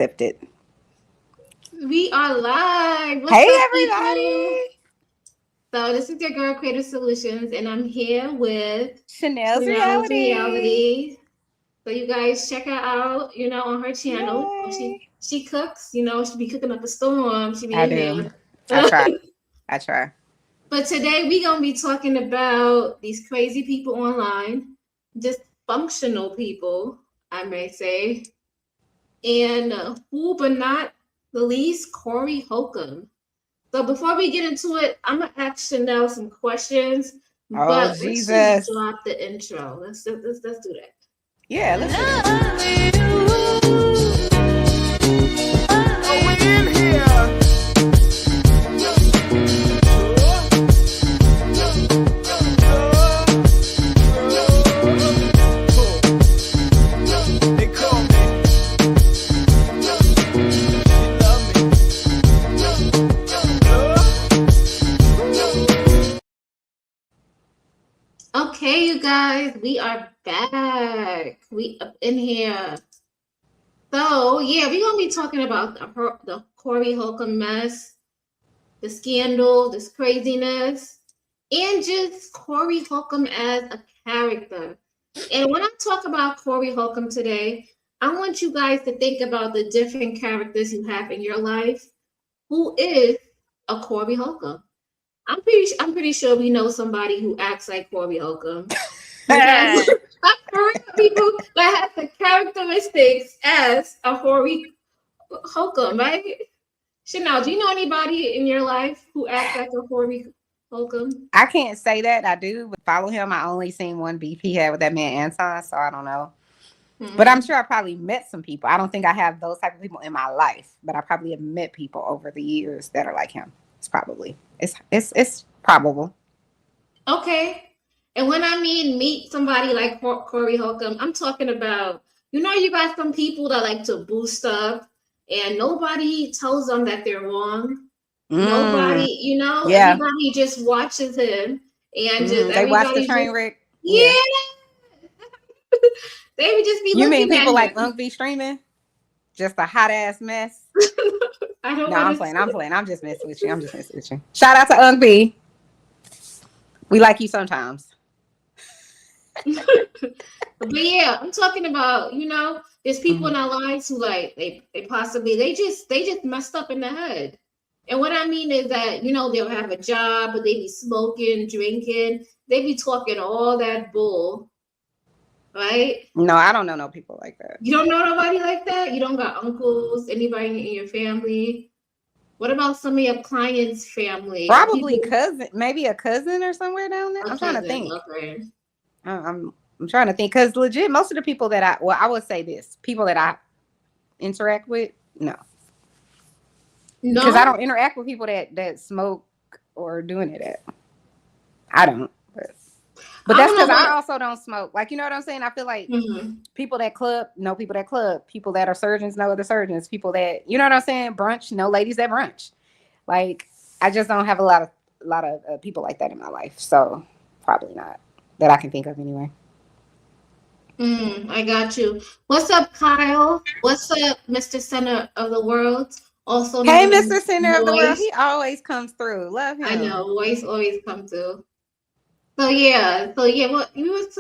Accepted. We are live. What's Hey, up, people? everybody. So this is your girl, Creative Solutions, and I'm here with Chanel's Chanel's reality. Reality. So you guys check her out, on her channel. Yay. She cooks, she be cooking up a storm. She be I in do. I there. try. I try. But today we gonna be talking about these crazy people online, dysfunctional people, I may say, and who but not the least, Corey Holcomb. So before we get into it, I'm gonna ask Chanel some questions, Oh, but let's just Jesus. drop the intro. Let's do that. Yeah, let's do that. Oh, we in here. They call me. She love me. Okay, you guys, we are back. We up in here. So yeah, we're gonna be talking about the Corey Holcomb mess, the scandal, this craziness, and just Corey Holcomb as a character. And when I talk about Corey Holcomb today, I want you guys to think about the different characters you have in your life. Who is a Corey Holcomb? I'm pretty sure we know somebody who acts like Corey Holcomb. Who has people that have the characteristics as a Corey Holcomb, right? Chanel, do you know anybody in your life who acts like a Corey Holcomb? I can't say that I do, but follow him. I only seen one beef he had with that man Anton, so I don't know. But I'm sure I probably met some people. I don't think I have those type of people in my life, but I probably have met people over the years that are like him. It's probably it's probable. Okay. And when I mean meet somebody like Corey Holcomb, I'm talking about, you got some people that like to boost up and nobody tells them that they're wrong. Nobody, Yeah. everybody just watches him and just They watch the everybody train just, wreck. yeah, Yeah. they would just be You mean looking at people like him. be streaming? Just a hot ass mess. I don't No, I'm understand. playing. I'm just messing with you. Shout out to B. We like you sometimes. But yeah, I'm talking about, there's people in our lives who like they possibly they just messed up in the head. And what I mean is that, they'll have a job, but they be smoking, drinking, they be talking all that bull, right? No, I don't know no people like that. You don't know nobody like that? You don't got uncles, anybody in your family? What about some of your clients' family? Probably cousin, maybe a cousin or somewhere down there. A I'm trying to cousin, think. okay. I'm trying to think because legit, most of the people that I would say this, people that I interact with, no, because I don't interact with people that smoke or doing it at. I don't, but that's because I also don't smoke. Like, you know what I'm saying? I feel like people that club know people that club, people that are surgeons know other surgeons, people that, you know what I'm saying? Brunch, know ladies that brunch. Like, I just don't have a lot of people like that in my life, so probably not that I can think of anyway. I got you. What's up, Kyle? What's up, Mr. Center of the World? Also Hey, known Mr. as Center of the World. He always comes through. Love him. I know, voice always comes through. So yeah, what you was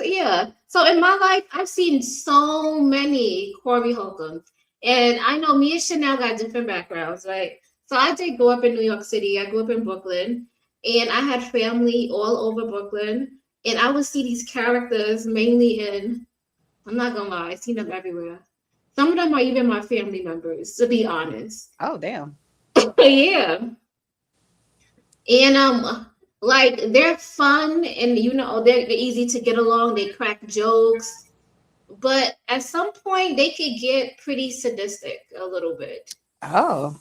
So in my life, I've seen so many Corey Holcombs, and I know me and Chanel got different backgrounds, right? So I did grow up in New York City. I grew up in Brooklyn, and I had family all over Brooklyn, and I would see these characters mainly in. I'm not gonna lie, I've seen them everywhere. Some of them are even my family members, to be honest. Oh, damn. Yeah. And like they're fun and they're easy to get along, they crack jokes, but at some point they could get pretty sadistic a little bit. Oh.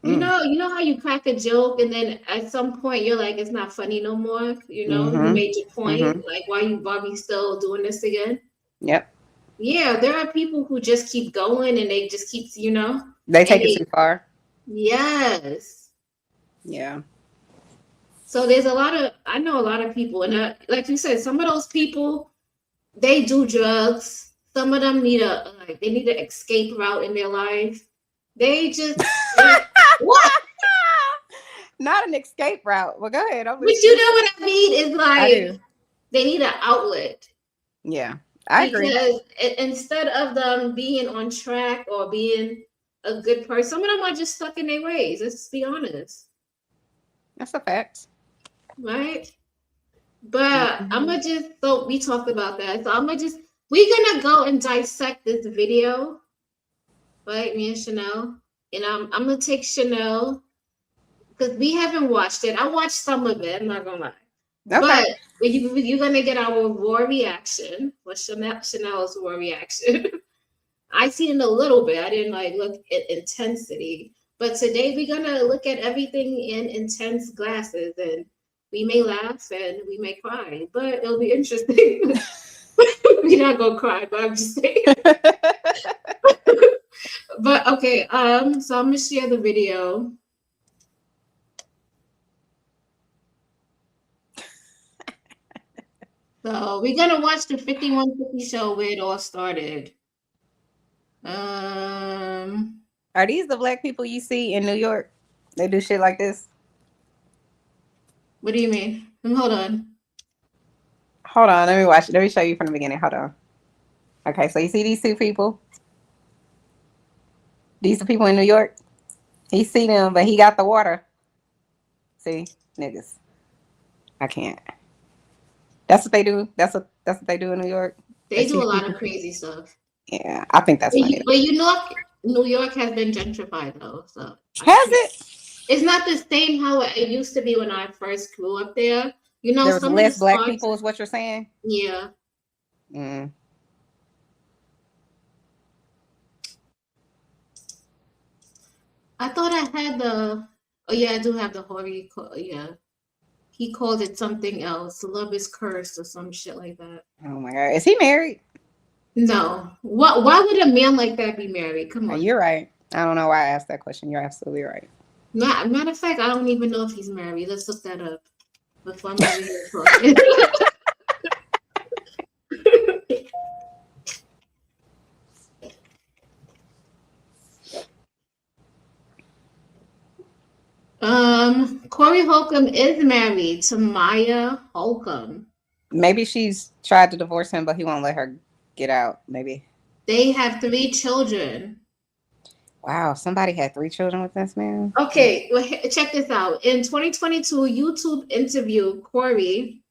You know how you crack a joke and then at some point you're like, it's not funny no more. You made your point. Like, why you Bobby still doing this again? Yep. Yeah, there are people who just keep going and they just keep, they take it too far. Yes. Yeah. So I know a lot of people, and like you said, some of those people, they do drugs. some of them need they need an escape route in their life. They just what? Not an escape route. Well, go ahead. But you know what I mean? It's I do. like they need an outlet. Yeah, I agree. Because instead of them being on track or being a good person, some of them are just stuck in their ways. Let's be honest. That's a fact. Right? But I'm gonna so we talked about that. So we're gonna go and dissect this video, right? Me and Chanel. And I'm gonna take Chanel because we haven't watched it. I watched some of it, I'm not gonna lie. Okay. But you're gonna get our raw reaction. What's Chanel's raw reaction? I seen it a little bit. I didn't look at intensity. But today we're gonna look at everything in intense glasses, and we may laugh and we may cry, but it'll be interesting. We're not gonna cry, but I'm just saying. But okay, so I'm gonna share the video. So we're gonna watch the 5150 show where it all started. Are these the black people you see in New York? They do shit like this? What do you mean? Hold on. Hold on, let me watch it. Let me show you from the beginning. Hold on. Okay, so you see these two people? These are people in New York. He see them, but he got the water. See, niggas. I can't. That's what they do. That's what they do in New York. They do a lot of crazy stuff. Yeah, I think that's funny. But you know, New York has been gentrified though. So has it? It's not the same how it used to be when I first grew up there. You know, there was some less black people, is what you're saying? Yeah. Mm. I thought I had the. Oh yeah, I do have the Corey. Yeah, he called it something else. Love is cursed or some shit like that. Oh my god, is he married? No. What? Why would a man like that be married? Come on. You're right. I don't know why I asked that question. You're absolutely right. Matter of fact, I don't even know if he's married. Let's look that up before I'm over here talking. Corey Holcomb is married to Maya Holcomb. Maybe she's tried to divorce him, but he won't let her get out. Maybe. They have 3 children. Wow, somebody had 3 children with this man. Okay, well, check this out. In 2022 YouTube interview, Corey,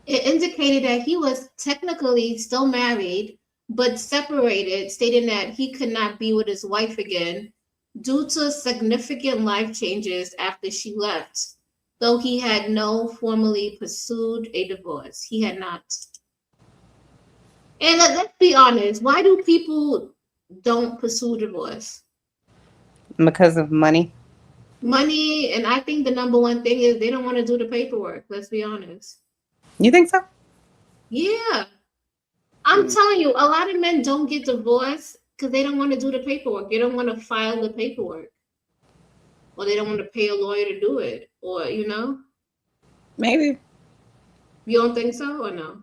it indicated that he was technically still married, but separated, stating that he could not be with his wife again due to significant life changes after she left. Though he had no formally pursued a divorce. He had not. And let's be honest, why do people don't pursue divorce? Because of money. Money, and I think the number one thing is they don't want to do the paperwork. Let's be honest. You think so? Yeah. I'm telling you, a lot of men don't get divorced because they don't want to do the paperwork. They don't want to file the paperwork. Or they don't want to pay a lawyer to do it. Or, you know? Maybe. You don't think so or no?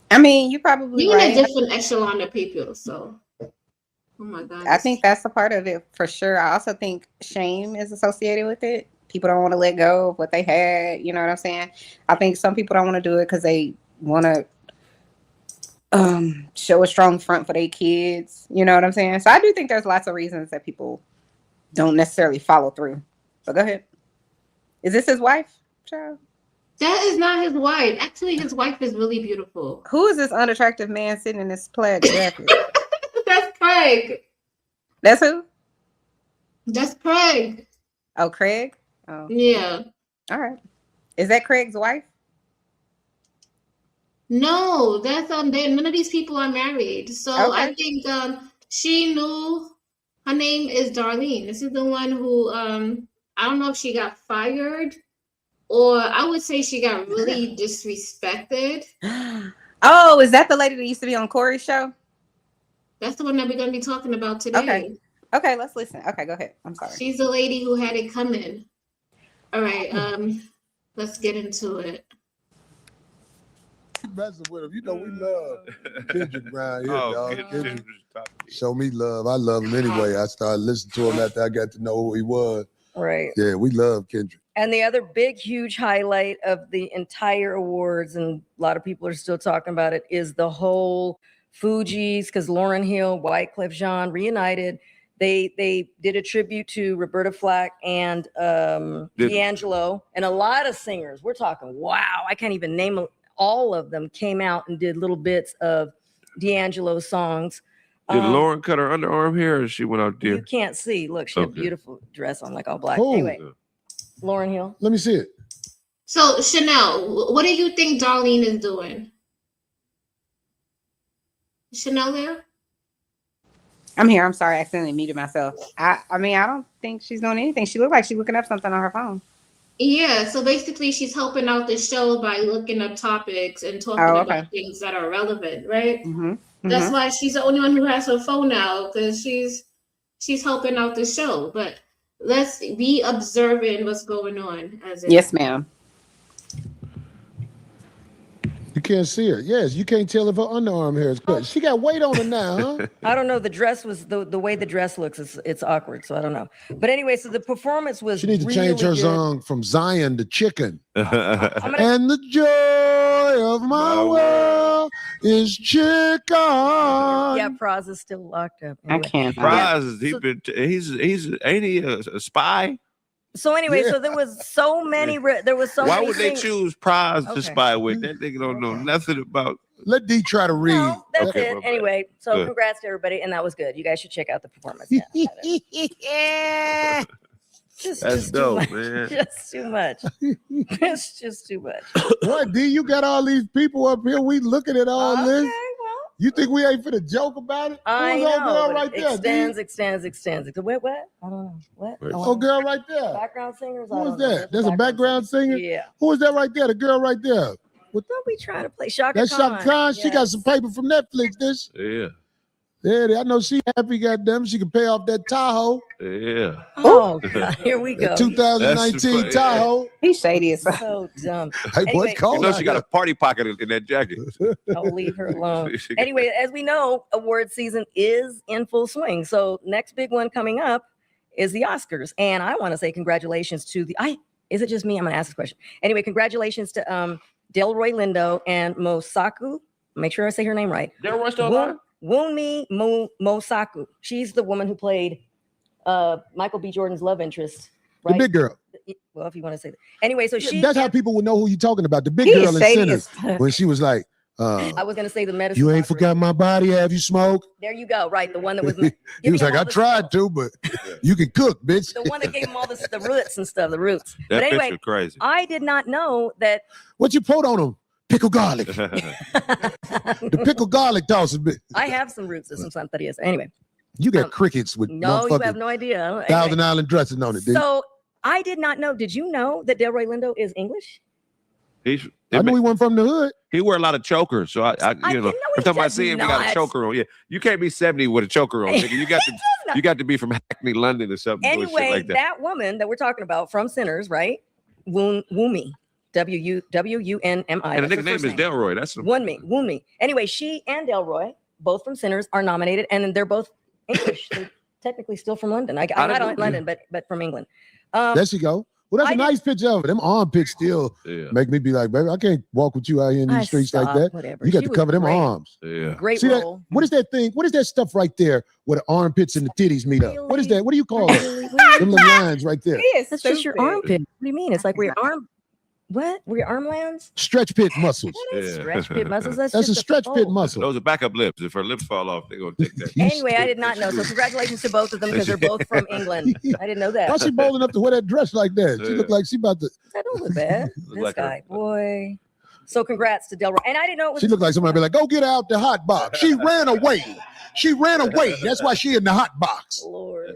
I mean, you probably You're right. in a different echelon of people, so. Oh my God. I think that's a part of it for sure. I also think shame is associated with it. People don't want to let go of what they had. You know what I'm saying? I think some people don't want to do it because they want to show a strong front for their kids. You know what I'm saying? So I do think there's lots of reasons that people don't necessarily follow through. But go ahead. Is this his wife, child? That is not his wife. Actually, his wife is really beautiful. Who is this unattractive man sitting in this plaid jacket? That's Craig. That's who? That's Craig. Oh, Craig? Oh. Yeah. All right. Is that Craig's wife? No, that's none of these people are married. So Okay. I think she knew her name is Darlene. This is the one who I don't know if she got fired or I would say she got really disrespected. Oh, is that the lady that used to be on Corey's show? That's the one that we're gonna be talking about today. Okay, let's listen. Okay, go ahead. I'm sorry. She's the lady who had it coming. All right, let's get into it. she messing with him. You know we love Kendrick around here, dog. Kendrick show me love. I love him anyway. I started listening to him after I got to know who he was. Right. Yeah, we love Kendrick. And the other big, huge highlight of the entire awards, and a lot of people are still talking about it, is the whole Fugees, because Lauryn Hill, Wyclef Jean reunited. They did a tribute to Roberta Flack and D'Angelo, and a lot of singers. We're talking, wow, I can't even name all of them came out and did little bits of D'Angelo's songs. Did Lauren cut her underarm hair, or she went out there? You can't see. Look, she had a beautiful dress on, like all black. Cool. Anyway, Lauryn Hill. Let me see it. So Chanel, what do you think Darlene is doing? Chanel there? I'm here. I'm sorry. I accidentally muted myself. I mean, I don't think she's doing anything. She looked like she's looking up something on her phone. Yeah, so basically she's helping out the show by looking up topics and talking about things that are relevant, right? Mm-hmm. That's why she's the only one who has her phone now, because she's helping out the show. But let's be observing what's going on. Yes, ma'am. You can't see her. Yes, you can't tell if her underarm hair is cut. She got weight on her now, huh? I don't know. The dress was the way the dress looks. It's awkward, so I don't know. But anyway, so the performance was. She needs to change her song from Zion to Chicken. And the joy of my world is chicken. Yeah, Praz is still locked up. Anyway. I can't. Praz, he's ain't he a spy? So anyway, so there was so many. There was so. Why many would they things. choose Praz to spy with? That nigga don't know nothing about. Let D try to read. No, that's Okay, it. Anyway, so congrats to everybody, and that was good. You guys should check out the performance. Yeah, That's dope, man. Just too much. It's just too much. What, D? You got all these people up here. We looking at all this. Well, You think we ain't finna joke about it? I Who's know. old girl But right there, extends. What? I don't know. What? Old girl right there. Background singers. Who is that? There's a background singer? Yeah. Who is that right there? The girl right there. Don't be trying to play Shaka That's Khan. Shaka Khan. She got Yes. some paper from Netflix. This. Yeah. Yeah, I know she happy. Goddamn, she can pay off that Tahoe. Yeah. Oh, God, here we go. 2019 Tahoe. He's shady as fuck. So dumb. Hey, boy, Anyway, it's cold. You know out she got here. a party pocket in that jacket. I'll leave her alone. Anyway, as we know, award season is in full swing. So next big one coming up is the Oscars. And I want to say congratulations to is it just me? I'm going to ask this question. Anyway, congratulations to Delroy Lindo and Mosaku. Make sure I say her name right. Delroy still alive? Wunmi Mosaku. She's the woman who played Michael B. Jordan's love interest. Right? The big girl. Well, if you want to say that. Anyway, so she. That's how people would know who you're talking about. The big He girl is in shady Sinners. as- When she was like, I was going to say the medicine. you ain't doctor. forgot my body, have you smoked? There you go. Right. The one that was. He was like, I tried to, but you can cook, bitch. The one that gave him all the roots and stuff, the roots. That But anyway, picture crazy. I did not know that. What you put on them? Pickle garlic. The pickle garlic tossing, bitch. I have some roots of some santerias. Anyway, You got crickets with no, you have motherfucking no idea. Thousand Anyway, Island dressing on it, dude. so I did not know. Did you know that Delroy Lindo is English? I knew he went from the hood. He wear a lot of chokers, so I didn't know every he time I does see him, he got a not. choker on. Yeah, you can't be 70 with a choker on. Nigga. You got to be from Hackney, London, or something. Anyway, shit like that. that woman that we're talking about from Sinners, right? Wunmi, Wunmi. And the nigga name is Delroy. That's Wunmi. Anyway, she and Delroy, both from Sinners, are nominated, and they're both English. They're technically still from London. I'm not in London, but from England. There she go. Well, that's a nice picture of it. Them armpits still make me be like, baby, I can't walk with you out here in these streets like that. Whatever. You got She to was cover them great. arms. Yeah. Great See role. that? What is that thing? What is that stuff right there where the armpits and the titties meet up? What is that? What do you call it? Them little lines right there. That's just your armpit. What do you mean? It's like where your arm. What? Where your arm lands? Stretch pit muscles. That is stretch pit muscles. That's That's a just stretch pit fold. muscle. Those are backup lips. If her lips fall off, they're gonna take that. Anyway, I did not know. So congratulations to both of them because they're both from England. I didn't know that. Why she bold enough to wear that dress like that? She looked like she about to. That don't look bad. This like her. guy, boy. So congrats to Delroy. And I didn't know it was. She looked like somebody be like, go get her out the hot box. She ran away. She ran away. That's why she in the hot box. Lord.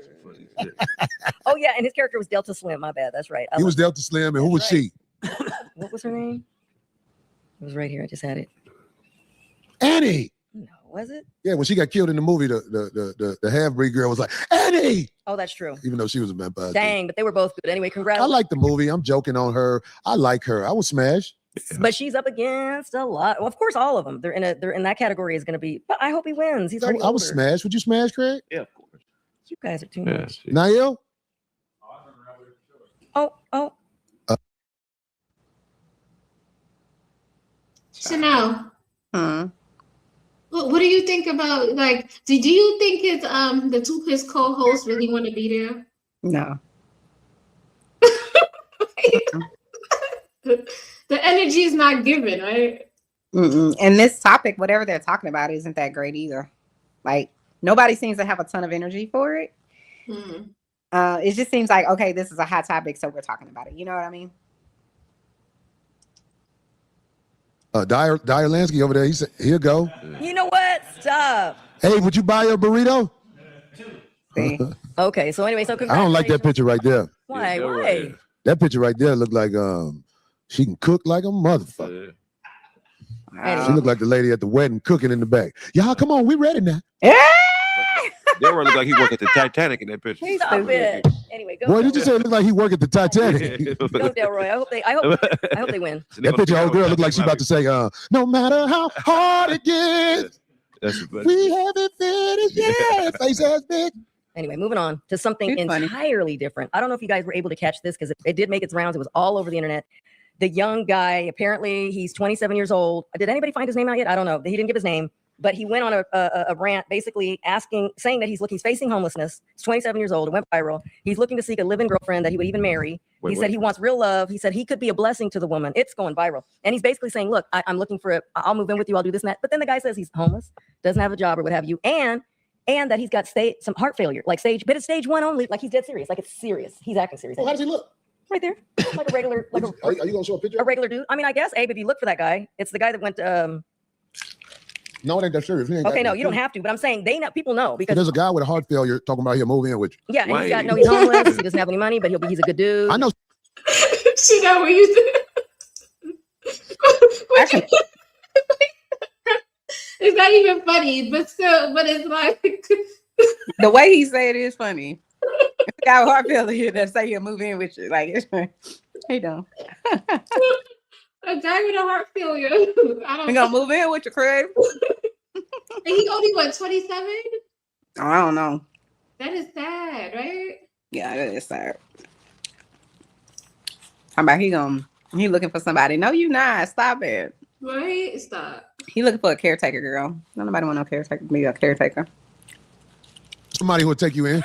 Oh yeah, and his character was Delta Slim. My bad. That's right. He was Delta Slim, and who was she? What was her name? It was right here. I just had it. Annie. No, was it? Yeah, when she got killed in the movie, the half-breed girl was like, Annie! Oh, that's true. Even though she was a vampire. Dang, but they were both good. Anyway, congrats. I like the movie. I'm joking on her. I like her. I would smash. But she's up against a lot. Well, of course, all of them. They're in that category is going to be. But I hope he wins. He's already. I would smash. Would you smash, Craig? Yeah, of course. You guys are too much. Niall? Oh. Chanel. What do you think about, like, do you think his co-hosts really want to be there? No. The energy is not given, right? And this topic, whatever they're talking about, isn't that great either. Like, nobody seems to have a ton of energy for it. It just seems like, okay, this is a hot topic, so we're talking about it. You know what I mean? Dyer Lansky over there, he said, here go. You know what? Stop. Hey, would you buy a burrito? Okay, so anyway, so I don't like that picture right there. Why? Why? That picture right there looked like she can cook like a motherfucker. She looked like the lady at the wedding cooking in the back. Y'all, come on, we ready now. Delroy looked like he worked at the Titanic in that picture. Stop it. Anyway, go. Boy, did you say it looked like he worked at the Titanic? Go, Delroy. I hope they win. That picture, old girl looked like she about to say, no matter how hard it gets, we haven't finished yet. Face ass bitch. Anyway, moving on to something entirely different. I don't know if you guys were able to catch this because it did make its rounds. It was all over the internet. The young guy, apparently he's 27 years old. Did anybody find his name out yet? I don't know. He didn't give his name, but he went on a rant basically saying that he's facing homelessness. He's 27 years old. It went viral. He's looking to seek a live-in girlfriend that he would even marry. He said he wants real love. He said he could be a blessing to the woman. It's going viral. And he's basically saying, look, I'm looking for I'll move in with you. I'll do this and that. But then the guy says he's homeless, doesn't have a job or what have you. And that he's got some heart failure, like but it's stage 1 only. Like he's dead serious. Like it's serious. He's acting serious. Well, how does he look? Right there, like a regular, are you gonna show a picture? A regular dude. I mean, I guess, Abe, if you look for that guy, it's the guy that went to. No, it ain't that serious. Okay, no, you don't have to. But I'm saying people know because there's a guy with a heart failure talking about he'll move in with you. Yeah, and he's homeless. He doesn't have any money, but he's a good dude. I know. She know what you did. It's not even funny, but it's like the way he said it is funny. It's a guy with heart failure that say he'll move in with you. Like, he don't. A guy with a heart failure. We're gonna move in with you, Craig. And he only 27? I don't know. That is sad, right? Yeah, that is sad. How about he looking for somebody? No, you not. Stop it. Right? Stop. He looking for a caretaker, girl. Nobody want no caretaker. Be a caretaker. Somebody who will take you in.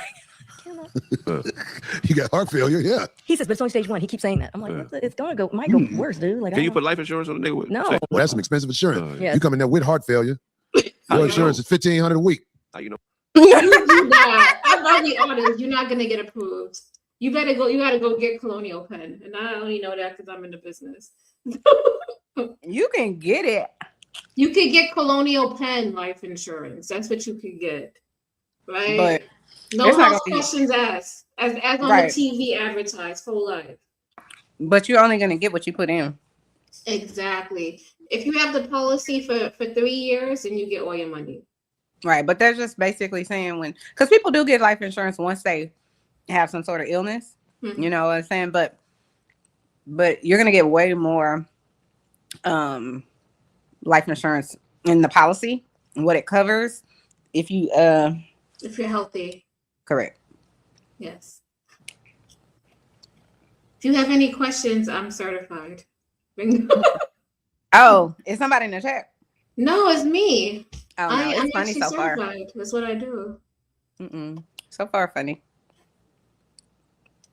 You got heart failure, yeah. He says, but it's only stage 1. He keeps saying that. I'm like, it's gonna go, might go worse, dude. Like, can you put life insurance on the nigga? No. Well, that's some expensive insurance. Yes. You come in there with heart failure. Your insurance is $1,500 a week. How you know? You do that. I'm gonna be honest. You're not gonna get approved. You gotta go get Colonial Penn, and I only know that because I'm in the business. You can get it. You could get Colonial Penn life insurance. That's what you could get, right? But no house questions asked, as on the TV advertised, full life. But you're only gonna get what you put in. Exactly. If you have the policy for 3 years, then you get all your money. Right, but they're just basically saying because people do get life insurance once they have some sort of illness. Mm-hmm. You know what I'm saying? But you're gonna get way more life insurance in the policy and what it covers if you're healthy. Correct. Yes. If you have any questions, I'm certified. Oh, is somebody in the chat? No, it's me. Oh, no, it's funny so far. That's what I do. So far, funny.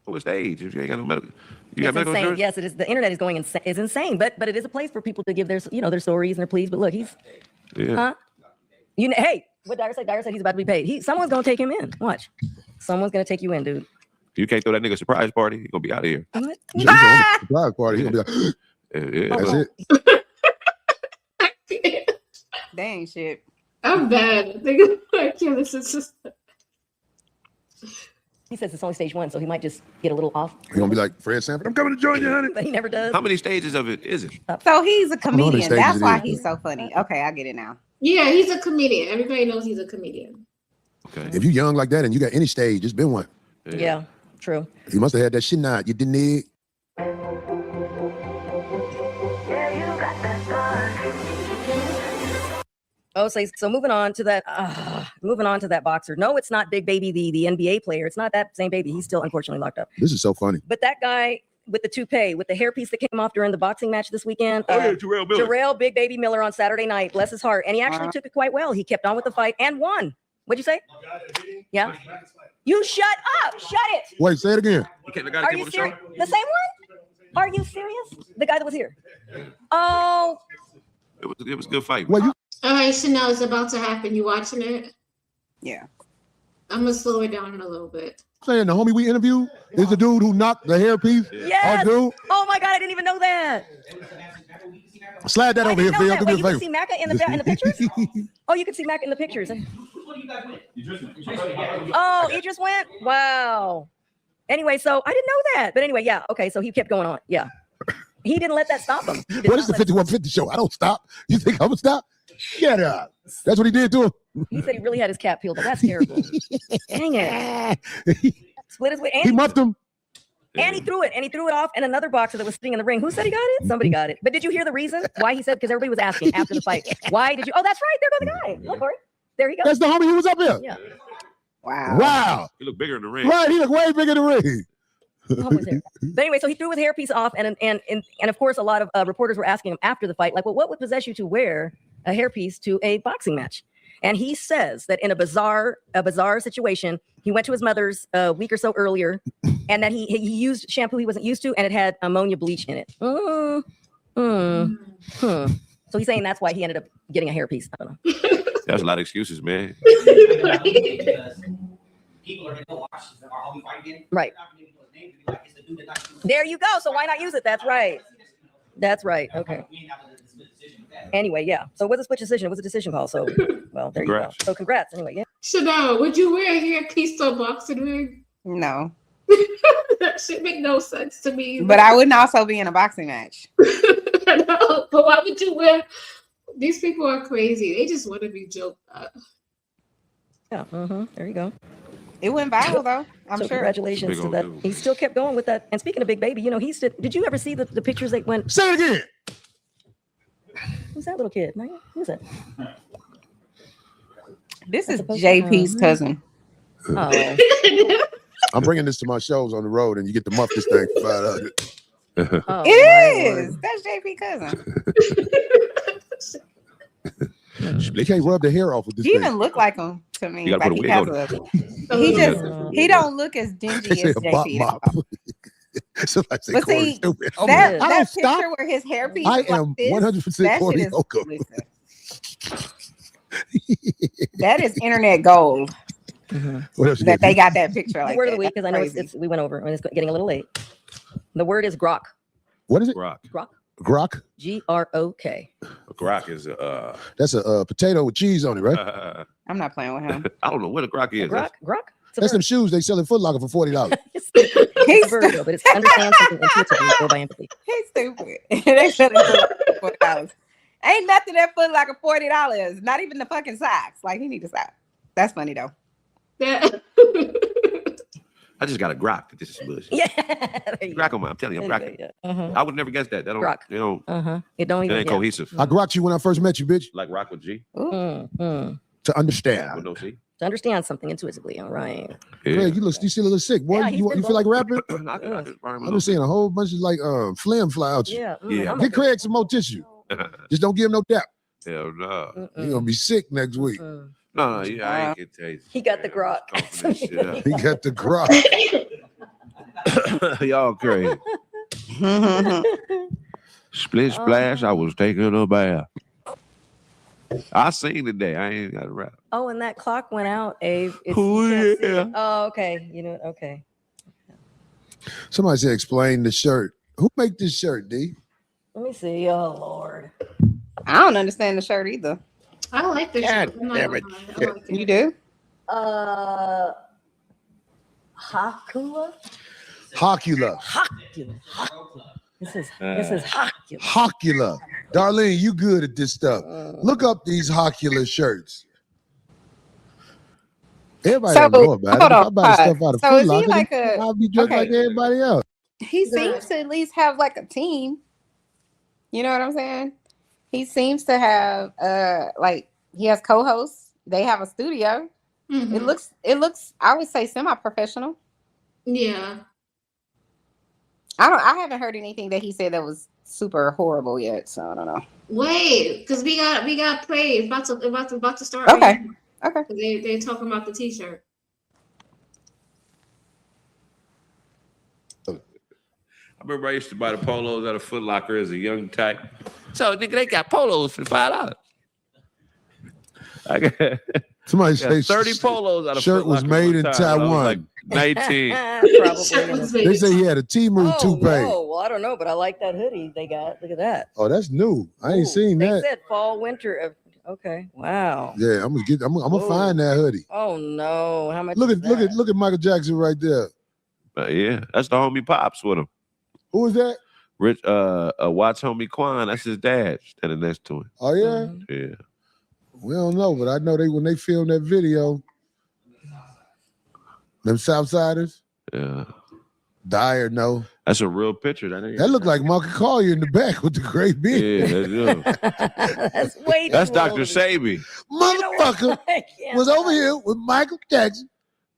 What's the age? If you ain't got no medical, you got It's medical insane. insurance? Yes, it is. The internet is insane, but it is a place for people to give their stories and their pleas. But look, hey, what Dyer said? Dyer said he's about to be paid. Someone's gonna take him in. Watch, someone's gonna take you in, dude. You can't throw that nigga a surprise party. He's gonna be out of here. What? Surprise party. He's gonna be like, that's it. Dang shit. I'm bad. He says it's only stage 1, so he might just get a little off. He's gonna be like Fred Sanford. I'm coming to join you, honey. But he never does. How many stages of it is it? So he's a comedian. That's why is. he's so funny. Okay, I get it now. Yeah, he's a comedian. Everybody knows he's a comedian. Okay. If you're young like that and you got any stage, it's been one. Yeah, true. You must have had that shit not. You didn't need. Oh, so moving on to that boxer. No, it's not Big Baby, the NBA player. It's not that same baby. He's still unfortunately locked up. This is so funny. But that guy with the toupee, with the hairpiece that came off during the boxing match this weekend. Jarrell Big Baby Miller on Saturday night. Bless his heart. And he actually took it quite well. He kept on with the fight and won. What'd you say? Yeah. You shut up. Shut it. Wait, say it again. Are you serious? The same one? Are you serious? The guy that was here. Oh. It was a good fight. Well, All right, Chanel, it's about to happen. You watching it? Yeah. I'm gonna slow it down a little bit. Saying the homie we interviewed is the dude who knocked the hairpiece. Yes. Dude. Oh my God, I didn't even know that. Slide that over here, Phil. Wait, you can see Macca in the pictures? Oh, you can see Macca in the pictures. Oh, he just went? Wow. Anyway, so I didn't know that. But anyway, yeah. Okay, so he kept going on. Yeah. He didn't let that stop him. What is the 5150 show? I don't stop. You think I'm gonna stop? Shut up. That's what he did to him. He said he really had his cap peeled, but that's terrible. Dang it. Split his way. He muffed him. And he threw it off. And another boxer that was sitting in the ring. Who said he got it? Somebody got it. But did you hear the reason why he said? Because everybody was asking after the fight. Why did you? Oh, that's right. There goes the guy. Look, Corey. There he goes. That's the homie who was up here. Yeah. Wow. He looked bigger in the ring. Right. He looked way bigger in the ring. But anyway, so he threw his hairpiece off, and of course, a lot of reporters were asking him after the fight, like, well, what would possess you to wear a hairpiece to a boxing match? And he says that in a bizarre situation, he went to his mother's a week or so earlier, and that he used shampoo he wasn't used to, and it had ammonia bleach in it. So he's saying that's why he ended up getting a hairpiece. I don't know. That's a lot of excuses, man. People are going to watch. Are we fighting? Right. There you go. So why not use it? That's right. That's right. Okay. Anyway, yeah. So it was a split decision. It was a decision call. So, well, there you go. So congrats. Anyway, yeah. Chanel, would you wear a hairpiece to a boxing ring? No. That should make no sense to me. But I wouldn't also be in a boxing match. No, but why would you wear? These people are crazy. They just want to be joked at. Yeah. There you go. It went viral though. I'm sure. Congratulations to that. He still kept going with that. And speaking of Big Baby, you know, did you ever see the pictures that went? Say it again. Who's that little kid? Who's that? This is JP's cousin. Oh. I'm bringing this to my shows on the road, and you get to muff this thing for 500. Oh, it is. That's JP cousin. They can't rub the hair off with this. He thing. even look like him to me. You gotta Like put a he wig has he don't look as dingy as JP. Somebody say But Corey see, stupid. that picture stop. where his hairpiece I is am like 100% Corey Holcomb. That is internet gold. What else That they got that picture like the word that. of the week, because I know we went over and it's getting a little late. The word is grok. What is it? Grok. Grok. Grok. Grok is That's a potato with cheese on it, right? I'm not playing with him. I don't know what a grok is. Grok. That's them shoes they sell in Foot Locker for $40. It's a verb, though, but it's understand something intuitively, go by empathy. He's stupid. They said it for $40. Ain't nothing that Foot Locker $40. Not even the fucking socks. Like he need to stop. That's funny though. Yeah. I just got a grok. This is bullshit. Yeah. Grok on my. I'm telling you, I'm grokking. Yeah. I would never guess that. That don't. Grok. You know. It don't It even. ain't cohesive. I grokked you when I first met you, bitch. Like rock with G. To understand. With no C. To understand something intuitively. All right. Yeah. Greg, you still a little sick, boy. Yeah, you feel like rapping? I'm I'm seeing a whole bunch of like phlegm fly out you. Yeah. Yeah. Get Craig some more tissue. Just don't give him no dap. Hell no. You're gonna be sick next week. No, yeah, I ain't get taste. He got the grok. He got the grok. Y'all crazy. Split splash, I was taking a bath. I sing today. I ain't got to rap. Oh, and that clock went out, Abe. Oh, yeah. Oh, okay. You know, okay. Somebody said explain the shirt. Who make this shirt, D? Let me see. Oh, Lord. I don't understand the shirt either. I like this. God shirt. I'm not damn it. gonna lie. I like it. You do? Hakula? Hocula. This is Hakula. Hocula. Darlene, you good at this stuff. Look up these Hocula shirts. Everybody don't know about it. hold If I on, buy stuff out of so Foot is he Locker, like then a- I'll be just okay. like everybody else. He seems to at least have like a team. You know what I'm saying? He seems to have like He has co-hosts. They have a studio. Mhm. It looks I would say semi-professional. Yeah. I haven't heard anything that he said that was super horrible yet, so I don't know. Wait, because we got praise about to start. Okay. Right now. Okay. They talking about the t-shirt. I remember I used to buy the polos at a Foot Locker as a young type. So nigga, they got polos for $5. I got Somebody say 30 polos out of shirt Foot was Locker made one in time when I was like Taiwan. 19. Probably. They say he had a Temu Oh, toupee. no. Well, I don't know, but I like that hoodie they got. Look at that. Oh, that's new. I ain't seen They that. said fall, winter. Okay. Wow. Yeah, I'm gonna find that hoodie. Oh no. How much? Look is at that? look at Michael Jackson right there. Yeah, that's the homie Pops with him. Who is that? Rich watch homie Quan, that's his dad standing next to him. Oh yeah? Yeah. We don't know, but I know when they filmed that video, them Southsiders. Yeah. Dyer, no. That's a real picture. That looked like Mark Collier in the back with the great beard. Yeah, that's way that's too Dr. old. Sabi. Motherfucker was over here with Michael Jackson.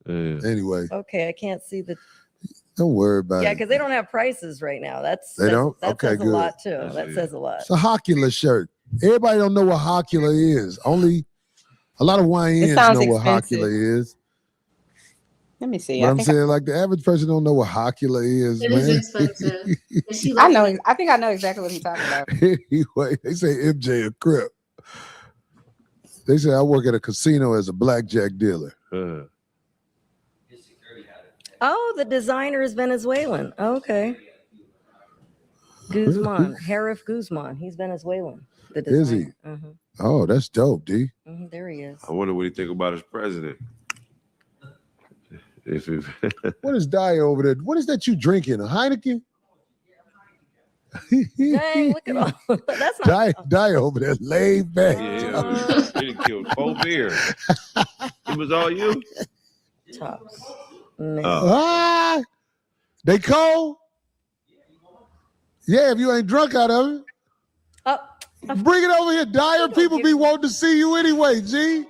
Yeah. Anyway. Okay, I can't see the. Don't worry about Yeah, it. because they don't have prices right now. They don't? That Okay, says good. a lot too. That says a lot. It's a Hocula shirt. Everybody don't know what Hocula is. Only a lot of YNs know what Hocula is. Let me see. But I'm saying, like, the average person don't know what Hocula is, It man. is expensive. I know. I think I know exactly what he's talking about. Anyway, they say MJ a crip. They say I work at a casino as a blackjack dealer. Oh, the designer is Venezuelan. Okay. Guzman, Harif Guzman. He's Venezuelan. The designer. Is he? Oh, that's dope, D. There he is. I wonder what he think about his president. What is Dyer over there? What is that you drinking? A Heineken? Dang, look at all. That's not Dyer over there laid back. Yeah, he killed 4 beers. It was all you? Tops. They cold? Yeah, if you ain't drunk out of it. Bring it over here, Dyer. People be wanting to see you anyway, G.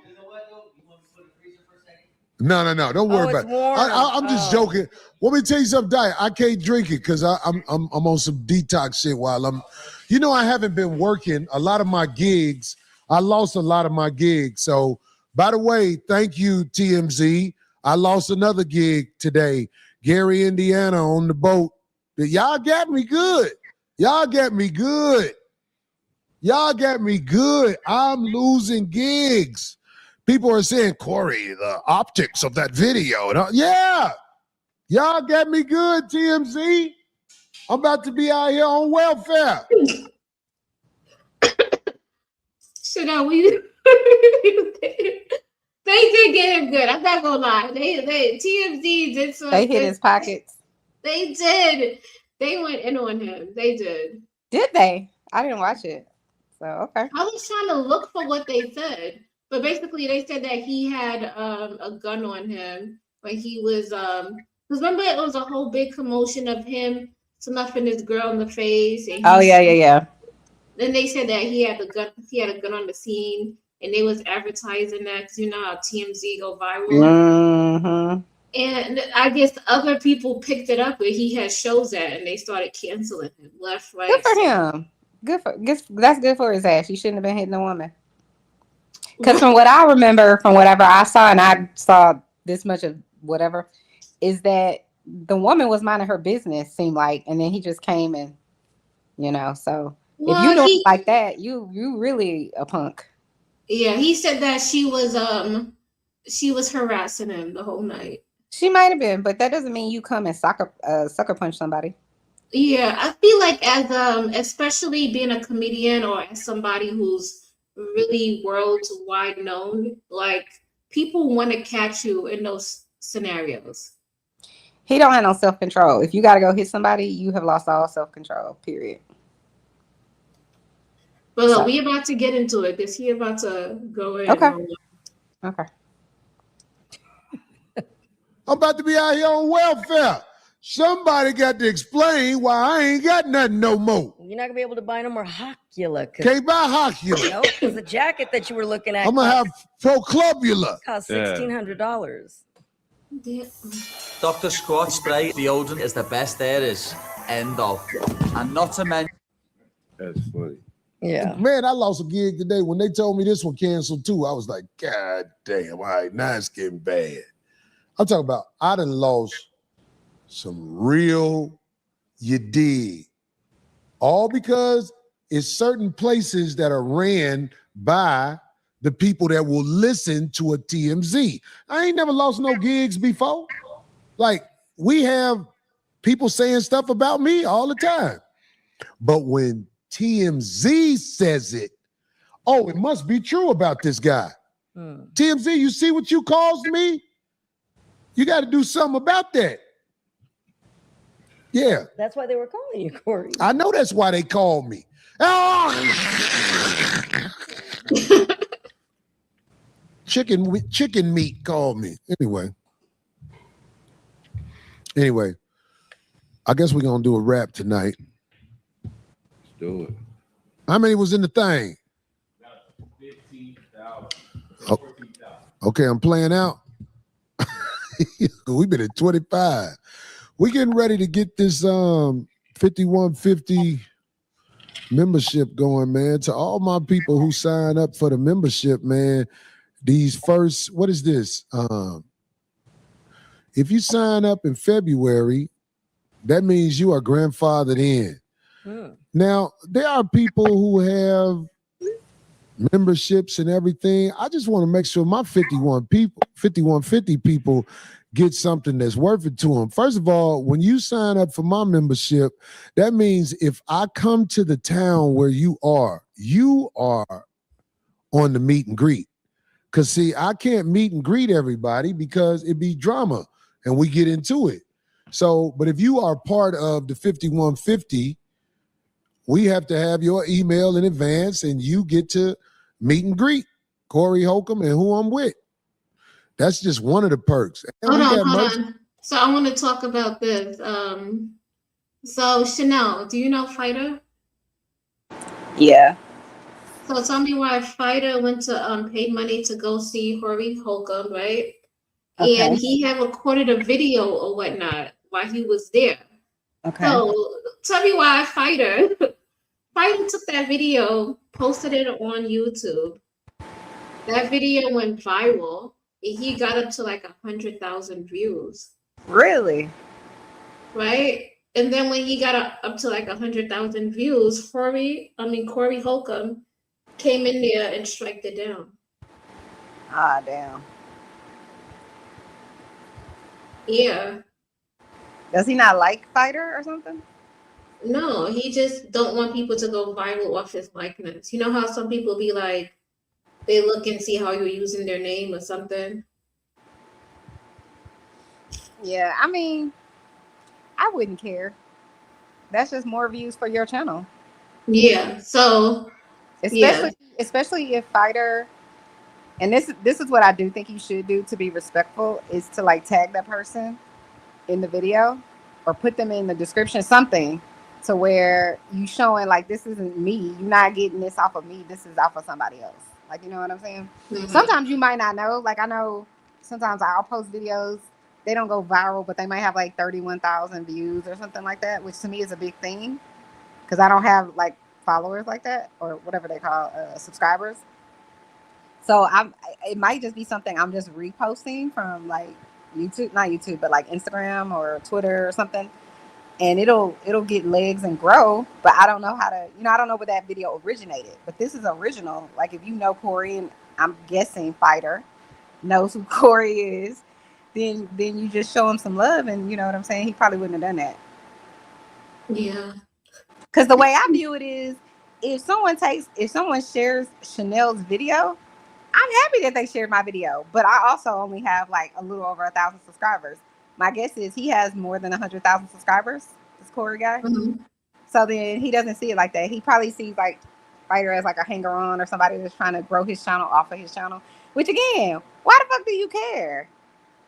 No. Don't worry about it. I'm just joking. Let me tell you something, Dyer. I can't drink it because I'm on some detox shit while I'm. You know, I haven't been working a lot of my gigs. I lost a lot of my gigs. So, by the way, thank you, TMZ. I lost another gig today. Gary, Indiana, on the boat. Y'all got me good. Y'all got me good. I'm losing gigs. People are saying, Corey, the optics of that video. Yeah. Y'all got me good, TMZ. I'm about to be out here on welfare. Shit out, they did get him good. I'm not gonna lie. They TMZ did some. They hit his pockets. They did. They went in on him. They did. Did they? I didn't watch it. So okay. I was trying to look for what they said, but basically they said that he had a gun on him when he was because remember it was a whole big commotion of him snuffing this girl in the face. And yeah. Then they said that he had a gun on the scene. And they was advertising that because you know how TMZ go viral. And I guess other people picked it up where he had shows at, and they started canceling him left, right. Good for him. That's good for his ass. He shouldn't have been hitting a woman. Because from what I remember, from whatever I saw, and I saw this much of whatever, is that the woman was minding her business, seemed like, and then he just came and, so if you don't like that, you really a punk. Yeah, he said that she was harassing him the whole night. She might have been, but that doesn't mean you come and sucker punch somebody. Yeah, I feel like as especially being a comedian or as somebody who's really worldwide known, like people want to catch you in those scenarios. He don't have no self-control. If you got to go hit somebody, you have lost all self-control, period. But look, we about to get into it because he about to go in. Okay. I'm about to be out here on welfare. Somebody got to explain why I ain't got nothing no more. You're not gonna be able to buy no more Hocula. Can't buy Hocula. Nope, because the jacket that you were looking at I'm gonna have Proclubula. cost $1,600. Yeah. Dr. Squat spray deodorant is the best there is. End of. And not to mention. That's funny. Yeah. Man, I lost a gig today. When they told me this one canceled too, I was like, God damn, all right, now it's getting bad. I'm talking about I done lost some real, you dig. All because it's certain places that are ran by the people that will listen to a TMZ. I ain't never lost no gigs before. Like, we have people saying stuff about me all the time. But when TMZ says it, oh, it must be true about this guy. TMZ, you see what you caused me? You got to do something about that. Yeah. That's why they were calling you, Corey. I know that's why they called me. Oh! Chicken meat called me. Anyway, I guess we're going to do a rap tonight. Let's do it. How many was in the thing? 15,000. Oh, okay, I'm playing out. We've been at 25. We getting ready to get this 5150 membership going, man. To all my people who sign up for the membership, man, these first, what is this? If you sign up in February, that means you are grandfathered in. Now, there are people who have memberships and everything. I just want to make sure my 5150 people get something that's worth it to them. First of all, when you sign up for my membership, that means if I come to the town where you are on the meet and greet. Because, see, I can't meet and greet everybody because it'd be drama and we get into it. So, but if you are part of the 5150, we have to have your email in advance and you get to meet and greet Corey Holcomb and who I'm with. That's just one of the perks. And Hold on. So I want to talk about this. So Chanel, do you know Fighter? Yeah. So tell me why Fighter went to pay money to go see Corey Holcomb, right? Okay. And he had recorded a video or whatnot while he was there. Okay. So tell me why Fighter took that video, posted it on YouTube. That video went viral. He got up to like 100,000 views. Really? Right? And then when he got up to like 100,000 views, Corey Holcomb came in there and striked it down. Ah, damn. Yeah. Does he not like Fighter or something? No, he just don't want people to go viral off his likeness. You know how some people be like, they look and see how you're using their name or something? Yeah, I mean, I wouldn't care. That's just more views for your channel. Yeah. So especially if Fighter, and this is what I do think you should do to be respectful, is to like tag that person in the video or put them in the description, something to where you showing like, this isn't me. You're not getting this off of me. This is off of somebody else. Like, you know what I'm saying? Mm-hmm. Sometimes you might not know. Like, I know sometimes I'll post videos. They don't go viral, but they might have like 31,000 views or something like that, which to me is a big thing because I don't have like followers like that or whatever they call subscribers. So it might just be something I'm just reposting from like YouTube, not YouTube, but like Instagram or Twitter or something. And it'll get legs and grow, but I don't know how to, I don't know where that video originated, but this is original. Like if you know Corey, and I'm guessing Fighter knows who Corey is, then you just show him some love, and you know what I'm saying? He probably wouldn't have done that. Yeah. Because the way I view it is, if someone shares Chanel's video, I'm happy that they shared my video, but I also only have like a little over 1,000 subscribers. My guess is he has more than 100,000 subscribers, this Corey guy. Mm-hmm. So then he doesn't see it like that. He probably sees like Fighter as like a hanger on or somebody that's trying to grow his channel off of his channel. Which again, why the fuck do you care?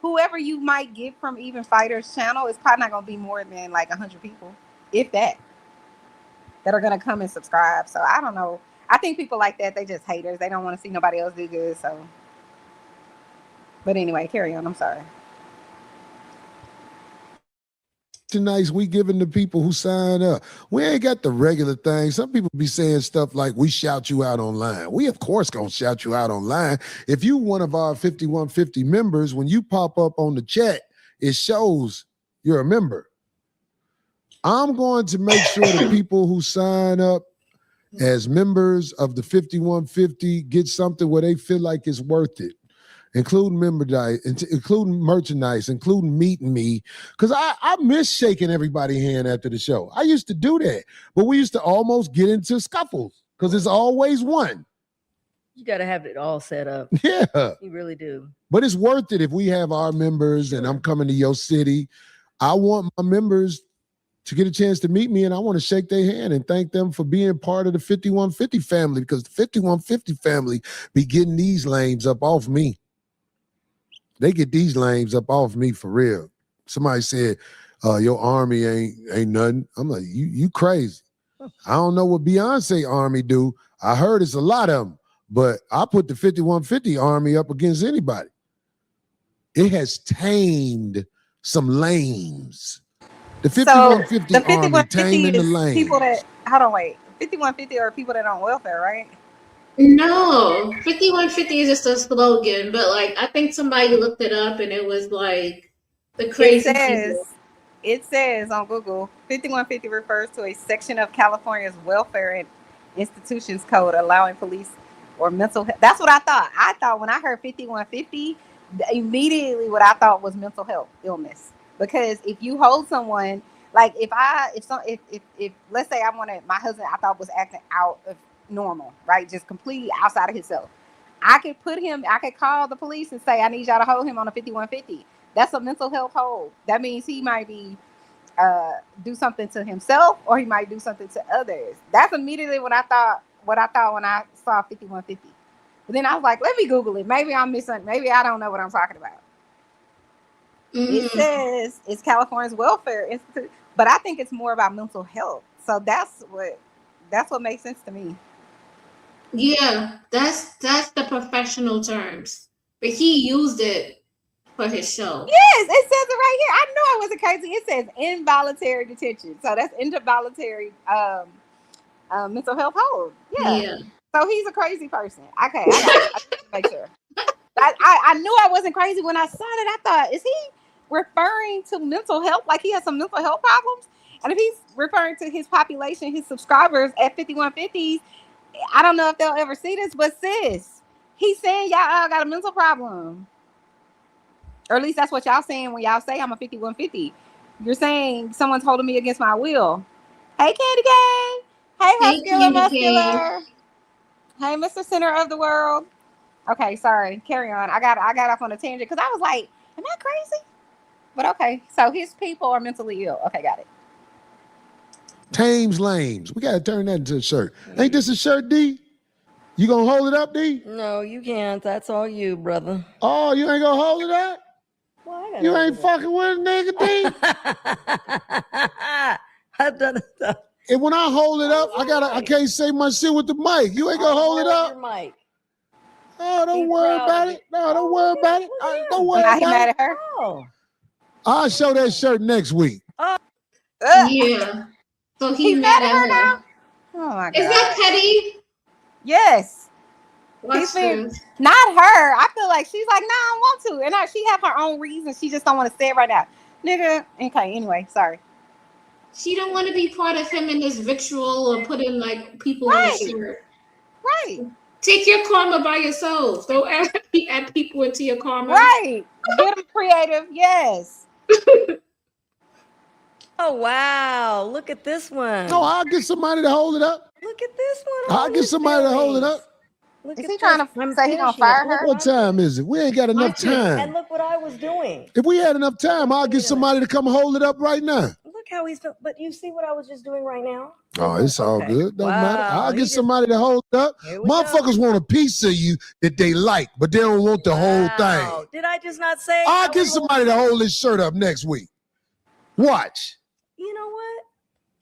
whoever you might get from even Fighter's channel is probably not gonna be more than like 100 people, if that are gonna come and subscribe. So I don't know. I think people like that, they just haters. They don't want to see nobody else do good. So, but anyway, carry on. I'm sorry. Tonight's we giving the people who sign up. We ain't got the regular thing. Some people be saying stuff like we shout you out online. We of course gonna shout you out online. If you one of our 5150 members, when you pop up on the chat, it shows you're a member. I'm going to make sure the people who sign up as members of the 5150 get something where they feel like it's worth it. Including including merchandise, including meeting me, because I miss shaking everybody's hand after the show. I used to do that, but we used to almost get into scuffles because it's always one. You got to have it all set up. Yeah, you really do. But it's worth it if we have our members and I'm coming to your city. I want my members to get a chance to meet me, and I want to shake their hand and thank them for being part of the 5150 family, because the 5150 family be getting these lames up off me. They get these lames up off me for real. Somebody said, your army ain't nothing. I'm like, you crazy. I don't know what Beyonce army do. I heard it's a lot of them, but I put the 5150 army up against anybody. It has tamed some lames. The 5150 army taming the lames. People that, hold on, wait. 5150 are people that are on welfare, right? No, 5150 is just a slogan, but like I think somebody looked it up and it was like the crazy people. It says on Google, 5150 refers to a section of California's Welfare and Institutions Code allowing police or mental health. That's what I thought. I thought when I heard 5150, immediately what I thought was mental health illness. Because if you hold someone, like if let's say my husband I thought was acting out of normal, right? Just completely outside of himself. I could call the police and say, I need y'all to hold him on a 5150. That's a mental health hold. That means he might be do something to himself or he might do something to others. That's immediately what I thought when I saw 5150. But then I was like, let me Google it. Maybe I'm missing, maybe I don't know what I'm talking about. It says it's California's Welfare Institute, but I think it's more about mental health. So that's what makes sense to me. Yeah, that's the professional terms. But he used it for his show. Yes, it says it right here. I knew I wasn't crazy. It says involuntary detention. So that's involuntary mental health hold. Yeah. So he's a crazy person. Okay, I got to make sure. I knew I wasn't crazy when I saw it. I thought, is he referring to mental health? Like he has some mental health problems? And if he's referring to his population, his subscribers at 5150s, I don't know if they'll ever see this, but sis, he's saying y'all all got a mental problem. Or at least that's what y'all saying when y'all say I'm a 5150. You're saying someone's holding me against my will. Hey, Candy Gang. Hey, Muscular. Hey, Mr. Center of the World. Okay, sorry. Carry on. I got off on a tangent because I was like, am I crazy? But okay. So his people are mentally ill. Okay, got it. Tames lames. We got to turn that into a shirt. Ain't this a shirt, D? You going to hold it up, D? No, you can't. That's all you, brother. Oh, you ain't going to hold it up? Well, you ain't fucking with a nigga, D? I've done it though. And when I hold it up, I can't say my shit with the mic. You ain't going to hold it up? Your mic. Oh, don't worry about it. No, don't worry about it. Don't worry about it. Mad at her? Oh. I'll show that shirt next week. Yeah. So he's mad at her now. Oh my God. Is that petty? Yes. What's this? Not her. I feel like she's like, nah, I don't want to. And she have her own reasons. She just don't want to say it right now. Nigga. Okay, anyway, sorry. She don't want to be part of him in his ritual or putting like people in his shirt. Right. Take your karma by yourself. Don't add people into your karma. Right. Get them creative. Yes. Oh, wow. Look at this one. No, I'll get somebody to hold it up. Look at this one. I'll get somebody to hold it up. Is he trying to say he gonna fire her? What time is it? We ain't got enough time. And look what I was doing. If we had enough time, I'll get somebody to come hold it up right now. Look how how he's feeling. But you see what I was just doing right now? Oh, it's all Okay. good. Don't matter. Wow, I'll he get just- somebody to hold up. Here we Motherfuckers go. want a piece of you that they like, but they don't want the whole Wow. thing. Did I just not say? I'll get somebody to hold this shirt up next week. Watch. You know what?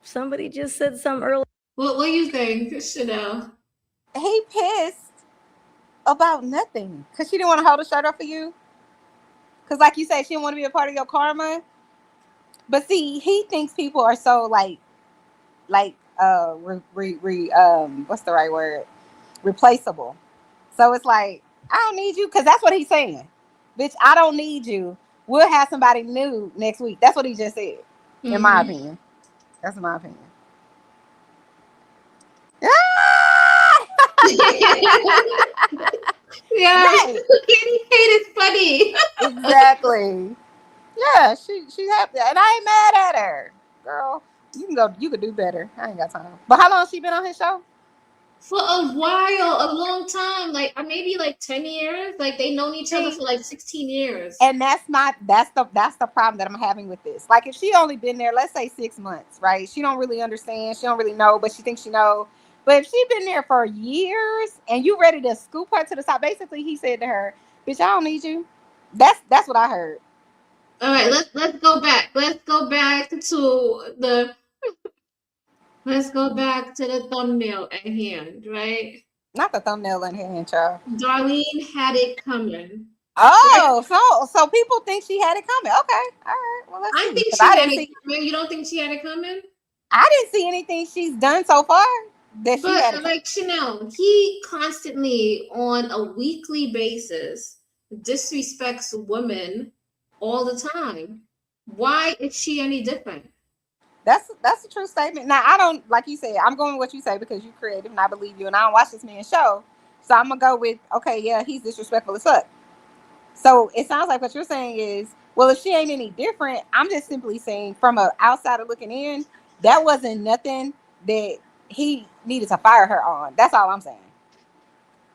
Somebody just said something earlier. What do you think, Chanel? He pissed about nothing because she didn't want to hold a shirt up for you. Because, like you said, she didn't want to be a part of your karma. But see, he thinks people are so what's the right word? Replaceable. So it's like, I don't need you, because that's what he's saying. Bitch, I don't need you. We'll have somebody new next week. That's what he just said, in my opinion. That's my opinion. Yeah, Right. Kitty hate is funny. Exactly. Yeah, she's happy, and I ain't mad at her, girl. You could do better. I ain't got time. But how long has she been on his show? For a while, a long time, like maybe like 10 years. Like they known each other for like 16 years. And that's the problem that I'm having with this. Like if she only been there, let's say 6 months, right? She don't really understand. She don't really know, but she thinks she know. But if she been there for years and you ready to scoop her to the top, basically he said to her, "Bitch, I don't need you." That's what I heard. All right, let's go back. Let's go back to the thumbnail at hand, right? Not the thumbnail in hand, child. Darlene had it coming. Oh, so people think she had it coming. Okay, all right. Well, let's I see. think 'Cause she I had didn't it see. coming. You don't think she had it coming? I didn't see anything she's done so far that she had. But like Chanel, he constantly on a weekly basis disrespects women all the time. Why is she any different? That's a true statement. Now I don't, like you said, I'm going with what you say because you're creative and I believe you, and I don't watch this man's show, so I'm gonna go with, okay, yeah, he's disrespectful as fuck. So it sounds like what you're saying is, well, if she ain't any different, I'm just simply saying from an outsider looking in, that wasn't nothing that he needed to fire her on. That's all I'm saying.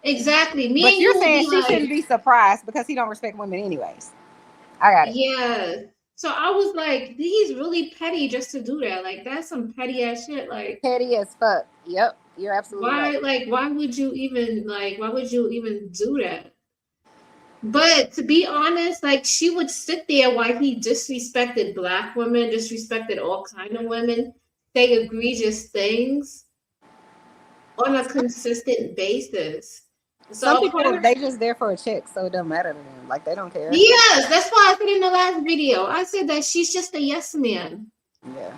Exactly. Me But and you're you saying will she be like, shouldn't be surprised because he don't respect women anyways. I got it. yeah. So I was like, he's really petty just to do that. Like that's some petty ass shit. Like Petty as fuck. Yep, you're absolutely why? right. Like why would you even do that? But to be honest, like she would sit there while he disrespected black women, disrespected all kind of women, say egregious things on a consistent basis. So Some people, they just there for a check, so it doesn't matter to them. Like they don't care. yes, that's why I said in the last video, I said that she's just a yes man. Yeah,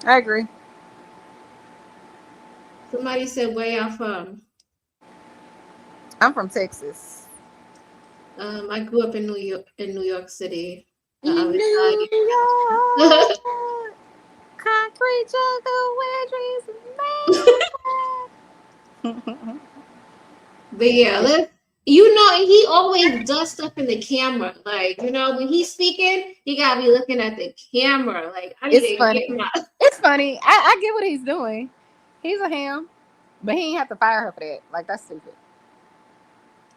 I agree. Somebody said, "Where y'all from?" I'm from Texas. I grew up in New York City. New I was York, concrete jungle where dreams are made. But yeah, he always does stuff in the camera. Like, when he's speaking, you gotta be looking at the camera. Like, I need It's to funny. get my It's funny. I get what he's doing. He's a ham, but he ain't have to fire her for that. Like that's stupid.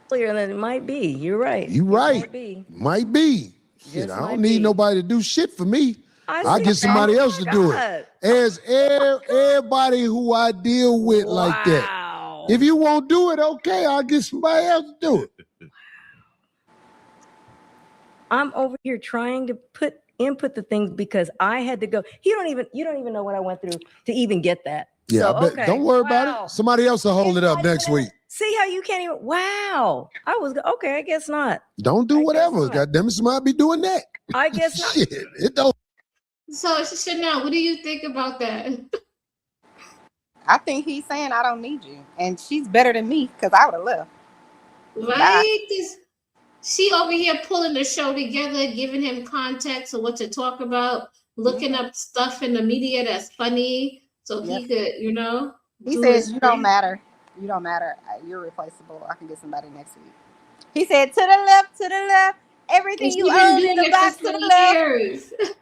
Clear that it might be. You're right. You right. Might be. Shit, I don't need nobody to do shit for me. I'll get somebody else to do it. As everybody who I deal with like that. If you won't do it, okay, I'll get somebody else to do it. I'm over here trying to input the things because I had to go. You don't even know what I went through to even get that. Yeah, so, I bet. okay. Don't worry about it. Somebody else will hold it up next week. See how you can't even. Wow. Okay. I guess not. Don't do whatever. Goddamn it, somebody be doing that. I guess not. Shit, it don't. So Chanel, what do you think about that? I think he's saying I don't need you, and she's better than me because I would have left. Right? Because she over here pulling the show together, giving him context of what to talk about, looking up stuff in the media that's funny, so he could, He says you don't matter. You don't matter. You're replaceable. I can get somebody next week. He said to the left. Everything you own in the box to the left.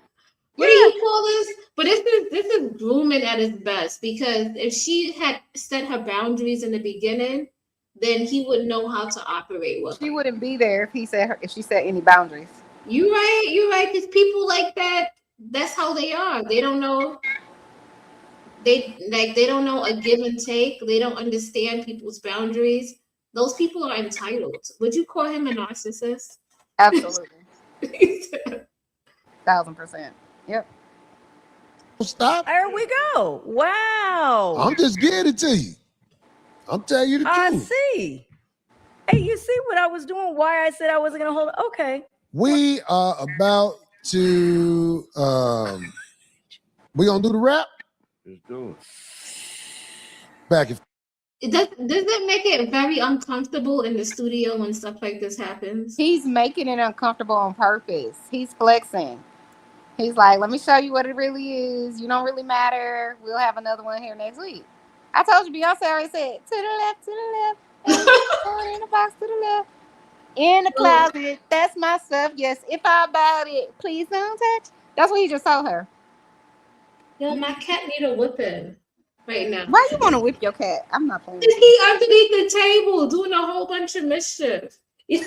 What do you call this? But this is grooming at its best, because if she had set her boundaries in the beginning, then he would know how to operate with her. She wouldn't be there if she set any boundaries. You're right. Because people like that, that's how they are. They don't know. They don't know a give and take. They don't understand people's boundaries. Those people are entitled. Would you call him a narcissist? Absolutely. 1000%. Yep. Stop. There we go. Wow. I'm just getting it to you. I'm telling you the I truth. see. Hey, you see what I was doing? Why I said I wasn't gonna hold it? Okay. We are about to we gonna do the rap? Let's do it. Back if Does it make it very uncomfortable in the studio when stuff like this happens? He's making it uncomfortable on purpose. He's flexing. He's like, let me show you what it really is. You don't really matter. We'll have another one here next week. I told you, Beyonce already said, to the left, in the box, to the left. In the closet, that's my stuff. Yes, if I bought it, please don't touch. That's what he just told her. Yo, my cat need a whipping right now. Why you want to whip your cat? I'm not playing. He underneath the table doing a whole bunch of mischief. Yeah.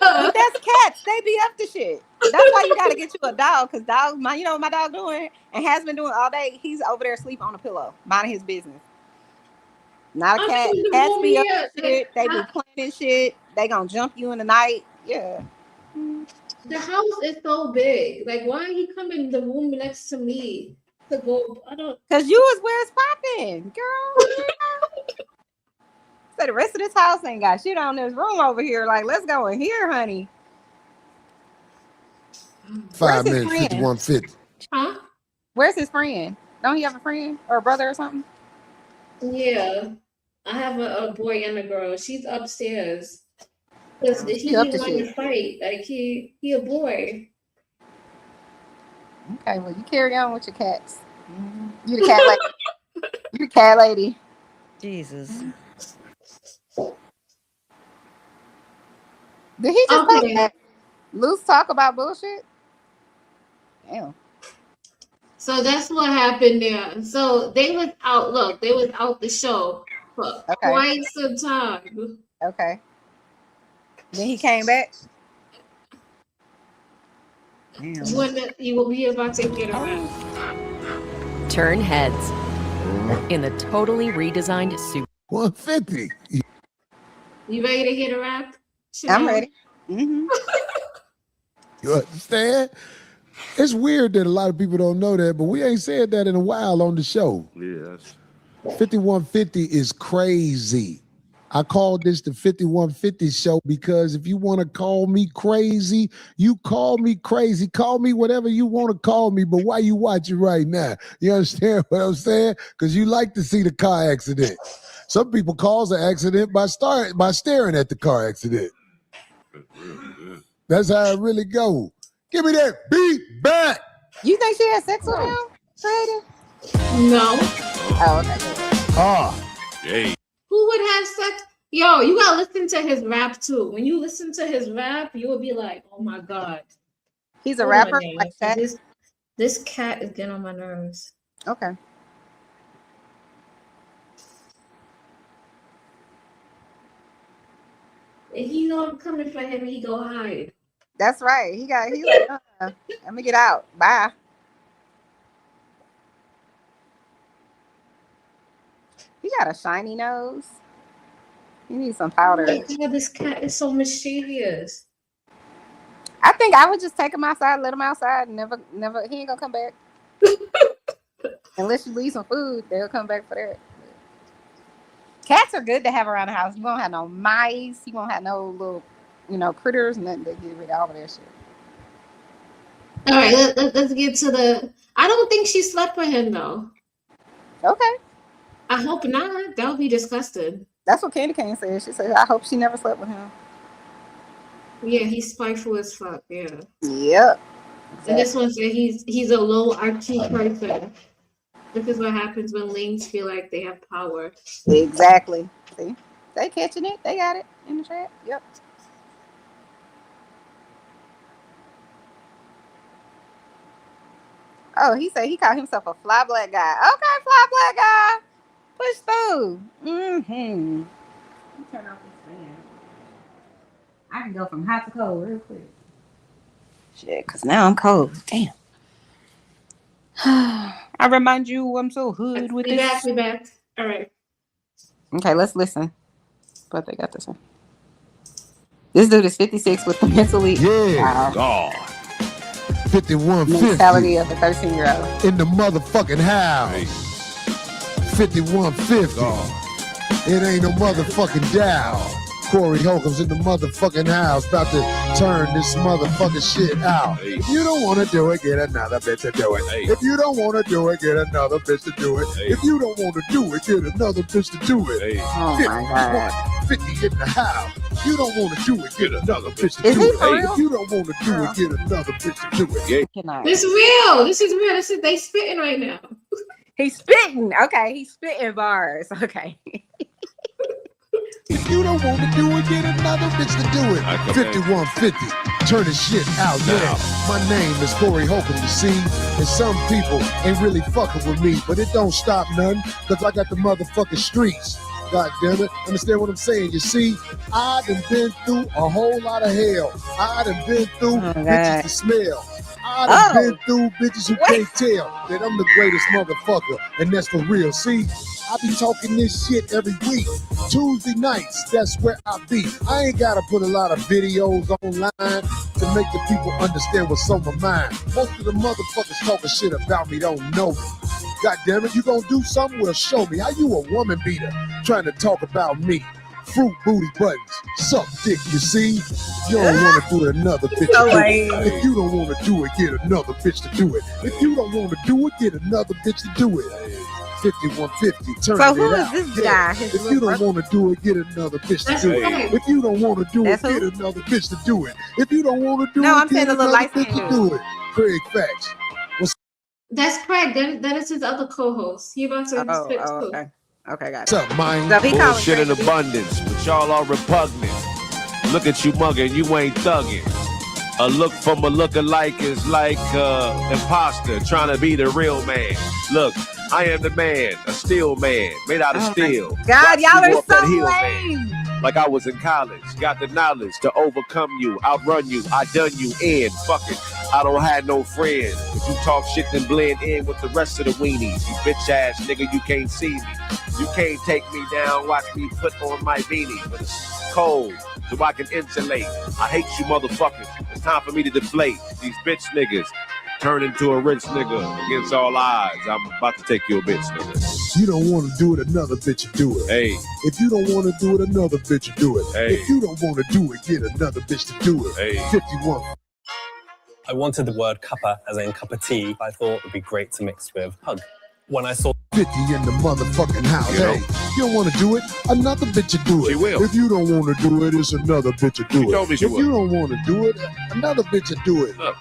But that's cats. They be up to shit. That's why you gotta get you a dog, because dog, you know what my dog doing and has been doing all day. He's over there asleep on a pillow, minding his business. Not a cat. Cats be up to shit. They be playing shit. They gonna jump you in the night. Yeah. The house is so big. Like, why he come in the room next to me to go? I don't. Cause you was where it's popping, girl. So the rest of this house ain't got shit on this room over here. Like, let's go in here, honey. 5 minutes, 5150. Huh? Where's his friend? Don't he have a friend or a brother or something? Yeah, I have a boy and a girl. She's upstairs. Cause he She up didn't to want to shit. fight. Like he a boy. Okay, well, you carry on with your cats. You the cat lady. You the cat lady. Jesus. Did he just post Okay. that? Loose talk about bullshit? Damn. So that's what happened there. So they was out. Look, they was out the show for Okay. quite some time. Okay. Then he came back. Damn. When you will be about to get around. Turn heads in the totally redesigned suit. 150. You ready to hit a rap? I'm ready. Mm-hmm. You understand? It's weird that a lot of people don't know that, but we ain't said that in a while on the show. Yes. 5150 is crazy. I called this the 5150 show because if you want to call me crazy, you call me crazy. Call me whatever you want to call me, but why you watching right now? You understand what I'm saying? Because you like to see the car accident. Some people cause an accident by staring at the car accident. That's how it really go. Give me that beat back. You think she had sex with him, Trader? No. Oh, okay. Hey. Who would have sex? Yo, you gotta listen to his rap too. When you listen to his rap, you will be like, "Oh my god." He's a Hold on rapper now. like that. This cat is getting on my nerves. Okay. If you know I'm coming for him, he go hide. That's right. He's like, let me get out. Bye. He got a shiny nose. He needs some powder. Oh my God, this cat is so mischievous. I think I would just take him outside, let him outside, and never, he ain't gonna come back. Unless you leave some food, they'll come back for that. Cats are good to have around the house. You won't have no mice. You won't have no little, critters, and nothing to get rid of all of that shit. All right, let's get to the. I don't think she slept with him though. Okay. I hope not. That would be disgusting. That's what Candy Cane said. She said, I hope she never slept with him. Yeah, he's spiteful as fuck. Yeah. Yep. Exactly. And this one said he's a low IQ person. This is what happens when lings feel like they have power. Exactly. See? They catching it. They got it in the trap. Yep. Oh, he said he called himself a fly black guy. Okay, fly black guy. Push through. Mm-hmm. Turn off this fan. I can go from hot to cold real quick. Shit, because now I'm cold. Damn. I remind you, I'm so hood with this. We back. All right. Okay, let's listen. But they got this one. This dude is 56 with the mentally. Yeah. God. 5150. Mentality of a 13-year-old. In the motherfucking house. 5150. It ain't no motherfucking doubt. Corey Holcomb's in the motherfucking house, about to turn this motherfucking shit out. Hey. If you don't want to do it, get another bitch to do it. Hey. If you don't want to do it, get another bitch to do it. Hey. If you don't want to do it, get another bitch to do it. Hey. Oh my God. 50 in the house. If you don't want to do it, get another bitch to Is do he it. for real? If you don't want to do it, get another bitch to do it. Good night. This real. This is real. They spitting right now. He's spitting. Okay, he's spitting bars. Okay. If you don't want to do it, get another bitch to do it. 5150. Turn the shit out. Yeah. My name is Corey Holcomb, you see. And some people ain't really fucking with me, but it don't stop none, because I got the motherfucking streets. God damn it. Understand what I'm saying? You see, I done been through a whole lot of hell. I done been through bitches to smell. I done been through bitches who can't tell that I'm the greatest motherfucker, and that's for real. See, I be talking this shit every week. Tuesday nights, that's where I be. I ain't gotta put a lot of videos online to make the people understand what's on my mind. Most of the motherfuckers talking shit about me don't know me. God damn it, you gonna do something? Well, show me. How you a woman beater trying to talk about me? Fruit booty buttons, suck dick, you see? You don't want to do it, another bitch to do it. If you don't want to do it, get another bitch to do it. If you don't want to do it, get another bitch to do it. 5150, turn So it who out. is this guy? If you don't want to do it, get another bitch to do it. If you don't want to do it, That's who? get another bitch to do it. If you don't want to do No, it, I'm saying get the little another light-skinned bitch to dude. do it. Craig Facts. That's Craig. That is his other co-host. He about to spit too. Okay. Okay, got What's it. up, man? So he calling Bullshit in Craig a bitch. abundance, but y'all are repugnant. Look at you mugging, you ain't thugging. A look from a lookalike is like imposter trying to be the real man. Look, I am the man, a steel man, made out of Oh my steel. God, Watch y'all you are up that so hill, lame. man. Like I was in college, got the knowledge to overcome you, outrun you, I done you in. Fuck it, I don't have no friends. If you talk shit, then blend in with the rest of the weenies. You bitch ass nigga, you can't see me. You can't take me down, watch me put on my beanie. But it's cold, so I can insulate. I hate you motherfuckers. It's time for me to deflate. These bitch niggas turn into a rich nigga against all odds. I'm about to take you a bitch nigga. You don't want to do it, another bitch will do it. Hey, If you don't want to do it, another bitch will do it. Hey. If you don't want to do it, get another bitch to do it. hey. 51. I wanted the word cuppa, as in cup of tea, I thought it would be great to mix with hug. When I saw 50 in the motherfucking house. You know. Hey, you don't want to do it, another bitch will do it. She will. If you don't want to do it, it's another bitch will do She it. told me she if would. you don't want to do it, another bitch will do it. Look,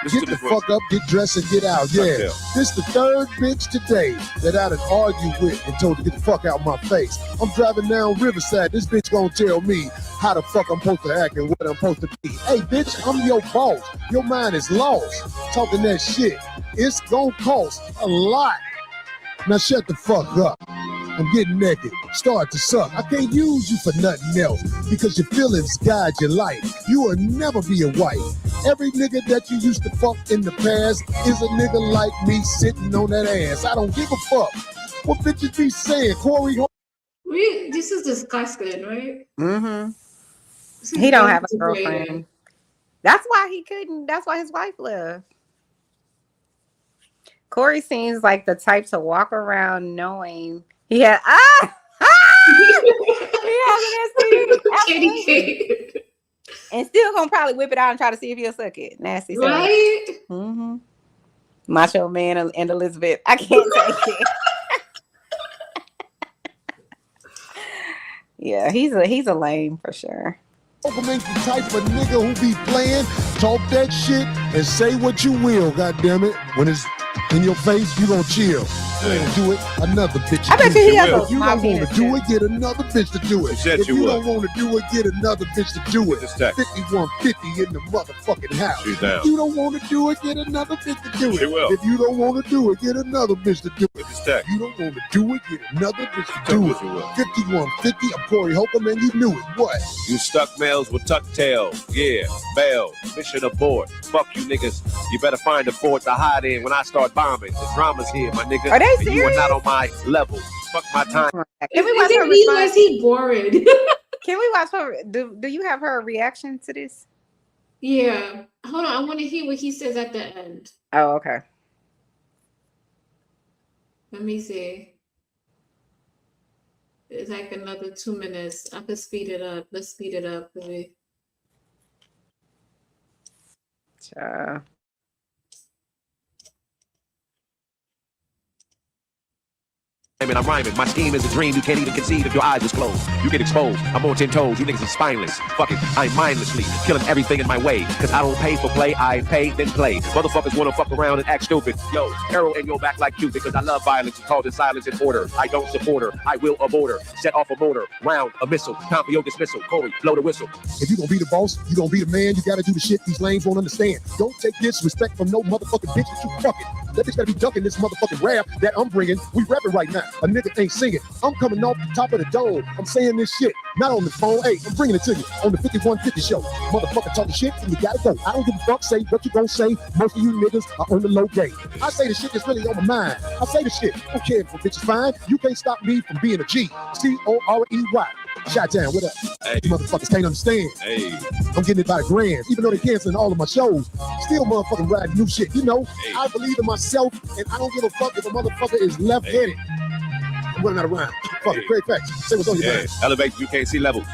listen Get to the this fuck up, get dressed, and get out. Yeah, tell. this the third bitch today that I done argued with and told to get the fuck out my face. I'm driving down Riverside. This bitch gonna tell me how the fuck I'm supposed to act and what I'm supposed to be. Hey, bitch, I'm your boss. Your mind is lost. Talking that shit. It's gonna cost a lot. Now shut the fuck up. I'm getting naked. Start to suck. I can't use you for nothing else because your feelings guide your life. You will never be a wife. Every nigga that you used to fuck in the past is a nigga like me sitting on that ass. I don't give a fuck. What bitches be saying? Corey This is disgusting, right? Mm-hmm. This is He don't very have a degrading. girlfriend. That's why he couldn't. That's why his wife left. Corey seems like the type to walk around knowing he had Kitty kid. and still gonna probably whip it out and try to see if he'll suck it. Nasty stuff. Right? Mm-hmm. Macho Man and Elizabeth. I can't take it. Yeah, he's a lame for sure. Holcomb ain't the type of nigga who be playing, talk that shit, and say what you will, goddammit. When it's in your face, you gonna chill. plan to do it, another bitch. I bet you he has a If you don't want to do it, get another bitch to do it. If you don't want to do it, get another bitch to do it. 5150 in the motherfucking house. She's down. If you don't want to do it, get another bitch to do it. She will. If you don't want to do it, get another bitch to do it. This text. If you don't want to do it, get another bitch to do it. 5150, I'm Corey Holcomb, and you knew it. What? You stuck males with tuck tail. Yeah, bail. Mission abort. Fuck you niggas. You better find a fort to hide in when I start bombing. The drama's here, my nigga. Are they and you are not on my level. Fuck my time. Can we watch her realize he bored. Can we watch her? Do you have her reaction to this? Yeah. Hold on. I want to hear what he says at the end. Oh, okay. Let me see. It's like another 2 minutes. I could speed it up. Let's speed it up, baby. I'm rhyming. My scheme is a dream you can't even conceive if your eyes was closed. You get exposed. I'm on 10 toes. You niggas are spineless. Fuck it. I'm mindlessly killing everything in my way. Cause I don't pay for play. I pay then play. Motherfuckers wanna fuck around and act stupid. Yo, arrow in your back like Cupid. Cause I love violence and call it silence and order. I don't support her. I will abort her. Set off a motor. Round a missile. Time for your dismissal. Corey, blow the whistle. If you gonna be the boss, you gonna be the man, you gotta do the shit these lames won't understand. Don't take disrespect from no motherfucking bitch that you fucking. That bitch gotta be ducking this motherfucking rap that I'm bringing. We rapping right now. A nigga ain't singing. I'm coming off the top of the dome. I'm saying this shit, not on the phone. Hey, I'm bringing it to you on the 5150 show. Motherfucker talking shit and you gotta go. I don't give a fuck, say what you gonna say. Most of you niggas are on the low game. I say the shit that's really on my mind. I say the shit. I don't care if a bitch is fine. You can't stop me from being a G. C-O-R-E-Y. Shot down, what up? Hey. You motherfuckers can't understand. Hey. I'm getting it by the grams. Even though they canceling all of my shows, still motherfucking riding new shit. You know, Hey. I believe in myself and I don't give a fuck if a motherfucker is left-headed. I'm running out of rhyme. Fuck it, great facts. Say what's on your mind. Elevate, you can't see levels.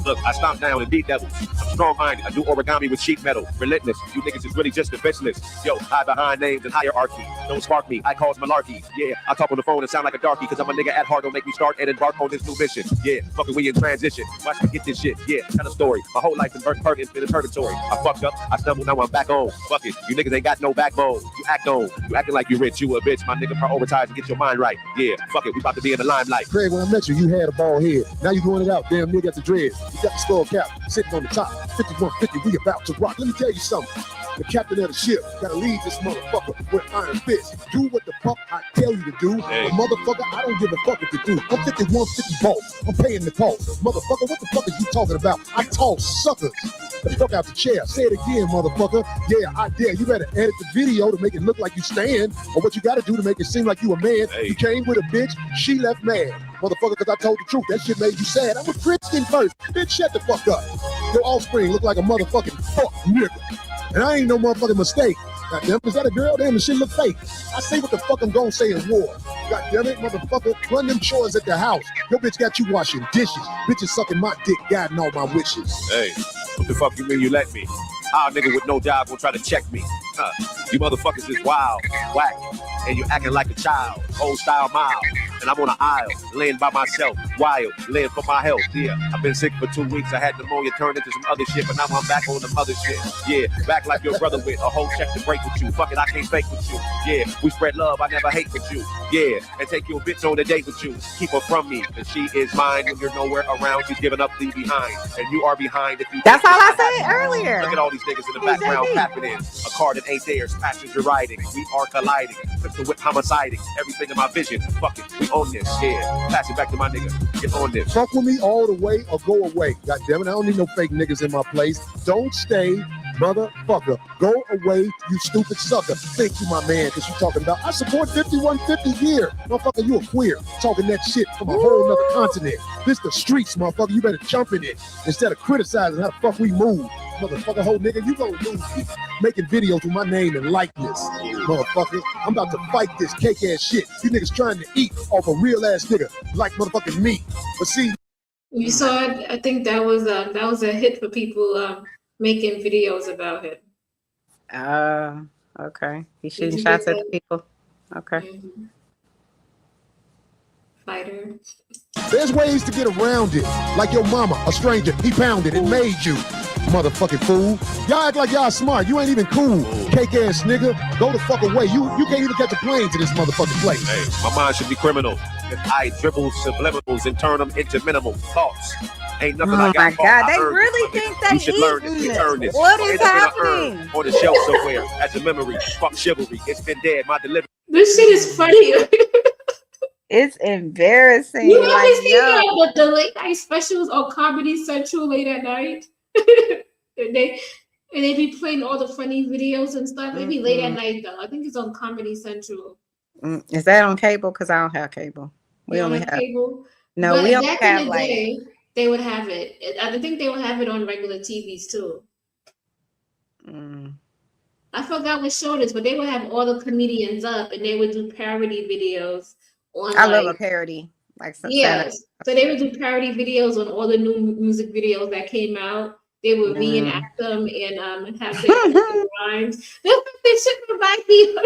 Look, I stomp down and beat devils. I'm strong-minded. I do origami with sheet metal. Relentless. You niggas is really just defenseless. Yo, hide behind names and hierarchy. Don't spark me. I cause malarkey. Yeah, I talk on the phone and sound like a darky because I'm a nigga at heart. Don't make me start and embark on this new mission. Yeah, fucking we in transition. Watch me get this shit. Yeah, tell a story. My whole life in purgatory. I fucked up. I stumbled. Now I'm back on. Fuck it. You niggas ain't got no backbone. You act on. You acting like you rich. You a bitch. My nigga prioritize and get your mind right. Yeah, fuck it. We about to be in the limelight. Craig, when I met you, you had a bald head. Now you're growing it out. Damn nigga got the dreads. You got the skull cap sitting on the top. 5150, we about to rock. Let me tell you something. The captain of the ship gotta lead this motherfucker with iron fist. Do what the fuck I tell you to do. Hey. But motherfucker, I don't give a fuck what you do. I'm 5150 boss. I'm paying the cost. Motherfucker, what the fuck is you talking about? I toss suckers the fuck out the chair. Say it again, motherfucker. Yeah, I dare. You better edit the video to make it look like you stand, or what you gotta do to make it seem like you a man. Hey. You came with a bitch, she left mad. Motherfucker, because I told the truth. That shit made you sad. I was Christian first. Bitch, shut the fuck up. Your offspring look like a motherfucking fuck nigga. And I ain't no motherfucking mistake. Goddamn, is that a girl? Damn, the shit look fake. I say what the fuck I'm gonna say in war. Goddamn it, motherfucker, run them chores at the house. Your bitch got you washing dishes. Bitches sucking my dick, guiding all my wishes. Hey, what the fuck you mean you let me? How a nigga with no job gonna try to check me? You motherfuckers is wild, whack, and you acting like a child. Old style mild, and I'm on an aisle, laying by myself, wild, laying for my health. Yeah, I've been sick for 2 weeks. I had pneumonia turned into some other shit, but now I'm back on the mother shit. Yeah, back like your brother with a whole check to break with you. Fuck it, I can't fake with you. Yeah, we spread love, I never hate with you. Yeah, and take your bitch on a date with you. Keep her from me, cause she is mine. When you're nowhere around, she's giving up, leave behind, and you are behind if you. That's all I said earlier. Look at all these niggas in the background tapping in. A car that ain't theirs, passenger riding. We are colliding. Pistol whip homiciding. Everything in my vision. Fuck it, we own this. Yeah, pass it back to my nigga. Get on this. Fuck with me all the way or go away. God damn it, I don't need no fake niggas in my place. Don't stay, motherfucker. Go away, you stupid sucker. Think you my man, cause you talking about, I support 5150 here. Motherfucker, you a queer. Talking that shit from a whole nother continent. This the streets, motherfucker. You better jump in it instead of criticizing how the fuck we move. Motherfucker, whole nigga, you gonna lose making videos with my name and likeness. Motherfucker, I'm about to fight this cake ass shit. You niggas trying to eat off a real ass nigga like motherfucking me. But see, You saw it. I think that was a hit for people making videos about him. Okay. He's shooting shots at the people. Okay. Mm-hmm. Fighter. there's ways to get around it. Like your mama, a stranger, he pounded and made you. Motherfucking fool. Y'all act like y'all smart. You ain't even cool. Cake ass nigga. Go the fuck away. You can't even catch a plane to this motherfucking place. Hey, my mind should be criminal. If I dribble subliminals and turn them into minimal thoughts. Ain't nothing I Oh got. my God, they really think they You should learn this. eating You it. earn this. What Or is it's been a happening? urn on the shelf somewhere as a memory. Fuck chivalry. It's been dead. My delivery. This shit is funny. It's embarrassing. You ever Like, see the late night specials on Comedy Central late at night? and they be playing all the funny videos and stuff. They be late at night though. I think it's on Comedy Central. Is that on cable? Because I don't have cable. We You only don't have cable. No, but we only back have in the like. day, they would have it. I think they would have it on regular TVs too. I forgot what show it is, but they would have all the comedians up, and they would do parody videos on. I love a parody. Like yes, so they would do parody videos on all the new music videos that came out. They would reenact them and have their rhymes. They should provide me.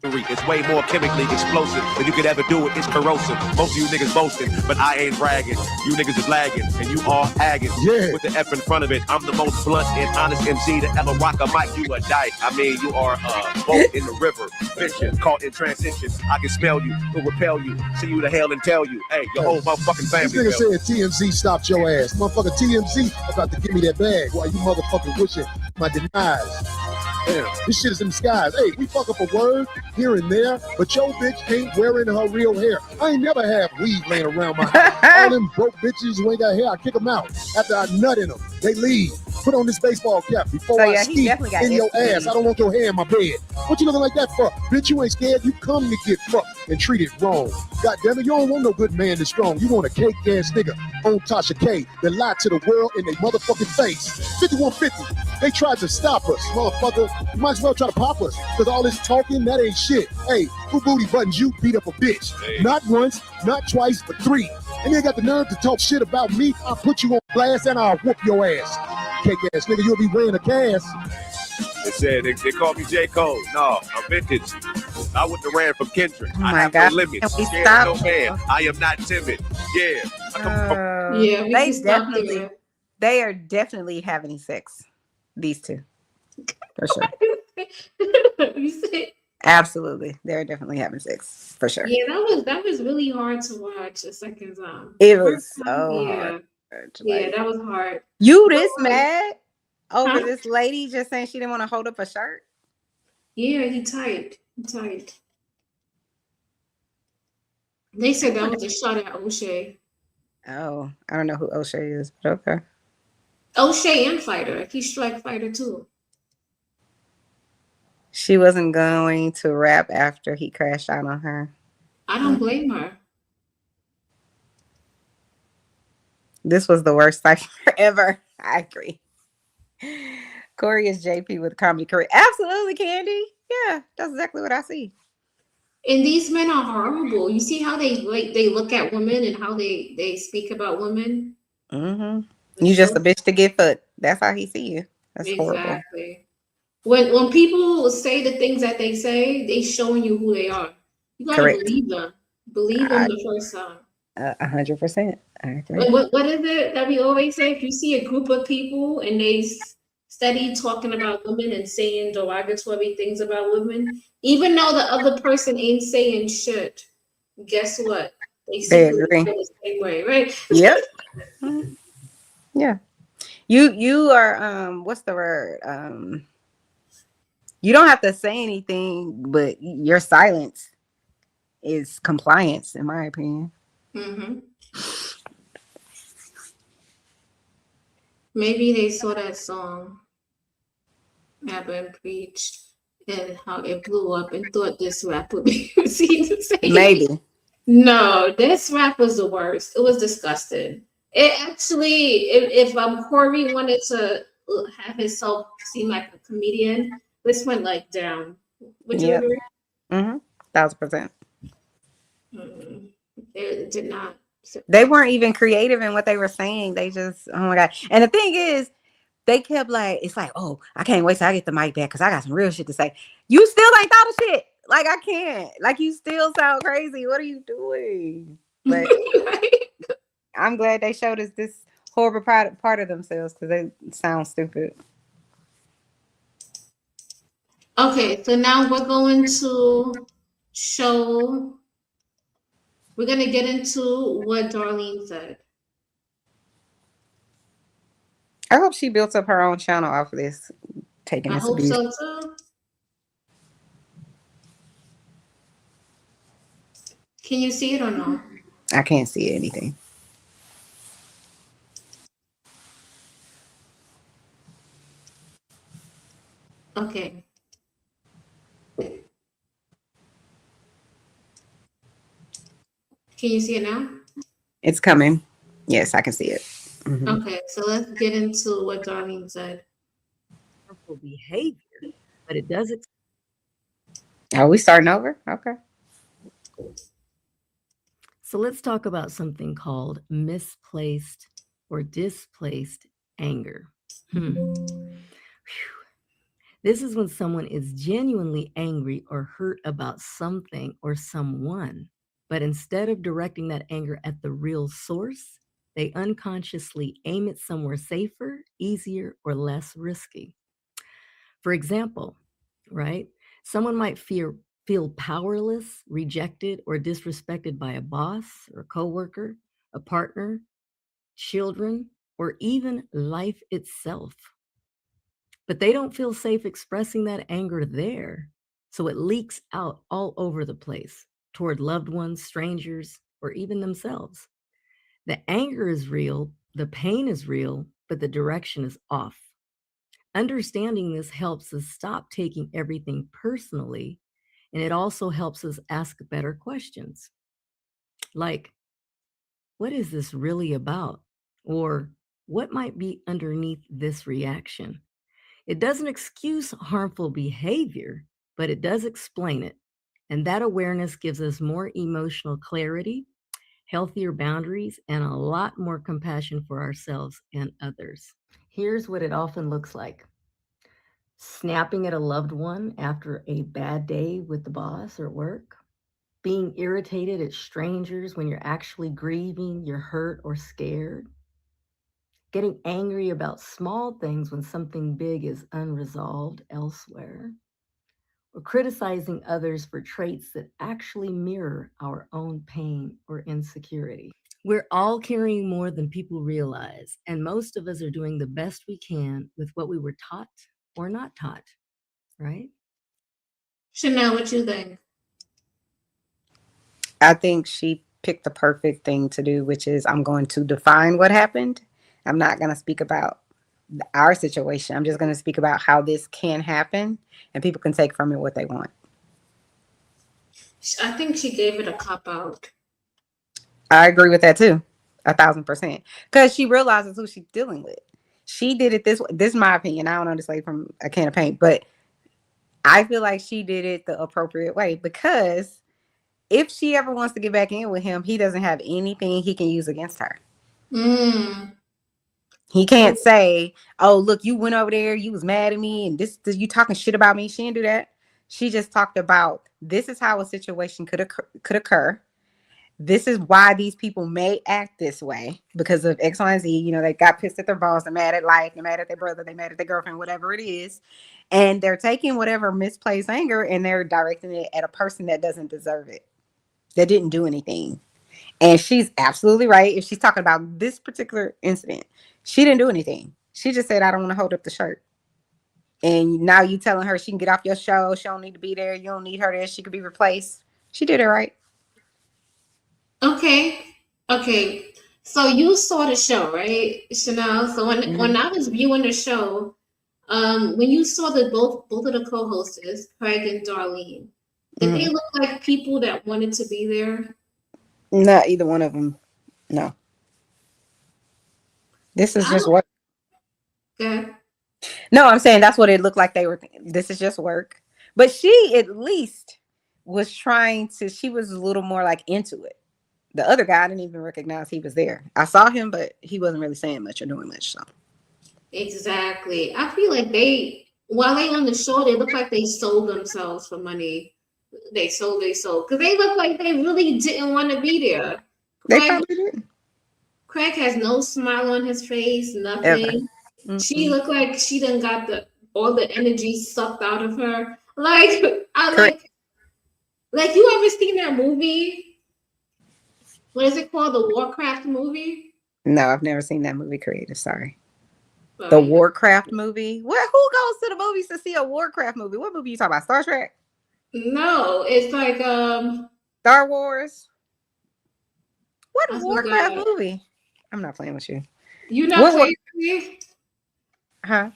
It's way more chemically explosive than you could ever do it. It's corrosive. Most of you niggas boasting, but I ain't bragging. You niggas is lagging, and you all hagging. Yeah. With the F in front of it, I'm the most blunt and honest MC to ever rock a mic. You a dyke. I mean, you are a boat in the river, fishing, caught in transition. I can smell you, will repel you, see you to hell and tell you, hey, your whole motherfucking family. This nigga said TMZ stopped your ass. Motherfucker, TMZ about to give me that bag while you motherfucking wishing my denies. Damn, this shit is in the skies. Hey, we fuck up a word here and there, but your bitch ain't wearing her real hair. I ain't never have weed laying around my house. All them broke bitches who ain't got hair, I kick them out. After I nut in them, they leave. Put on this baseball cap before I speak in your ass. I don't want your hair in my bed. What you looking like that for? Bitch, you ain't scared. You come to get fucked and treated wrong. God damn it, you don't want no good man that's strong. You want a cake ass nigga on Tasha K that lied to the world in their motherfucking face. 5150. They tried to stop us, motherfucker. You might as well try to pop us, because all this talking, that ain't shit. Hey, who booty buttons you beat up a bitch? Hey. Not once, not twice, but 3. And you ain't got the nerve to talk shit about me. I'll put you on blast and I'll whoop your ass. Cake ass nigga, you'll be wearing a cast. They said, they called me J. Cole. No, I'm vintage. I wouldn't have ran from Kendrick. Oh I have God. no limits. Scared of no man. I am not timid. Yeah. They are definitely having sex. These two. For sure. You see? Absolutely. They're definitely having sex. For sure. Yeah, that was really hard to watch the second time. It was so hard. Yeah, that was hard. You this mad over this lady just saying she didn't want to hold up a shirt? Yeah, he tight. They said that was a shot at O'Shea. Oh, I don't know who O'Shea is, but okay. O'Shea and fighter. He's strike fighter too. She wasn't going to rap after he crashed out on her. I don't blame her. This was the worst cipher ever. I agree. Corey is JP with comedy career. Absolutely, Candy. Yeah, that's exactly what I see. And these men are horrible. You see how they look at women and how they speak about women. You just a bitch to get fucked. That's how he see you. That's horrible. Exactly. When people say the things that they say, they showing you who they are. You gotta believe them. Believe them the first time. 100%. I agree. What is it that we always say? If you see a group of people and they steady talking about women and saying derogatory things about women, even though the other person ain't saying shit, guess what? They agree the same way, right? Yep. Yeah. You are what's the word? You don't have to say anything, but your silence is compliance, in my opinion. Maybe they saw that song Abba preached and how it blew up and thought this rap would be seen the same. Maybe. No, this rap was the worst. It was disgusting. It actually, if Corey wanted to have himself seem like a comedian, this went like down. Would you agree? 1,000%. It did not. They weren't even creative in what they were saying. They just, oh my God. And the thing is, they kept like, it's like, oh, I can't wait till I get the mic back because I got some real shit to say. You still ain't thought of shit. Like, I can't. Like, you still sound crazy. What are you doing? But I'm glad they showed us this horrible part of themselves because they sound stupid. Okay, so now we're going to show. We're gonna get into what Darlene said. I hope she built up her own channel off of this, taking I this hope abuse. so too. Can you see it or no? I can't see anything. Okay. Can you see it now? It's coming. Yes, I can see it. Mm-hmm. Okay, so let's get into what Darlene said. Harmful behavior, but it does. Are we starting over? Okay. So let's talk about something called misplaced or displaced anger. This is when someone is genuinely angry or hurt about something or someone, but instead of directing that anger at the real source, they unconsciously aim it somewhere safer, easier, or less risky. For example, right? Someone might feel powerless, rejected, or disrespected by a boss or a coworker, a partner, children, or even life itself. But they don't feel safe expressing that anger there. So it leaks out all over the place toward loved ones, strangers, or even themselves. The anger is real, the pain is real, but the direction is off. Understanding this helps us stop taking everything personally, and it also helps us ask better questions. Like, what is this really about? Or what might be underneath this reaction? It doesn't excuse harmful behavior, but it does explain it. And that awareness gives us more emotional clarity, healthier boundaries, and a lot more compassion for ourselves and others. Here's what it often looks like. Snapping at a loved one after a bad day with the boss or work. Being irritated at strangers when you're actually grieving, you're hurt or scared. Getting angry about small things when something big is unresolved elsewhere. Or criticizing others for traits that actually mirror our own pain or insecurity. We're all carrying more than people realize, and most of us are doing the best we can with what we were taught or not taught, right? Chanel, what you think? I think she picked the perfect thing to do, which is I'm going to define what happened. I'm not going to speak about our situation. I'm just going to speak about how this can happen, and people can take from it what they want. I think she gave it a cop out. I agree with that too, 1,000%. Because she realizes who she's dealing with. She did it this way. This is my opinion. I don't know this lady from a can of paint, but I feel like she did it the appropriate way, because if she ever wants to get back in with him, he doesn't have anything he can use against her. He can't say, oh, look, you went over there, you was mad at me, and this you talking shit about me. She didn't do that. She just talked about, this is how a situation could occur. This is why these people may act this way because of X, Y, and Z. You know, they got pissed at their boss, they're mad at life, they're mad at their brother, they're mad at their girlfriend, whatever it is. And they're taking whatever misplaced anger and they're directing it at a person that doesn't deserve it, that didn't do anything. And she's absolutely right. If she's talking about this particular incident, she didn't do anything. She just said, I don't want to hold up the shirt. And now you telling her she can get off your show. She don't need to be there. You don't need her there. She could be replaced. She did it right. Okay. So you saw the show, right, Chanel? So when I was viewing the show, when you saw the both of the co-hosts, Craig and Darlene, did they look like people that wanted to be there? Not either one of them. No. This is just work. Okay. No, I'm saying that's what it looked like they were. This is just work. But she at least was trying to, she was a little more like into it. The other guy, I didn't even recognize he was there. I saw him, but he wasn't really saying much or doing much. So Exactly. I feel like while they on the show, they look like they sold themselves for money. They sold. Because they look like they really didn't want to be there. They probably did. Craig has no smile on his face, nothing. Ever. She looked like she done got all the energy sucked out of her. Like Correct. like you ever seen that movie? What is it called? The Warcraft movie? No, I've never seen that movie. Creative, sorry. But, The Warcraft movie. Who goes to the movies to see a Warcraft movie? What movie you talking about? Star Trek? no, it's like Star Wars? What I Warcraft forgot. movie? I'm not playing with you. You know, What crazy? Huh?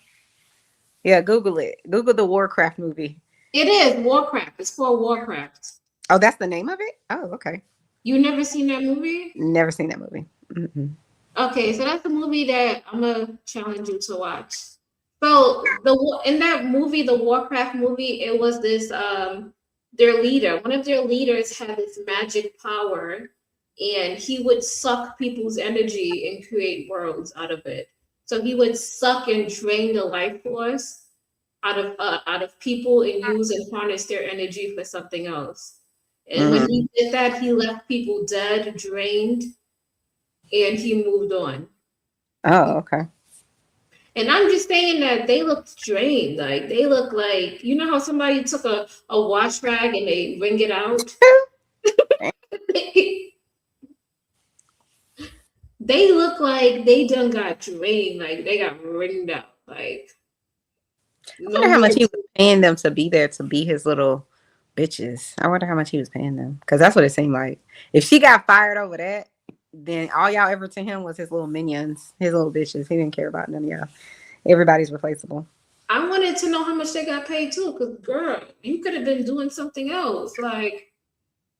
Yeah, Google it. Google the Warcraft movie. It is Warcraft. It's called Warcraft. Oh, that's the name of it? Oh, okay. You never seen that movie? Never seen that movie. Mm-mm. Okay, so that's the movie that I'm gonna challenge you to watch. So in that movie, the Warcraft movie, it was this their leader. One of their leaders had this magic power, and he would suck people's energy and create worlds out of it. So he would suck and drain the life force out of people and use and harness their energy for something else. And when he did that, he left people dead, drained, and he moved on. Oh, okay. And I'm just saying that they look drained. Like they look like, you know how somebody took a wash rag and they wring it out? They look like they done got drained, like they got wringed out. Like I wonder how much he was paying them to be there to be his little bitches. I wonder how much he was paying them. Because that's what it seemed like. If she got fired over that, then all y'all ever to him was his little minions, his little bitches. He didn't care about none of y'all. Everybody's replaceable. I wanted to know how much they got paid too, because girl, you could have been doing something else. Like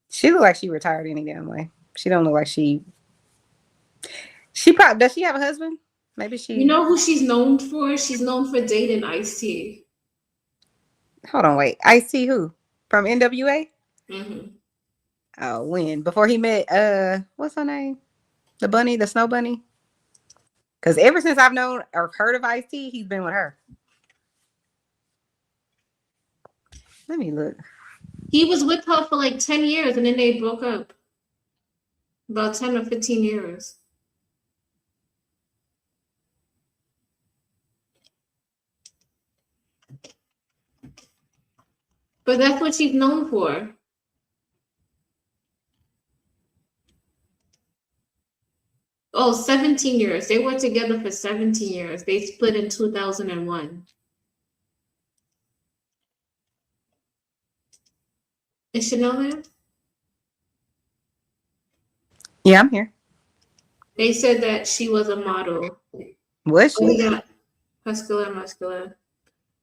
she looked like she retired any damn way. She don't look like she probably does. She have a husband? Maybe she. You know who she's known for? She's known for dating Ice-T. Hold on, wait. Ice-T who? From NWA? Mm-hmm. Oh, when? Before he met what's her name? The bunny, the snow bunny? Because ever since I've known or heard of Ice-T, he's been with her. Let me look. He was with her for like 10 years and then they broke up. About 10 or 15 years. But that's what she's known for. Oh, 17 years. They were together for 17 years. They split in 2001. Is she know that? Yeah, I'm here. They said that she was a model. Was she? Yeah, muscular.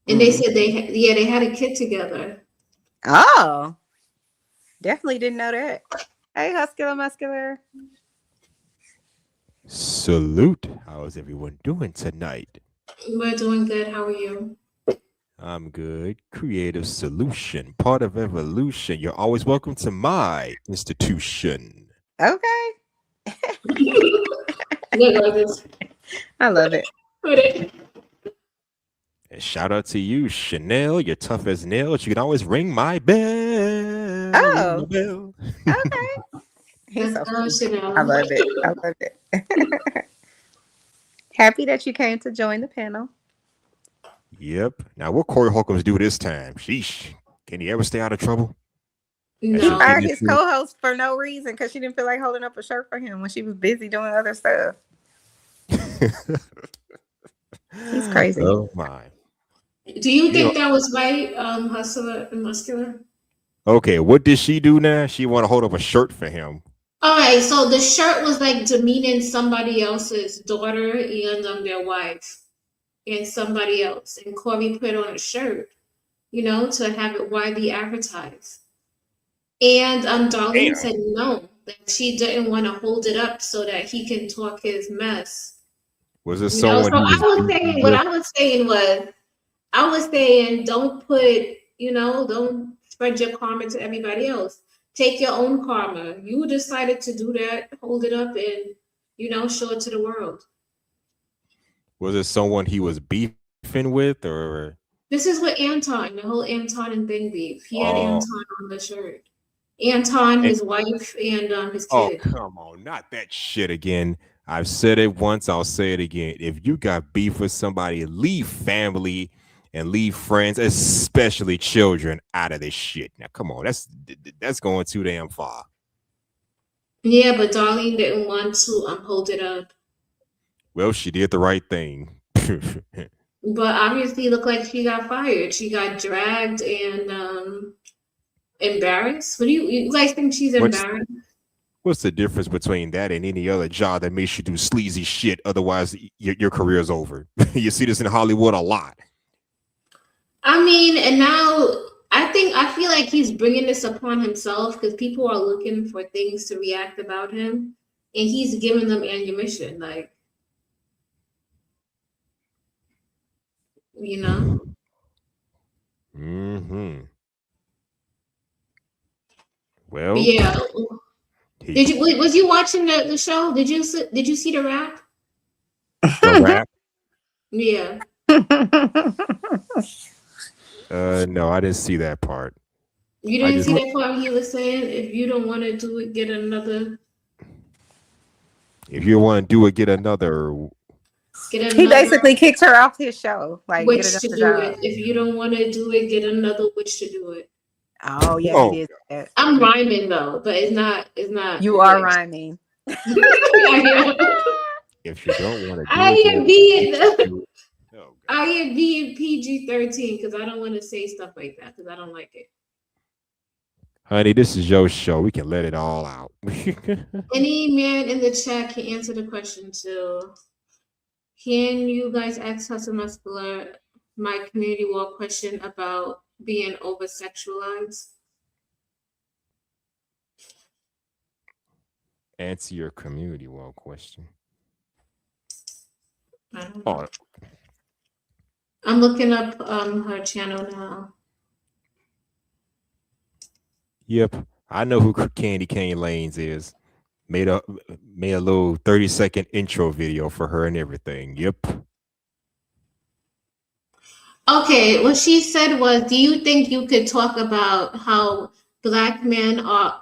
And they said they had a kid together. Oh, definitely didn't know that. Hey, muscular. Salute. How is everyone doing tonight? We're doing good. How are you? I'm good. Creative solution, part of evolution. You're always welcome to my institution. Okay. I love it. Put it. And shout out to you, Chanel. You're tough as nails. You can always ring my bell. Oh. Ring my bell. Okay. He's so funny. Chanel. I love it. Happy that you came to join the panel. Yep. Now, what Corey Holcomb's do this time? Sheesh. Can he ever stay out of trouble? No. She fired his co-host for no reason because she didn't feel like holding up a shirt for him when she was busy doing other stuff. He's crazy. Oh my. Do you think that was right, Hustler and Muscular? Okay, what did she do now? She want to hold up a shirt for him. All right, so the shirt was like demeaning somebody else's daughter and their wife and somebody else. And Corey put on a shirt, to have it widely advertised. And Darlene said no, that she didn't want to hold it up so that he can talk his mess. Was it someone? So I was saying, don't don't spread your karma to everybody else. Take your own karma. You decided to do that, hold it up and, show it to the world. Was it someone he was beefing with or? This is what Anton, the whole Anton and Bing beef. He had Anton on the shirt. Anton, his wife, and his kid. Oh, come on. Not that shit again. I've said it once, I'll say it again. If you got beef with somebody, leave family and leave friends, especially children, out of this shit. Now, come on, that's going too damn far. Yeah, but Darlene didn't want to hold it up. Well, she did the right thing. But obviously, it looked like she got fired. She got dragged and embarrassed. What do you guys think she's embarrassed? What's the difference between that and any other job that makes you do sleazy shit? Otherwise, your career's over. You see this in Hollywood a lot. I mean, and now I feel like he's bringing this upon himself because people are looking for things to react about him, and he's giving them ammunition, like, you know. Mm-hmm. Well, yeah. Was you watching the show? Did you see the rap? The rap? Yeah. No, I didn't see that part. You didn't see that part? He was saying, if you don't want to do it, get another. If you want to do it, get another. He basically kicked her off his show. Like, which to do it. If you don't want to do it, get another which to do it. Oh yeah, he did that. I'm rhyming though, but it's not. You are rhyming. If you don't want to do I am being PG-13 because I don't want to say stuff like that because I don't like it. Honey, this is your show. We can let it all out. Any man in the chat can answer the question too. Can you guys ask Hustle Muscular my community wall question about being over-sexualized? Answer your community wall question. I don't know. I'm looking up her channel now. Yep, I know who Candy Cane Lanes is. Made a little 30-second intro video for her and everything. Yep. Okay, what she said was, do you think you could talk about how black men are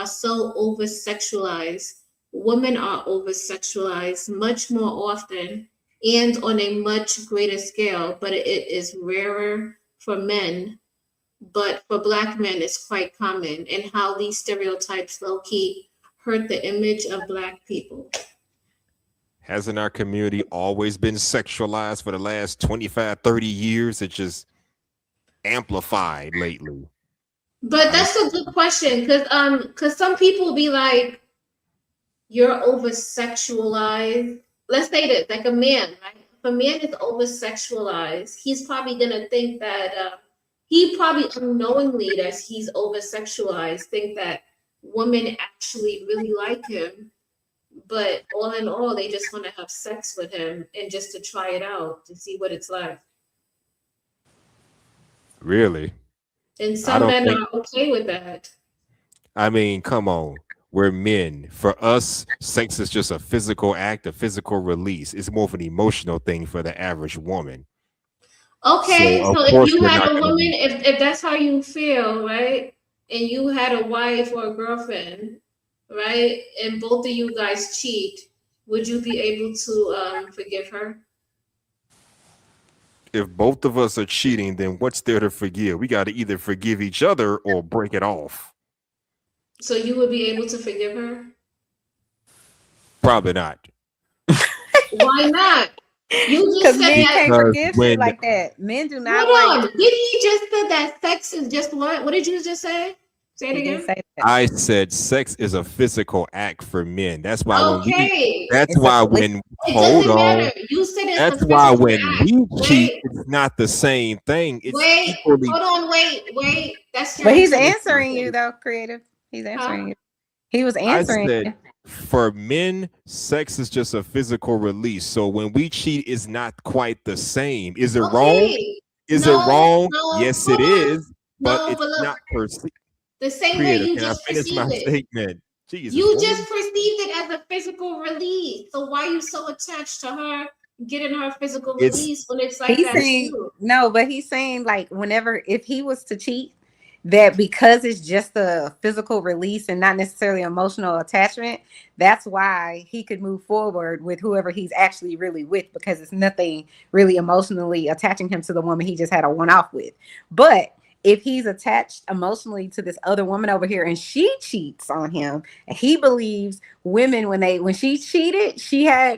so over-sexualized, women are over-sexualized much more often and on a much greater scale, but it is rarer for men. But for black men, it's quite common, and how these stereotypes low-key hurt the image of black people. Hasn't our community always been sexualized for the last 25, 30 years? It's just amplified lately. But that's a good question, because some people be like, you're over-sexualized. Let's say this, like a man, right? If a man is over-sexualized, he's probably gonna think that he probably unknowingly that he's over-sexualized, think that women actually really like him, but all in all, they just want to have sex with him and just to try it out to see what it's like. Really? And some men are okay with that. I mean, come on. We're men. For us, sex is just a physical act, a physical release. It's more of an emotional thing for the average woman. Okay, so if you had a woman, if that's how you feel, right, and you had a wife or a girlfriend, right, and both of you guys cheat, would you be able to forgive her? If both of us are cheating, then what's there to forgive? We got to either forgive each other or break it off. So you would be able to forgive her? Probably not. Why not? You just said men that. can't forgive shit like that. Men do not. Hold on. Did he just say that sex is just what? What did you just say? Say it again. I said sex is a physical act for men. That's why okay. when hold on. You said it's that's why when we cheat, it's not the same thing. It's hold on, wait. That's but he's answering you though, creative. He's answering you. He was answering. I said, for men, sex is just a physical release. So when we cheat, it's not quite the same. Is it wrong? Is it wrong? No, yes, it is. But but it's not perceived. The same way you just finish my statement. Jesus, you just perceived it as a physical release. So why are you so attached to her getting her physical release when it's like he's that saying, too? No, but he's saying like if he was to cheat, that because it's just a physical release and not necessarily emotional attachment, that's why he could move forward with whoever he's actually really with, because it's nothing really emotionally attaching him to the woman he just had a one-off with. But if he's attached emotionally to this other woman over here and she cheats on him, and he believes women when she cheated,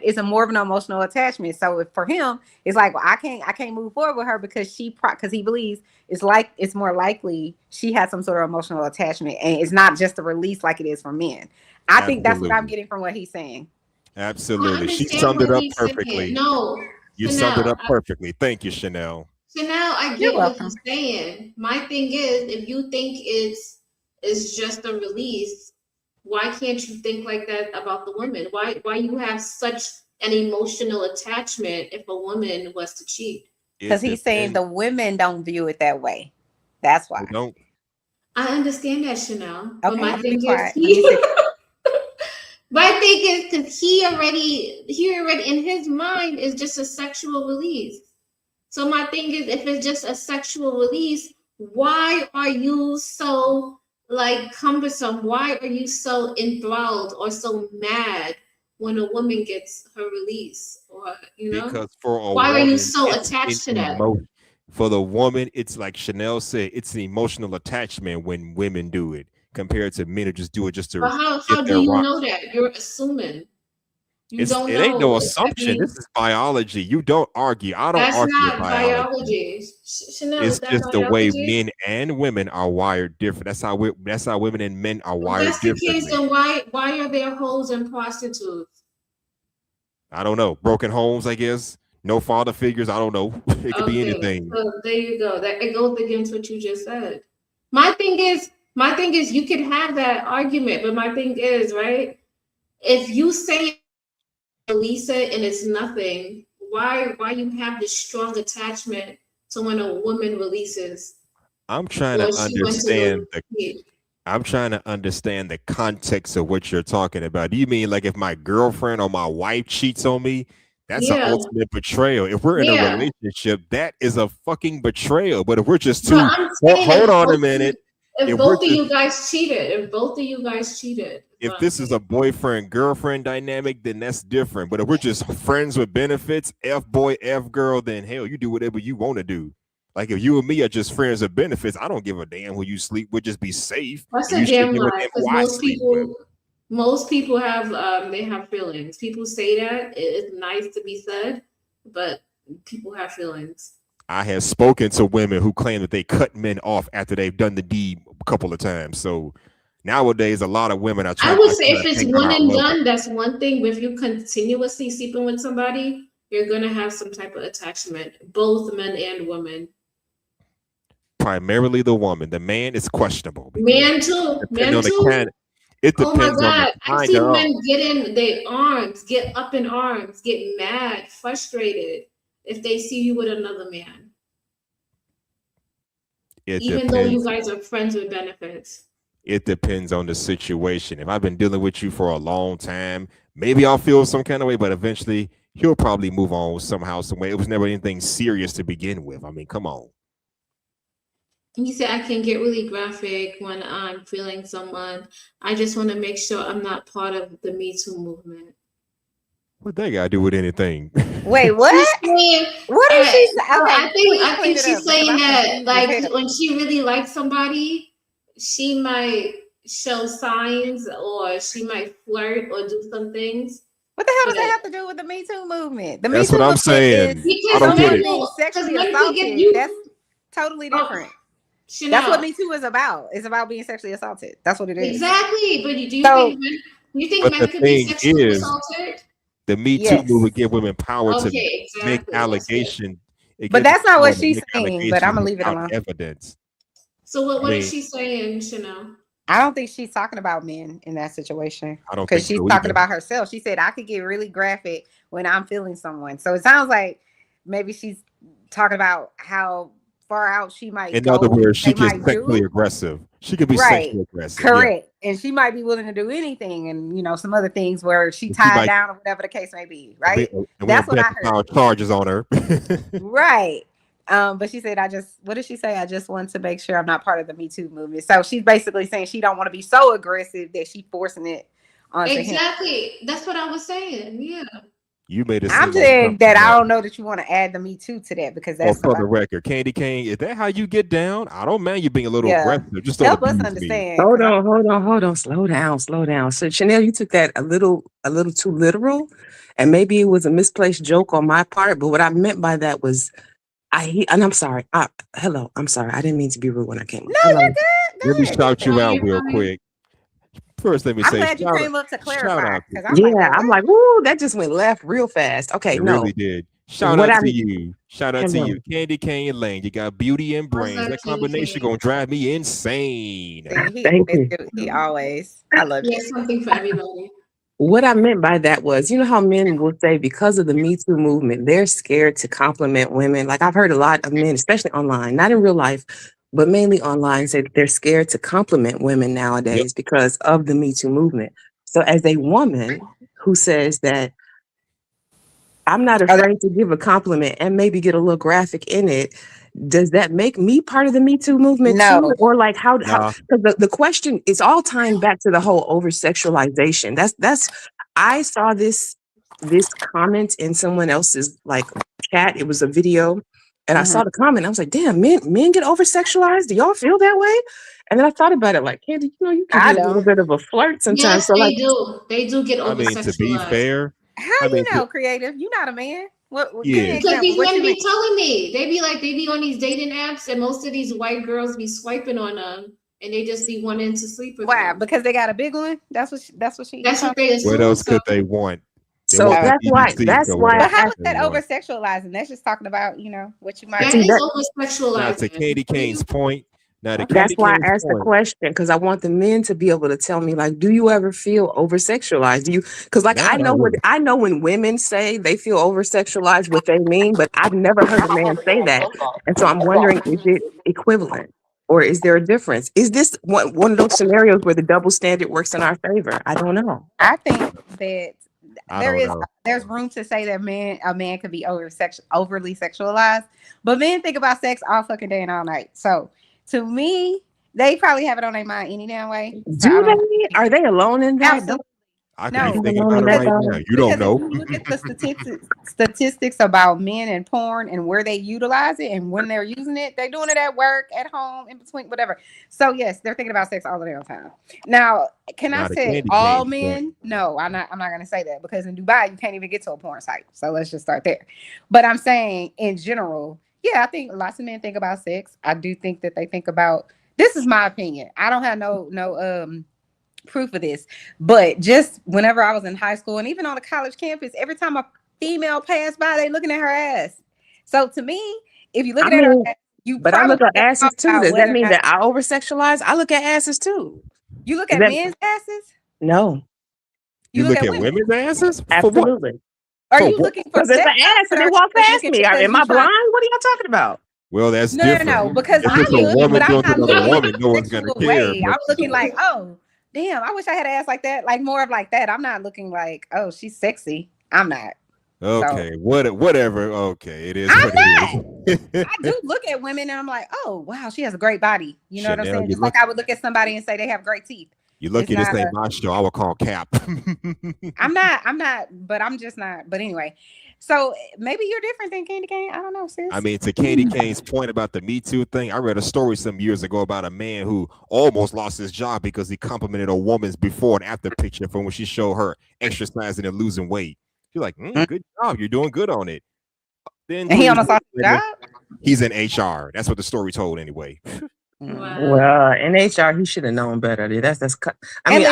is a more of an emotional attachment. So if for him, it's like, well, I can't move forward with her because because he believes it's more likely she has some sort of emotional attachment, and it's not just a release like it is for men. I think that's what I'm getting from what he's saying. Absolutely. She summed it up perfectly. No, you summed it up perfectly. Thank you, Chanel. Chanel, I get what he's saying. My thing is, if you think it's just a release, why can't you think like that about the woman? Why you have such an emotional attachment if a woman was to cheat? Because he's saying the women don't view it that way. That's why. I understand that, Chanel. Okay, but my thing is, because he already in his mind is just a sexual release. So my thing is, if it's just a sexual release, why are you so cumbersome? Why are you so enthralled or so mad when a woman gets her release? Or because for a why woman, are you so attached to that? For the woman, it's like Chanel said, it's an emotional attachment when women do it compared to men who just do it just to. But how do you know that? You're assuming. It ain't no assumption. This is biology. You don't argue. I don't argue. That's not biology. Chanel, it's just the way men and women are wired different. That's how women and men are wired differently. That's the case. Then why are there hoes and prostitutes? I don't know. Broken homes, I guess. No father figures. I don't know. It could be anything. So there you go. It goes against what you just said. My thing is, you could have that argument, but my thing is, right? If you say release it and it's nothing, why you have this strong attachment to when a woman releases? I'm trying to understand I'm trying to understand the context of what you're talking about. Do you mean like if my girlfriend or my wife cheats on me? That's an ultimate betrayal. If we're in a relationship, that is a fucking betrayal. But if we're just hold on a minute. If both of you guys cheated, if this is a boyfriend girlfriend dynamic, then that's different. But if we're just friends with benefits, F boy, F girl, then hell, you do whatever you want to do. Like if you and me are just friends with benefits, I don't give a damn who you sleep with. Just be safe. That's a damn lie. Because most people have they have feelings. People say that it's nice to be said, but people have feelings. I have spoken to women who claim that they cut men off after they've done the deed a couple of times. So nowadays, a lot of women are trying. I would say if it's one and done, that's one thing. But if you continuously sleeping with somebody, you're gonna have some type of attachment, both men and women. Primarily the woman. The man is questionable. Man too. It depends. Oh my God! I've seen men get up in arms, get mad, frustrated if they see you with another man. Even though you guys are friends with benefits. It depends on the situation. If I've been dealing with you for a long time, maybe I'll feel some kind of way, but eventually he'll probably move on somehow, some way. It was never anything serious to begin with. I mean, come on. You said I can get really graphic when I'm feeling someone. I just want to make sure I'm not part of the Me Too movement. What they got to do with anything? Wait, what? What is she saying? I think she's saying that, like, when she really likes somebody, she might show signs, or she might flirt or do some things. What the hell does that have to do with the Me Too movement? The That's Me Too what I'm saying. Because I don't get it. Sexually assaulted. That's totally different. That's what Me Too is about. It's about being sexually assaulted. That's what it is. Exactly. But do you think men could be sexually assaulted? The Me Too movement give women power to make allegations. But that's not what she's saying. But I'm gonna leave it alone. Evidence. So what is she saying, Chanel? I don't think she's talking about men in that situation. I don't think because she's talking about herself. She said I could get really graphic when I'm feeling someone. So it sounds like maybe she's talking about how far out she might go. In other words, she gets sexually aggressive. She could be sexually aggressive. Correct. Yeah. And she might be willing to do anything, and some other things where she tied down or whatever the case may be, right? That's what I heard. Charges on her. Right. But she said, what did she say? I just want to make sure I'm not part of the Me Too movement. So she's basically saying she don't want to be so aggressive that she's forcing it onto him. Exactly. That's what I was saying. Yeah. You made it. I'm saying that I don't know that you want to add the Me Too to that because that's for the record. Candy Cane, is that how you get down? I don't mind you being a little aggressive. Just don't help us abuse understand. me. Hold on. Slow down. So Chanel, you took that a little too literal, and maybe it was a misplaced joke on my part. But what I meant by that was, I'm sorry. Hello, I'm sorry. I didn't mean to be rude when I came. No, you're good. Let me shout you out real quick. First, let me say, I'm glad you came up to clarify. I'm like, woo, that just went left real fast. Okay, it no. really did. Shout out to you. Shout out to you. Candy Cane Lane. You got beauty and brains. That combination gonna drive me insane. Thank you. He always. I love you. Something for everybody. What I meant by that was, you know how men will say because of the Me Too movement, they're scared to compliment women. Like I've heard a lot of men, especially online, not in real life, but mainly online, say that they're scared to compliment women nowadays because of the Me Too movement. So as a woman who says that I'm not afraid to give a compliment and maybe get a little graphic in it, does that make me part of the Me Too movement too? Or like how because the question is all tying back to the whole over sexualization. That's I saw this comment in someone else's like chat. It was a video. And I saw the comment. I was like, damn, men get over sexualized. Do y'all feel that way? And then I thought about it like, Candy, you can be a little bit of a flirt sometimes. Yes, so they like, do. They do get over sexualized. To be fair, how you know, creative? You're not a man. What? Because these men be telling me. They be on these dating apps, and most of these white girls be swiping on them, and they just be wanting to sleep with them. Because they got a big one. That's what they assume. What else could they want? So that's why. But how is that over sexualizing? That's just talking about what you might. That is over sexualizing. Now to Candy Cane's point. That's why I asked the question, because I want the men to be able to tell me, like, do you ever feel over sexualized? Do you? Because like I know when women say they feel over sexualized, what they mean, but I've never heard a man say that, and so I'm wondering, is it equivalent? Or is there a difference? Is this one of those scenarios where the double standard works in our favor? I don't know. I think that there's room to say that a man could be overly sexualized, but men think about sex all fucking day and all night. So to me, they probably have it on their mind any damn way. Do they? Are they alone in that? Absolutely. I can't even think about it right now. You don't know. If you look at the statistics about men and porn and where they utilize it and when they're using it, they're doing it at work, at home, in between, whatever. So yes, they're thinking about sex all the damn time. Now, can I say all men? No, I'm not gonna say that, because in Dubai you can't even get to a porn site. So let's just start there. But I'm saying in general, yeah, I think lots of men think about sex. I do think that they think about, this is my opinion. I don't have no proof of this, but just whenever I was in high school and even on a college campus, every time a female passed by, they looking at her ass. So to me, if you look at her ass, I look at asses too. Does that mean that I over sexualize? I look at asses too. You look at men's asses? No. You look at women's asses? Absolutely. Are you looking for sex? It's an ass and they walk past me. Am I blind? What are y'all talking about? Well, that's different. No, because if it's a woman doing to another woman, no one's gonna care. I'm looking like, oh, damn, I wish I had an ass like that, like more of like that. I'm not looking like, oh, she's sexy. I'm not. Okay, so, whatever. Okay, it is. I do look at women and I'm like, oh, wow, she has a great body. You know what I'm saying? Just like I would look at somebody and say they have great teeth. You look at this ain't my show. I would call Cap. I'm not, but I'm just not. But anyway, so maybe you're different than Candy Cane. I don't know, sis. I mean, to Candy Cane's point about the Me Too thing, I read a story some years ago about a man who almost lost his job because he complimented a woman's before and after picture from when she showed her exercising and losing weight. She's like, good job. You're doing good on it. Then and he almost lost his job? He's in HR. That's what the story told anyway. Well, in HR, he should have known better. That's. I mean,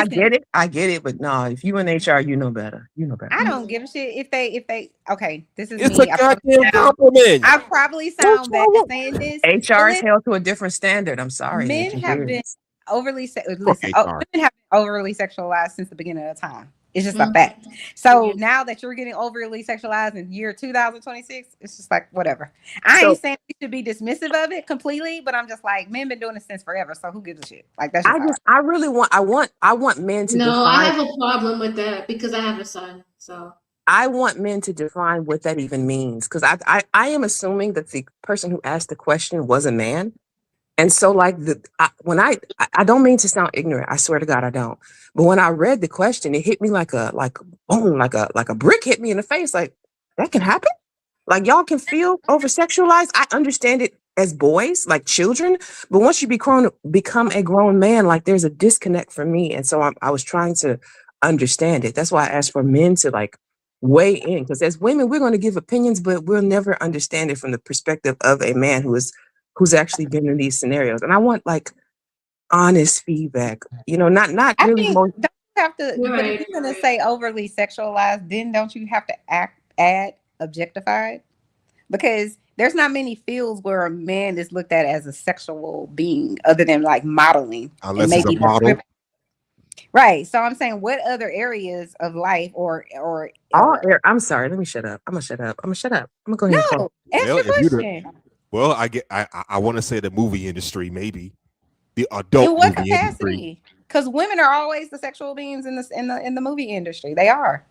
I get it, but no, if you in HR, you know better. You know better. I don't give a shit if they. Okay, this is it's me. A goddamn compliment. I probably sound bad saying this. HR is held to a different standard. I'm sorry. Men have been overly women have been overly sexualized since the beginning of time. It's just a fact. So now that you're getting overly sexualized in year 2026, it's just like whatever. I ain't saying we should be dismissive of it completely, but I'm just like, men been doing this since forever. So who gives a shit? Like that's just I really want men to. No, I have a problem with that because I have a son. So I want men to define what that even means, because I am assuming that the person who asked the question was a man. And so, like, when I don't mean to sound ignorant, I swear to God I don't. But when I read the question, it hit me like boom, like a brick hit me in the face. Like, that can happen. Like, y'all can feel over sexualized. I understand it as boys, like children, but once you become a grown man, like, there's a disconnect for me. And so I was trying to understand it. That's why I asked for men to like weigh in, because as women, we're going to give opinions, but we'll never understand it from the perspective of a man who's actually been in these scenarios. And I want like honest feedback, not I really think more. don't you have to, but if you're gonna say overly sexualized, then don't you have to add objectified? Because there's not many fields where a man is looked at as a sexual being other than like modeling and Unless it's a maybe model. right. So I'm saying, what other areas of life or I'm sorry, let me shut up. I'm gonna shut up. I'm gonna go ahead and no, ask your question. Well, I want to say the movie industry, maybe the In adult what movie industry. capacity? Because women are always the sexual beings in the movie industry. They are.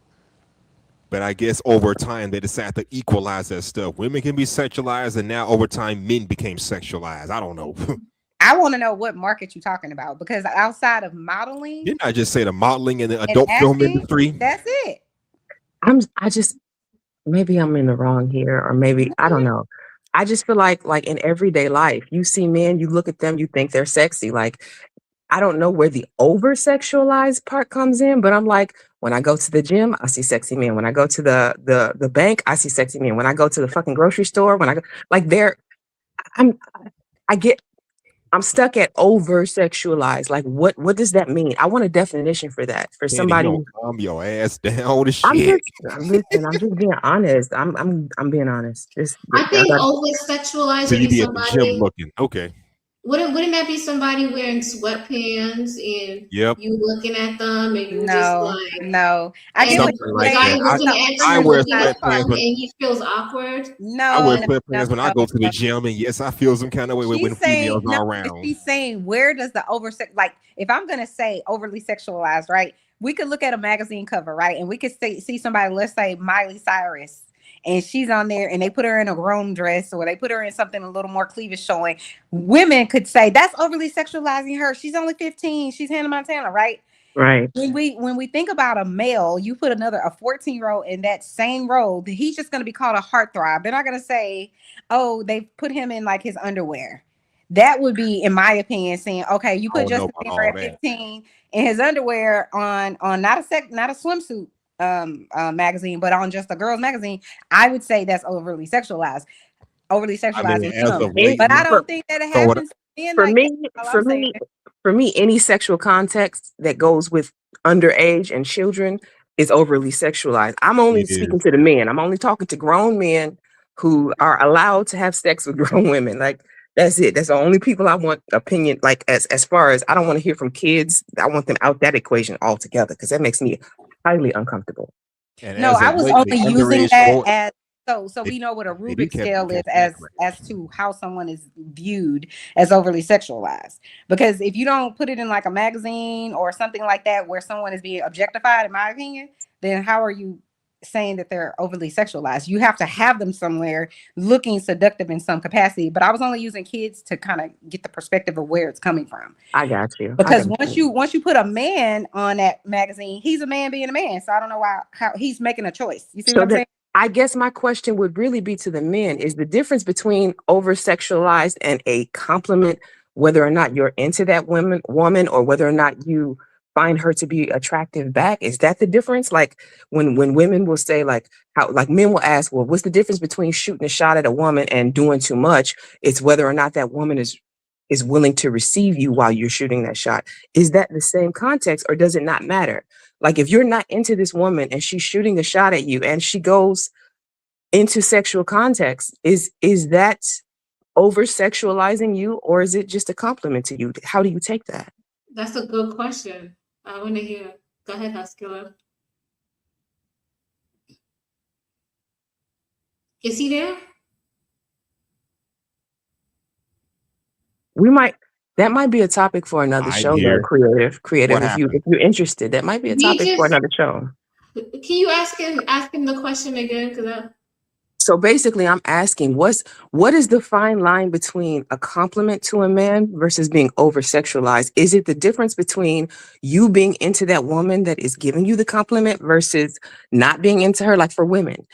But I guess over time they decided to equalize that stuff. Women can be sexualized, and now over time men became sexualized. I don't know. I want to know what market you're talking about, because outside of modeling, Didn't I just say the modeling and the adult film industry? That's it. I just maybe I'm in the wrong here, or maybe I don't know. I just feel like in everyday life, you see men, you look at them, you think they're sexy. Like, I don't know where the over sexualized part comes in, but I'm like, when I go to the gym, I see sexy men. When I go to the bank, I see sexy men. When I go to the fucking grocery store, when I go, like, I'm stuck at over sexualized. Like, what does that mean? I want a definition for that. For somebody, calm your ass down. The I'm shit. just being honest. I'm being honest. I think over sexualized So would you be be at the gym somebody. looking. Okay. Wouldn't that be somebody wearing sweatpants and Yep. you looking at them and you just No, like no. I get and what the guy looking at I you wear looking at sweatpants them and he feels awkward? I wear No, sweatpants when I go to the gym, and yes, I feel some kind of way when She's saying females no, are but around. she's saying, where does the like, if I'm gonna say overly sexualized, right? We could look at a magazine cover, right? And we could see somebody, let's say Miley Cyrus, and she's on there and they put her in a grown dress, or they put her in something a little more cleavage showing. Women could say that's overly sexualizing her. She's only 15, she's Hannah Montana, right? Right. When we think about a male, you put a 14-year-old in that same role, he's just going to be called a heartthrob. They're not going to say, oh, they put him in like his underwear. That would be, in my opinion, saying, okay, you put Justin Bieber at 15 in his underwear on not a swimsuit magazine, but on just a girl's magazine. I would say that's overly sexualizing him. But I don't think that it happens for me, any sexual context that goes with underage and children is overly sexualized. I'm only speaking to the men. I'm only talking to grown men who are allowed to have sex with grown women. Like, that's it. That's the only people I want opinion. Like, as far as, I don't want to hear from kids. I want them out that equation altogether, because that makes me highly uncomfortable. No, I was only using that as so we know what a Rubik scale is as to how someone is viewed as overly sexualized. Because if you don't put it in like a magazine or something like that where someone is being objectified, in my opinion, then how are you saying that they're overly sexualized? You have to have them somewhere looking seductive in some capacity. But I was only using kids to kind of get the perspective of where it's coming from. I got you. Because once you put a man on that magazine, he's a man being a man. So I don't know how he's making a choice. You see what I'm saying? I guess my question would really be to the men: is the difference between over sexualized and a compliment, whether or not you're into that woman, or whether or not you find her to be attractive back? Is that the difference? Like, when women will say, like, how, like, men will ask, well, what's the difference between shooting a shot at a woman and doing too much? It's whether or not that woman is willing to receive you while you're shooting that shot. Is that the same context, or does it not matter? Like, if you're not into this woman and she's shooting a shot at you and she goes into sexual context, is that over sexualizing you, or is it just a compliment to you? How do you take that? That's a good question. I want to hear. Go ahead, Huskiller. Is he there? That might be a topic for another show, though, creative. If you're interested, that might be a topic for another show. Can you ask him the question again? Because So basically, I'm asking, what is the fine line between a compliment to a man versus being over sexualized? Is it the difference between you being into that woman that is giving you the compliment versus not being into her? Like for women,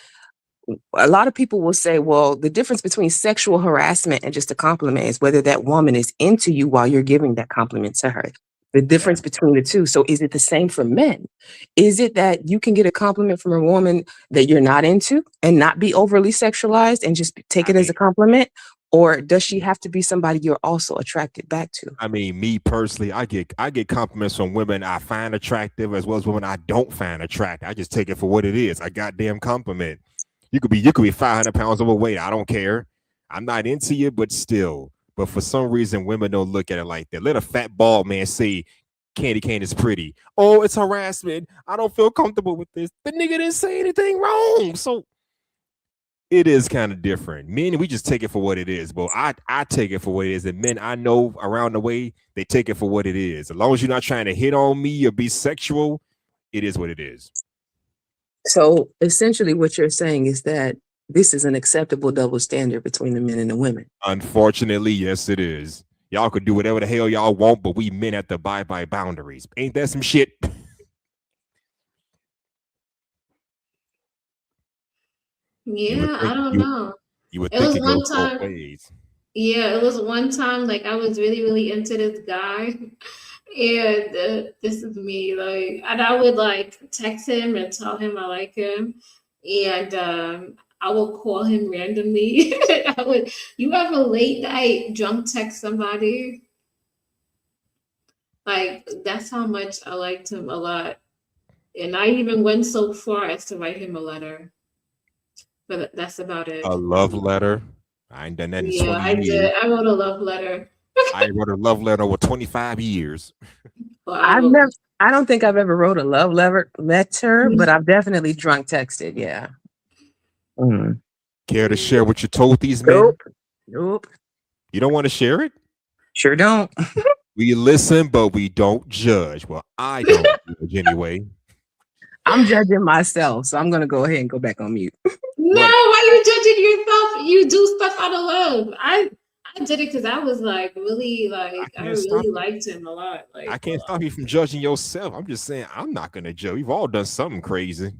a lot of people will say, well, the difference between sexual harassment and just a compliment is whether that woman is into you while you're giving that compliment to her. The difference between the two. So is it the same for men? Is it that you can get a compliment from a woman that you're not into and not be overly sexualized and just take it as a compliment? Or does she have to be somebody you're also attracted back to? I mean, me personally, I get compliments from women I find attractive as well as women I don't find attractive. I just take it for what it is. A goddamn compliment. You could be 500 pounds overweight. I don't care. I'm not into you, but still. But for some reason, women don't look at it like that. Let a fat bald man say Candy Cane is pretty. Oh, it's harassment. I don't feel comfortable with this. The nigga didn't say anything wrong. So it is kind of different. Men, we just take it for what it is. But I take it for what it is. And men I know around the way, they take it for what it is. As long as you're not trying to hit on me or be sexual, it is what it is. So essentially what you're saying is that this is an acceptable double standard between the men and the women. Unfortunately, yes, it is. Y'all could do whatever the hell y'all want, but we men have to abide by boundaries. Ain't that some shit? yeah, I don't know. You would It think was it one goes both time. ways. Yeah, it was one time like I was really, really into this guy. And this is me, like, and I would like text him and tell him I like him, and I would call him randomly. You ever late night drunk text somebody? Like, that's how much I liked him a lot. And I even went so far as to write him a letter. But that's about it. A love letter? I ain't done that in 20 I years. did. I wrote a love letter. I wrote a love letter over 25 years. Well, I don't think I've ever wrote a love letter, but I've definitely drunk texted. Yeah. Care to share what you told these men? Nope. You don't want to share it? Sure don't. We listen, but we don't judge. Well, I don't judge anyway. I'm judging myself, so I'm gonna go ahead and go back on mute. No, why you judging yourself? You do stuff out of love. I did it because I was like really like I really liked him a lot. Like I can't stop you from judging yourself. I'm just saying I'm not gonna judge. We've all done something crazy.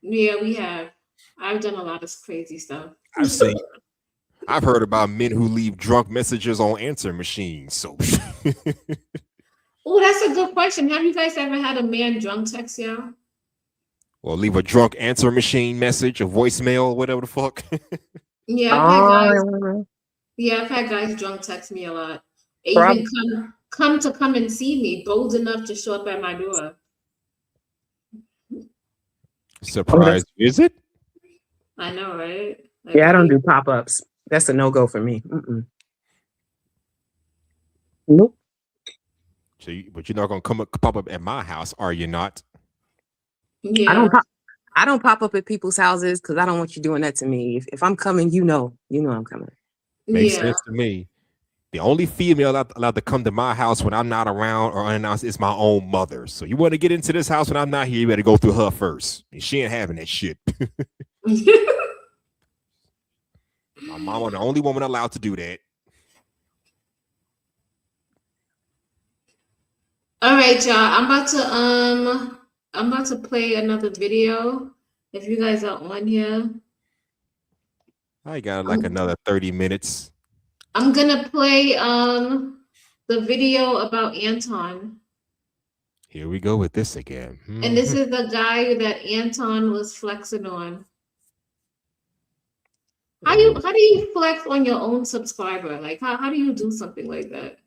Yeah, we have. I've done a lot of crazy stuff. I've heard about men who leave drunk messages on answer machines. So oh, that's a good question. Have you guys ever had a man drunk text y'all? Or leave a drunk answer machine message, a voicemail, whatever the fuck. Yeah, I've had guys drunk text me a lot. Even come and see me, bold enough to show up at my door. Surprise visit? I know, right? Like, yeah, I don't do pop-ups. That's a no-go for me. Nope. So but you're not gonna pop up at my house, are you not? Yeah. I don't pop up at people's houses because I don't want you doing that to me. If I'm coming, you know I'm coming. Makes sense to me. The only female allowed to come to my house when I'm not around or unannounced is my own mother. So you want to get into this house when I'm not here, you better go through her first. And she ain't having that shit. My mama, the only woman allowed to do that. All right, y'all. I'm about to play another video. If you guys are on here, I got like another 30 minutes. I'm gonna play the video about Anton. Here we go with this again. And this is the guy that Anton was flexing on. How do you flex on your own subscriber? Like how do you do something like that?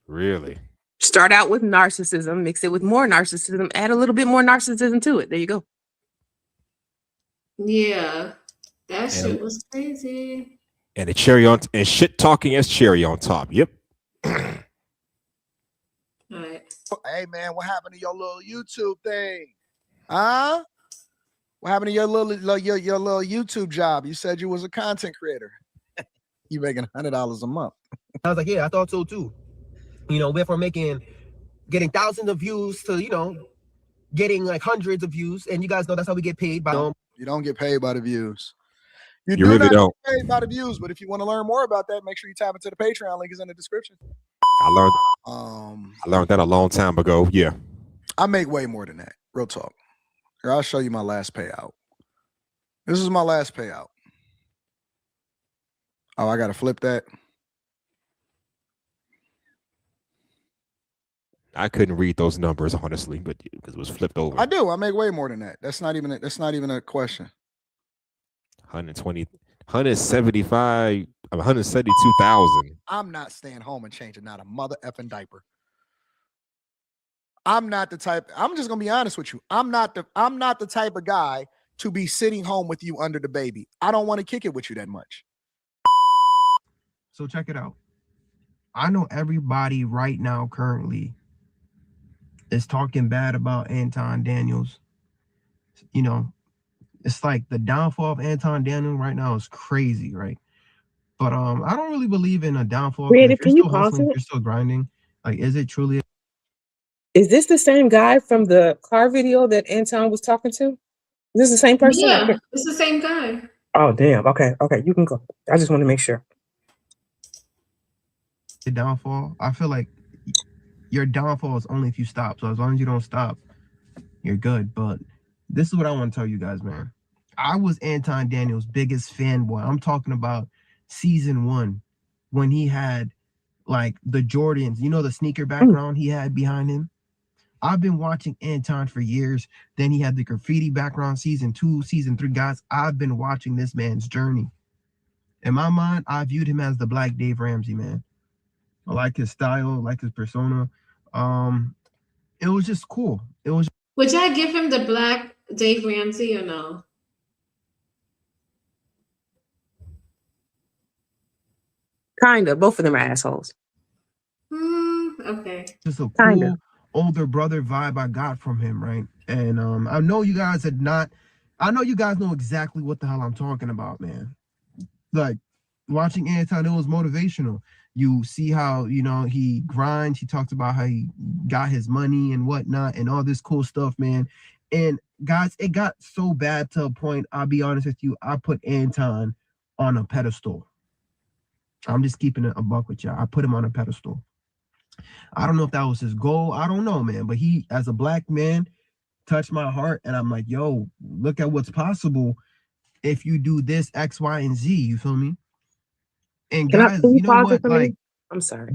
Really? Start out with narcissism, mix it with more narcissism, add a little bit more narcissism to it. There you go. Yeah, that shit was crazy. And the cherry on and shit talking as cherry on top. Yep. All right. Hey man, what happened to your little YouTube thing? Huh? What happened to your little YouTube job? You said you was a content creator. You making $100 a month. I was like, yeah, I thought so too. You know, went from making getting thousands of views to, you know, getting like hundreds of views. And you guys know that's how we get paid by them. You don't get paid by the views. You You do really not don't. get paid by the views, but if you want to learn more about that, make sure you tap into the Patreon. Link is in the description. I learned that a long time ago. Yeah. I make way more than that. Real talk. Here, I'll show you my last payout. This is my last payout. Oh, I gotta flip that. I couldn't read those numbers honestly, but because it was flipped over. I do. I make way more than that. That's not even a question. 120, 175, 172,000. I'm not staying home and changing not a mother effing diaper. I'm not the type. I'm just gonna be honest with you. I'm not the type of guy to be sitting home with you under the baby. I don't want to kick it with you that much. So check it out. I know everybody right now currently is talking bad about Anton Daniels. You know, it's like the downfall of Anton Daniels right now is crazy, right? But I don't really believe in a downfall. Creative, if you're can you still pause hustling, it? if you're still grinding, like, is it truly? Is this the same guy from the car video that Anton was talking to? Is this the same person? Yeah, it's the same guy. Oh, damn. Okay, you can go. I just want to make sure. The downfall, I feel like your downfall is only if you stop. So as long as you don't stop, you're good. But this is what I want to tell you guys, man. I was Anton Daniels' biggest fanboy. I'm talking about season 1 when he had like the Jordans, you know, the sneaker background he had behind him. I've been watching Anton for years. Then he had the graffiti background, season 2, season 3. Guys, I've been watching this man's journey. In my mind, I viewed him as the Black Dave Ramsey, man. I like his style, I like his persona. It was just cool. It was. Would y'all give him the Black Dave Ramsey or no? Kind of. Both of them are assholes. Okay. Just a cool older brother vibe I got from him, right? And I know you guys had not. I know you guys know exactly what the hell I'm talking about, man. Like watching Anton, it was motivational. You see how, you know, he grinds. He talks about how he got his money and whatnot and all this cool stuff, man. And guys, it got so bad to a point, I'll be honest with you, I put Anton on a pedestal. I'm just keeping it a buck with y'all. I put him on a pedestal. I don't know if that was his goal. I don't know, man. But he, as a black man, touched my heart. And I'm like, yo, look at what's possible if you do this, X, Y, and Z. You feel me? And guys, you know what? Like, I'm sorry.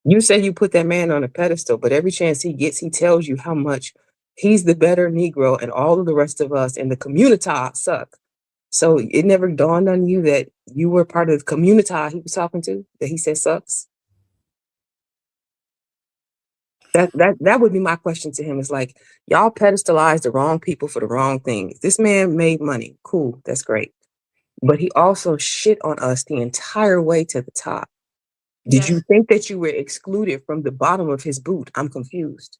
You say you put that man on a pedestal, but every chance he gets, he tells you how much he's the better Negro and all of the rest of us in the community suck. So it never dawned on you that you were part of the community he was talking to, that he said sucks? That would be my question to him. Is like, y'all pedestalize the wrong people for the wrong things. This man made money. Cool. That's great. But he also shit on us the entire way to the top. Did you think that you were excluded from the bottom of his boot? I'm confused.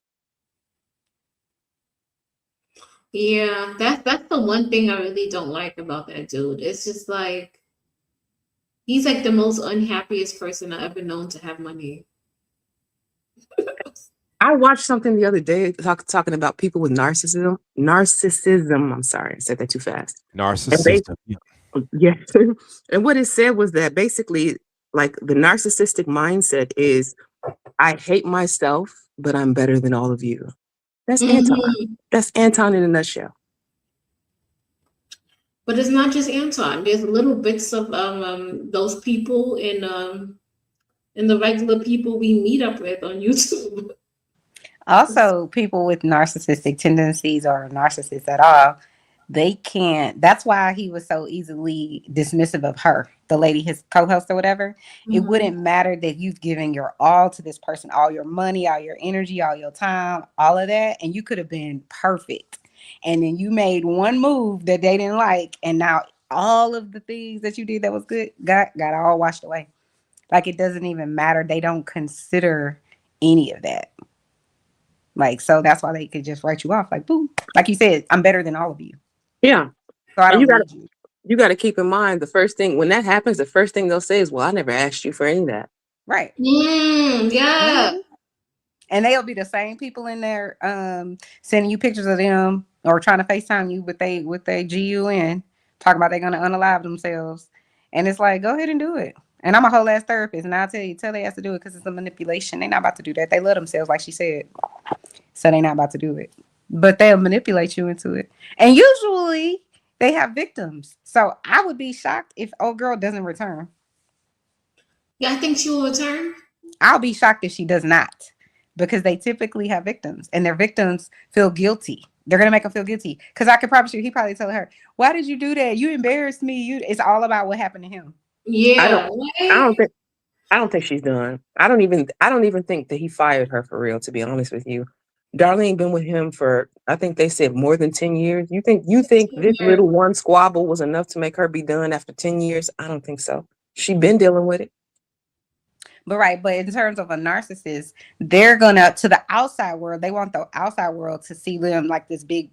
Yeah, that's the one thing I really don't like about that dude. It's just like he's like the most unhappiest person I've ever known to have money. I watched something the other day talking about people with narcissism. I'm sorry, I said that too fast. Narcissism. Yes. And what it said was that basically, like, the narcissistic mindset is, I hate myself, but I'm better than all of you. That's Anton. That's Anton in a nutshell. But it's not just Anton. There's little bits of those people in the regular people we meet up with on YouTube. Also, people with narcissistic tendencies or narcissists at all, they can't. That's why he was so easily dismissive of her, the lady, his co-host or whatever. It wouldn't matter that you've given your all to this person, all your money, all your energy, all your time, all of that, and you could have been perfect. And then you made one move that they didn't like, and now all of the things that you did that was good got all washed away. Like, it doesn't even matter. They don't consider any of that. Like, so that's why they could just write you off. Like, boom. Like you said, I'm better than all of you. Yeah. So I don't need you. You got to keep in mind, the first thing, when that happens, the first thing they'll say is, well, I never asked you for any of that. Right. Yeah. And they'll be the same people in there sending you pictures of them or trying to FaceTime you with they GUN, talking about they're gonna unalive themselves. And it's like, go ahead and do it. And I'm a whole ass therapist, and I'll tell they have to do it because it's a manipulation. They're not about to do that. They love themselves, like she said. So they're not about to do it. But they'll manipulate you into it. And usually they have victims. So I would be shocked if old girl doesn't return. Yeah, I think she will return. I'll be shocked if she does not, because they typically have victims, and their victims feel guilty. They're gonna make them feel guilty. Because I can promise you, he probably tell her, "Why did you do that? You embarrassed me." It's all about what happened to him. Yeah, I don't think she's done. I don't even think that he fired her for real, to be honest with you. Darlene been with him for, I think they said more than 10 years. You think this little one squabble was enough to make her be done after 10 years? I don't think so. She been dealing with it. But in terms of a narcissist, they're gonna, to the outside world, they want the outside world to see them like this big,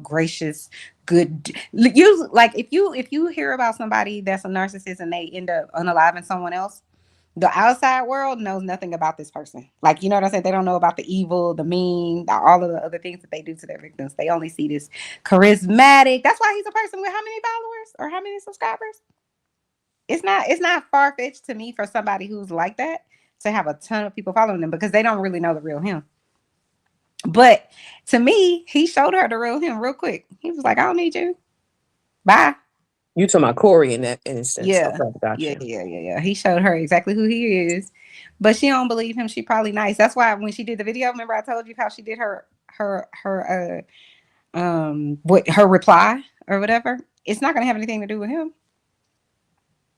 gracious, good. You like if you hear about somebody that's a narcissist and they end up unaliving someone else, the outside world knows nothing about this person. Like, you know what I'm saying? They don't know about the evil, the mean, all of the other things that they do to their victims. They only see this charismatic. That's why he's a person with how many followers or how many subscribers? It's not far-fetched to me for somebody who's like that to have a ton of people following them, because they don't really know the real him. But to me, he showed her the real him real quick. He was like, I don't need you. Bye. You talking about Corey in that instance? Yeah. Okay, gotcha. Yeah. He showed her exactly who he is, but she don't believe him. She probably nice. That's why when she did the video, remember I told you how she did her reply or whatever. It's not gonna have anything to do with him.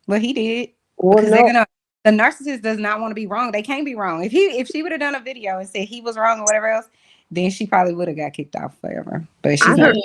What he did, well, because the narcissist does not want to be wrong. They can't be wrong. If she would have done a video and said he was wrong or whatever else, then she probably would have got kicked off forever. But she's not.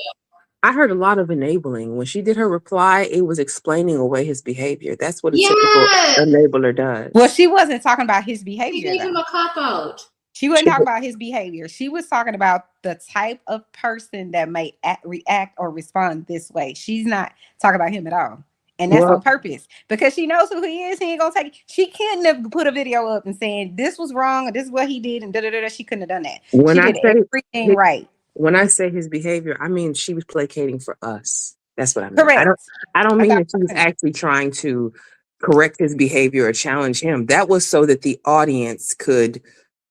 I heard a lot of enabling. When she did her reply, it was explaining away his behavior. That's what a typical enabler does. Well, she wasn't talking about his behavior. She gave him a cop-out. She wasn't talking about his behavior. She was talking about the type of person that may react or respond this way. She's not talking about him at all. And that's on purpose, because she knows who he is. He ain't gonna take it. She couldn't have put a video up and saying this was wrong or this is what he did and da. She couldn't have done that. When she did everything right. When I say his behavior, I mean she was placating for us. That's what I mean. Correct. I don't mean that she was actually trying to correct his behavior or challenge him. That was so that the audience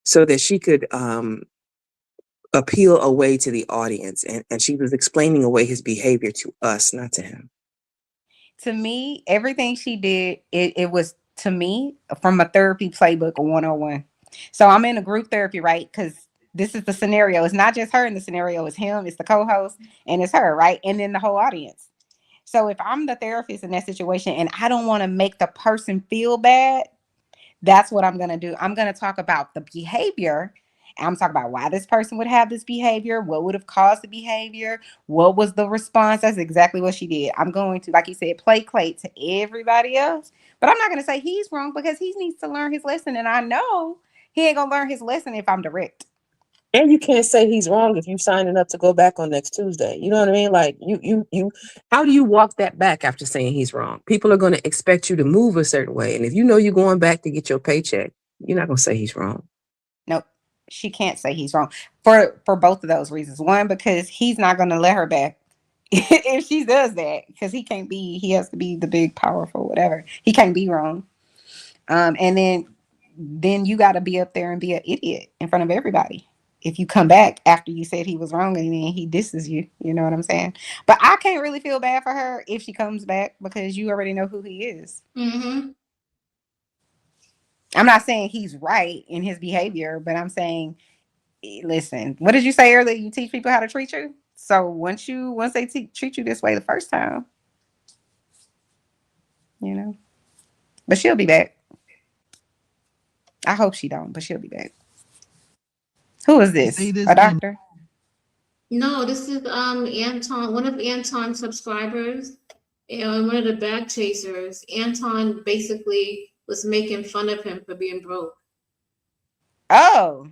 so that she could appeal away to the audience, and she was explaining away his behavior to us, not to him. To me, everything she did, it was, to me, from a therapy playbook, a 101. So I'm in a group therapy, right? Because this is the scenario. It's not just her in the scenario. It's him, it's the co-host, and it's her, right? And then the whole audience. So if I'm the therapist in that situation and I don't want to make the person feel bad, that's what I'm going to do. I'm going to talk about the behavior. I'm talking about why this person would have this behavior, what would have caused the behavior, what was the response. That's exactly what she did. I'm going to, like you said, placate to everybody else, but I'm not going to say he's wrong, because he needs to learn his lesson. And I know he ain't going to learn his lesson if I'm direct. And you can't say he's wrong if you're signing up to go back on next Tuesday. You know what I mean? Like you how do you walk that back after saying he's wrong? People are going to expect you to move a certain way. And if you know you're going back to get your paycheck, you're not going to say he's wrong. Nope. She can't say he's wrong for both of those reasons. One, because he's not going to let her back if she does that, because he has to be the big, powerful, whatever. He can't be wrong. And then you got to be up there and be an idiot in front of everybody if you come back after you said he was wrong and then he disses you. You know what I'm saying? But I can't really feel bad for her if she comes back, because you already know who he is. Mm-hmm. I'm not saying he's right in his behavior, but I'm saying, listen, what did you say earlier? You teach people how to treat you. So once they treat you this way the first time, but she'll be back. I hope she don't, but she'll be back. Who is this? A doctor? No, this is Anton, one of Anton's subscribers, and one of the back chasers. Anton basically was making fun of him for being broke. Oh,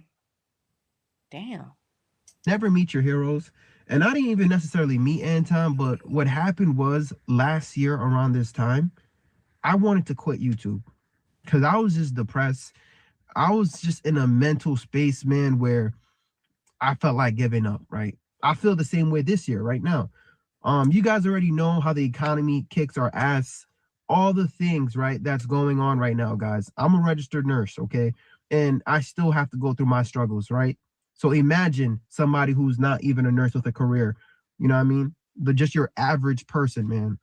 damn. Never meet your heroes. And I didn't even necessarily meet Anton, but what happened was last year around this time, I wanted to quit YouTube because I was just depressed. I was just in a mental space, man, where I felt like giving up, right? I feel the same way this year, right now. You guys already know how the economy kicks our ass, all the things, right, that's going on right now, guys. I'm a registered nurse, okay? And I still have to go through my struggles, right? So imagine somebody who's not even a nurse with a career, you know what I mean? Just your average person, man.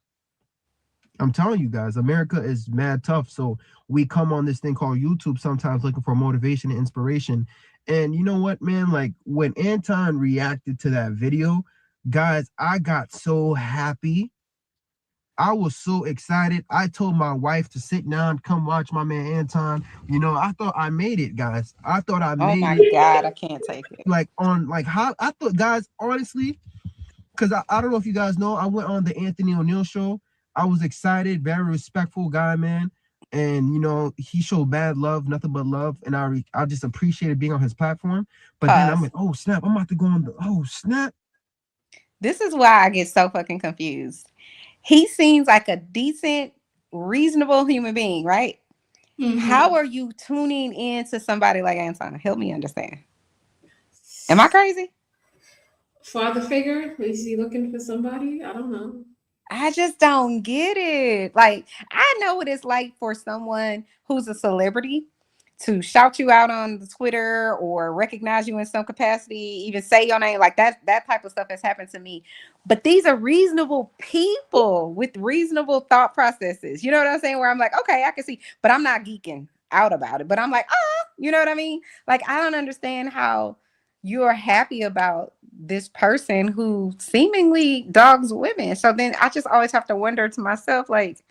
I'm telling you guys, America is mad tough. So we come on this thing called YouTube sometimes looking for motivation and inspiration. And you know what, man? Like when Anton reacted to that video, guys, I got so happy. I was so excited. I told my wife to sit down, come watch my man Anton. You know, I thought I made it, guys. I thought I made it. Oh my God, I can't take it. Like on like how I thought, guys, honestly, because I don't know if you guys know, I went on the Anthony O'Neill show. I was excited, very respectful guy, man. And you know, he showed bad love, nothing but love. And I just appreciated being on his platform. But then I'm like, oh snap, I'm about to go on the snap. This is why I get so fucking confused. He seems like a decent, reasonable human being, right? Mm-hmm. How are you tuning in to somebody like Anton? Help me understand. Am I crazy? Father figure? Is he looking for somebody? I don't know. I just don't get it. Like, I know what it's like for someone who's a celebrity to shout you out on the Twitter or recognize you in some capacity, even say your name. Like that type of stuff has happened to me. But these are reasonable people with reasonable thought processes. You know what I'm saying? Where I'm like, okay, I can see, but I'm not geeking out about it. But I'm like, you know what I mean? Like, I don't understand how you're happy about this person who seemingly dogs women. So then I just always have to wonder to myself, like,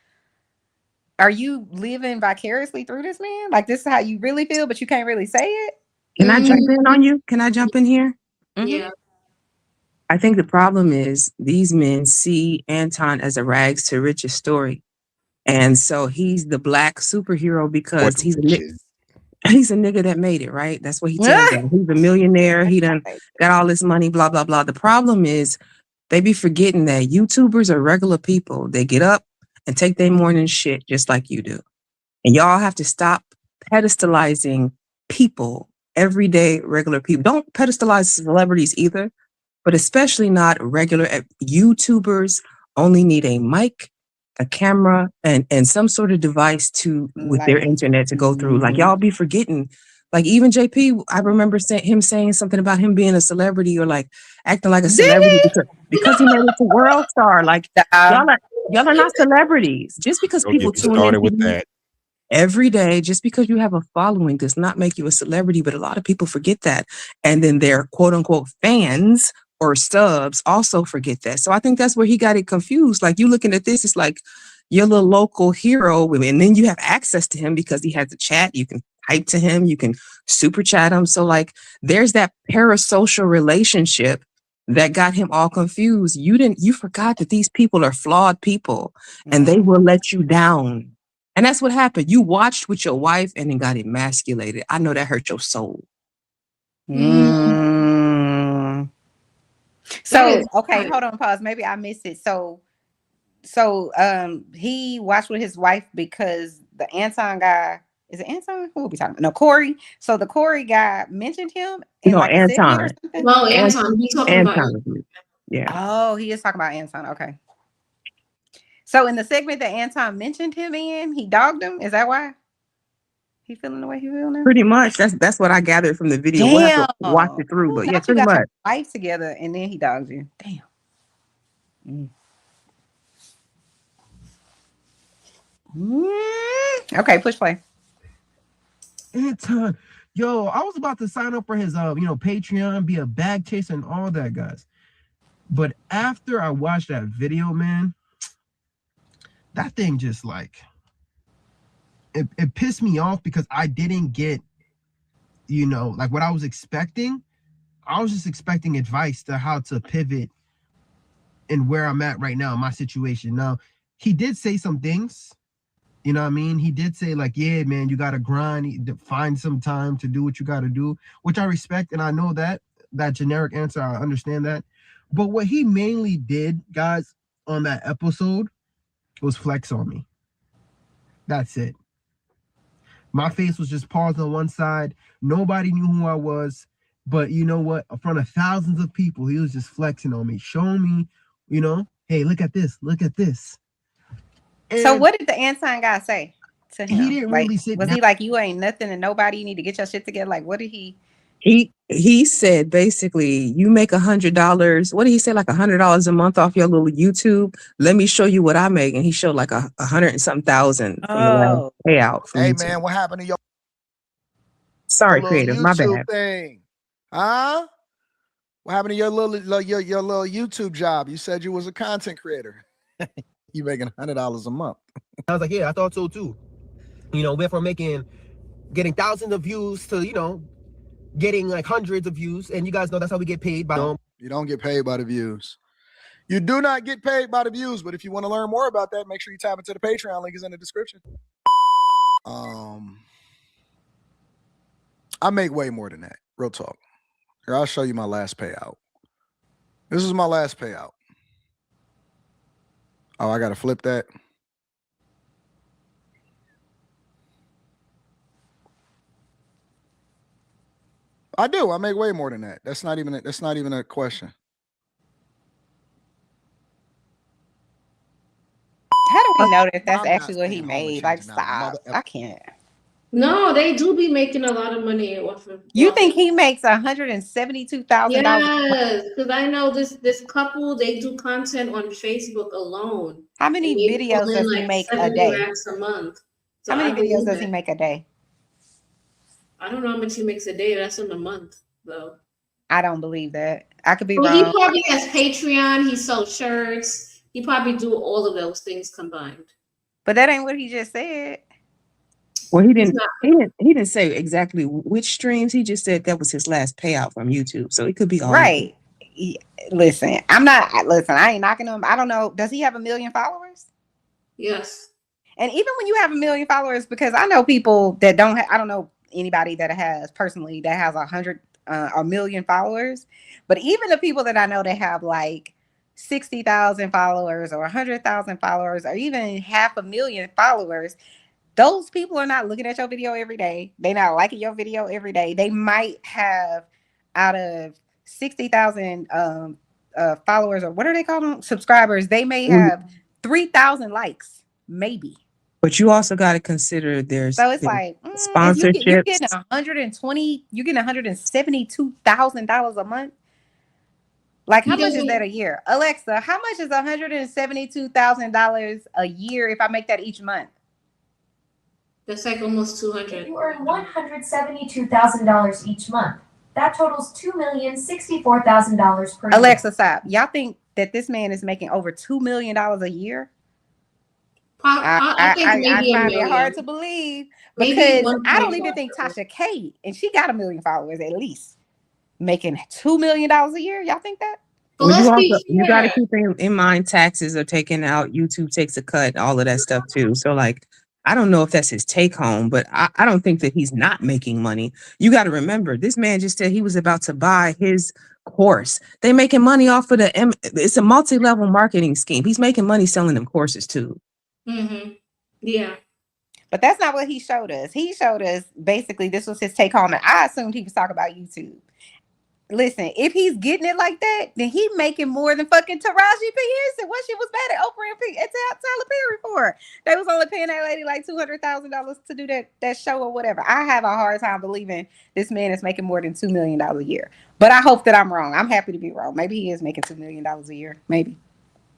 are you living vicariously through this man? Like, this is how you really feel, but you can't really say it? Can I jump in on you? Can I jump in here? Yeah. I think the problem is these men see Anton as a rags to riches story. And so he's the black superhero because he's a nigga that made it, right? That's what he tells them. He's a millionaire. He done got all this money, blah, blah, blah. The problem is they be forgetting that YouTubers are regular people. They get up and take their morning shit just like you do. And y'all have to stop pedestalizing people, everyday, regular people. Don't pedestalize celebrities either, but especially not regular YouTubers. Only need a mic, a camera, and some sort of device with their internet to go through. Like y'all be forgetting. Like even JP, I remember him saying something about him being a celebrity or like acting like a celebrity because he made it to World Star. Like y'all are not celebrities. Just because people tune in with that every day, just because you have a following does not make you a celebrity. But a lot of people forget that. And then their quote unquote fans or subs also forget that. So I think that's where he got it confused. Like you looking at this, it's like your little local hero, and then you have access to him because he has a chat. You can type to him, you can super chat him. So like there's that parasocial relationship that got him all confused. You forgot that these people are flawed people and they will let you down. And that's what happened. You watched with your wife and then got emasculated. I know that hurt your soul. So, okay, hold on, pause. Maybe I missed it. So he watched with his wife because the Anton guy, is it Anton? Who are we talking about? No, Corey. So the Corey guy mentioned him in No, like Anton. or something? No, Anton. He's talking about Yeah. Oh, he is talking about Anton. Okay. So in the segment that Anton mentioned him in, he dogged him. Is that why he feeling the way he feel now? Pretty much. That's what I gathered from the video. Damn. We'll have to watch it through, but yeah, pretty you got much. your life together and then he dogs you. Damn. Okay, push play. Anton, yo, I was about to sign up for his Patreon, be a bag chaser and all that, guys. But after I watched that video, man, that thing just like it pissed me off because I didn't get, like what I was expecting. I was just expecting advice to how to pivot and where I'm at right now in my situation. Now, he did say some things. You know what I mean? He did say like, yeah, man, you got to grind, find some time to do what you got to do, which I respect. And I know that generic answer, I understand that. But what he mainly did, guys, on that episode was flex on me. That's it. My face was just paused on one side. Nobody knew who I was. But you know what? In front of thousands of people, he was just flexing on me, showing me, you know, hey, look at this, look at this. And so what did the Anton guy say to him? He didn't really sit was down. He like, you ain't nothing and nobody, you need to get your shit together? Like, what did he? He said basically, you make $100. What did he say? Like $100 a month off your little YouTube. Let me show you what I make. And he showed like 100 and something thousand from the last payout. From Hey YouTube. man, what happened to your Sorry, little creative, my YouTube bad. thing? Huh? What happened to your little YouTube job? You said you was a content creator. You making $100 a month. I was like, yeah, I thought so too. You know, went from getting thousands of views to, you know, getting like hundreds of views. And you guys know that's how we get paid. By You don't get paid by the views. You do not get paid by the views. But if you want to learn more about that, make sure you tap into the Patreon. Link is in the description. I make way more than that. Real talk. Here, I'll show you my last payout. This is my last payout. Oh, I got to flip that. I do. I make way more than that. That's not even a question. How do we know that that's actually what he made? Like, stop. I can't. No, they do be making a lot of money off of. You think he makes $172,000? Yes, because I know this couple, they do content on Facebook alone. How many videos does he make a day? Racks a month. So how many videos does he make a day? I don't know how much he makes a day. That's in a month, though. I don't believe that. I could be wrong. He probably has Patreon. He sells shirts. He probably do all of those things combined. But that ain't what he just said. Well, he didn't say exactly which streams. He just said that was his last payout from YouTube. So it could be all right. Listen, I ain't knocking him. I don't know. Does he have 1 million followers? Yes. And even when you have 1 million followers, because I know people that don't have, I don't know anybody that has personally that has 1 million followers, but even the people that I know that have like 60,000 followers or 100,000 followers or even 500,000 followers, those people are not looking at your video every day. They're not liking your video every day. They might have, out of 60,000 followers, or what are they called them? Subscribers, they may have 3,000 likes, maybe. But you also got to consider there's so it's like sponsorships. You're getting $172,000 a month. Like, how much is that a year? Alexa, how much is $172,000 a year if I make that each month? That's like almost 200. You earn $172,000 each month. That totals $2,064,000 per year. Alexa, stop. Y'all think that this man is making over $2 million a year? I think maybe I find it hard to believe, because I don't even think Tasha K, and she got 1 million followers at least, making $2 million a year. Y'all think that? Well, you got to keep in mind taxes are taken out. YouTube takes a cut, all of that stuff too. So like, I don't know if that's his take home, but I don't think that he's not making money. You got to remember, this man just said he was about to buy his course. They making money off of it's a multi-level marketing scheme. He's making money selling them courses too. Mm-hmm. Yeah. But that's not what he showed us. He showed us basically this was his take home, and I assumed he was talking about YouTube. Listen, if he's getting it like that, then he making more than fucking Taraji P. Henson. What she was mad at Oprah and Tyler Perry for? They was only paying that lady like $200,000 to do that show or whatever. I have a hard time believing this man is making more than $2 million a year. But I hope that I'm wrong. I'm happy to be wrong. Maybe he is making $2 million a year. Maybe.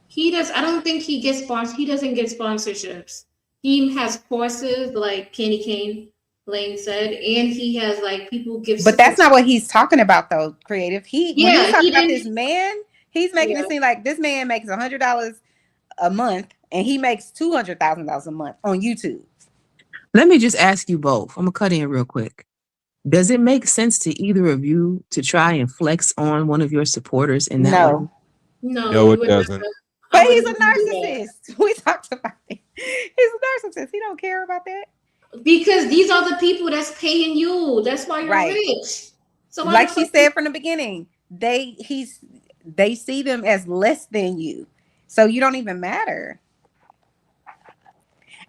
He does. I don't think he gets He doesn't get sponsorships. He has courses like Candy Cane Lane said, and he has like people give. But that's not what he's talking about, though. Creative. When he's talking about this man, he's making it seem like this man makes $100 a month, and he makes $200,000 a month on YouTube. Let me just ask you both. I'm gonna cut in real quick. Does it make sense to either of you to try and flex on one of your supporters in that way? No, it doesn't. But he's a narcissist. We talked about it. He's a narcissist. He don't care about that. Because these are the people that's paying you. That's why you're rich. So like she said from the beginning, they see them as less than you. So you don't even matter.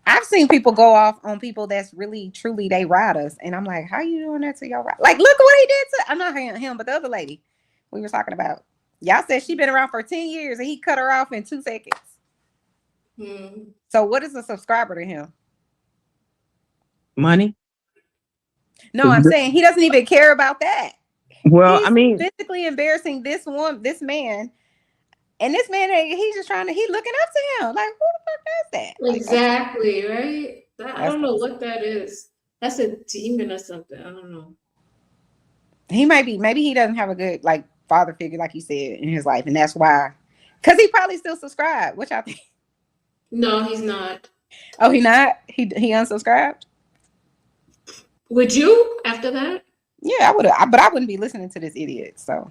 I've seen people go off on people that's really truly they riders, and I'm like, how you doing that to your ride? Like, look what he did to. I'm not him, but the other lady we were talking about. Y'all said she been around for 10 years, and he cut her off in 2 seconds. So what is a subscriber to him? Money. No, I'm saying he doesn't even care about that. Well, He's I mean, physically embarrassing this man, and this man, he's just trying to. He's looking up to him. Like, who the fuck does that? Exactly, right? I don't know what that is. That's a demon or something. I don't know. He might be. Maybe he doesn't have a good like father figure, like you said, in his life, and that's why. Because he probably still subscribed. What y'all think? No, he's not. Oh, he not. He unsubscribed. Would you after that? Yeah, I would have, but I wouldn't be listening to this idiot. So,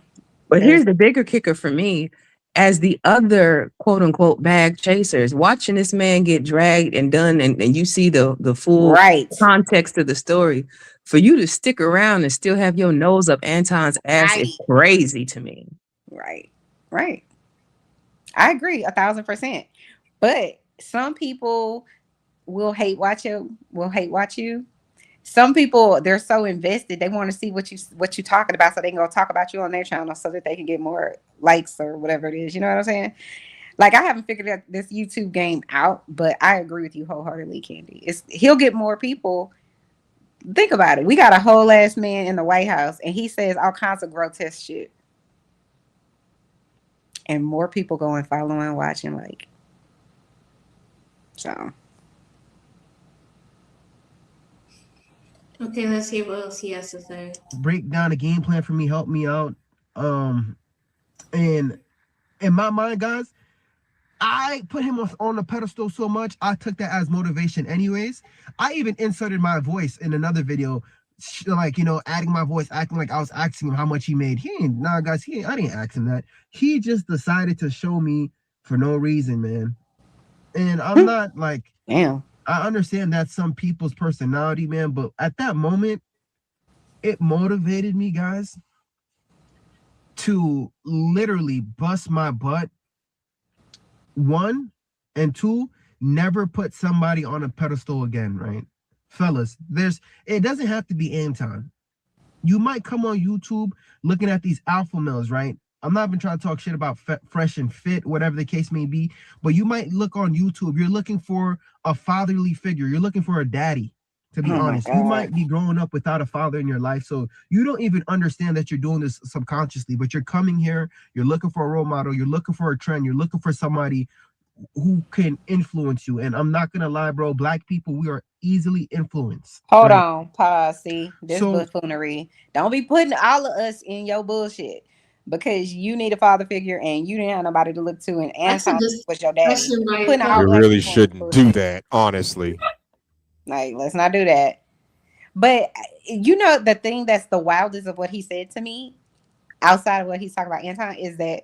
but here's the bigger kicker for me. As the other quote unquote bag chasers, watching this man get dragged and done, and you see the full context of the story, for you to stick around and still have your nose up Anton's ass is crazy to me. Right. I agree 1,000%. But some people will hate watch you. Some people, they're so invested, they want to see what you're talking about, so they can go talk about you on their channel so that they can get more likes or whatever it is. You know what I'm saying? Like, I haven't figured this YouTube game out, but I agree with you wholeheartedly, Candy. He'll get more people. Think about it. We got a whole ass man in the White House, and he says all kinds of grotesque shit. And more people go and follow and watching, like, so. Okay, let's hear what else he has to say. Break down a game plan for me, help me out. And in my mind, guys, I put him on the pedestal so much, I took that as motivation anyways. I even inserted my voice in another video, like, adding my voice, acting like I was asking him how much he made. I didn't ask him that. He just decided to show me for no reason, man. And I'm not like, damn. I understand that's some people's personality, man, but at that moment, it motivated me, guys, to literally bust my butt. 1 and 2, never put somebody on a pedestal again, right? Fellas, it doesn't have to be Anton. You might come on YouTube looking at these alpha males, right? I'm not even trying to talk shit about fresh and fit, whatever the case may be, but you might look on YouTube. You're looking for a fatherly figure. You're looking for a daddy, to be honest. You might be growing up without a father in your life, so you don't even understand that you're doing this subconsciously, but you're coming here, you're looking for a role model, you're looking for a trend, you're looking for somebody who can influence you. And I'm not gonna lie, bro, Black people, we are easily influenced. Hold on, pause. See, this buffoonery. Don't be putting all of us in your bullshit, because you need a father figure and you didn't have nobody to look to, and Anton was your daddy. You really shouldn't do that, honestly. Like, let's not do that. But the thing that's the wildest of what he said to me, outside of what he's talking about Anton, is that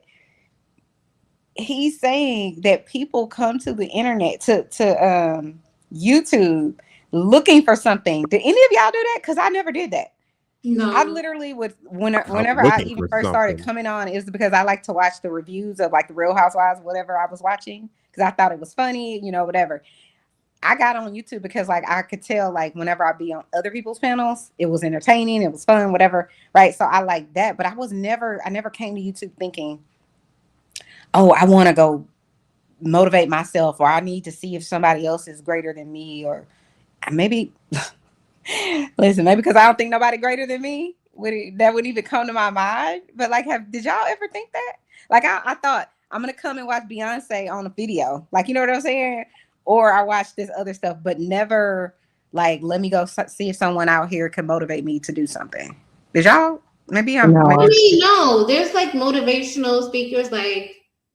he's saying that people come to the internet to YouTube looking for something. Did any of y'all do that? Because I never did that. No. I literally would, whenever I even first started coming on, it was because I like to watch the reviews of like the Real Housewives, whatever I was watching, because I thought it was funny, whatever. I got on YouTube because like I could tell, like, whenever I be on other people's panels, it was entertaining, it was fun, whatever, right? So I like that, but I never came to YouTube thinking, oh, I want to go motivate myself, or I need to see if somebody else is greater than me, or maybe listen, maybe because I don't think nobody greater than me that would even come to my mind. But like, did y'all ever think that? Like, I thought I'm gonna come and watch Beyonce on a video, like, you know what I'm saying? Or I watch this other stuff, but never like, let me go see if someone out here can motivate me to do something. Did y'all? Maybe I'm. No, there's like motivational speakers, like,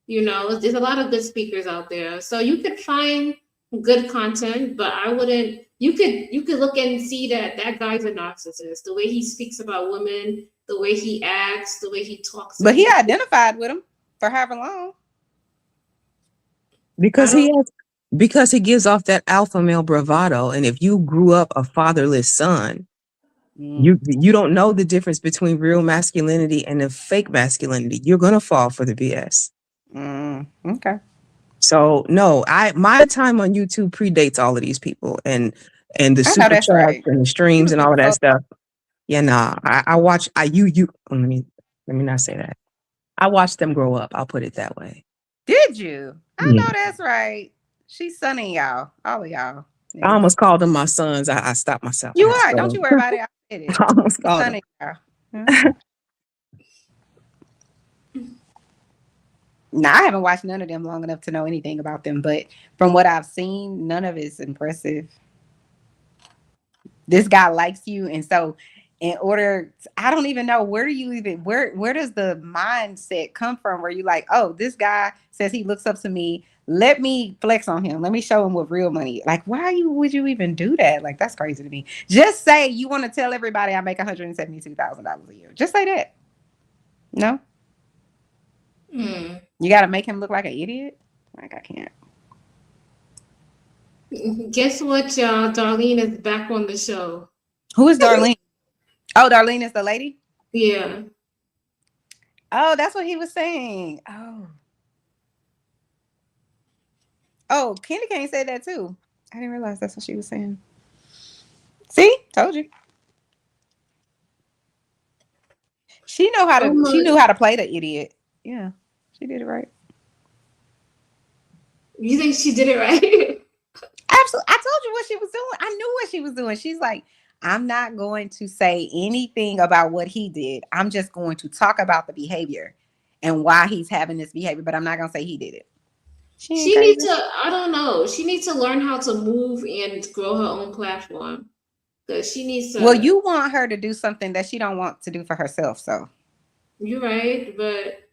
there's a lot of good speakers out there, so you could find good content, but I wouldn't. You could look and see that guy's a narcissist. The way he speaks about women, the way he acts, the way he talks. But he identified with him for however long. Because he gives off that alpha male bravado, and if you grew up a fatherless son, you don't know the difference between real masculinity and the fake masculinity. You're gonna fall for the BS. Okay. So no, my time on YouTube predates all of these people and the super chats and the streams and all of that stuff. Yeah, nah. Let me not say that. I watched them grow up. I'll put it that way. Did you? I know that's right. She's sonning y'all, all of y'all. I almost called them my sons. I stopped myself. You are. Don't you worry about it. I did it. I almost called them. Now, I haven't watched none of them long enough to know anything about them, but from what I've seen, none of it's impressive. This guy likes you, and so I don't even know where does the mindset come from where you like, oh, this guy says he looks up to me. Let me flex on him. Let me show him what real money. Like, would you even do that? Like, that's crazy to me. Just say you want to tell everybody I make $172,000 a year. Just say that. No. You got to make him look like an idiot? Like, I can't. Guess what, y'all? Darlene is back on the show. Who is Darlene? Oh, Darlene is the lady? Yeah. Oh, that's what he was saying. Oh, Candy Cane said that too. I didn't realize that's what she was saying. See? Told you. She knew how to play the idiot. Yeah, she did it right. You think she did it right? Absolutely. I told you what she was doing. I knew what she was doing. She's like, I'm not going to say anything about what he did. I'm just going to talk about the behavior and why he's having this behavior, but I'm not going to say he did it. She needs to, I don't know. She needs to learn how to move and grow her own platform. Because she needs to. Well, you want her to do something that she don't want to do for herself, so. You're right, But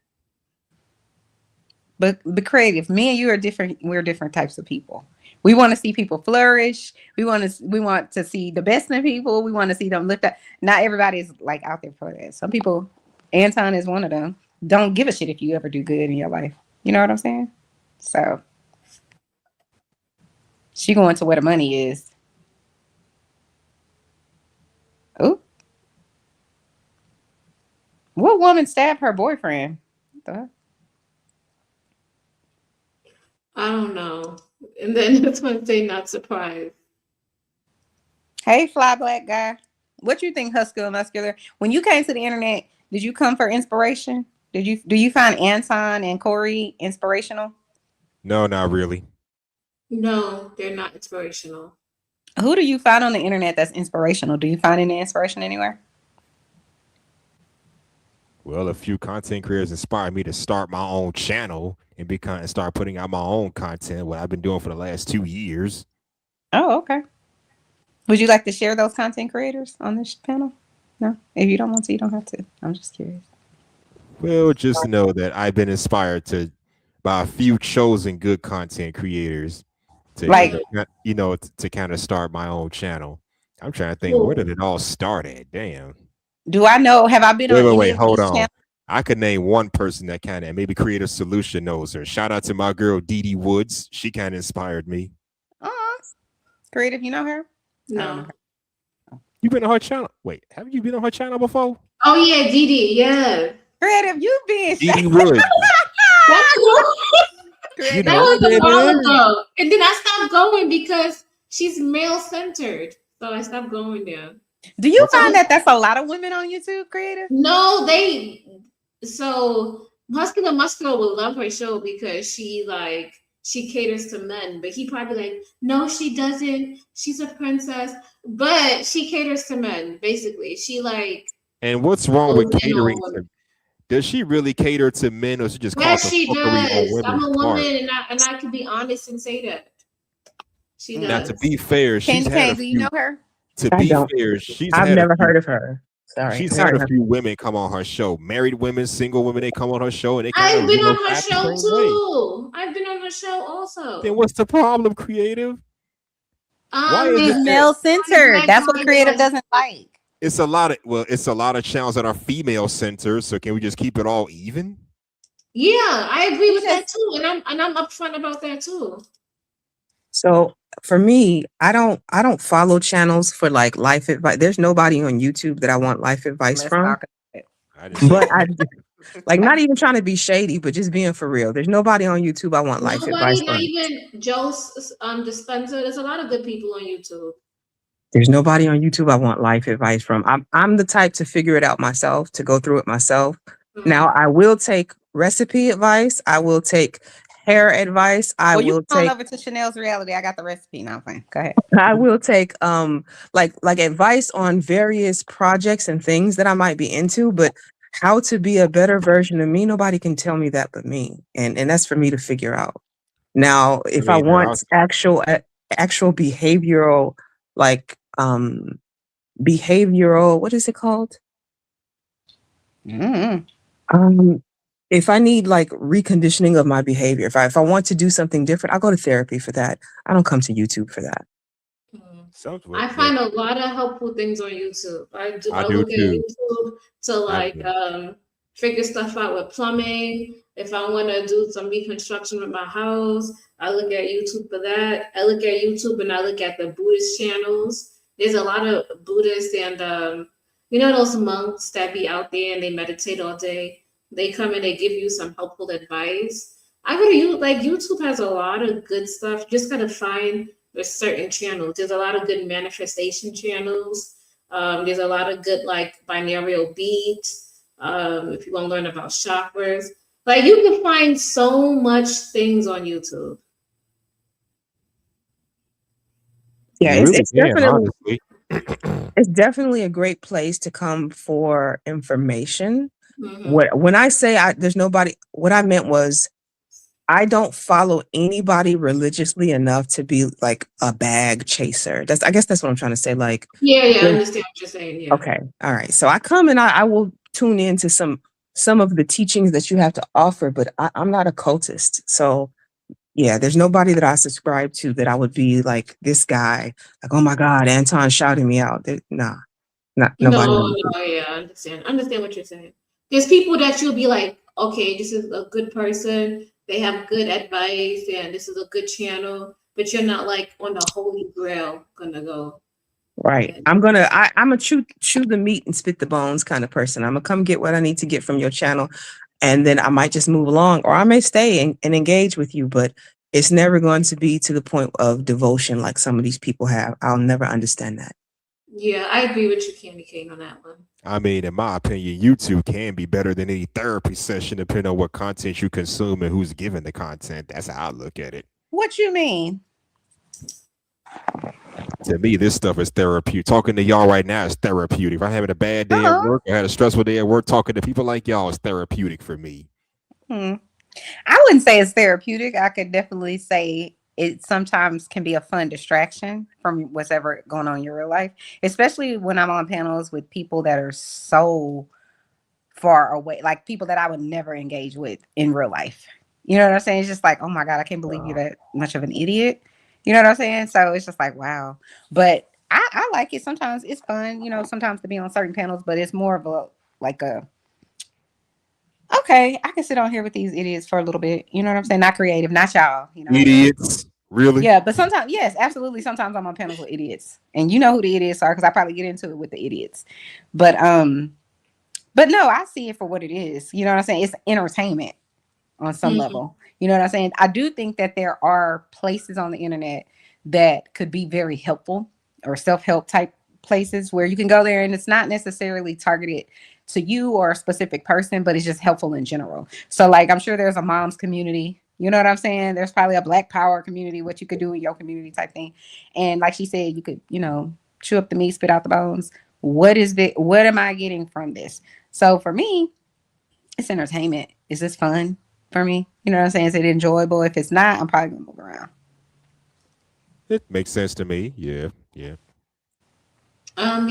creative. Me and you are different. We're different types of people. We want to see people flourish. We want to see the best in people. We want to see them lift up. Not everybody is like out there for that. Some people, Anton is one of them, don't give a shit if you ever do good in your life. You know what I'm saying? So she going to where the money is. Oh, what woman stabbed her boyfriend? I don't know. And then that's when they not surprised. Hey, fly black guy. What you think, Husky Muscular? When you came to the internet, did you come for inspiration? Do you find Anton and Corey inspirational? No, not really. No, they're not inspirational. Who do you find on the internet that's inspirational? Do you find any inspiration anywhere? Well, a few content creators inspired me to start my own channel and start putting out my own content, what I've been doing for the last 2 years. Oh, okay. Would you like to share those content creators on this panel? No? If you don't want to, you don't have to. I'm just curious. Well, just know that I've been inspired by a few chosen good content creators to, to kind of start my own channel. I'm trying to think, where did it all start at? Damn. Do I know? Have I been on? Wait, hold on. Channels? I could name one person that kind of maybe Creative Solution knows her. Shout out to my girl Dee Woods. She kind of inspired me. Creative, you know her? No. I don't know her. You been on her channel? Wait, haven't you been on her channel before? Oh yeah, Dee, yeah. Creative, you been Dee Woods. That was a while ago. And then I stopped going because she's male centered. So I stopped going there. Do you find that that's a lot of women on YouTube, Creative? No, so Muscular will love her show because she caters to men, but he probably like, no, she doesn't. She's a princess, but she caters to men, basically. She like. And what's wrong with catering to? Does she really cater to men, or she just calls she does. I'm a woman, and I can be honest and say that she does. Now, to be fair, she's had a few. Do you know her? To be fair, I've never heard of her. Sorry. She's had a few women come on her show. Married women, single women, they come on her show and they I've been on her show too. I've been on her show also. Then what's the problem, Creative? She's male centered. That's what Creative doesn't like. It's a lot of channels that are female centered. So can we just keep it all even? Yeah, I agree with that too, and I'm upfront about that too. So for me, I don't follow channels for like life advice. There's nobody on YouTube that I want life advice from. Like not even trying to be shady, but just being for real. There's nobody on YouTube I want life advice Nobody, not from. even Joe's Dispenser. There's a lot of good people on YouTube. There's nobody on YouTube I want life advice from. I'm the type to figure it out myself, to go through it myself. Now I will take recipe advice. I will take hair advice. I will you take on over to Chanel's Reality. I got the recipe now. Fine. Go ahead. I will take like advice on various projects and things that I might be into, but how to be a better version of me, nobody can tell me that but me. And that's for me to figure out. Now, if I want actual behavioral, like behavioral, what is it called? If I need like reconditioning of my behavior, if I want to do something different, I'll go to therapy for that. I don't come to YouTube for that. I find a lot of helpful things on YouTube. I do look at too. YouTube to like figure stuff out with plumbing. If I want to do some reconstruction with my house, I look at YouTube for that. I look at YouTube and I look at the Buddhist channels. There's a lot of Buddhists and you know those monks that be out there and they meditate all day. They come and they give you some helpful advice. I go to you like YouTube has a lot of good stuff. You just gotta find there's certain channels. There's a lot of good manifestation channels. There's a lot of good like binaural beats. If you want to learn about chakras, like you can find so much things on YouTube. Yeah, it's definitely it's definitely a great place to come for information. When I say there's nobody, what I meant was I don't follow anybody religiously enough to be like a bag chaser. I guess that's what I'm trying to say. Like, yeah, I understand what you're saying. Yeah. Okay. All right. So I come and I will tune into some of the teachings that you have to offer, but I'm not a cultist. So yeah, there's nobody that I subscribe to that I would be like this guy, like, oh my God, Anton shouting me out. Nah, not nobody. No, yeah, I understand what you're saying. There's people that you'll be like, okay, this is a good person. They have good advice and this is a good channel, but you're not like on the holy grail gonna go. Right. I'm a chew the meat and spit the bones kind of person. I'm gonna come get what I need to get from your channel. And then I might just move along, or I may stay and engage with you, but it's never going to be to the point of devotion like some of these people have. I'll never understand that. Yeah, I agree with you, Candy Cane, on that one. I mean, in my opinion, YouTube can be better than any therapy session, depending on what content you consume and who's giving the content. That's how I look at it. What you mean? To me, this stuff is therapeutic. Talking to y'all right now is therapeutic. If I'm having a bad day at work, I had a stressful day at work, talking to people like y'all is therapeutic for me. I wouldn't say it's therapeutic. I could definitely say it sometimes can be a fun distraction from what's ever going on in your real life, especially when I'm on panels with people that are so far away, like people that I would never engage with in real life. You know what I'm saying? It's just like, oh my God, I can't believe you're that much of an idiot. You know what I'm saying? So it's just like, wow. But I like it. Sometimes it's fun, you know, sometimes to be on certain panels, but it's more of a, like a, okay, I can sit on here with these idiots for a little bit. You know what I'm saying? Not creative, not y'all. You know, idiots, really? Yeah, but sometimes, yes, absolutely. Sometimes I'm on panels with idiots, and you know who the idiots are because I probably get into it with the idiots. But no, I see it for what it is. You know what I'm saying? It's entertainment on some level. You know what I'm saying? I do think that there are places on the internet that could be very helpful, or self-help type places where you can go there and it's not necessarily targeted to you or a specific person, but it's just helpful in general. So like, I'm sure there's a mom's community, you know what I'm saying? There's probably a Black Power community, what you could do in your community type thing. And like she said, you could, you know, chew up the meat, spit out the bones. What am I getting from this? So for me, it's entertainment. Is this fun for me? You know what I'm saying? Is it enjoyable? If it's not, I'm probably gonna move around. It makes sense to me. Yeah. We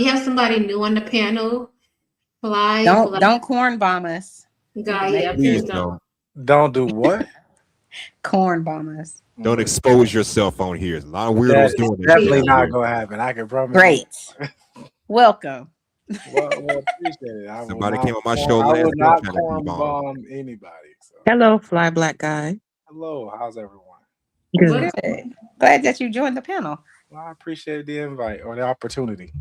have somebody new on the panel. Don't corn bomb us. Please don't. Don't do what? Corn bomb us. Don't expose yourself on here. There's a lot of weirdos doing this. Definitely not gonna happen. I can promise. Great. Welcome. Well, appreciate it. Somebody came on my show I last would not week. corn bomb anybody. So. Hello, fly black guy. Hello, how's everyone? Good. Glad that you joined the panel. Well, I appreciate the invite or the opportunity.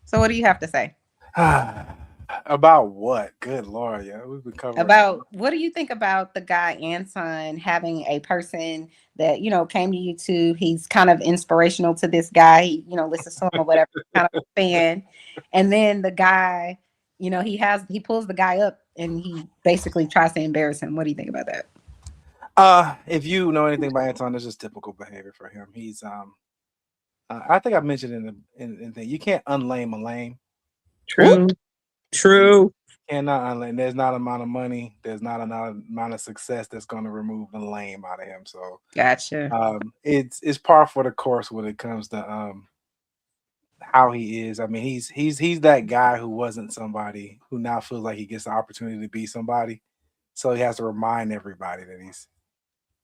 So what do you have to say? About what? Good Lord, yeah, we've been covering. About what do you think about the guy Anton having a person that came to YouTube? He's kind of inspirational to this guy. He listens to him or whatever, kind of a fan. And then the guy, he pulls the guy up and he basically tries to embarrass him. What do you think about that? If you know anything about Anton, this is typical behavior for him. He's I think I mentioned in the you can't unlame a lame. True. Cannot unlame. There's not an amount of money. There's not an amount of success that's going to remove the lame out of him. So gotcha. It's par for the course when it comes to how he is. I mean, he's that guy who wasn't somebody who now feels like he gets the opportunity to be somebody. So he has to remind everybody that he's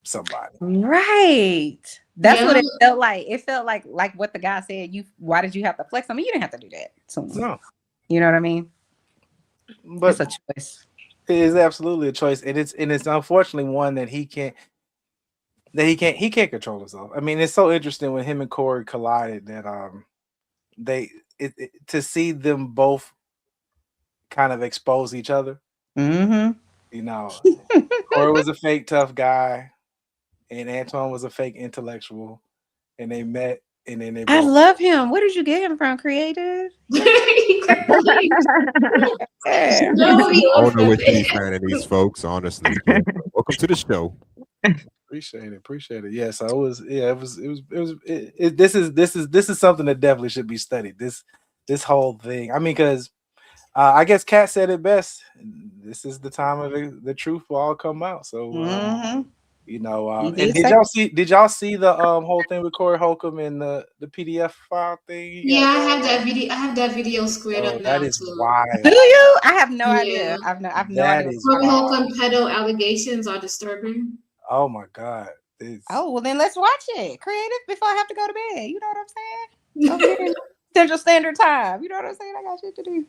somebody. Right. That's what it felt like. It felt like what the guy said. Why did you have to flex? I mean, you didn't have to do that. So no. You know what I mean? But it's a choice. It is absolutely a choice, and it's unfortunately one that he can't control himself. I mean, it's so interesting when him and Corey collided that to see them both kind of expose each other. Mm-hmm. Corey was a fake tough guy, and Antoine was a fake intellectual, and they met, and then they. I love him. Where did you get him from? Creative. I don't know what to be fan of these folks, honestly. But welcome to the show. Appreciate it. Yeah, so this is something that definitely should be studied. This whole thing. I mean, because I guess Kat said it best. This is the time of the truth will all come out. So and did y'all see the whole thing with Corey Holcomb and the PDF file thing? Yeah, I have that video squared up now. That is wild. Do you? I have no idea. I've no idea. Corey Holcomb pedo allegations are disturbing. Oh my God. Oh, well then let's watch it. Creative before I have to go to bed. You know what I'm saying? Over here in Central Standard Time. You know what I'm saying? I got shit to do.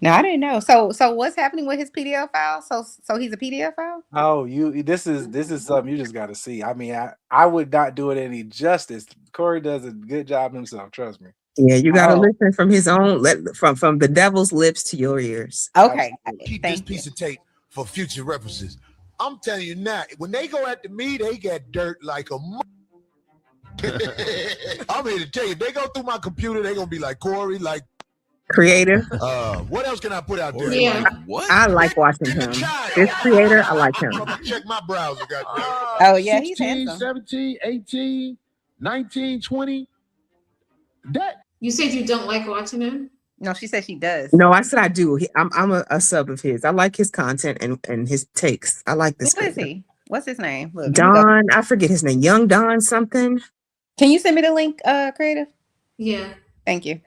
No, I didn't know. So what's happening with his PDF file? So he's a PDF file? Oh, this is something you just got to see. I mean, I would not do it any justice. Corey does a good job himself. Trust me. Yeah, you got to listen from his own, from the devil's lips to your ears. Okay. Keep this piece of tape for future references. I'm telling you now, when they go after me, they get dirt like a. I'm here to tell you, they go through my computer, they're gonna be like Corey, like Creative. What else can I put out there? Yeah. What? I like watching him. This creator, I like him. Check my browser. Oh yeah, 16, he's handsome. 17, 18, 19, 20. That. You said you don't like watching him? No, she said she does. No, I said I do. I'm a sub of his. I like his content and his takes. I like this. Who is he? What's his name? Look, Don. I forget his name. Young Don something. Can you send me the link, Creative? Yeah. Than't you.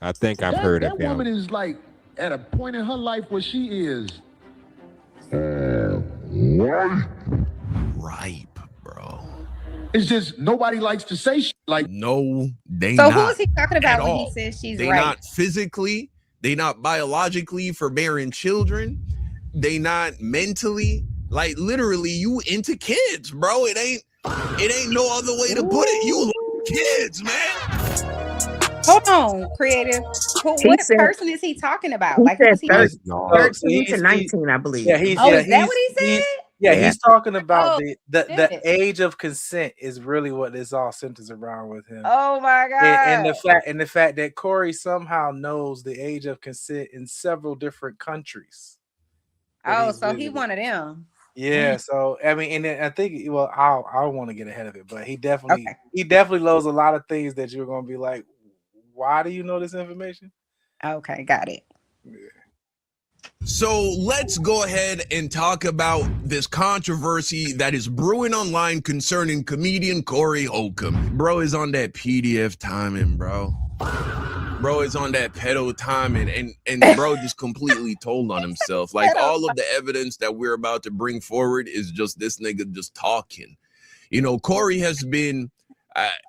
I think I've heard of him. That woman is like at a point in her life where she is. Ripe, bro. It's just nobody likes to say shit like. No, they so not. So who is he talking about when all. he says she's they right? Not physically, they not biologically for bearing children, they not mentally. Like literally, you into kids, bro. It ain't no other way to put it. You kids, man. Hold on, Creative. What person is he talking about? Like, who's he? 13 to 19, I believe. Yeah, is that what he said? He's talking about the age of consent is really what this all centers around with him. Oh my God! And the fact that Corey somehow knows the age of consent in several different countries. Oh, so he one of them. Yeah. So I mean, and then I think I don't want to get ahead of it, but he definitely knows a lot of things that you're going to be like, why do you know this information? Okay, got it. Yeah. So let's go ahead and talk about this controversy that is brewing online concerning comedian Corey Holcomb. Bro is on that PDF timing, bro. Bro is on that pedo timing, and bro just completely told on himself. Like all of the evidence that we're about to bring forward is just this nigga just talking. You know, Corey has been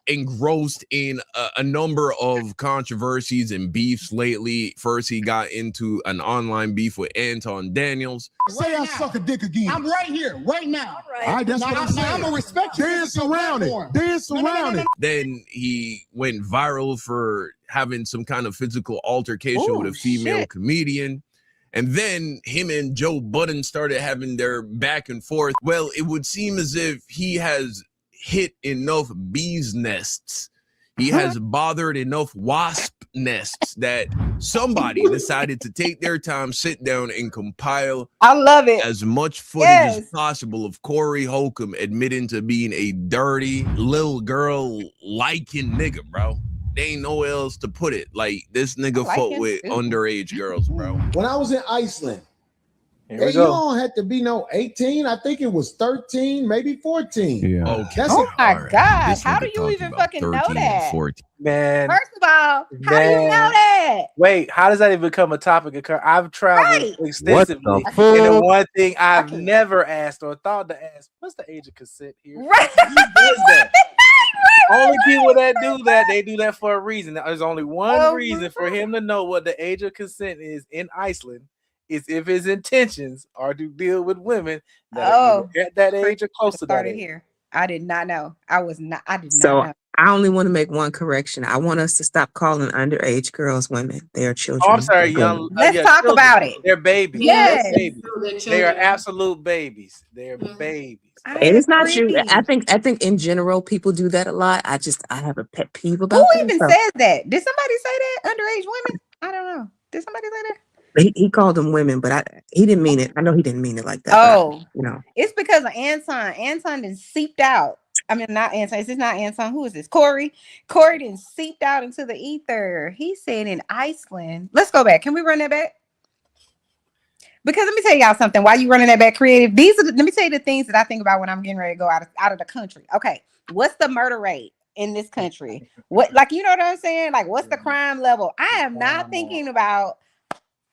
engrossed in a number of controversies and beefs lately. First, he got into an online beef with Anton Daniels. Say I suck a dick again. I'm right here, right now. All right, that's what I'm saying. I'm gonna respect you. Dance around it. Dance around it. Then he went viral for having some kind of physical altercation with a female comedian. And then him and Joe Budden started having their back and forth. Well, it would seem as if he has hit enough bees nests. He has bothered enough wasp nests that somebody decided to take their time, sit down, and compile as much footage as possible of Corey Holcomb admitting to being a dirty little girl liking nigga, bro. There ain't nowhere else to put it. Like, this nigga fuck with underage girls, bro. When I was in Iceland, Here we you go. don't have to be no 18. I think it was 13, maybe 14. Yeah. Okay. Oh my God. This How nigga do you talking even about fucking know 13 and that? 14. Man. First of all, how do you know that? Wait, how does that even become a topic? I've traveled extensively, What the and the fuck? one thing I've never asked or thought to ask, what's the age of consent here? Right. Who does that? Only people that do that, they do that for a reason. There's only one reason for him to know what the age of consent is in Iceland, is if his intentions are to deal with women that are either at that age or close to that Started age. here. I did not know. I did not So know. I only want to make one correction. I want us to stop calling underage girls women. They are children. Oh, I'm sorry, They're young. women. Let's talk children. about it. They're babies. Yes. They're babies. They're They are children. absolute babies. They're babies. And it's not true. I think in general people do that a lot. I have a pet peeve about Who that. even So says that? Did somebody say that? Underage women? I don't know. Did somebody say that? he called them women, but he didn't mean it. I know he didn't mean it like that. Oh, but, you know. it's because of Anton. Anton done seeped out. I mean, not Anton. Is this not Anton? Who is this? Corey. Corey done seeped out into the ether. He said in Iceland. Let's go back. Can we run that back? Because let me tell y'all something. While you running that back, creative. Let me tell you the things that I think about when I'm getting ready to go out of the country. Okay, what's the murder rate in this country? What, like, you know what I'm saying? Like, what's the crime level? I am not thinking about.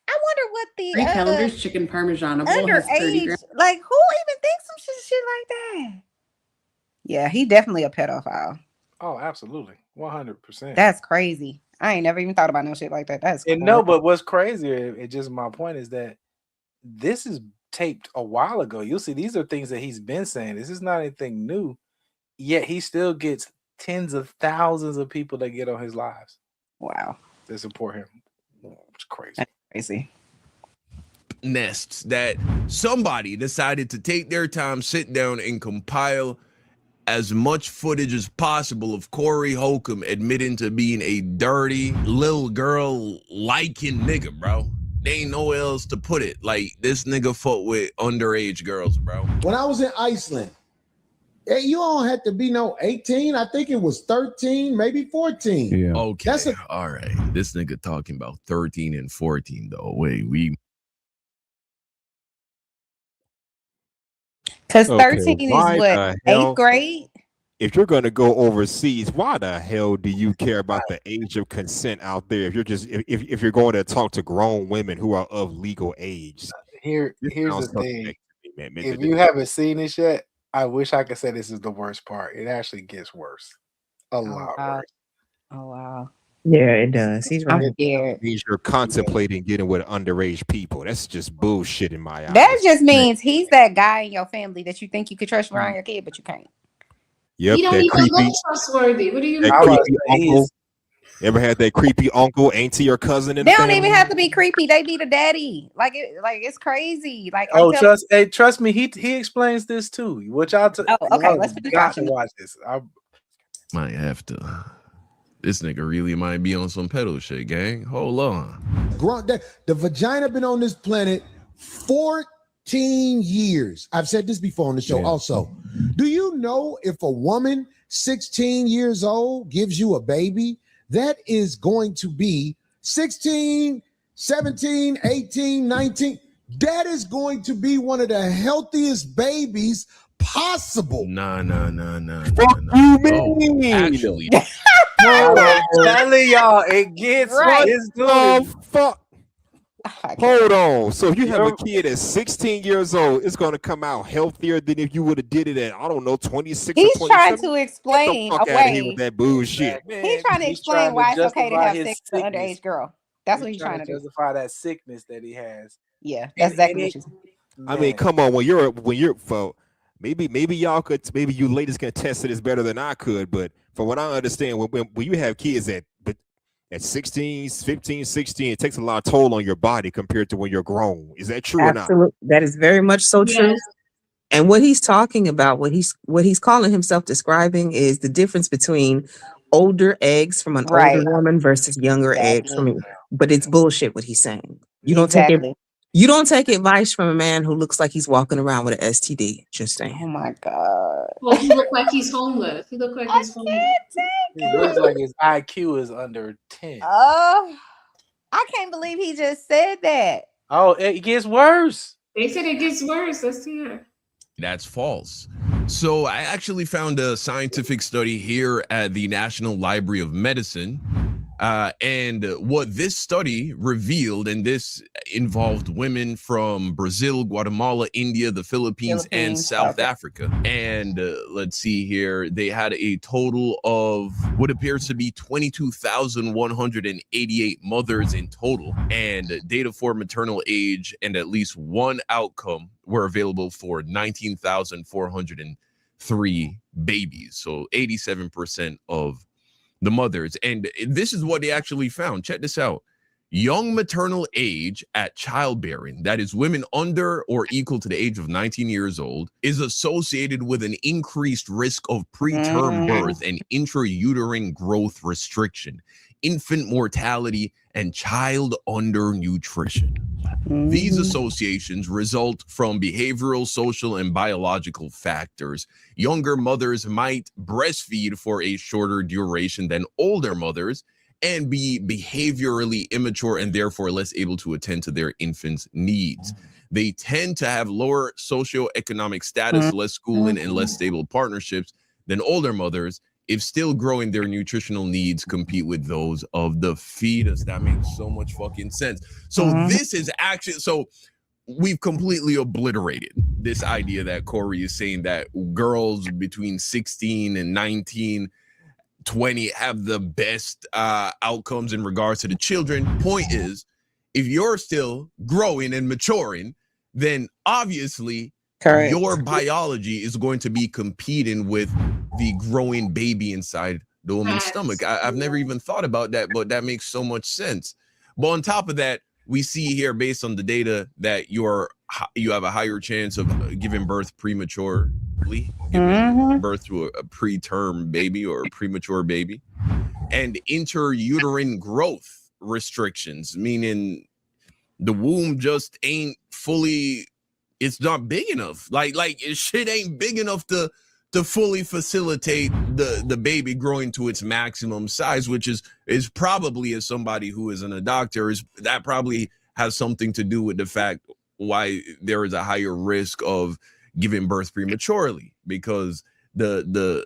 I wonder what the 3 calendars chicken parmesan has 30 underage. grams. Like, who even thinks some shit like that? Yeah, he definitely a pedophile. Oh, absolutely, 100%. That's crazy. I ain't never even thought about no shit like that. That's And no, but what's crazier, it just my point is that this is taped a while ago. You'll see these are things that he's been saying. This is not anything new. Yet he still gets tens of thousands of people that get on his lives. Wow. To support him. It's crazy. That's crazy. Nests that somebody decided to take their time, sit down, and compile as much footage as possible of Corey Holcomb admitting to being a dirty little girl liking nigga, bro. There ain't nowhere else to put it. Like, this nigga fuck with underage girls, bro. When I was in Iceland, you don't have to be no 18. I think it was 13, maybe 14. Yeah. Okay. All right. This nigga talking about 13 and 14, though. Wait, Because Okay, 13 why is what, the hell- 8th grade? If you're going to go overseas, why the hell do you care about the age of consent out there? If you're just if you're going to talk to grown women who are of legal age, Here's the sounds thing. suspect to me, man. If you haven't seen this yet, I wish I could say this is the worst part. It actually gets worse. A lot worse. Oh, wow. Yeah, it does. He's right. I'm scared. means you're contemplating getting with underage people. That's just bullshit in my eyes. That just means he's that guy in your family that you think you could trust around your kid, but you can't. Yep, He don't that even creepy, look trustworthy. What do you that mean? creepy uncle. Ever had that creepy uncle, auntie, or cousin in They the don't family? even have to be creepy. They be the daddy. Like it's crazy. Like, Oh, trust me, he explains this too. What y'all okay, let's finish got to watching. watch this. might have to. This nigga really might be on some pedo shit, gang. Hold on. The vagina been on this planet 14 years. I've said this before on the show also. Do you know if a woman 16 years old gives you a baby, that is going to be 16, 17, 18, 19. That is going to be one of the healthiest babies possible. Nah. Actually, I'm telling y'all, it gets Right. it's oh good. fuck. Hold on. So if you have a kid at 16 years old, it's gonna come out healthier than if you would have did it at, I don't know, 26 He's or 27. trying to Get the explain fuck out of here with that bullshit. He's trying to He's explain trying to why it's okay to justify have his sex with an sickness. underage girl. That's what he's trying to do. justify that sickness that he has. Yeah, that's exactly what you said. I mean, come on, when you're for maybe y'all could, maybe you ladies can attest to this better than I could, but from what I understand, when you have kids at At 16, 15, 16, it takes a lot of toll on your body compared to when you're grown. Is that true or not? Absolutely. That is very much so true. Yes. And what he's talking about, what he's calling himself describing is the difference between older eggs from an Right. older woman versus younger eggs from Exactly. but it's bullshit what he's saying. You don't Exactly. you don't take advice from a man who looks like he's walking around with an STD. Just saying. Oh my God. Well, he look like he's homeless. He look like he's homeless. It looks like his IQ is under 10. Oh, I can't believe he just said that. Oh, it gets worse. They said it gets worse. Let's hear. That's false. So I actually found a scientific study here at the National Library of Medicine. And what this study revealed, and this involved women from Brazil, Guatemala, India, the Philippines, and South Africa. And let's see here, they had a total of what appears to be 22,188 mothers in total. And data for maternal age and at least one outcome were available for 19,403 babies. So 87% of the mothers. And this is what they actually found. Check this out. Young maternal age at childbearing, that is women under or equal to the age of 19 years old, is associated with an increased risk of preterm birth and intrauterine growth restriction, infant mortality, and child undernutrition. These associations result from behavioral, social, and biological factors. Younger mothers might breastfeed for a shorter duration than older mothers and be behaviorally immature and therefore less able to attend to their infants' needs. They tend to have lower socioeconomic status, less schooling, and less stable partnerships than older mothers, if still growing, their nutritional needs compete with those of the fetus. That makes so much fucking sense. So this is actually, so we've completely obliterated this idea that Corey is saying that girls between 16 and 19, 20 have the best outcomes in regards to the children. Point is, if you're still growing and maturing, then obviously your biology is going to be competing with the growing baby inside the woman's stomach. I've never even thought about that, but that makes so much sense. But on top of that, we see here, based on the data, that you have a higher chance of giving birth prematurely, giving birth to a preterm baby or a premature baby, and intrauterine growth restrictions, meaning the womb just ain't fully, it's not big enough. Like shit ain't big enough to fully facilitate the baby growing to its maximum size, which is probably, as somebody who isn't a doctor, that probably has something to do with the fact why there is a higher risk of giving birth prematurely, because the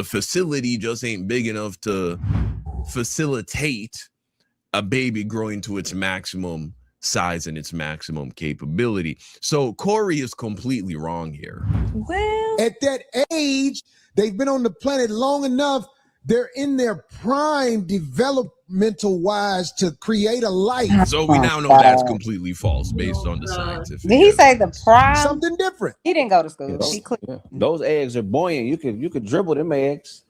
facility just ain't big enough to facilitate a baby growing to its maximum size and its maximum capability. So Corey is completely wrong here. Well, at that age, they've been on the planet long enough. They're in their prime developmental wise to create a life. So we now know that's completely false based on the scientific. Did he say the prime? Something different. He didn't go to school. Those eggs are buoyant. You could dribble them eggs.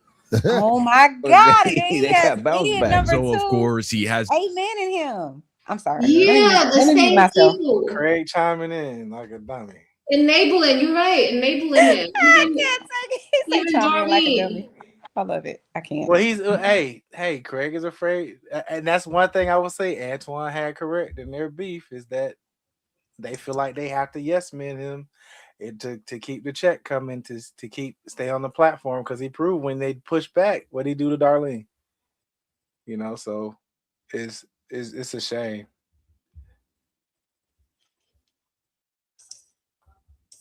Oh my God! They got bounce back. So of course he has amen in him. I'm sorry. Yeah, the same people. Craig chiming in like a dummy. Enabling, you're right. Enabling him. I can't take it. He's Even like chiming in like a Darlene. dummy. I love it. I can't. Well, he's hey, Craig is afraid, and that's one thing I would say Antoine had correct in their beef is that they feel like they have to yes men him to keep the check coming to stay on the platform, because he proved when they push back what he do to Darlene. You know, so it's a shame.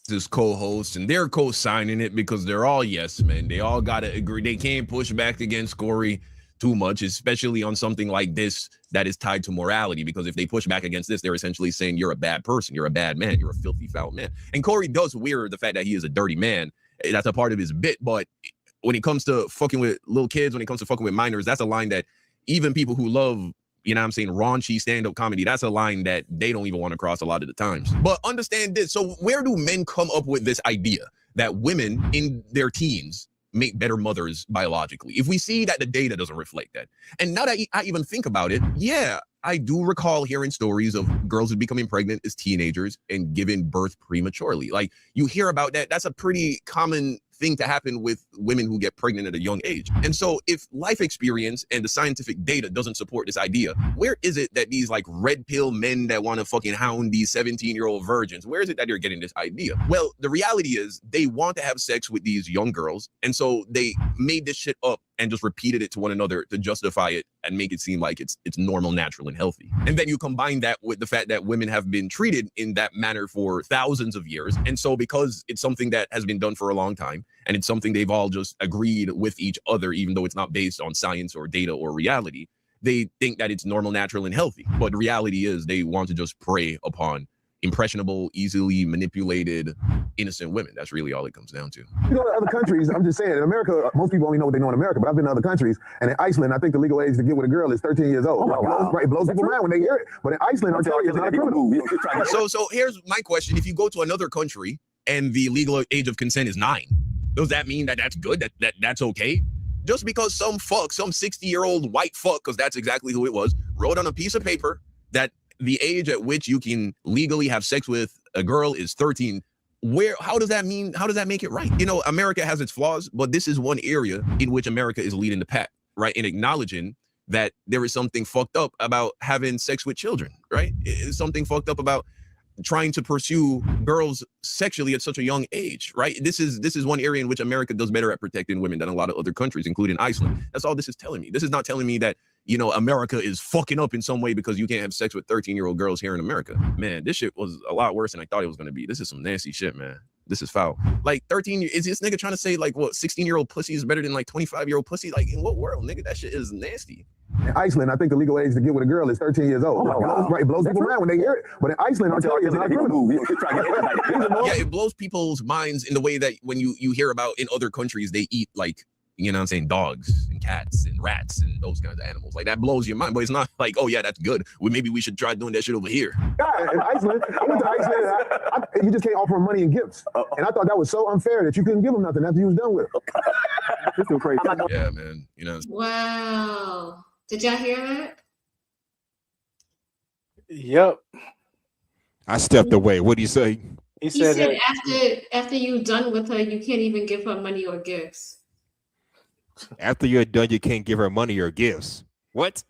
this co-host, and they're co-signing it because they're all yes men. They all got to agree. They can't push back against Corey too much, especially on something like this that is tied to morality, because if they push back against this, they're essentially saying you're a bad person, you're a bad man, you're a filthy, foul man. And Corey does wear the fact that he is a dirty man. That's a part of his bit, but when it comes to fucking with little kids, when it comes to fucking with minors, that's a line that even people who love, you know what I'm saying, raunchy stand-up comedy, that's a line that they don't even want to cross a lot of the times. But understand this. So where do men come up with this idea that women in their teens make better mothers biologically. If we see that the data doesn't reflect that. And now that I even think about it, yeah, I do recall hearing stories of girls becoming pregnant as teenagers and giving birth prematurely. Like, you hear about that. That's a pretty common thing to happen with women who get pregnant at a young age. And so if life experience and the scientific data doesn't support this idea, where is it that these like red pill men that want to fucking hound these 17-year-old virgins, where is it that they're getting this idea? Well, the reality is they want to have sex with these young girls. And so they made this shit up and just repeated it to one another to justify it and make it seem like it's normal, natural, and healthy. And then you combine that with the fact that women have been treated in that manner for thousands of years. And so because it's something that has been done for a long time, and it's something they've all just agreed with each other, even though it's not based on science or data or reality, they think that it's normal, natural, and healthy. But the reality is they want to just prey upon impressionable, easily manipulated, innocent women. That's really all it comes down to. You go to other countries, I'm just saying, in America, most people only know what they know in America, but I've been to other countries, and in Iceland, I think the legal age to get with a girl is 13 years old. Oh, wow. Right, it blows people mind when they hear it. But in Iceland, I'm telling you, it's not a criminal. So here's my question. If you go to another country and the legal age of consent is 9, does that mean that that's good, that's okay? Just because some 60-year-old white fuck, because that's exactly who it was, wrote on a piece of paper that the age at which you can legally have sex with a girl is 13. How does that make it right? You know, America has its flaws, but this is one area in which America is leading the pack, right? In acknowledging that there is something fucked up about having sex with children, right? It's something fucked up about trying to pursue girls sexually at such a young age, right? This is one area in which America does better at protecting women than a lot of other countries, including Iceland. That's all this is telling me. This is not telling me that, you know, America is fucking up in some way because you can't have sex with 13-year-old girls here in America. Man, this shit was a lot worse than I thought it was going to be. This is some nasty shit, man. This is foul. Like 13, is this nigga trying to say like what 16-year-old pussy is better than like 25-year-old pussy? Like in what world, nigga? That shit is nasty. In Iceland, I think the legal age to get with a girl is 13 years old. Oh, wow. Right, it blows people mind when they hear it. But in Iceland, I'm telling you, it's not a criminal. Yeah, it blows people's minds in the way that when you hear about in other countries, they eat like, you know what I'm saying, dogs and cats and rats and those kinds of animals. Like that blows your mind, but it's not like, oh yeah, that's good. Well, maybe we should try doing that shit over here. Yeah, in Iceland, I went to Iceland. You just can't offer them money and gifts. And I thought that was so unfair that you couldn't give them nothing after you was done with them. This is crazy. Yeah, man. You know. Wow. Did y'all hear that? Yep. I stepped away. What do you say? He said after you're done with her, you can't even give her money or gifts. After you're done, you can't give her money or gifts. What?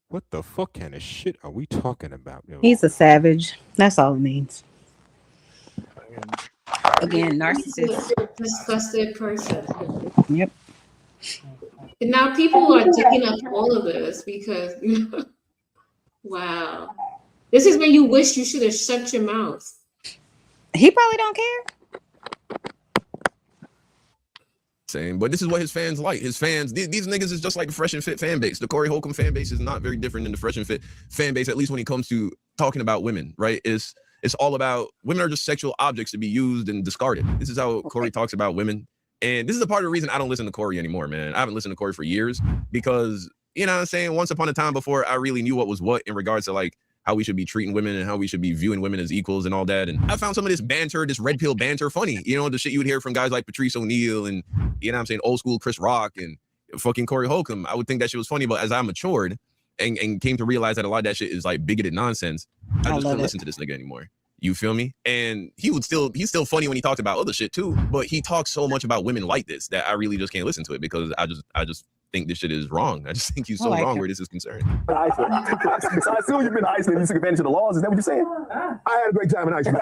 What the fuck kind of shit are we talking about? Yo? He's a savage. That's all it means. Again, narcissist. Disgusted person. Yep. And now people are taking up all of this because, you know, wow. This is when you wish you should have shut your mouth. He probably don't care. Same, but this is what his fans like. His fans, these niggas is just like the Fresh and Fit fan base. The Corey Holcomb fan base is not very different than the Fresh and Fit fan base, at least when it comes to talking about women, right? It's all about women are just sexual objects to be used and discarded. This is how Corey talks about women. And this is a part of the reason I don't listen to Corey anymore, man. I haven't listened to Corey for years because, you know what I'm saying? Once upon a time before I really knew what was what in regards to like how we should be treating women and how we should be viewing women as equals and all that. And I found some of this banter, this red pill banter funny. You know, the shit you would hear from guys like Patrice O'Neal and, you know what I'm saying, old school Chris Rock and fucking Corey Holcomb. I would think that shit was funny, but as I matured and came to realize that a lot of that shit is like bigoted nonsense, I just couldn't listen to this nigga anymore. You feel me? And he's still funny when he talks about other shit too, but he talks so much about women like this that I really just can't listen to it because I just think this shit is wrong. I just think he's so wrong where this is concerned. So I assume you've been to Iceland and you took advantage of the laws. Is that what you're saying? I had a great time in Iceland.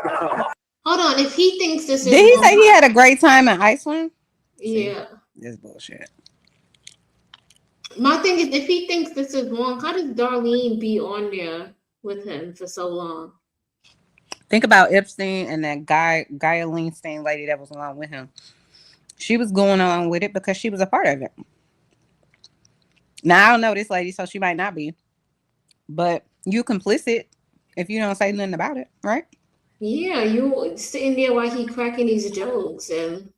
Hold on. If he thinks this is Did he say he had a great time in Iceland? Yeah. That's bullshit. My thing is, if he thinks this is wrong, how does Darlene be on there with him for so long? Think about Epstein and that Ghislaine Stein lady that was along with him. She was going on with it because she was a part of it. Now, I don't know this lady, so she might not be. But you complicit if you don't say nothing about it, right? Yeah, you sitting there while he cracking these jokes and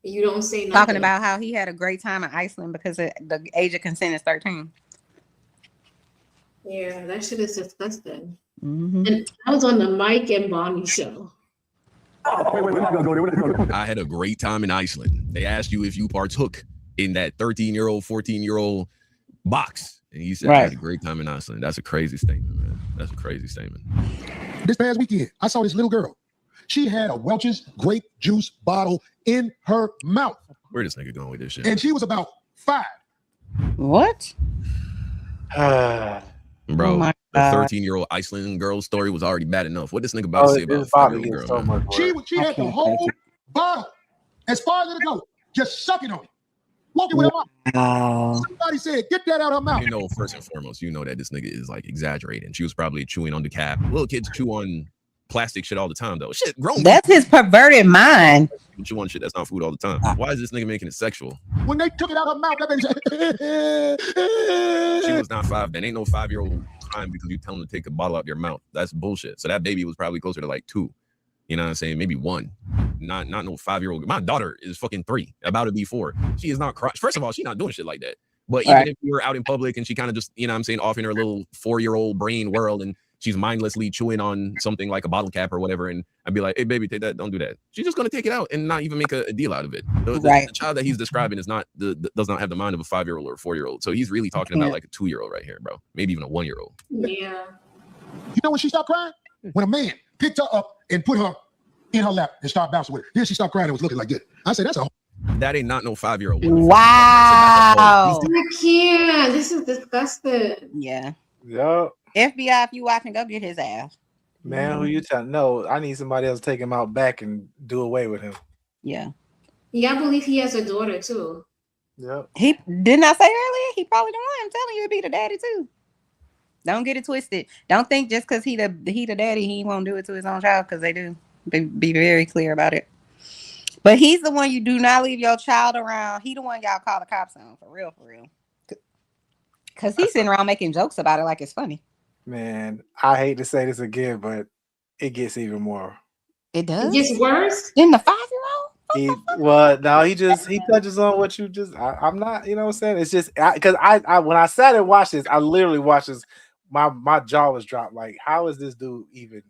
you don't say nothing. Talking about how he had a great time in Iceland because the age of consent is 13. Yeah, that shit is disgusting. Mm-hmm. And I was on the Mike and Bonnie show. Wait, we're not gonna go there. We're not gonna go there. I had a great time in Iceland. They asked you if you partook in that 13-year-old, 14-year-old box. And he said, I had a great time in Iceland. That's a crazy statement, man. That's a crazy statement. This past weekend, I saw this little girl. She had a Welch's grape juice bottle in her mouth. Where this nigga going with this shit? And she was about 5. What? Bro, my the God. 13-year-old Iceland girl story was already bad enough. What this nigga about to say about a 5-year-old girl, man? She had the whole bottle as far as it go, just sucking on it. Walking with her mouth. Wow. Somebody said, get that out of her mouth. You know, first and foremost, you know that this nigga is like exaggerating. She was probably chewing on the cap. Little kids chew on plastic shit all the time, though. Shit, grown. That's his perverted mind. Chew on shit that's not food all the time. Why is this nigga making it sexual? When they took it out of her mouth, that baby said, She was not 5. Then ain't no 5-year-old crying because you tell him to take a bottle out your mouth. That's bullshit. So that baby was probably closer to like 2. You know what I'm saying? Maybe 1. Not no 5-year-old. My daughter is fucking 3, about to be 4. She is not crying. First of all, she's not doing shit like that. But even if you're out in public and she kind of just, you know what I'm saying, off in her little 4-year-old brain world and she's mindlessly chewing on something like a bottle cap or whatever, and I'd be like, hey, baby, take that. Don't do that. She's just going to take it out and not even make a deal out of it. The child that he's describing is not does not have the mind of a 5-year-old or a 4-year-old. So he's really talking about like a 2-year-old right here, bro. Maybe even a 1-year-old. Yeah. you know when she stopped crying? When a man picked her up and put her in her lap and started bouncing with her. Then she stopped crying and was looking like this. I said, that's a That ain't not no 5-year-old. Wow. I can't. This is disgusting. Yeah. Yup. FBI, if you watching, go get his ass. Man, who you telling? No, I need somebody else to take him out back and do away with him. Yeah. Yeah, I believe he has a daughter too. Yep. He didn't I say earlier? He probably the one. I'm telling you, he'd be the daddy too. Don't get it twisted. Don't think just because he the daddy, he won't do it to his own child, because they do. Be very clear about it. But he's the one you do not leave your child around. He the one y'all call the cops on, for real. Because he's sitting around making jokes about it like it's funny. Man, I hate to say this again, but it gets even more. It does? It gets worse? Than the 5-year-old? He touches on what you just. I'm not, you know what I'm saying? It's just because I when I sat and watched this, I literally watched this. My jaw was dropped. Like, how is this dude even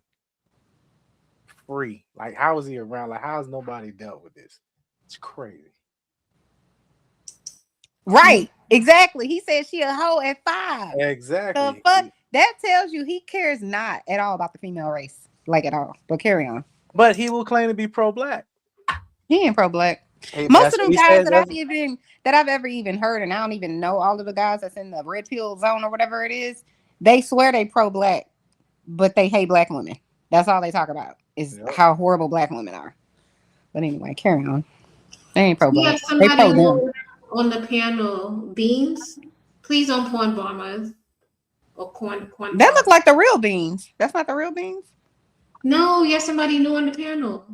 free? Like, how is he around? Like, how has nobody dealt with this? It's crazy. Right. Exactly. He said she a hoe at 5. Exactly. The fuck? That tells you he cares not at all about the female race. Like at all. But carry on. But he will claim to be pro-black. He ain't pro-black. Hey, Most of them guys that I've ever even heard, and I don't even know all of the guys that's in the red pill zone or whatever it is, they swear they pro-black, but they hate black women. That's all they talk about is how horrible black women are. But anyway, carry on. They ain't pro-black. We have somebody on the panel, Beans. Please don't porn bombers. Or corn. That look like the real Beans. That's not the real Beans? No, you have somebody new on the panel.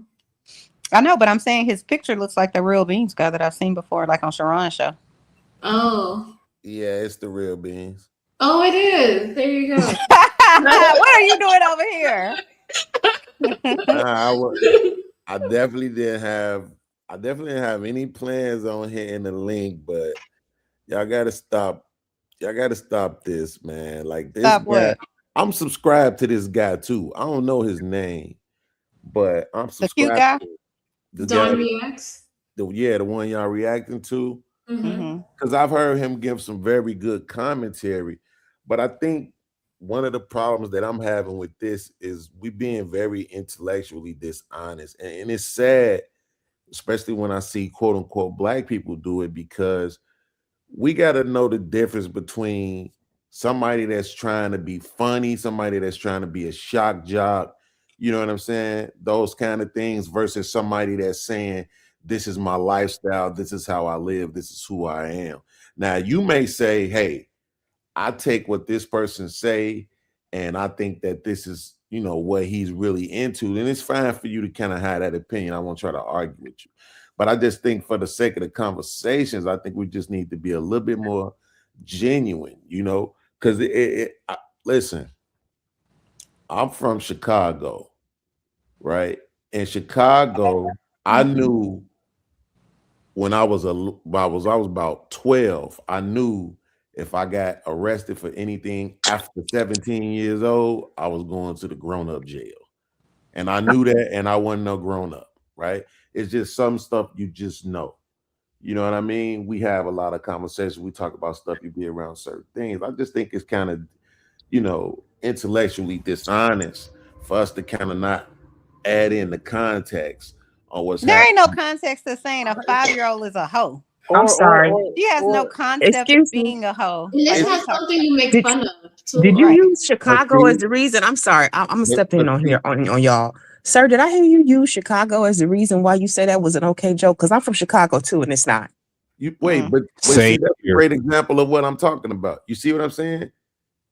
I know, but I'm saying his picture looks like the real Beans guy that I've seen before, like on Sharon's show. Oh. Yeah, it's the real Beans. Oh, it is. There you go. What are you doing over here? I definitely didn't have any plans on hitting the link, but y'all gotta stop. Y'all gotta stop this, man. Like this stop guy, what? I'm subscribed to this guy too. I don't know his name, but I'm subscribed. The cute guy? To Don Reacts. The one y'all reacting to. Mm-hmm. Because I've heard him give some very good commentary, but I think one of the problems that I'm having with this is we being very intellectually dishonest, and it's sad, especially when I see quote unquote black people do it, because we got to know the difference between somebody that's trying to be funny, somebody that's trying to be a shock jock, you know what I'm saying? Those kind of things versus somebody that's saying, this is my lifestyle, this is how I live, this is who I am. Now, you may say, hey, I take what this person say, and I think that this is, you know, what he's really into, and it's fine for you to kind of have that opinion. I won't try to argue with you. But I just think for the sake of the conversations, I think we just need to be a little bit more genuine, you know, because listen, I'm from Chicago, right? In Chicago, I knew when I was about 12, I knew if I got arrested for anything after 17 years old, I was going to the grown-up jail. And I knew that, and I wasn't no grown up, right? It's just some stuff you just know. You know what I mean? We have a lot of conversations. We talk about stuff you be around certain things. I just think it's kind of, intellectually dishonest for us to kind of not add in the context on what's There ain't happening. no context to saying a 5-year-old is a hoe. I'm sorry. She has no concept of Excuse me. being a hoe. And Like, it's what are you not talking something you make Did, fun of, too. did you Right. use Chicago as the reason? I'm sorry. I'm gonna step in on here on y'all. Sir, did I hear you use Chicago as the reason why you say that was an okay joke? Because I'm from Chicago too, and it's not. You wait, but see, Same that's a here. great example of what I'm talking about. You see what I'm saying?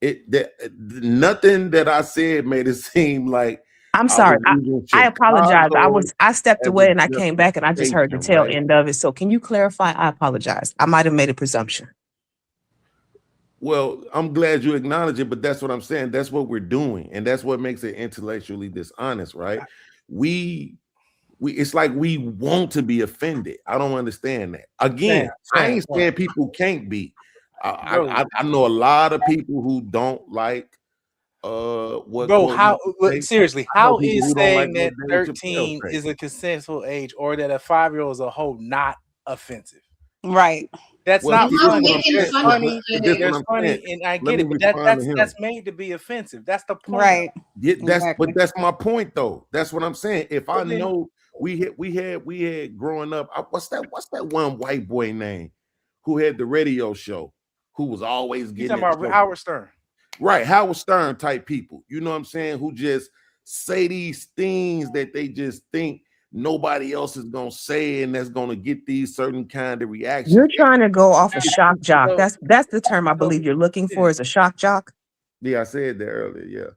Nothing that I said made it seem like I'm I sorry. was using I apologize. Chicago I stepped as a away and I came back and I just heard the justification, tail right? end of it. So can you clarify? I apologize. I might have made a presumption. Well, I'm glad you acknowledge it, but that's what I'm saying. That's what we're doing, and that's what makes it intellectually dishonest, right? We it's like we want to be offended. I don't understand that. Again, I ain't saying people can't be. I know a lot of people who don't like what Bro, Corey how say. seriously, I know how people is who don't like saying what that Dave Chappelle 13 say. is a consensual age or that a 5-year-old is a whole not offensive? Right. That's Well, not see, this is funny. what I'm There's saying. funny, This is what there's I'm funny, saying. and I Let get me it, but respond to him. that's made to be offensive. That's the point. Right. Yeah, Exactly. but that's my point though. That's what I'm saying. If I But then- know we had growing up, what's that one white boy name who had the radio show who was always You getting talking about Howard Stern? Right, Howard Stern type people. You know what I'm saying? Who just say these things that they just think nobody else is gonna say, and that's gonna get these certain kind of reactions. You're trying to go off a shock jock. That's the term I believe you're looking for is a shock jock. Yeah, I said that earlier.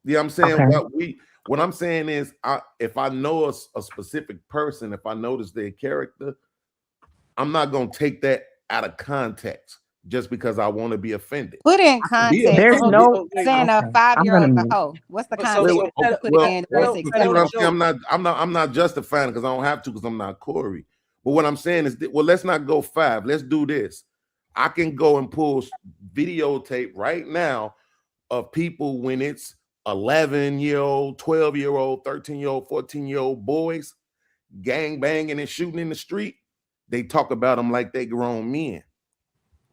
Yeah. I'm saying Okay. what I'm saying is, if I know a specific person, if I notice their character, I'm not gonna take that out of context just because I want to be offended. Put in context. There's no saying a okay. 5-year-old is a hoe. What's the context? Put it in. I'm not justifying because I don't have to because I'm not Corey. But what I'm saying is, well, let's not go 5. Let's do this. I can go and pull videotape right now of people when it's 11-year-old, 12-year-old, 13-year-old, 14-year-old boys gang banging and shooting in the street. They talk about them like they grown men.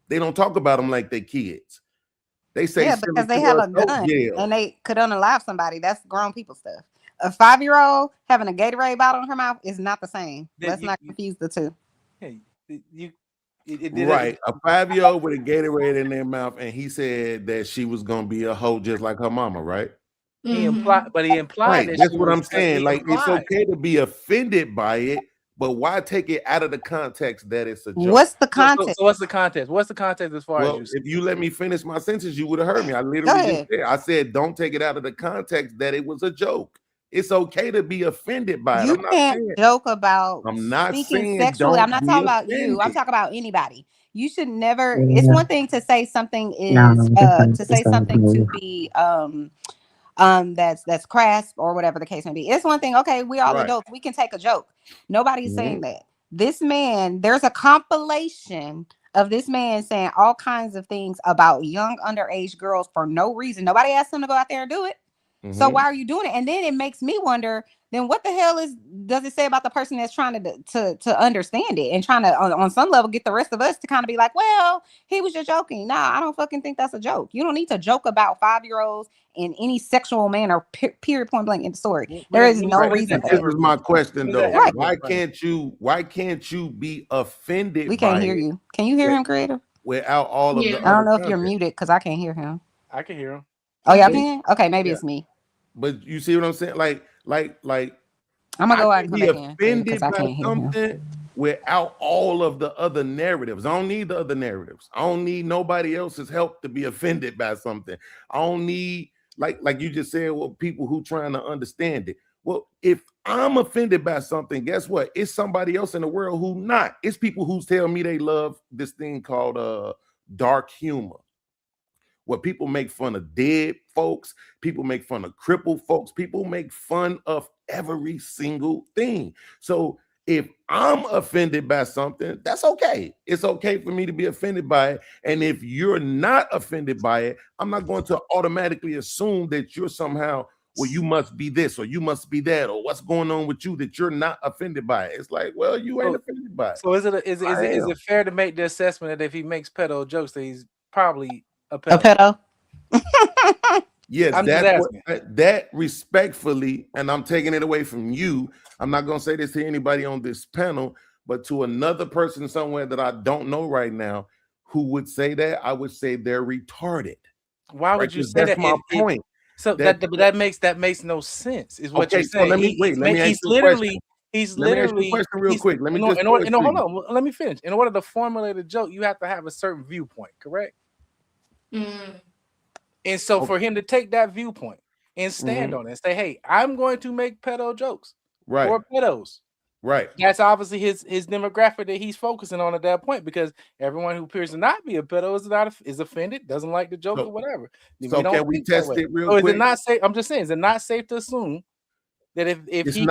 They don't talk about them like they kids. They say because they have a gun and they could unalive somebody. That's grown people stuff. A 5-year-old having a Gatorade bottle in her mouth is not the same. Let's not confuse the two. Hey, Right, a 5-year-old with a Gatorade in their mouth, and he said that she was gonna be a hoe just like her mama, right? He implied Right, that that's she what was- I'm saying. he Like, it's implied. okay to be offended by it, but why take it out of the context that it's a joke? What's the context? So what's the context? What's the context as far Well, as you? if you let me finish my sentence, you would have heard me. I literally just said, I said, don't take it out of the context that it was a joke. It's okay to be offended by it. You I'm not can't saying, joke about I'm not speaking saying sexually. I'm not don't talking be about you. I'm offended. talking about anybody. You should never. Yeah. It's one thing to say something is to say something to be that's crass or whatever the case may be. It's one thing. Okay, we all Right. adults. We can take a joke. Nobody's saying that. This man, there's a compilation of this man saying all kinds of things about young underage girls for no reason. Nobody asked him to go out there and do it. So why are you doing it? And then it makes me wonder, then what the hell does it say about the person that's trying to understand it and trying to on some level get the rest of us to kind of be like, well, he was just joking. Nah, I don't fucking think that's a joke. You don't need to joke about 5-year-olds in any sexual manner, period, point blank in the story. There is no reason for This that. was my question though. Right. Why can't you be offended? We can't by hear it you. Can you hear him, Creator? without all of the I don't know if other you're content? muted because I can't hear him. I can hear him. Oh, y'all can? Okay, maybe it's me. But you see what I'm saying? Like I'm gonna go out I and can come be back in offended because I by can't hear him. something without all of the other narratives. I don't need the other narratives. I don't need nobody else's help to be offended by something. I don't need like you just said, well, people who trying to understand it. Well, if I'm offended by something, guess what? It's somebody else in the world who not. It's people who tell me they love this thing called dark humor, where people make fun of dead folks, people make fun of crippled folks, people make fun of every single thing. So if I'm offended by something, that's okay. It's okay for me to be offended by it. And if you're not offended by it, I'm not going to automatically assume that you're somehow well, you must be this or you must be that, or what's going on with you that you're not offended by it. It's like, well, you ain't offended by it. So is it fair to make the assessment that if he makes pedo jokes, that he's probably a pedo? Yeah, I'm that's just that respectfully, and I'm taking it away from you. I'm not gonna say this to anybody on this panel, but to another person somewhere that I don't know right now who would say that, I would say they're retarded. Why would you say that's that? my point. So that makes no sense. Is what you're so saying. let me He's literally. Let me ask you a question real quick. Let me just hold on. Let me finish. In order to formulate a joke, you have to have a certain viewpoint, correct? And so for him to take that viewpoint and stand on it and say, "Hey, I'm going to make pedo jokes for pedos," right? That's obviously his demographic that he's focusing on at that point, because everyone who appears to not be a pedo is offended, doesn't like the joke or whatever. So can we test it real quick? Is it not safe? I'm just saying, is it not safe to assume that if he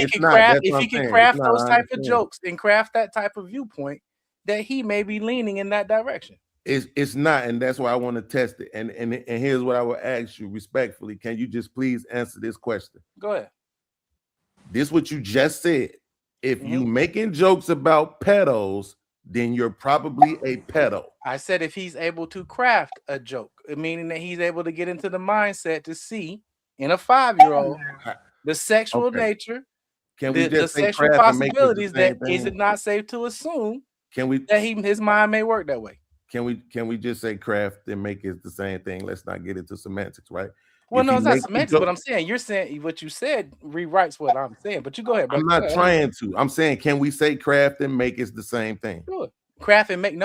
can craft those type of jokes and craft that type of viewpoint, that he may be leaning in that direction? It's not, and that's why I want to test it. And here's what I will ask you respectfully. Can you just please answer this question? Go ahead. This what you just said. If you making jokes about pedos, then you're probably a pedo. I said if he's able to craft a joke, meaning that he's able to get into the mindset to see in a 5-year-old the sexual nature, can we the just say sexual craft and make it the possibilities, same that is thing? it not safe to assume that his mind may work that way? Can we just say craft and make it the same thing? Let's not get into semantics, right? Well, If no, you it's not make the semantics, joke- but I'm saying you're saying what you said rewrites what I'm saying. But you go ahead, bro. I'm not trying to. I'm saying, can we say craft and make it the same thing? Sure. Craft and make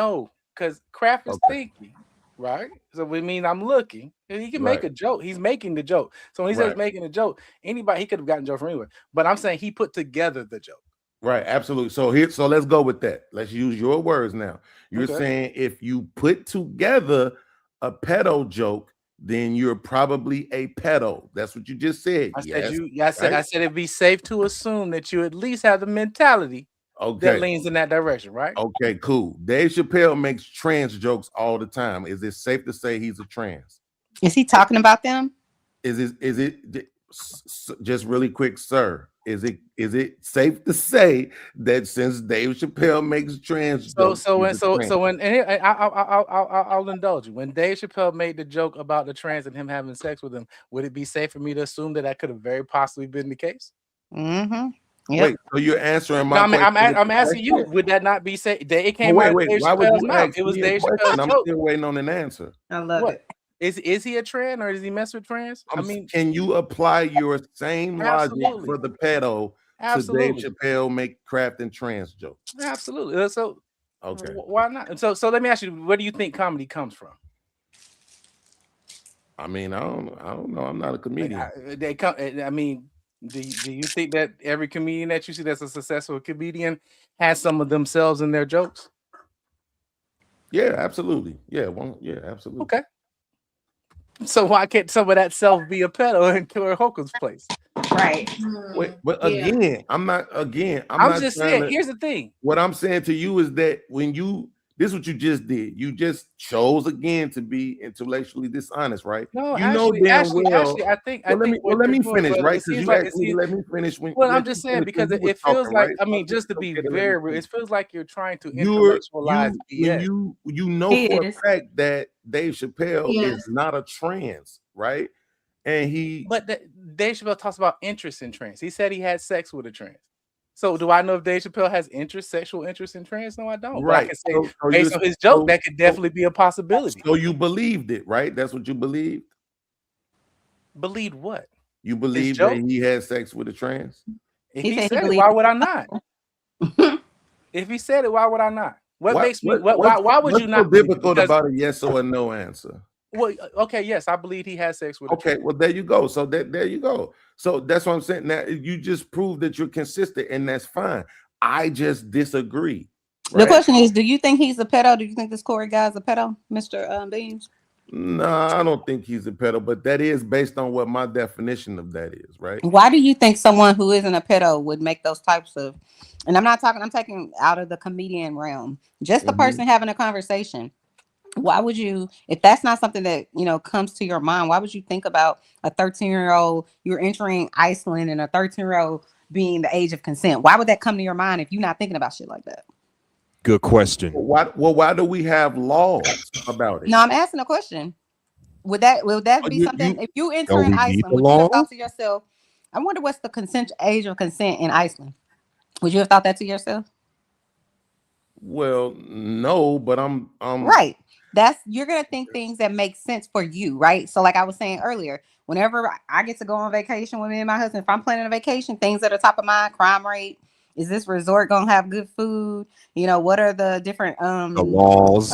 because craft is thinking, right? So we mean I'm looking. He can make a joke. He's making the joke. So when he says making a joke, anybody he could have gotten a joke from anywhere. But I'm saying he put together the joke. Right, absolutely. So let's go with that. Let's use your words now. You're saying if you put together a pedo joke, then you're probably a pedo. That's what you just said. I said it'd be safe to assume that you at least have the mentality that leans in that direction, right? Okay, cool. Dave Chappelle makes trans jokes all the time. Is it safe to say he's a trans? Is he talking about them? Is it just really quick, sir? Is it safe to say that since Dave Chappelle makes trans jokes, I'll indulge you. When Dave Chappelle made the joke about the trans and him having sex with him, would it be safe for me to assume that could have very possibly been the case? Mm-hmm. Yep. Wait, so you're answering my question? I'm asking you, would that not be safe? It came wait, out of Dave why would Chappelle's you mouth. ask It was me Dave a question? Chappelle's I'm joke. still waiting on an answer. I love it. Is he a trans or does he mess with trans? Can you apply your same logic for the pedo to Dave Chappelle make craft and trans jokes? Absolutely. So okay, why not? So let me ask you, where do you think comedy comes from? I mean, I don't know. I'm not a comedian. Do you think that every comedian that you see that's a successful comedian has some of themselves in their jokes? Yeah, absolutely. Yeah, absolutely. Okay. So why can't some of that self be a pedo in Corey Holcomb's place? Right. Wait, but again, I'm not just saying, here's the thing. What I'm saying to you is that this is what you just did. You just chose again to be intellectually dishonest, right? No, actually, I think. Let me finish, right? Because you asked me to let me finish. I'm just saying because it feels like, just to be very real, it feels like you're trying to intellectualize BS. You know for a fact that Dave Chappelle is not a trans, right? And But Dave Chappelle talks about interest in trans. He said he had sex with a trans. So do I know if Dave Chappelle has sexual interest in trans? No, I don't. Right. But I can say based on his joke, that could definitely be a possibility. So you believed it, right? That's what you believed? Believed what? You believe that he had sex with a trans? If he said it, why would I not? If he said it, why would I not? Why would you not? What's so difficult about a yes or a no answer? Well, okay, yes, I believe he has sex with a trans. Well, there you go. So there you go. So that's what I'm saying. Now you just proved that you're consistent, and that's fine. I just disagree. Right? The question is, do you think he's a pedo? Do you think this Corey guy's a pedo, Mr. Beams? No, I don't think he's a pedo, but that is based on what my definition of that is, right? Why do you think someone who isn't a pedo would make those types of, and I'm taking out of the comedian realm, just the person having a conversation. Why would you, if that's not something that, comes to your mind, why would you think about a 13-year-old, you're entering Iceland and a 13-year-old being the age of consent? Why would that come to your mind if you're not thinking about shit like that? Good question. Why do we have laws about it? No, I'm asking a question. Would that be something, if you enter in Iceland, would you have thought to yourself, I wonder what's the age of consent in Iceland? Would you have thought that to yourself? Well, no, but I'm right. You're gonna think things that make sense for you, right? So, like I was saying earlier, whenever I get to go on vacation with me and my husband, if I'm planning a vacation, things that are top of mind, crime rate, is this resort gonna have good food? What are the different the laws,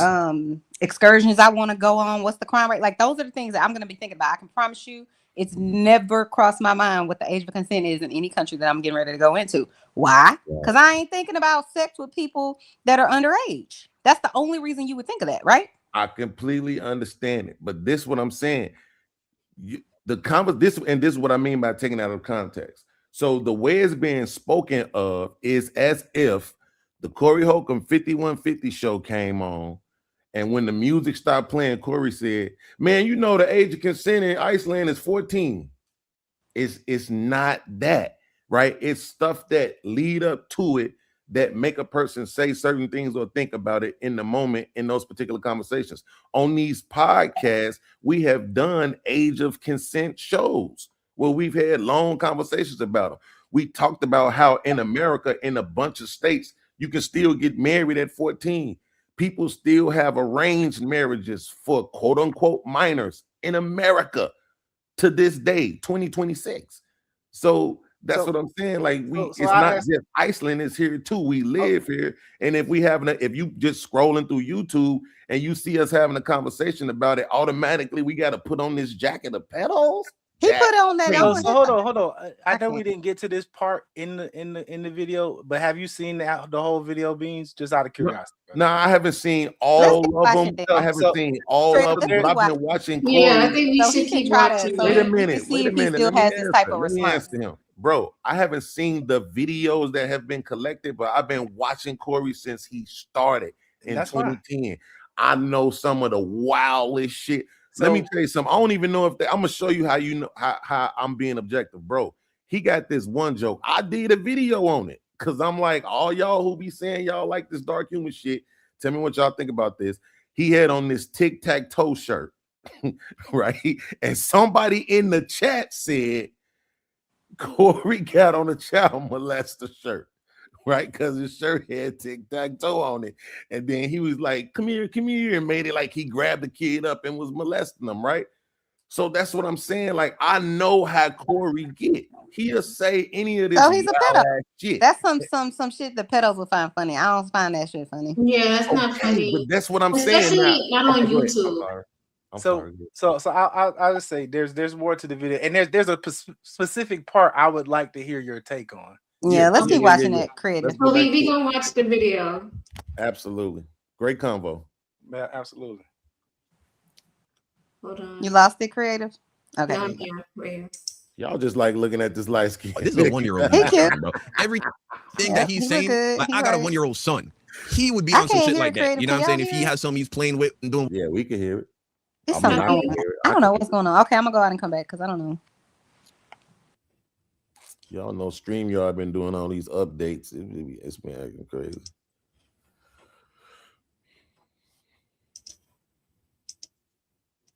excursions I want to go on? What's the crime rate? Like, those are the things that I'm gonna be thinking about. I can promise you, it's never crossed my mind what the age of consent is in any country that I'm getting ready to go into. Why? Because I ain't thinking about sex with people that are underage. That's the only reason you would think of that, right? I completely understand it, but this is what I'm saying. This is what I mean by taking it out of context. So the way it's being spoken of is as if the Corey Holcomb 5150 show came on, and when the music stopped playing, Corey said, "Man, the age of consent in Iceland is 14." It's not that, right? It's stuff that lead up to it that make a person say certain things or think about it in the moment in those particular conversations. On these podcasts, we have done age of consent shows where we've had long conversations about them. We talked about how in America, in a bunch of states, you can still get married at 14. People still have arranged marriages for quote unquote minors in America to this day, 2026. So that's what I'm saying. Like it's not just Iceland is here too. We live here, and if you just scrolling through YouTube and you see us having a conversation about it, automatically we got to put on this jacket of pedals. He put on that. So hold on. I know we didn't get to this part in the video, but have you seen the whole video, Beans? Just out of curiosity. No, I haven't seen all of them. I haven't seen all of them, but I've been watching Corey. Yeah, I think we should keep watching. Wait a minute. Let me answer him. Bro, I haven't seen the videos that have been collected, but I've been watching Corey since he started in 2010. I know some of the wildest shit. Let me tell you something. I don't even know if I'm gonna show you how I'm being objective, bro. He got this one joke. I did a video on it because I'm like, all y'all who be saying y'all like this dark humor shit, tell me what y'all think about this. He had on this tic-tac-toe shirt, right? And somebody in the chat said Corey got on a child molester shirt, right? Because his shirt had tic-tac-toe on it. And then he was like, come here, and made it like he grabbed the kid up and was molesting them, right? So that's what I'm saying. Like, I know how Corey get. He'll say any of this. So he's a pedo. Shit. That's some shit the pedos will find funny. I don't find that shit funny. Yeah, that's not funny. But that's what I'm saying. Especially not on YouTube. So I'll just say there's more to the video, and there's a specific part I would like to hear your take on. Yeah, let's keep watching it, creative. So we gonna watch the video. Absolutely, great convo. Yeah, absolutely. Hold on. You lost it, creative. Okay. Y'all just like looking at this light skin. This is a 1-year-old. Bro. Everything that he's saying, like, I got a 1-year-old son. He would be on some shit like that. You know what I'm saying? If he has something he's playing with and doing. Yeah, we can hear it. I don't know what's going on. Okay, I'm gonna go out and come back because I don't know. Y'all know StreamYard been doing all these updates. It's been acting crazy.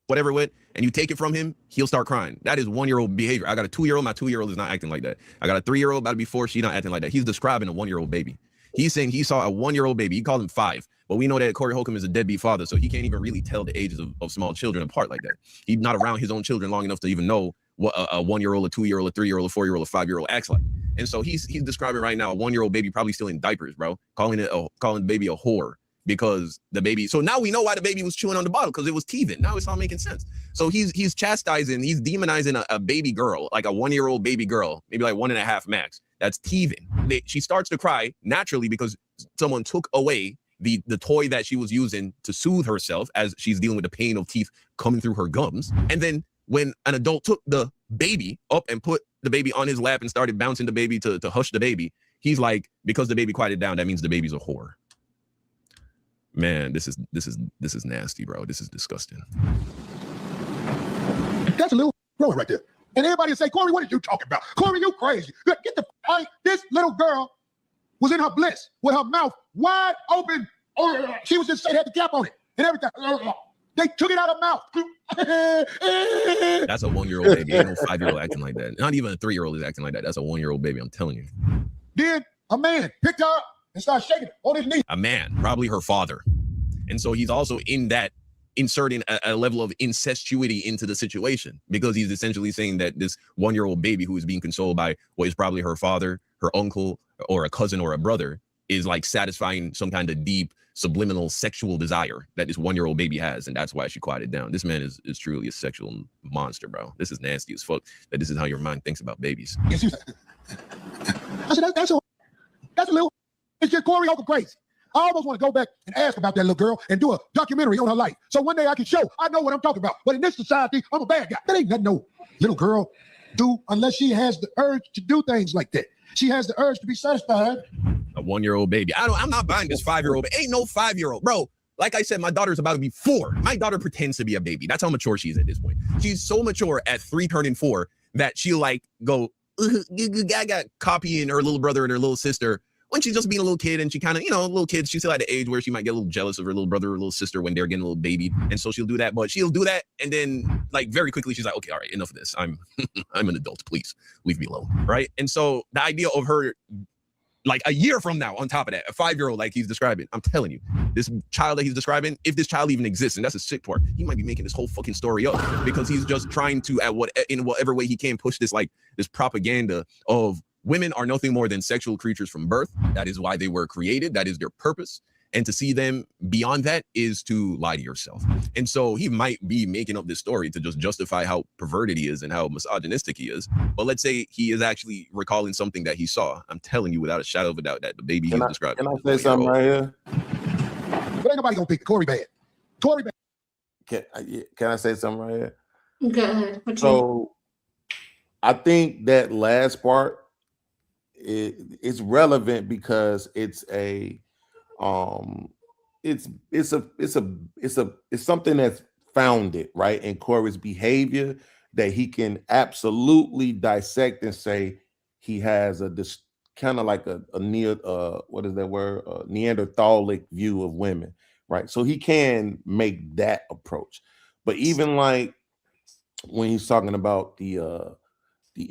Whatever with, and you take it from him, he'll start crying. That is 1-year-old behavior. I got a 2-year-old. My 2-year-old is not acting like that. I got a 3-year-old about to be 4. She's not acting like that. He's describing a 1-year-old baby. He's saying he saw a 1-year-old baby. He called him 5. But we know that Corey Holcomb is a deadbeat father, so he can't even really tell the ages of small children apart like that. He's not around his own children long enough to even know what a 1-year-old, a 2-year-old, a 3-year-old, a 4-year-old, a 5-year-old acts like. And so he's describing right now a 1-year-old baby probably still in diapers, bro, calling the baby a whore because the baby. So now we know why the baby was chewing on the bottle, because it was teething. Now it's all making sense. So he's chastising, he's demonizing a baby girl, like a 1-year-old baby girl, maybe like 1.5 max. That's teething. She starts to cry naturally because someone took away the toy that she was using to soothe herself as she's dealing with the pain of teeth coming through her gums. And then when an adult took the baby up and put the baby on his lap and started bouncing the baby to hush the baby, he's like, because the baby quieted down, that means the baby's a whore. Man, this is nasty, bro. This is disgusting. That's a little growing right there. And everybody say, Corey, what are you talking about? Corey, you crazy. Get the this little girl was in her bliss with her mouth wide open. She was just had the cap on it and everything. They took it out of her mouth. That's a 1-year-old baby. Ain't no 5-year-old acting like that. Not even a 3-year-old is acting like that. That's a 1-year-old baby. I'm telling you. Then a man picked her up and started shaking on his knee. A man, probably her father. And so he's also in that inserting a level of incestuity into the situation, because he's essentially saying that this 1-year-old baby who is being consoled by what is probably her father, her uncle, or a cousin or a brother is like satisfying some kind of deep subliminal sexual desire that this 1-year-old baby has, and that's why she quieted down. This man is truly a sexual monster, bro. This is nasty as fuck that this is how your mind thinks about babies. I said, that's a little, it's just Corey Holcomb crazy. I almost want to go back and ask about that little girl and do a documentary on her life. So one day I can show I know what I'm talking about. But in this society, I'm a bad guy. That ain't nothing no little girl do unless she has the urge to do things like that. She has the urge to be satisfied. A 1-year-old baby. I'm not buying this 5-year-old. Ain't no 5-year-old. Bro, like I said, my daughter's about to be 4. My daughter pretends to be a baby. That's how mature she is at this point. She's so mature at 3 turning 4 that she'll like go gaga copying her little brother and her little sister when she's just being a little kid, and she kind of, little kids, she's still at the age where she might get a little jealous of her little brother or little sister when they're getting a little baby. And so she'll do that, but she'll do that. And then like very quickly, she's like, okay, all right, enough of this. I'm an adult, please leave me alone. Right. And so the idea of her, like a year from now, on top of that, a 5-year-old, like he's describing, I'm telling you, this child that he's describing, if this child even exists, and that's a sick part, he might be making this whole fucking story up because he's just trying to, in whatever way he can, push this propaganda of women are nothing more than sexual creatures from birth. That is why they were created. That is their purpose. And to see them beyond that is to lie to yourself. And so he might be making up this story to just justify how perverted he is and how misogynistic he is. But let's say he is actually recalling something that he saw. I'm telling you without a shadow of a doubt that the baby he's describing. Can I say something right here? But ain't nobody gonna pick Corey bad. Corey bad. Can I say something right here? Go ahead. So I think that last part it's relevant because it's something that's founded right in Corey's behavior that he can absolutely dissect and say he has this kind of like a Neanderthalic view of women, right? So he can make that approach. But even like when he's talking about the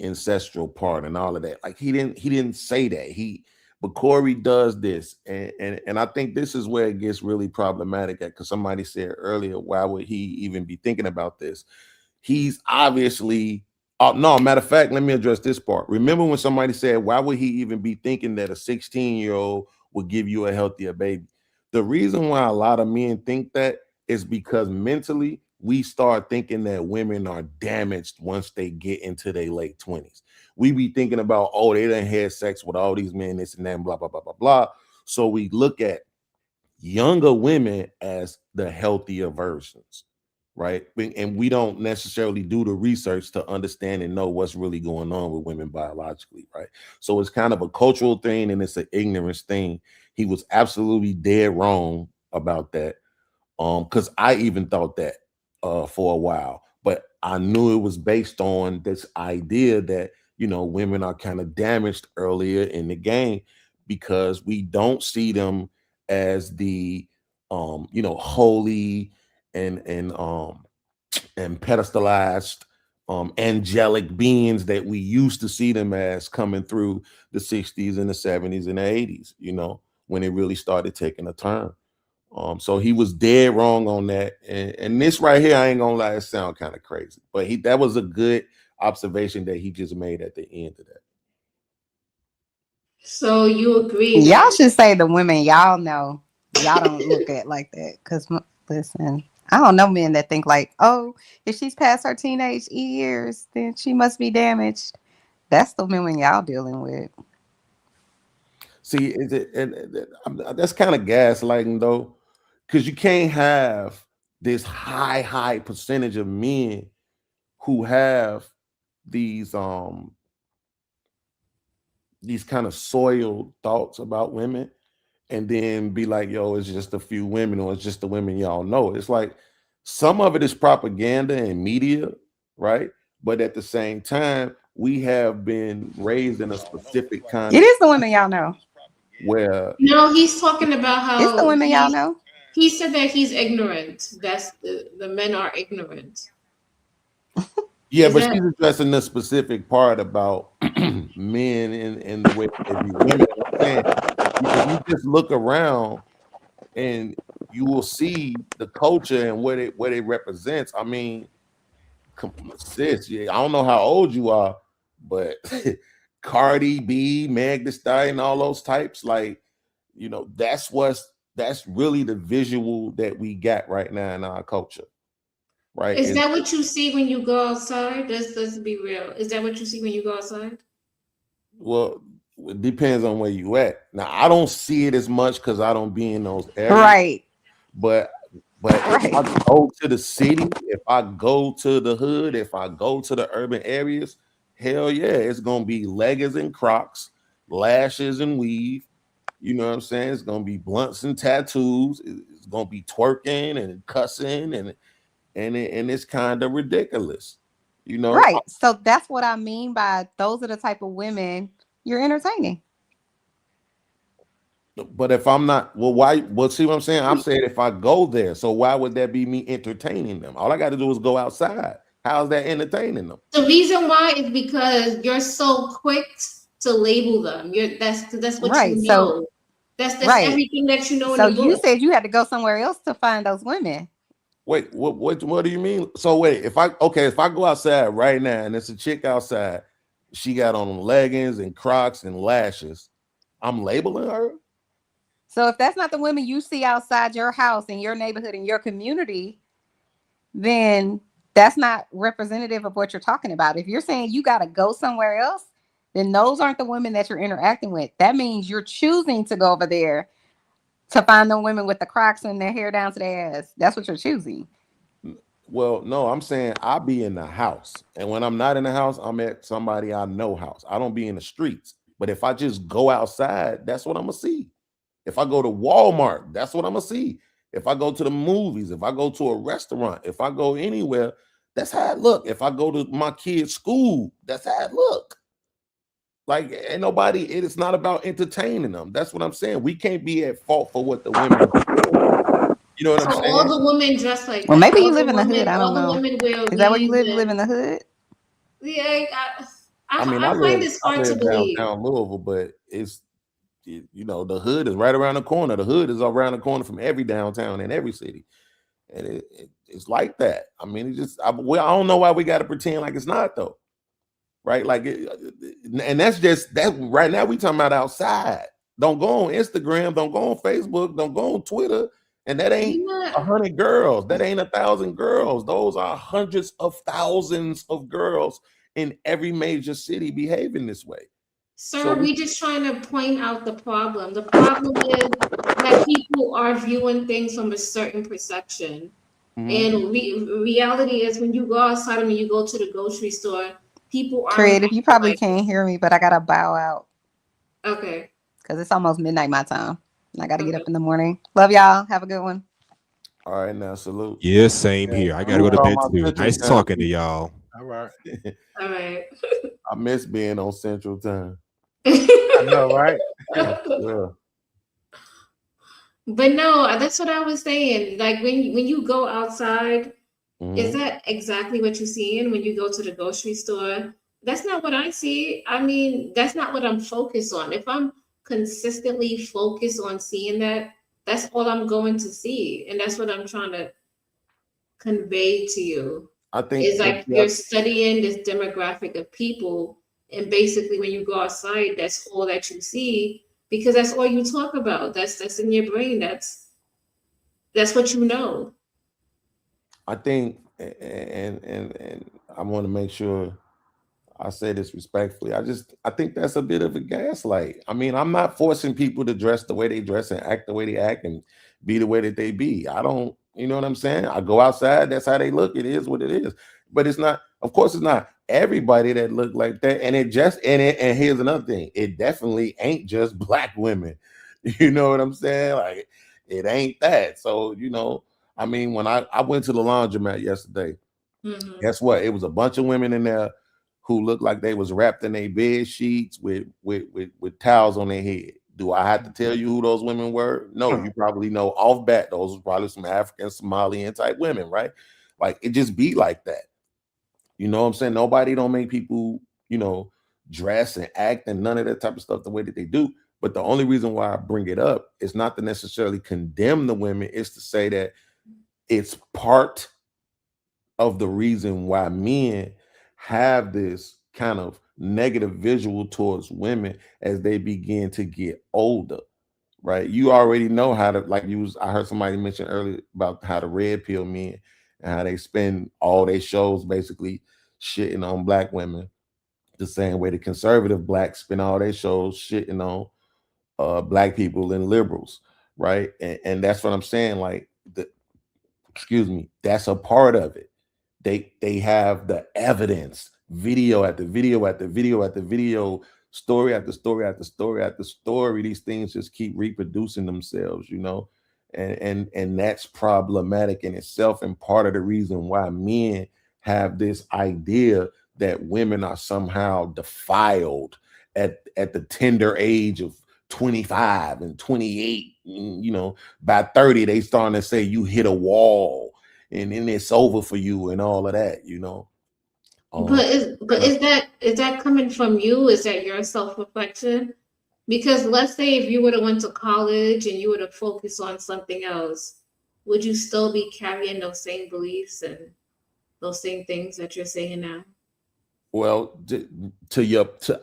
ancestral part and all of that, like he didn't say that. But Corey does this, and I think this is where it gets really problematic because somebody said earlier, why would he even be thinking about this? He's obviously no, matter of fact, let me address this part. Remember when somebody said, why would he even be thinking that a 16-year-old would give you a healthier baby? The reason why a lot of men think that is because mentally we start thinking that women are damaged once they get into their late 20s. We be thinking about, oh, they done had sex with all these men, this and that, and blah, blah, blah, blah, blah. So we look at younger women as the healthier versions, right? And we don't necessarily do the research to understand and know what's really going on with women biologically, right? So it's kind of a cultural thing and it's an ignorance thing. He was absolutely dead wrong about that. Because I even thought that for a while, but I knew it was based on this idea that, women are kind of damaged earlier in the game because we don't see them as the, holy and pedestalized angelic beings that we used to see them as coming through the 60s and the 70s and the 80s, when it really started taking a turn. So he was dead wrong on that. And this right here, I ain't gonna lie, it sound kind of crazy, but that was a good observation that he just made at the end of that. So you agree? Y'all should say the women y'all know y'all don't look at like that. Because listen, I don't know men that think like, oh, if she's past her teenage years, then she must be damaged. That's the women y'all dealing with. See, that's kind of gaslighting though, because you can't have this high percentage of men who have these kind of soiled thoughts about women and then be like, yo, it's just a few women, or it's just the women y'all know. It's like some of it is propaganda and media, right? But at the same time, we have been raised in a specific kind It of is the women y'all know. where No, he's talking about how It's the women y'all know. He said that he's ignorant. That's the men are ignorant. yeah, Is but that- she's addressing the specific part about men and the way they view women. I'm saying, if you just look around and you will see the culture and what it represents. I mean, sis, yeah, I don't know how old you are, but Cardi B, Meg Thee Stallion, all those types, like, you know, that's really the visual that we got right now in our culture, right? Is that what you see when you go outside? Let's be real. Is that what you see when you go outside? Well, it depends on where you at. Now, I don't see it as much because I don't be in those areas. Right. But if I go to the city, if I go to the hood, if I go to the urban areas, hell yeah, it's gonna be leggings and Crocs, lashes and weave. You know what I'm saying? It's gonna be blunts and tattoos. It's gonna be twerking and cussing, and it's kind of ridiculous. You know, Right. So that's what I mean by those are the type of women you're entertaining. But if I'm not, well, why? Well, see what I'm saying? I'm saying if I go there, so why would that be me entertaining them? All I got to do is go outside. How's that entertaining them? The reason why is because you're so quick to label them. That's what Right. you know. So that's right. everything that you know. So in the you book. said you had to go somewhere else to find those women. Wait, what do you mean? So wait, if I go outside right now and it's a chick outside, she got on leggings and Crocs and lashes, I'm labeling her? So if that's not the women you see outside your house, in your neighborhood, in your community, then that's not representative of what you're talking about. If you're saying you got to go somewhere else, then those aren't the women that you're interacting with. That means you're choosing to go over there to find the women with the Crocs and their hair down to their ass. That's what you're choosing. Well, no, I'm saying I be in the house. And when I'm not in the house, I'm at somebody I know house. I don't be in the streets. But if I just go outside, that's what I'm gonna see. If I go to Walmart, that's what I'm gonna see. If I go to the movies, if I go to a restaurant, if I go anywhere, that's how it look. If I go to my kid's school, that's how it look. Like, ain't nobody, it's not about entertaining them. That's what I'm saying. We can't be at fault for what the women are doing. You know what I'm saying? All the women dress like Well, that. maybe All you live the in the women, hood. I don't know. All the women wear Is that where you live? weave You live in the hood? Yeah, I mean, I find this I hard to live believe. downtown Louisville, but you know, the hood is right around the corner. The hood is around the corner from every downtown in every city. And it's like that. I mean, it's just, I don't know why we got to pretend like it's not though. Right? Like, and that's just that right now we talking about outside. Don't go on Instagram, don't go on Facebook, don't go on Twitter. And that ain't 100 girls. That ain't 1,000 girls. Those are hundreds of thousands of girls in every major city behaving this way. Sir, we just trying to point out the problem. The problem is that people are viewing things from a certain perception. And reality is when you go outside and when you go to the grocery store, people are Creative. You probably can't hear me, but I gotta bow out. Okay. Because it's almost midnight my time. And I gotta get up in the morning. Love y'all. Have a good one. All right, now salute. Yeah, same here. I gotta go to bed too. Nice talking to y'all. All right. All right. I miss being on Central Time. I know, right? Yeah. But no, that's what I was saying. Like when you go outside, is that exactly what you're seeing when you go to the grocery store? That's not what I see. I mean, that's not what I'm focused on. If I'm consistently focused on seeing that, that's all I'm going to see. And that's what I'm trying to convey to you. I think it's like you're studying this demographic of people, and basically when you go outside, that's all that you see because that's all you talk about. That's in your brain. That's what you know. I think, and I want to make sure I say this respectfully. I think that's a bit of a gaslight. I mean, I'm not forcing people to dress the way they dress and act the way they act and be the way that they be. I don't, you know what I'm saying? I go outside, that's how they look. It is what it is. But it's not, of course, it's not everybody that look like that. And and here's another thing. It definitely ain't just black women. You know what I'm saying? Like, it ain't that. So, you know, I mean, when I went to the laundromat yesterday, guess what? It was a bunch of women in there who looked like they was wrapped in their bed sheets with towels on their head. Do I have to tell you who those women were? No, you probably know off bat. Those was probably some African, Somalian type women, right? Like, it just be like that. You know what I'm saying? Nobody don't make people, you know, dress and act and none of that type of stuff the way that they do. But the only reason why I bring it up is not to necessarily condemn the women, it's to say that it's part of the reason why men have this kind of negative visual towards women as they begin to get older, right? You already know how to, like, I heard somebody mention earlier about how the red pill men and how they spend all their shows basically shitting on black women, the same way the conservative blacks spend all their shows shitting on black people and liberals, right? And that's what I'm saying. Like, that's a part of it. They have the evidence, video after video after video after video, story after story after story after story. These things just keep reproducing themselves, you know, and that's problematic in itself, and part of the reason why men have this idea that women are somehow defiled at the tender age of 25 and 28. You know, by 30 they starting to say you hit a wall and then it's over for you and all of that, you know. But is that coming from you? Is that your self-reflection? Because let's say if you would have went to college and you would have focused on something else, would you still be carrying those same beliefs and those same things that you're saying now? Well,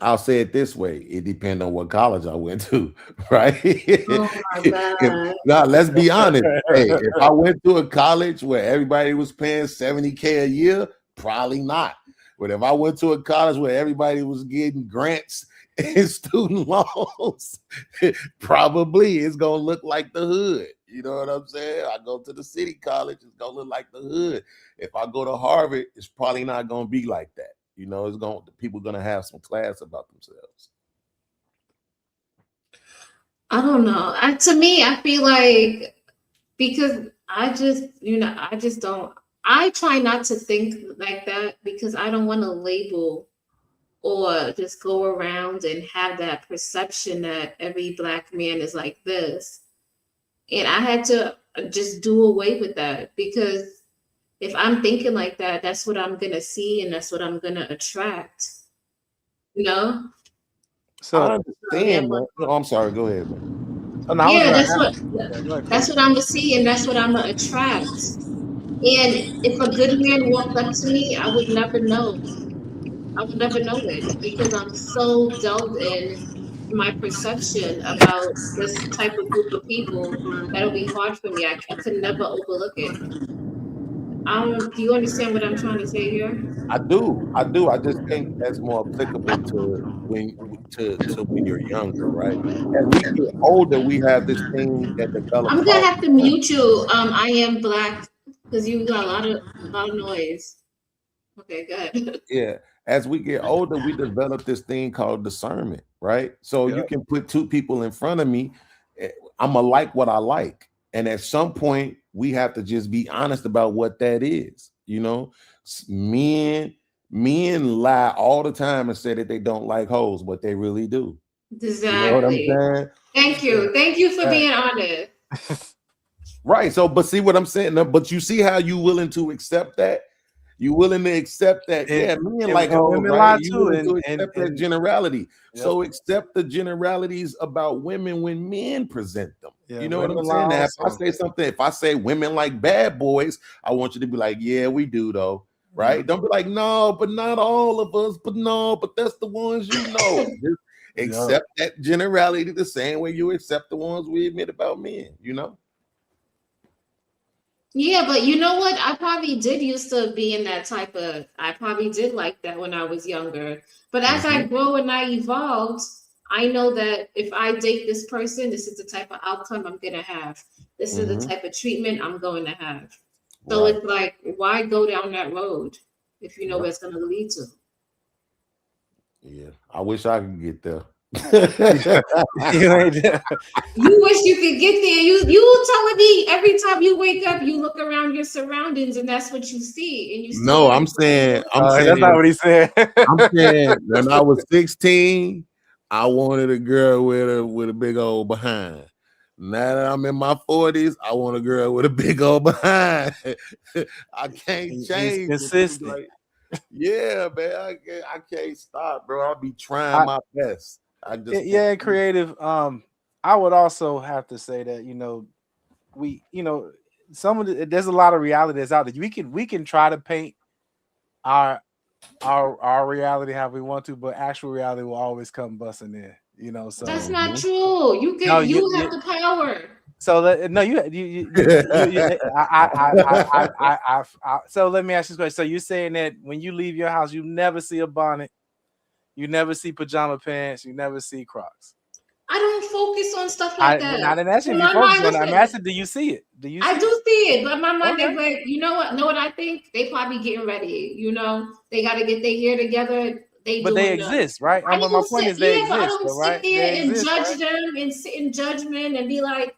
I'll say it this way: it depends on what college I went to, right? Oh my God. Now, let's be honest. Hey, if I went to a college where everybody was paying $70K a year, probably not. But if I went to a college where everybody was getting grants and student loans, probably it's gonna look like the hood. You know what I'm saying? I go to the city college, it's gonna look like the hood. If I go to Harvard, it's probably not gonna be like that. You know, people are gonna have some class about themselves. I don't know. To me, I feel like, because I try not to think like that, because I don't want to label or just go around and have that perception that every black man is like this. And I had to just do away with that, because if I'm thinking like that, that's what I'm gonna see and that's what I'm gonna attract. You know? So I understand, man. No, I'm sorry, go ahead, man. Yeah, that's what I'm gonna see and that's what I'm gonna attract. And if a good man walked up to me, I would never know. I would never know it, because I'm so delved in my perception about this type of group of people that it'll be hard for me. I could never overlook it. Do you understand what I'm trying to say here? I do. I just think that's more applicable to when you're younger, right? As we get older, we have this thing that develops. I'm gonna have to mute you. I am black, because you got a lot of noise. Okay, good. Yeah. As we get older, we develop this thing called discernment, right? So you can put two people in front of me. I'm gonna like what I like. And at some point, we have to just be honest about what that is. You know, men lie all the time and say that they don't like hoes, but they really do. Exactly. You know what I'm saying? Thank you for being honest. Right. So, but see what I'm saying? But you see how you willing to accept that? You willing to accept that? Yeah, men like hoes, right? You willing to accept that generality. Yep. So accept the generalities about women when men present them. Yeah, you know what I'm saying? Now, if I say women like bad boys, I want you to be like, yeah, we do though. Right? Mm-hmm. Don't be like, no, but not all of us, but that's the ones you know. Just accept that generality the same way you accept the ones we admit about men, you know? Yeah, but you know what? I probably did used to be in that type of, I probably did like that when I was younger. But as I grow and I evolved, I know that if I date this person, this is the type of outcome I'm going to have. This is the type of treatment I'm going to have. So it's like, why go down that road if you know where it's going to lead to? Yeah, I wish I could get there. You wish you could get there. You telling me every time you wake up, you look around your surroundings and that's what you see. And you still No, like, I'm saying that's not what he said. I'm saying when I was 16, I wanted a girl with a big old behind. Now that I'm in my 40s, I want a girl with a big old behind. I can't change. Consistent. Like, yeah, man, I can't stop, bro. I'll be trying my best. I just yeah, creative. I would also have to say that there's a lot of reality that's out there. We can try to paint our reality how we want to, but actual reality will always come busting in. So that's not true. You have the power. So so let me ask you this question. So you're saying that when you leave your house, you never see a bonnet, you never see pajama pants, you never see Crocs. I don't focus on stuff like that. I didn't ask you if you focus on it. I'm asking, do you see it? I do see it, but my mind, like, you know what I think? They probably getting ready. They got to get their hair together. But they exist, right? My point is they exist, I don't right? sit there and judge them and sit in judgment and be like,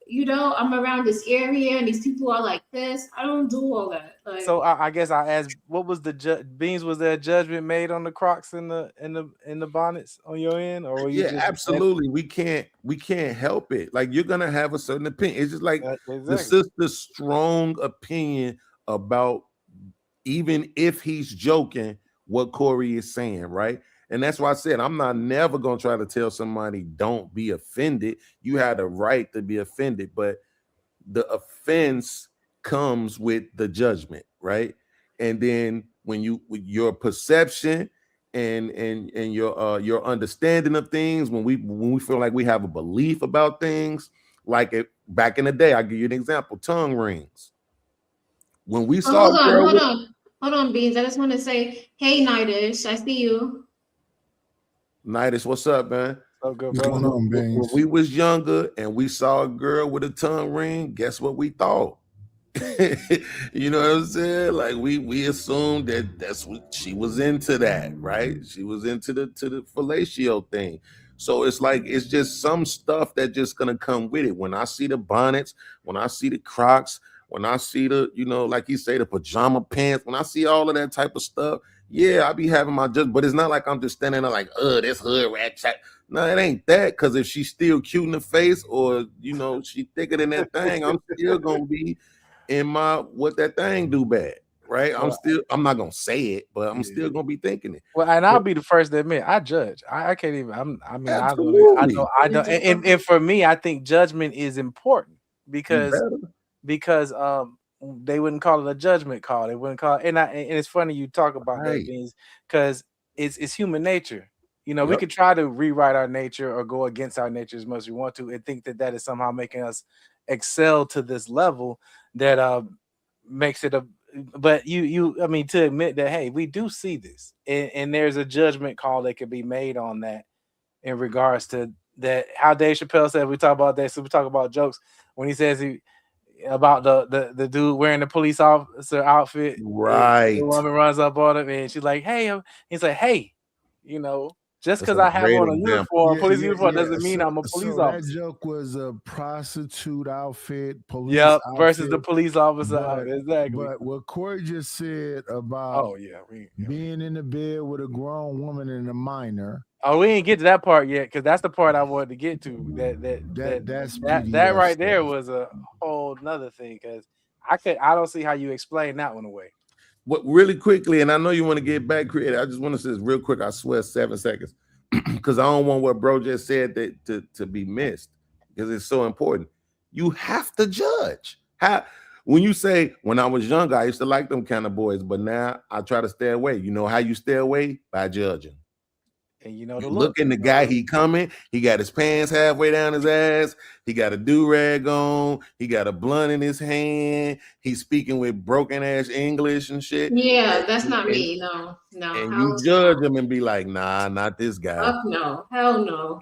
I'm around this area and these people are like this. I don't do all that. Like, so I guess I asked, what was the Beans? Was there a judgment made on the Crocs and the bonnets on your end, or were you just absolutely. We can't help it. Like, you're gonna have a certain opinion. It's just like the sister's strong opinion about, even if he's joking, what Corey is saying, right? And that's why I said I'm not never gonna try to tell somebody don't be offended. You had a right to be offended, but the offense comes with the judgment, right? And then with your perception and your understanding of things, when we feel like we have a belief about things, like back in the day, I'll give you an example: tongue rings. When we saw hold on, Beans. I just want to say, hey, Nightish, I see you. Nightish, what's up, man? So good, What's bro. going on, Beans? When we was younger and we saw a girl with a tongue ring, guess what we thought? You know what I'm saying? Like, we assumed that's what she was into, that, right? She was into the fellatio thing. So it's like, it's just some stuff that just gonna come with it. When I see the bonnets, when I see the Crocs, when I see the, like you say, the pajama pants, when I see all of that type of stuff, yeah, I be having my judgment, but it's not like I'm just standing there like, this hood rat chat. No, it ain't that, because if she's still cute in the face, or she thicker than that thing, I'm still gonna be in my what that thing do bad, right? I'm not gonna say it, but I'm still gonna be thinking it. Well, and I'll be the first to admit, I judge. I can't even. I know. And for me, I think judgment is important because they wouldn't call it a judgment call. They wouldn't call it, and it's funny you talk about that, Beans, because it's human nature. We could try to rewrite our nature or go against our nature as much as we want to, and think that is somehow making us excel to this level that makes it but to admit that, hey, we do see this, and there's a judgment call that could be made on that in regards to that. How Dave Chappelle said, we talk about that, so we talk about jokes when he says about the dude wearing the police officer outfit, right? The woman runs up on him and she's like, hey, he's like, hey, just because I have on a uniform, police uniform, doesn't mean I'm a police officer. That joke was a prostitute outfit, police versus the police officer. Exactly. But what Corey just said about being in the bed with a grown woman and a minor. Oh, we ain't get to that part yet, because that's the part I wanted to get to. That right there was a whole nother thing, because I don't see how you explain that one away. What, really quickly, and I know you want to get back creative, I just want to say this real quick. I swear, 7 seconds, because I don't want what bro just said to be missed, because it's so important. You have to judge. When you say, when I was younger, I used to like them kind of boys, but now I try to stay away. You know how you stay away? By judging. And you look in the guy, he coming, he got his pants halfway down his ass, he got a do-rag on, he got a blunt in his hand, he's speaking with broken ass English and shit. Yeah, that's not me. No. And you judge him and be like, nah, not this guy. Fuck no, hell no.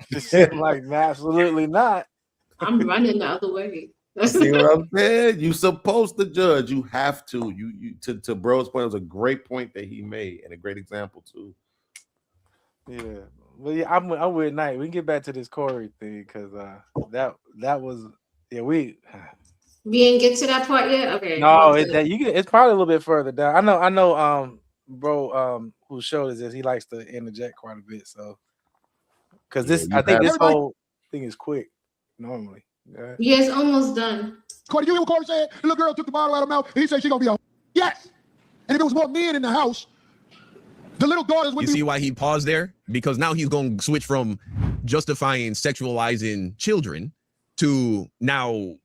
Like, absolutely not. I'm running the other way. See what I'm saying? You supposed to judge. You have to. You to bro's point, it was a great point that he made and a great example too. Yeah, But yeah, I'm with Knight. We can get back to this Corey thing because that was we didn't get to that part yet. Okay. no it's probably a little bit further down. I know bro whose show is this? He likes to interject quite a bit. So because I think this whole thing is quick normally. Yeah, it's almost done. Corey, you hear what Corey said? The little girl took the bottle out of her mouth. He said she gonna be a yes. And if it was more men in the house, the little daughters would You see why he paused there? Because now he's going to switch from justifying sexualizing children to now,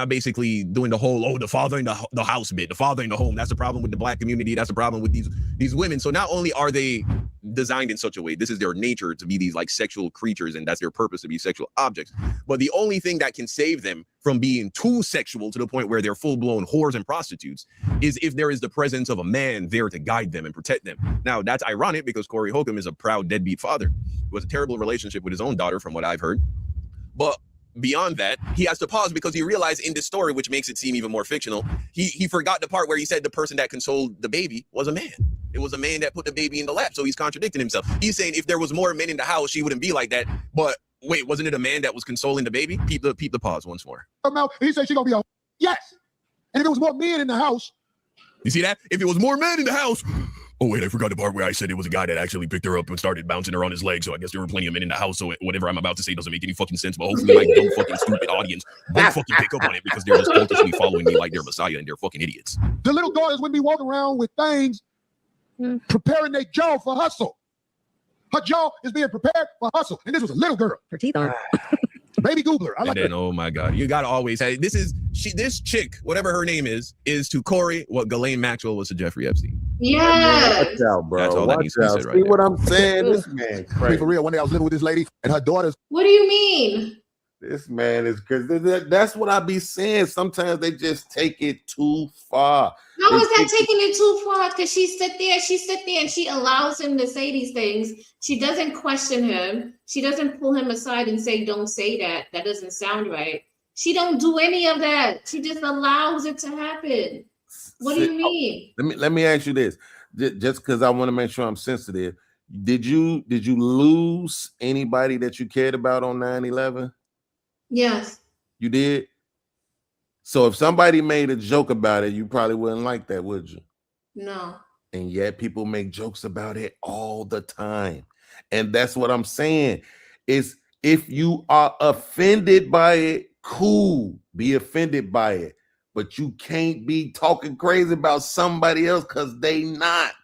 basically doing the whole, the father in the house bit, the father in the home. That's the problem with the black community. That's the problem with these women. So not only are they designed in such a way, this is their nature to be these like sexual creatures, and that's their purpose, to be sexual objects. But the only thing that can save them from being too sexual to the point where they're full-blown whores and prostitutes is if there is the presence of a man there to guide them and protect them. Now, that's ironic because Corey Holcomb is a proud deadbeat father. It was a terrible relationship with his own daughter, from what I've heard. But beyond that, he has to pause because he realized in this story, which makes it seem even more fictional, he forgot the part where he said the person that consoled the baby was a man. It was a man that put the baby in the lap. So he's contradicting himself. He's saying if there was more men in the house, she wouldn't be like that. But wait, wasn't it a man that was consoling the baby? Peep the pause once more. He said she gonna be a yes. And if it was more men in the house. You see that? If it was more men in the house. Oh, wait, I forgot the part where I said it was a guy that actually picked her up and started bouncing her on his leg. So I guess there were plenty of men in the house. So whatever I'm about to say doesn't make any fucking sense. But hopefully my dumb fucking stupid audience won't fucking pick up on it because they're just cultishly following me like they're Messiah and they're fucking idiots. The little daughters wouldn't be walking around with things preparing their jaw for hustle. Her jaw is being prepared for hustle. And this was a little girl. Her teeth aren't. Baby Googler. I like and then, oh my God, you gotta always have this chick, whatever her name is to Corey what Ghislaine Maxwell was to Jeffrey Epstein. Yeah. Watch out, bro. That's all that needs to be said right See there. what I'm saying? This man crazy. For real, one day I was living with this lady and her daughters. What do you mean? This man is because that's what I be saying. Sometimes they just take it too far. How is that taking it too far? Because she sit there and she allows him to say these things. She doesn't question him. She doesn't pull him aside and say, don't say that. That doesn't sound right. She don't do any of that. She just allows it to happen. What do you mean? Let me ask you this. Just because I want to make sure I'm sensitive. Did you lose anybody that you cared about on 9/11? Yes. You did? So if somebody made a joke about it, you probably wouldn't like that, would you? No. And yet people make jokes about it all the time. And that's what I'm saying. Is if you are offended by it, cool, be offended by it. But you can't be talking crazy about somebody else because they not.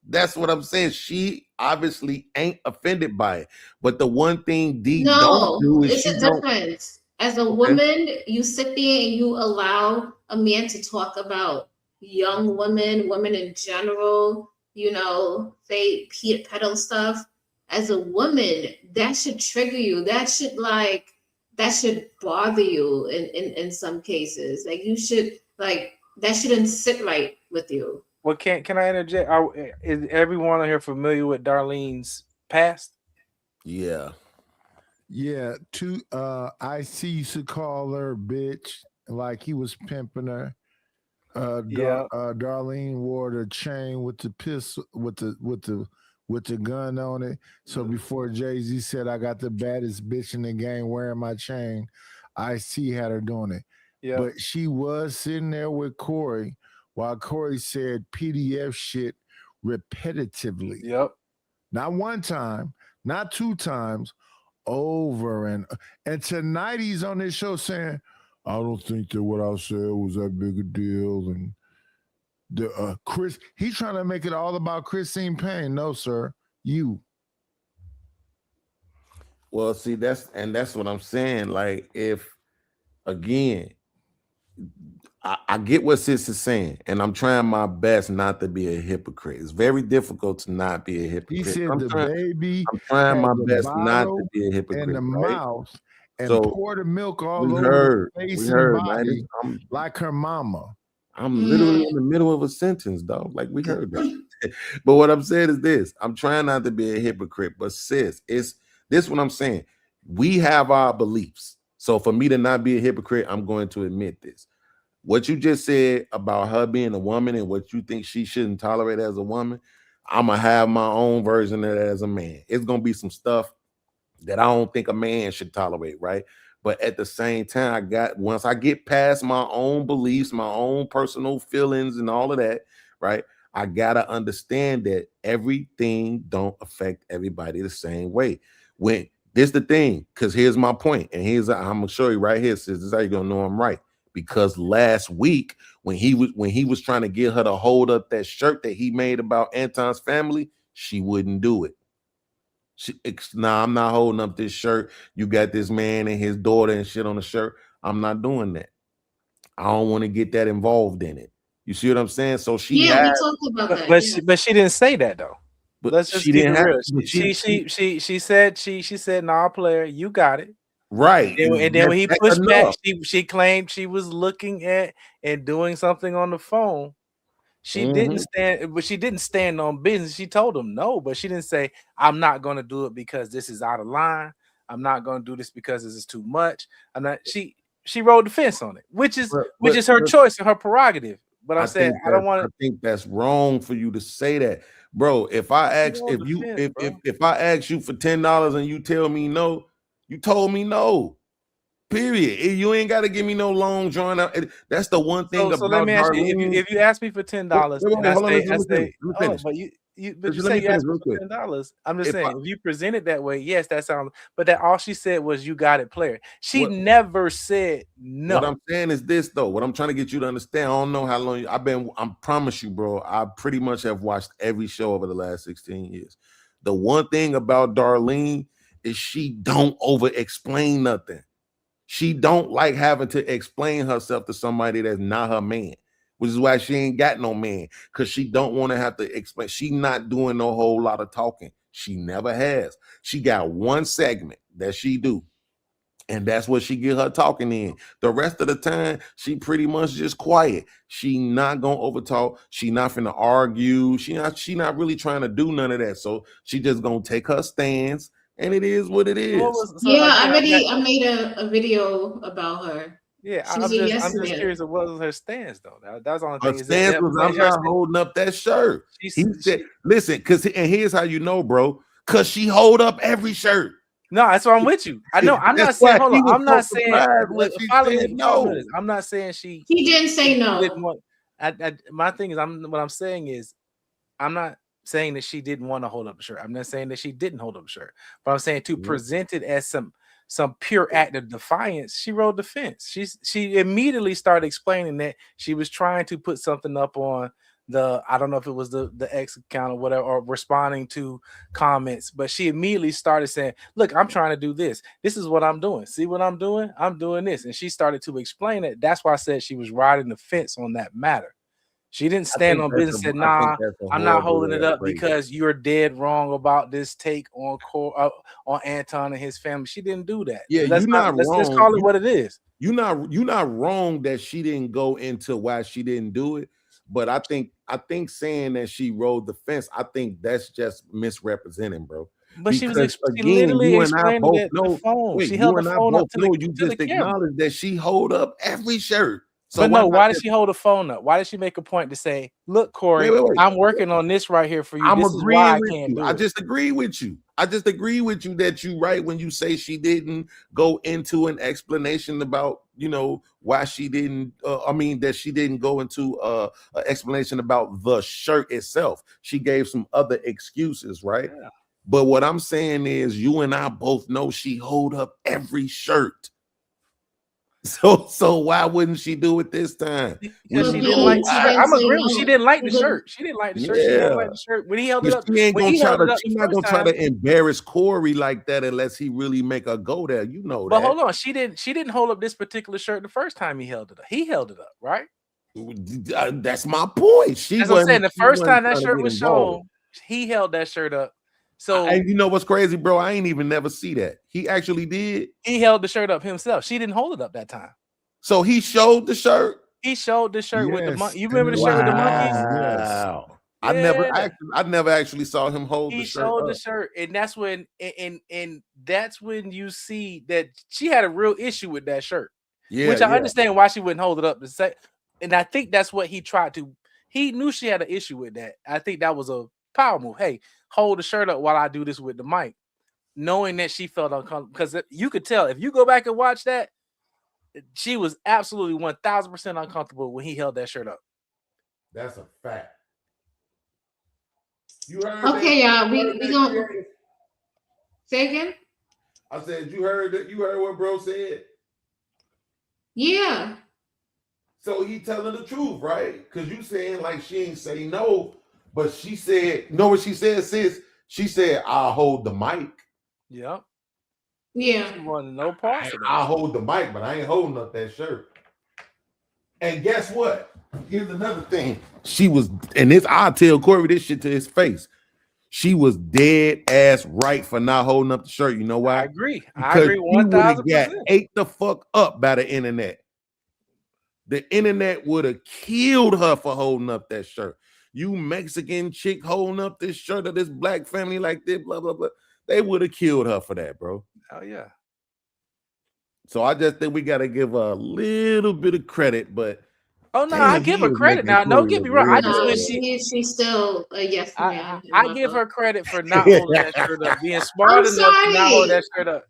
That's what I'm saying. She obviously ain't offended by it. But the one thing D don't do is it's a difference. As a woman, you sit there and you allow a man to talk about young women in general, say pedo stuff. As a woman, that should trigger you. That should bother you in some cases. Like you should that shouldn't sit right with you. Well, can I interject? Is everyone on here familiar with Darlene's past? Yeah. Yeah, IC used to call her bitch, like he was pimping her. Darlene wore the chain with the pistol, with the gun on it. So before Jay-Z said, "I got the baddest bitch in the game wearing my chain," IC had her doing it. Yeah. But she was sitting there with Corey while Corey said PDF shit repetitively. Yep. Not one time, not two times. Over and tonight he's on this show saying, "I don't think that what I said was that big a deal." And the Chris, he's trying to make it all about Christine Payne. No, sir, you. Well, see, that's what I'm saying. Like, if again, I get what Sis is saying, and I'm trying my best not to be a hypocrite. It's very difficult to not be a hypocrite. He said I'm trying my best not to be a hypocrite. In the mouth and so pour the milk all over the face and body man, like her mama. I'm literally in the middle of a sentence, dog. Like we heard that. But what I'm saying is this: I'm trying not to be a hypocrite. But sis, it's this what I'm saying. We have our beliefs. So for me to not be a hypocrite, I'm going to admit this. What you just said about her being a woman and what you think she shouldn't tolerate as a woman, I'm gonna have my own version of that as a man. It's gonna be some stuff that I don't think a man should tolerate, right? But at the same time, once I get past my own beliefs, my own personal feelings, and all of that, right? I gotta understand that everything don't affect everybody the same way. When this the thing, because here's my point, and I'm gonna show you right here. Sis, this is how you're gonna know I'm right. Because last week, when he was trying to get her to hold up that shirt that he made about Anton's family, she wouldn't do it. Nah, I'm not holding up this shirt. You got this man and his daughter and shit on the shirt. I'm not doing that. I don't want to get that involved in it. You see what I'm saying? So we talked about that. But she didn't say that though. But let's just keep it real. She said, "Nah, player, you got it." Right. And then when he pushed back, she claimed she was looking at and doing something on the phone. She didn't stand, but she didn't stand on business. She told him no, but she didn't say, "I'm not going to do it because this is out of line. I'm not going to do this because this is too much." I'm not. She rode the fence on it, which is her choice and her prerogative. But I think that's wrong for you to say that, bro. If I ask if I ask you for $10 and you tell me no, you told me no. Period. You ain't got to give me no long drawn out. That's the one thing about. So let me ask you: if you ask me for $10, but you say you asked me for $10. I'm just saying, if you present it that way, yes, that sounds. But that all she said was, "You got it, player." She never said no. What I'm saying is this, though. What I'm trying to get you to understand. I don't know how long I've been. I promise you, bro. I pretty much have watched every show over the last 16 years. The one thing about Darlene is she don't over explain nothing. She don't like having to explain herself to somebody that's not her man, which is why she ain't got no man, because she don't want to have to explain. She not doing no whole lot of talking. She never has. She got one segment that she do, and that's what she get her talking in. The rest of the time, she pretty much just quiet. She not gonna overtalk. She not finna argue. She not really trying to do none of that. So she just gonna take her stance. And it is what it is. I made a video about her. Yeah, I'm just curious of what was her stance though. That's the only thing. Her stance was, I'm not holding up that shirt. He said, listen, and here's how you know, bro, because she hold up every shirt. No, that's why I'm with you. I know. I'm not saying. Hold on. I'm not saying. No. I'm not saying she. He didn't say no. My thing is, what I'm saying is, I'm not saying that she didn't want to hold up the shirt. I'm not saying that she didn't hold up the shirt, but I'm saying to present it as some pure act of defiance. She rode the fence. She immediately started explaining that she was trying to put something up on I don't know if it was the X account or whatever, or responding to comments, but she immediately started saying, "Look, I'm trying to do this. This is what I'm doing. See what I'm doing? I'm doing this." And she started to explain it. That's why I said she was riding the fence on that matter. She didn't stand on business and said, "Nah, I'm not holding it up because you're dead wrong about this take on Anton and his family." She didn't do that. Yeah, you're not wrong. Let's call it what it is. You're not wrong that she didn't go into why she didn't do it. But I think saying that she rode the fence, I think that's just misrepresenting, bro. But she literally explaining the phone. She held the phone up to you just acknowledged that she hold up every shirt. So but no, why did she hold the phone up? Why did she make a point to say, "Look, Corey, I'm working on this right here for you. I'm this is agreeing why I with can't you. do I it." just agree with you. That you right when you say she didn't go into an explanation about, why she didn't. That she didn't go into an explanation about the shirt itself. She gave some other excuses, right? Yeah. But what I'm saying is, you and I both know she hold up every shirt. So why wouldn't she do it this time? Because she didn't like the shirt. I'm agreeing. She didn't like the shirt. She didn't like the shirt. She didn't like the shirt. When he held it up, she's not gonna try to embarrass Corey like that unless he really make her go there. You know that. But hold on, she didn't hold up this particular shirt the first time he held it up. He held it up, right? That's my point. As I'm saying, the first time that shirt was shown, he held that shirt up. So, and you know what's crazy, bro? I ain't even never see that. He actually did. He held the shirt up himself. She didn't hold it up that time. So he showed the shirt. He showed the shirt with the monkey. You remember the shirt with the monkeys? Wow. Yeah. I never actually saw him hold the shirt. He showed the shirt, and that's when that's when you see that she had a real issue with that shirt. Yeah, which I understand why she wouldn't hold it up to say. And I think that's what he tried to. He knew she had an issue with that. I think that was a power move. Hey, hold the shirt up while I do this with the mic. Knowing that she felt uncomfortable, because you could tell if you go back and watch that, she was absolutely 1000% uncomfortable when he held that shirt up. That's a fact. You heard? Okay, y'all. We gonna say again. I said you heard that. You heard what bro said. Yeah. So he telling the truth, right? Because you saying like she ain't say no, but she said, know what she said, sis? She said, I'll hold the mic. Yep. Yeah. She wanted no parts of that. I'll hold the mic, but I ain't holding up that shirt. And guess what? Here's another thing. She was, and this, I'll tell Corey this shit to his face. She was dead ass right for not holding up the shirt. You know why? I agree. Because I agree 1000%. got ate the fuck up by the internet. The internet would have killed her for holding up that shirt. You Mexican chick holding up this shirt of this black family like this, blah, blah, blah. They would have killed her for that, bro. Oh, yeah. So I just think we got to give her a little bit of credit, but oh no, I give her credit now. Don't get me wrong. I just wish she's still a yes man. I give her credit for not holding that shirt up, being smart enough to not hold that shirt up.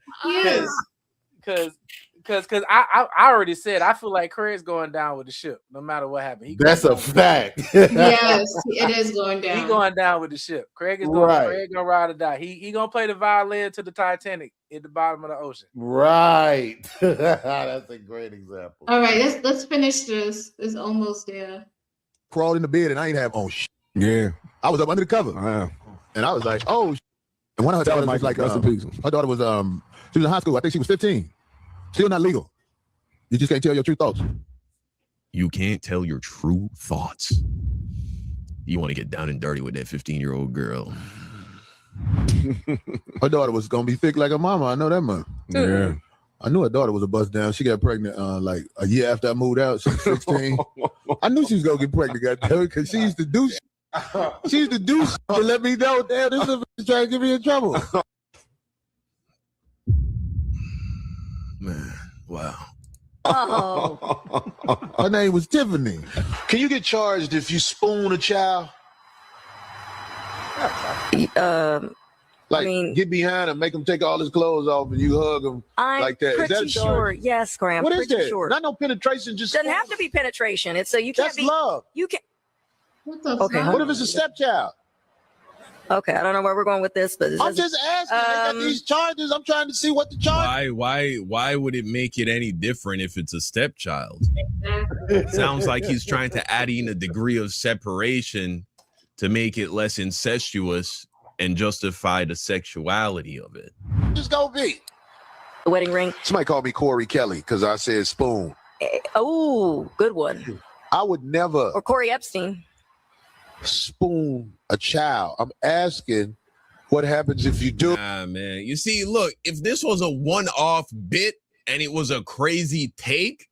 Because I already said I feel like Craig's going down with the ship, no matter what happenens. That's a fact. Yes, it is going down. He going down with the ship. Craig is going. Craig gonna ride or die. He gonna play the violin to the Titanic at the bottom of the ocean. Right. That's a great example. All right, let's finish this. It's almost there. Crawled in the bed and I ain't have on shit. Yeah. I was up under the cover. And I was like, oh. And one of her daughters was like, her daughter was she was in high school. I think she was 15. Still not legal. You just can't tell your true thoughts. You can't tell your true thoughts. You want to get down and dirty with that 15-year-old girl. Her daughter was gonna be thick like her mama. I know that much. Yeah. I knew her daughter was a bust down. She got pregnant like a year after I moved out. She was 16. I knew she was gonna get pregnant, goddamn, because she used to do shit. She used to do shit to let me know, damn, this is trying to get me in trouble. Man, wow. Oh. Her name was Tiffany. Can you get charged if you spoon a child? Like, get behind him, make him take all his clothes off, and you hug him like that. Is that a charge? Sure. Yes, Graham. What is that? Sure. Not no penetration. Just doesn't have to be penetration. It's you can't that's love. You can. Okay. What if it's a stepchild? Okay, I don't know where we're going with this, but I'm just asking. They got these charges. I'm trying to see what the charge. Why would it make it any different if it's a stepchild? It sounds like he's trying to add in a degree of separation to make it less incestuous and justify the sexuality of it. Just go be the wedding ring. Somebody called me Corey Kelly because I said spoon. Oh, good one. I would never. Or Corey Epstein. Spoon a child. I'm asking what happens if you do. Nah, man. You see, look, if this was a one-off bit and it was a crazy take,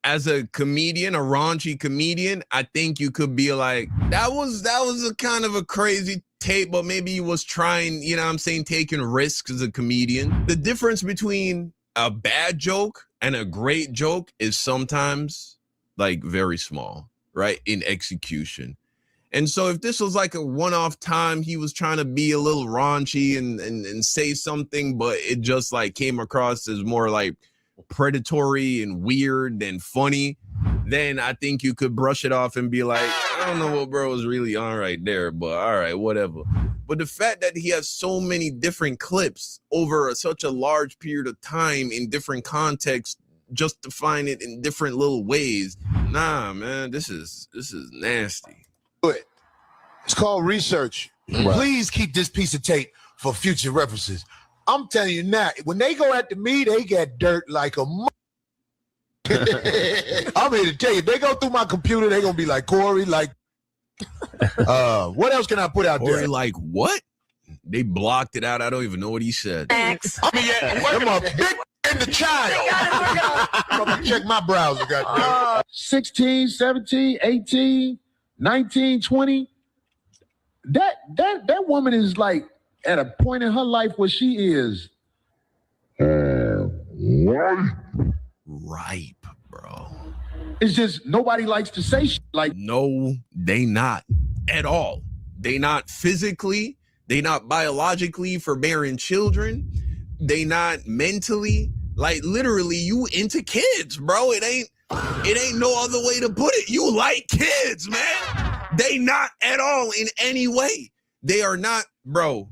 as a comedian, a raunchy comedian, I think you could be like, that was a kind of a crazy take, but maybe he was trying, you know what I'm saying, taking risks as a comedian. The difference between a bad joke and a great joke is sometimes like very small, right? In execution. And so if this was like a one-off time, he was trying to be a little raunchy and say something, but it just like came across as more like predatory and weird and funny, then I think you could brush it off and be like, I don't know what bro was really on right there, but all right, whatever. But the fact that he has so many different clips over such a large period of time in different contexts, justifying it in different little ways, nah, man, this is nasty. It's called research. Right. Please keep this piece of tape for future references. I'm telling you now, when they go after me, they get dirt like a I'm here to tell you, they go through my computer, they're gonna be like, Corey, like what else can I put out Corey, there? like what? They blocked it out. I don't even know what he said. Thanks. I mean, yeah, them a big in the child. I'm gonna check my browser, goddamn. 16, 17, 18, 19, 20. That woman is like at a point in her life where she is ripe, bro. It's just nobody likes to say shit like. No, they not at all. They not physically, they not biologically for bearing children, they not mentally. Like literally, you into kids, bro. It ain't no other way to put it. You like kids, man. They not at all in any way. They are not, bro.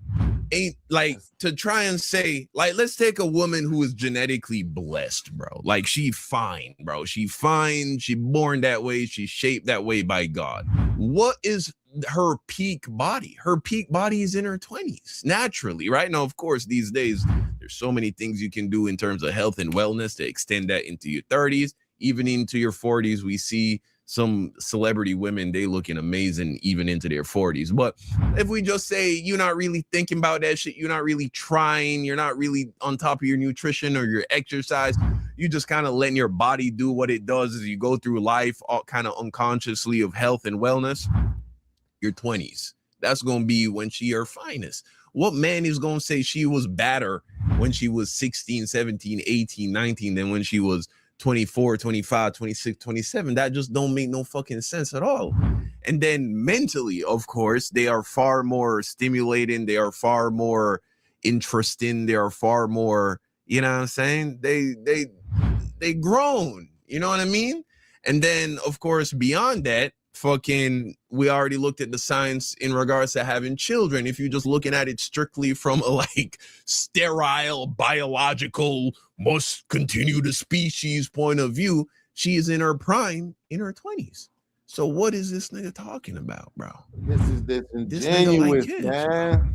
Ain't like to try and say, like, let's take a woman who is genetically blessed, bro. Like she fine, bro. She fine. She born that way. She's shaped that way by God. What is her peak body? Her peak body is in her 20s, naturally, right? Now, of course, these days, there's so many things you can do in terms of health and wellness to extend that into your 30s, even into your 40s. We see some celebrity women, they looking amazing even into their 40s. But if we just say you're not really thinking about that shit, you're not really trying, you're not really on top of your nutrition or your exercise, you just kind of letting your body do what it does as you go through life, all kind of unconsciously of health and wellness, your 20s. That's going to be when she her finest. What man is going to say she was better when she was 16, 17, 18, 19 than when she was 24, 25, 26, 27? That just don't make no fucking sense at all. And then mentally, of course, they are far more stimulating. They are far more interesting. They are far more, you know what I'm saying? They grown, you know what I mean? And then, of course, beyond that, we already looked at the science in regards to having children. If you're just looking at it strictly from a like sterile, biological, must continue the species point of view, she is in her prime in her 20s. So what is this nigga talking about, bro? This is disingenuous, man. Bro.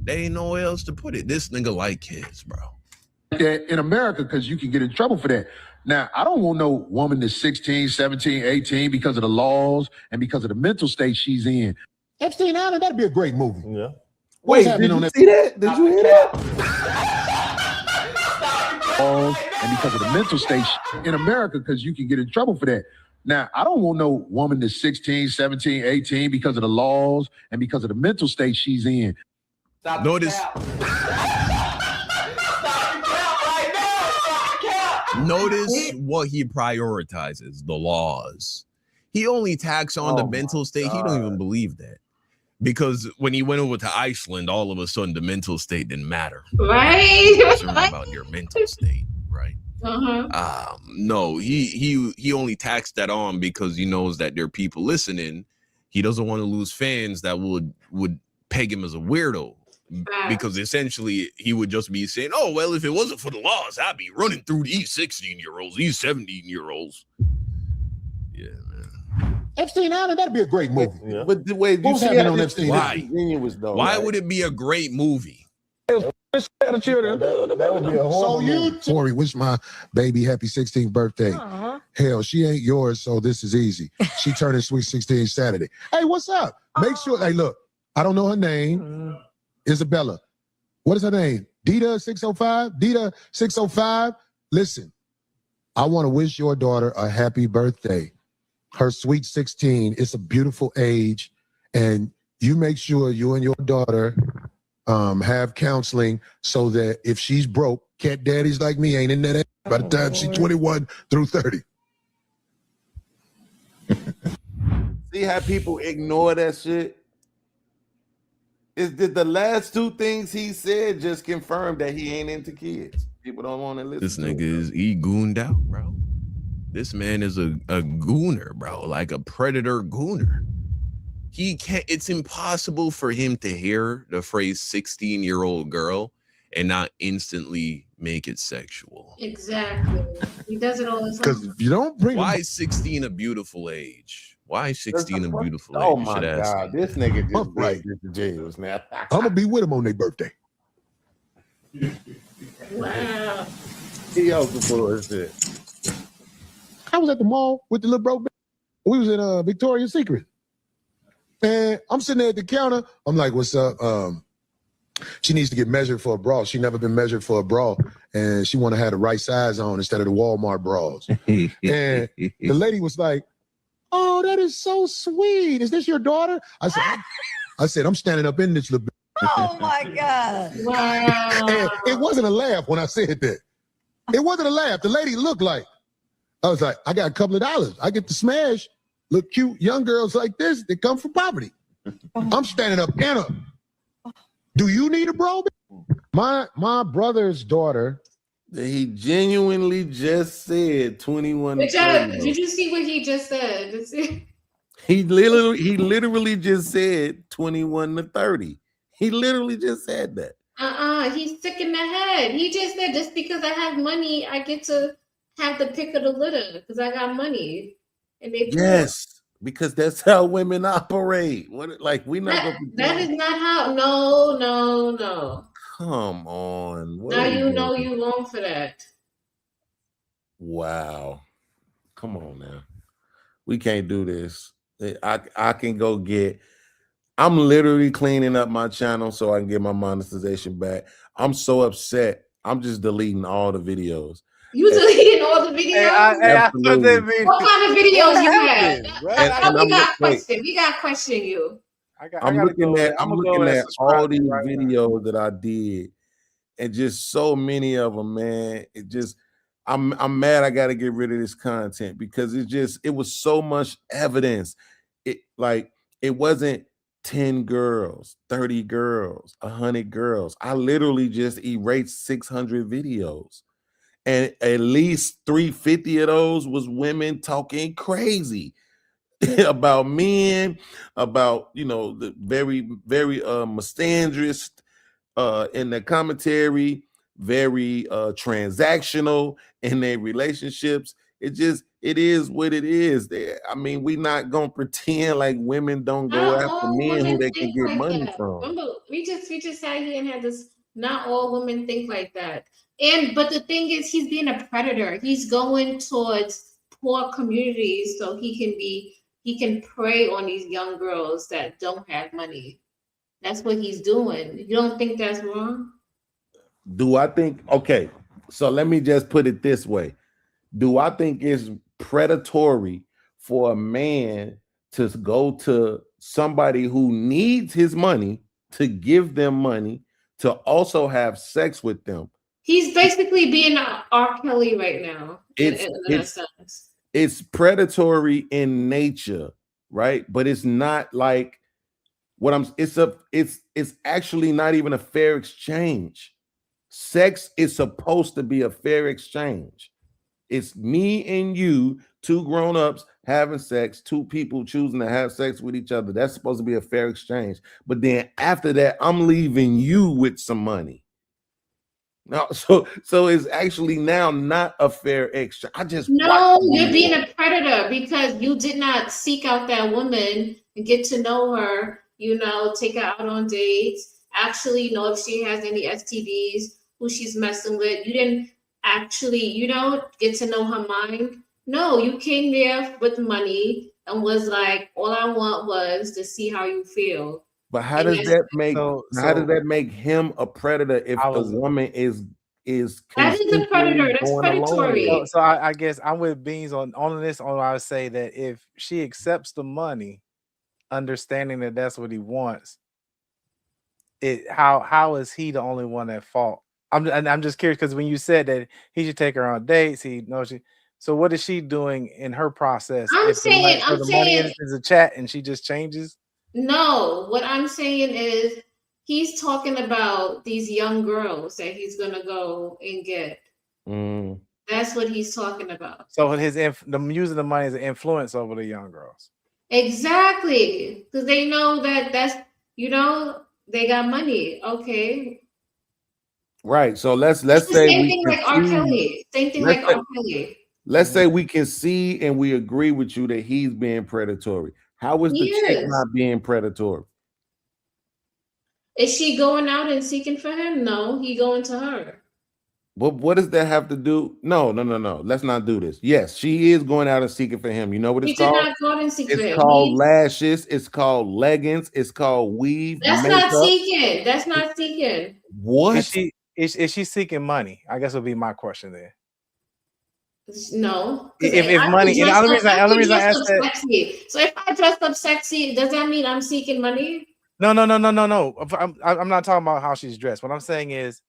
They ain't nowhere else to put it. This nigga like kids, bro. In America, because you can get in trouble for that. Now, I don't want no woman that's 16, 17, 18 because of the laws and because of the mental state she's in. Epstein Island, that'd be a great movie. Yeah. Wait, did you see that? Did you hear that? And because of the mental state in America, because you can get in trouble for that. Now, I don't want no woman that's 16, 17, 18 because of the laws and because of the mental state she's in. Notice what he prioritizes, the laws. He only tacks on the mental state. He don't even believe that. Because when he went over to Iceland, all of a sudden the mental state didn't matter. Right. About your mental state, right? No, he only taxed that on because he knows that there are people listening. He doesn't want to lose fans that would peg him as a weirdo. Because essentially he would just be saying, oh, well, if it wasn't for the laws, I'd be running through these 16-year-olds, these 17-year-olds. Yeah, man. Epstein Island, that'd be a great movie. Yeah. But the way you see on Epstein, why would it be a great movie? So you, Corey, wish my baby happy 16th birthday. Aww. Hell, she ain't yours, so this is easy. She turning sweet 16 Saturday. Hey, what's up? Make sure. Hey, look, I don't know her name. Isabella. What is her name? Dita 605? Dita 605? Listen, I want to wish your daughter a happy birthday. Her sweet 16. It's a beautiful age. And you make sure you and your daughter have counseling so that if she's broke, cat daddies like me ain't in that age by the time she's 21 through 30. See how people ignore that shit? The last two things he said just confirmed that he ain't into kids. People don't want to listen. This nigga he gooned out, bro. This man is a gooner, bro, like a predator gooner. He can't. It's impossible for him to hear the phrase 16-year-old girl and not instantly make it sexual. Exactly. He does it all the time. Because you don't bring. Why is 16 a beautiful age? Why is 16 a beautiful age? Oh You my should ask God, me. this nigga just right disingenuous now. I'm gonna be with him on their birthday. Wow. He also full of shit. I was at the mall with the little broke bitch. We was in Victoria's Secret. And I'm sitting there at the counter. I'm like, what's up? She needs to get measured for a bra. She never been measured for a bra. And she want to have the right size on instead of the Walmart bras. And the lady was like, oh, that is so sweet. Is this your daughter? I said, I'm standing up in this little bitch. Oh my God. Wow. And it wasn't a laugh when I said that. It wasn't a laugh. The lady looked like, I was like, I got a couple of dollars. I get to smash look cute young girls like this that come from poverty. I'm standing up, Anna. Do you need a bro? My brother's daughter. He genuinely just said 21 to 30. Did you see what he just said? He literally just said 21 to 30. He literally just said that. He's sick in the head. He just said just because I have money, I get to have the pick of the litter because I got money. And they Yes, because that's how women operate. What, like, we not gonna that is not how. No. Come on. What Now are we you know doing? you wrong for that. Wow. Come on now. We can't do this. I can go get. I'm literally cleaning up my channel so I can get my monetization back. I'm so upset. I'm just deleting all the videos. You deleting all the videos? What kind of videos you had? We got question you. I'm looking at all these videos that I did, and just so many of them, man. It just I'm mad I got to get rid of this content because it was so much evidence. It wasn't 10 girls, 30 girls, 100 girls. I literally just erased 600 videos. And at least 350 of those was women talking crazy about men, about the very, very misandrist in the commentary, very transactional in their relationships. It is what it is. There, I mean, we not gonna pretend like women don't go Not after all men who women they can think get like money that. from. Remember, we just sat here and had this. Not all women think like that. But the thing is, he's being a predator. He's going towards poor communities so he can prey on these young girls that don't have money. That's what he's doing. You don't think that's wrong? Do I think, okay, so let me just put it this way. Do I think it's predatory for a man to go to somebody who needs his money to give them money to also have sex with them? He's basically being R. Kelly right now. In a sense. It's predatory in nature, right? But it's not like it's actually not even a fair exchange. Sex is supposed to be a fair exchange. It's me and you, two grown-ups having sex, two people choosing to have sex with each other. That's supposed to be a fair exchange. But then after that, I'm leaving you with some money. No, so it's actually now not a fair exchange. You're being a predator because you did not seek out that woman and get to know her, take her out on dates, actually know if she has any STDs, who she's messing with. You didn't actually, get to know her mind. No, you came there with money and was like, all I want was to see how you feel. But how does that make him a predator if the woman is that is a predator? That's predatory. So I guess I'm with Beans on this. I would say that if she accepts the money, understanding that that's what he wants, how is he the only one at fault? I'm just curious because when you said that he should take her on dates, he knows she. So what is she doing in her process? The money is a chat and she just changes. No, what I'm saying is he's talking about these young girls that he's gonna go and get. That's what he's talking about. So the using the money as an influence over the young girls. Exactly, because they know that's they got money. Okay. Right. So let's say same thing like R. Kelly. Same thing like R. Kelly. Let's say we can see and we agree with you that he's being predatory. How is the chick not being predatory? Is she going out and seeking for him? No, he going to her. But what does that have to do? No. Let's not do this. Yes, she is going out and seeking for him. You know what it's called? Not go out and seek for him. It's called lashes. It's called leggings. It's called weave. That's makeup. Not seeking. That's not seeking. What? Is she seeking money? I guess would be my question there. No. If money, and the other reason I asked that. So if I dress up sexy, does that mean I'm seeking money? No. I'm not talking about how she's dressed. What I'm saying is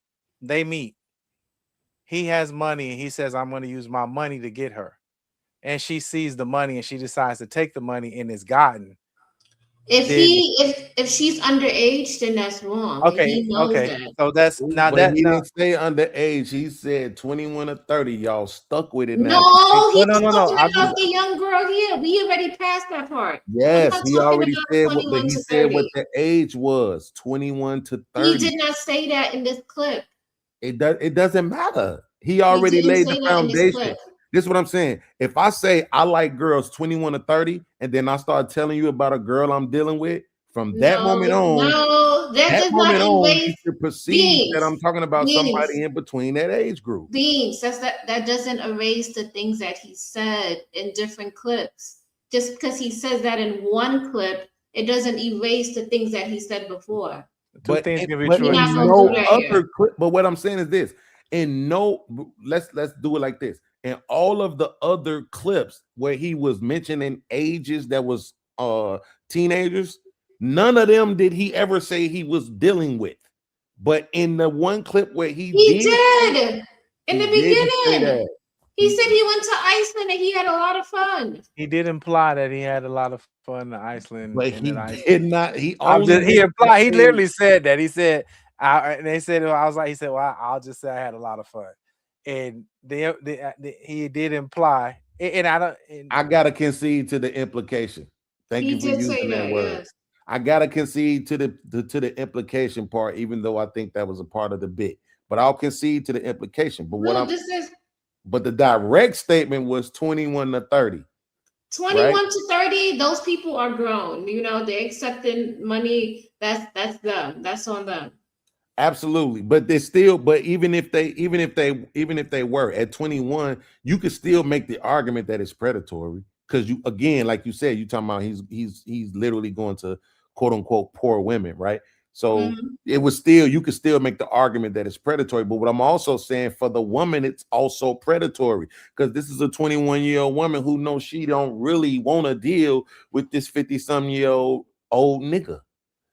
they meet. He has money and he says, I'm going to use my money to get her. And she sees the money and she decides to take the money and is gotten. If she's underage, then that's wrong. And Okay, he knows okay. that. So that's now But that he now. didn't say underage. He said 21 or 30. Y'all stuck with it now. No, he's No. talking I'm about just the young girl here. We already passed that part. I'm Yes, not he talking already about said what, but 21 he to said what 30. the age was, 21 to He 30. did not say that in this clip. It doesn't matter. He He already didn't laid say the that in this foundation. clip. This is what I'm saying. If I say I like girls 21 to 30, and then I start telling you about a girl I'm dealing with, from that moment on, that does not you erase should perceive that beings. I'm talking about Beings. somebody in between that age group. Beings. That doesn't erase the things that he said in different clips. Just because he says that in one clip, it doesn't erase the things that he said before. But things can be but true. in We're not gonna no do that other here. clip. But what I'm saying is this: in no, let's do it like this. In all of the other clips where he was mentioning ages that was teenagers, none of them did he ever say he was dealing with. But in the one clip where he did in the didn't say beginning. that. He said he went to Iceland and he had a lot of fun. He did imply that he had a lot of fun in Iceland. But and he in Iceland. did not. He I'm only just, he mentioned implied. He that literally said that. He said, and they said, I was like, he said, well, I'll just say I had a lot of fun. And he did imply, and I don't. And I gotta concede to the implication. Thank He you for did say using that that, word. yes. I gotta concede to the implication part, even though I think that was a part of the bit. But I'll concede to the implication. But but the direct statement was 21 to 30. 21 right? to 30, those people are grown. You know, they're accepting money. That's them. That's on them. Absolutely, but they still, but even if they were at 21, you could still make the argument that it's predatory because you, again, like you said, you talking about he's literally going to quote unquote poor women, right? So it was still, you could still make the argument that it's predatory. But what I'm also saying, for the woman, it's also predatory because this is a 21-year-old woman who knows she don't really want to deal with this 50-some-year-old nigga.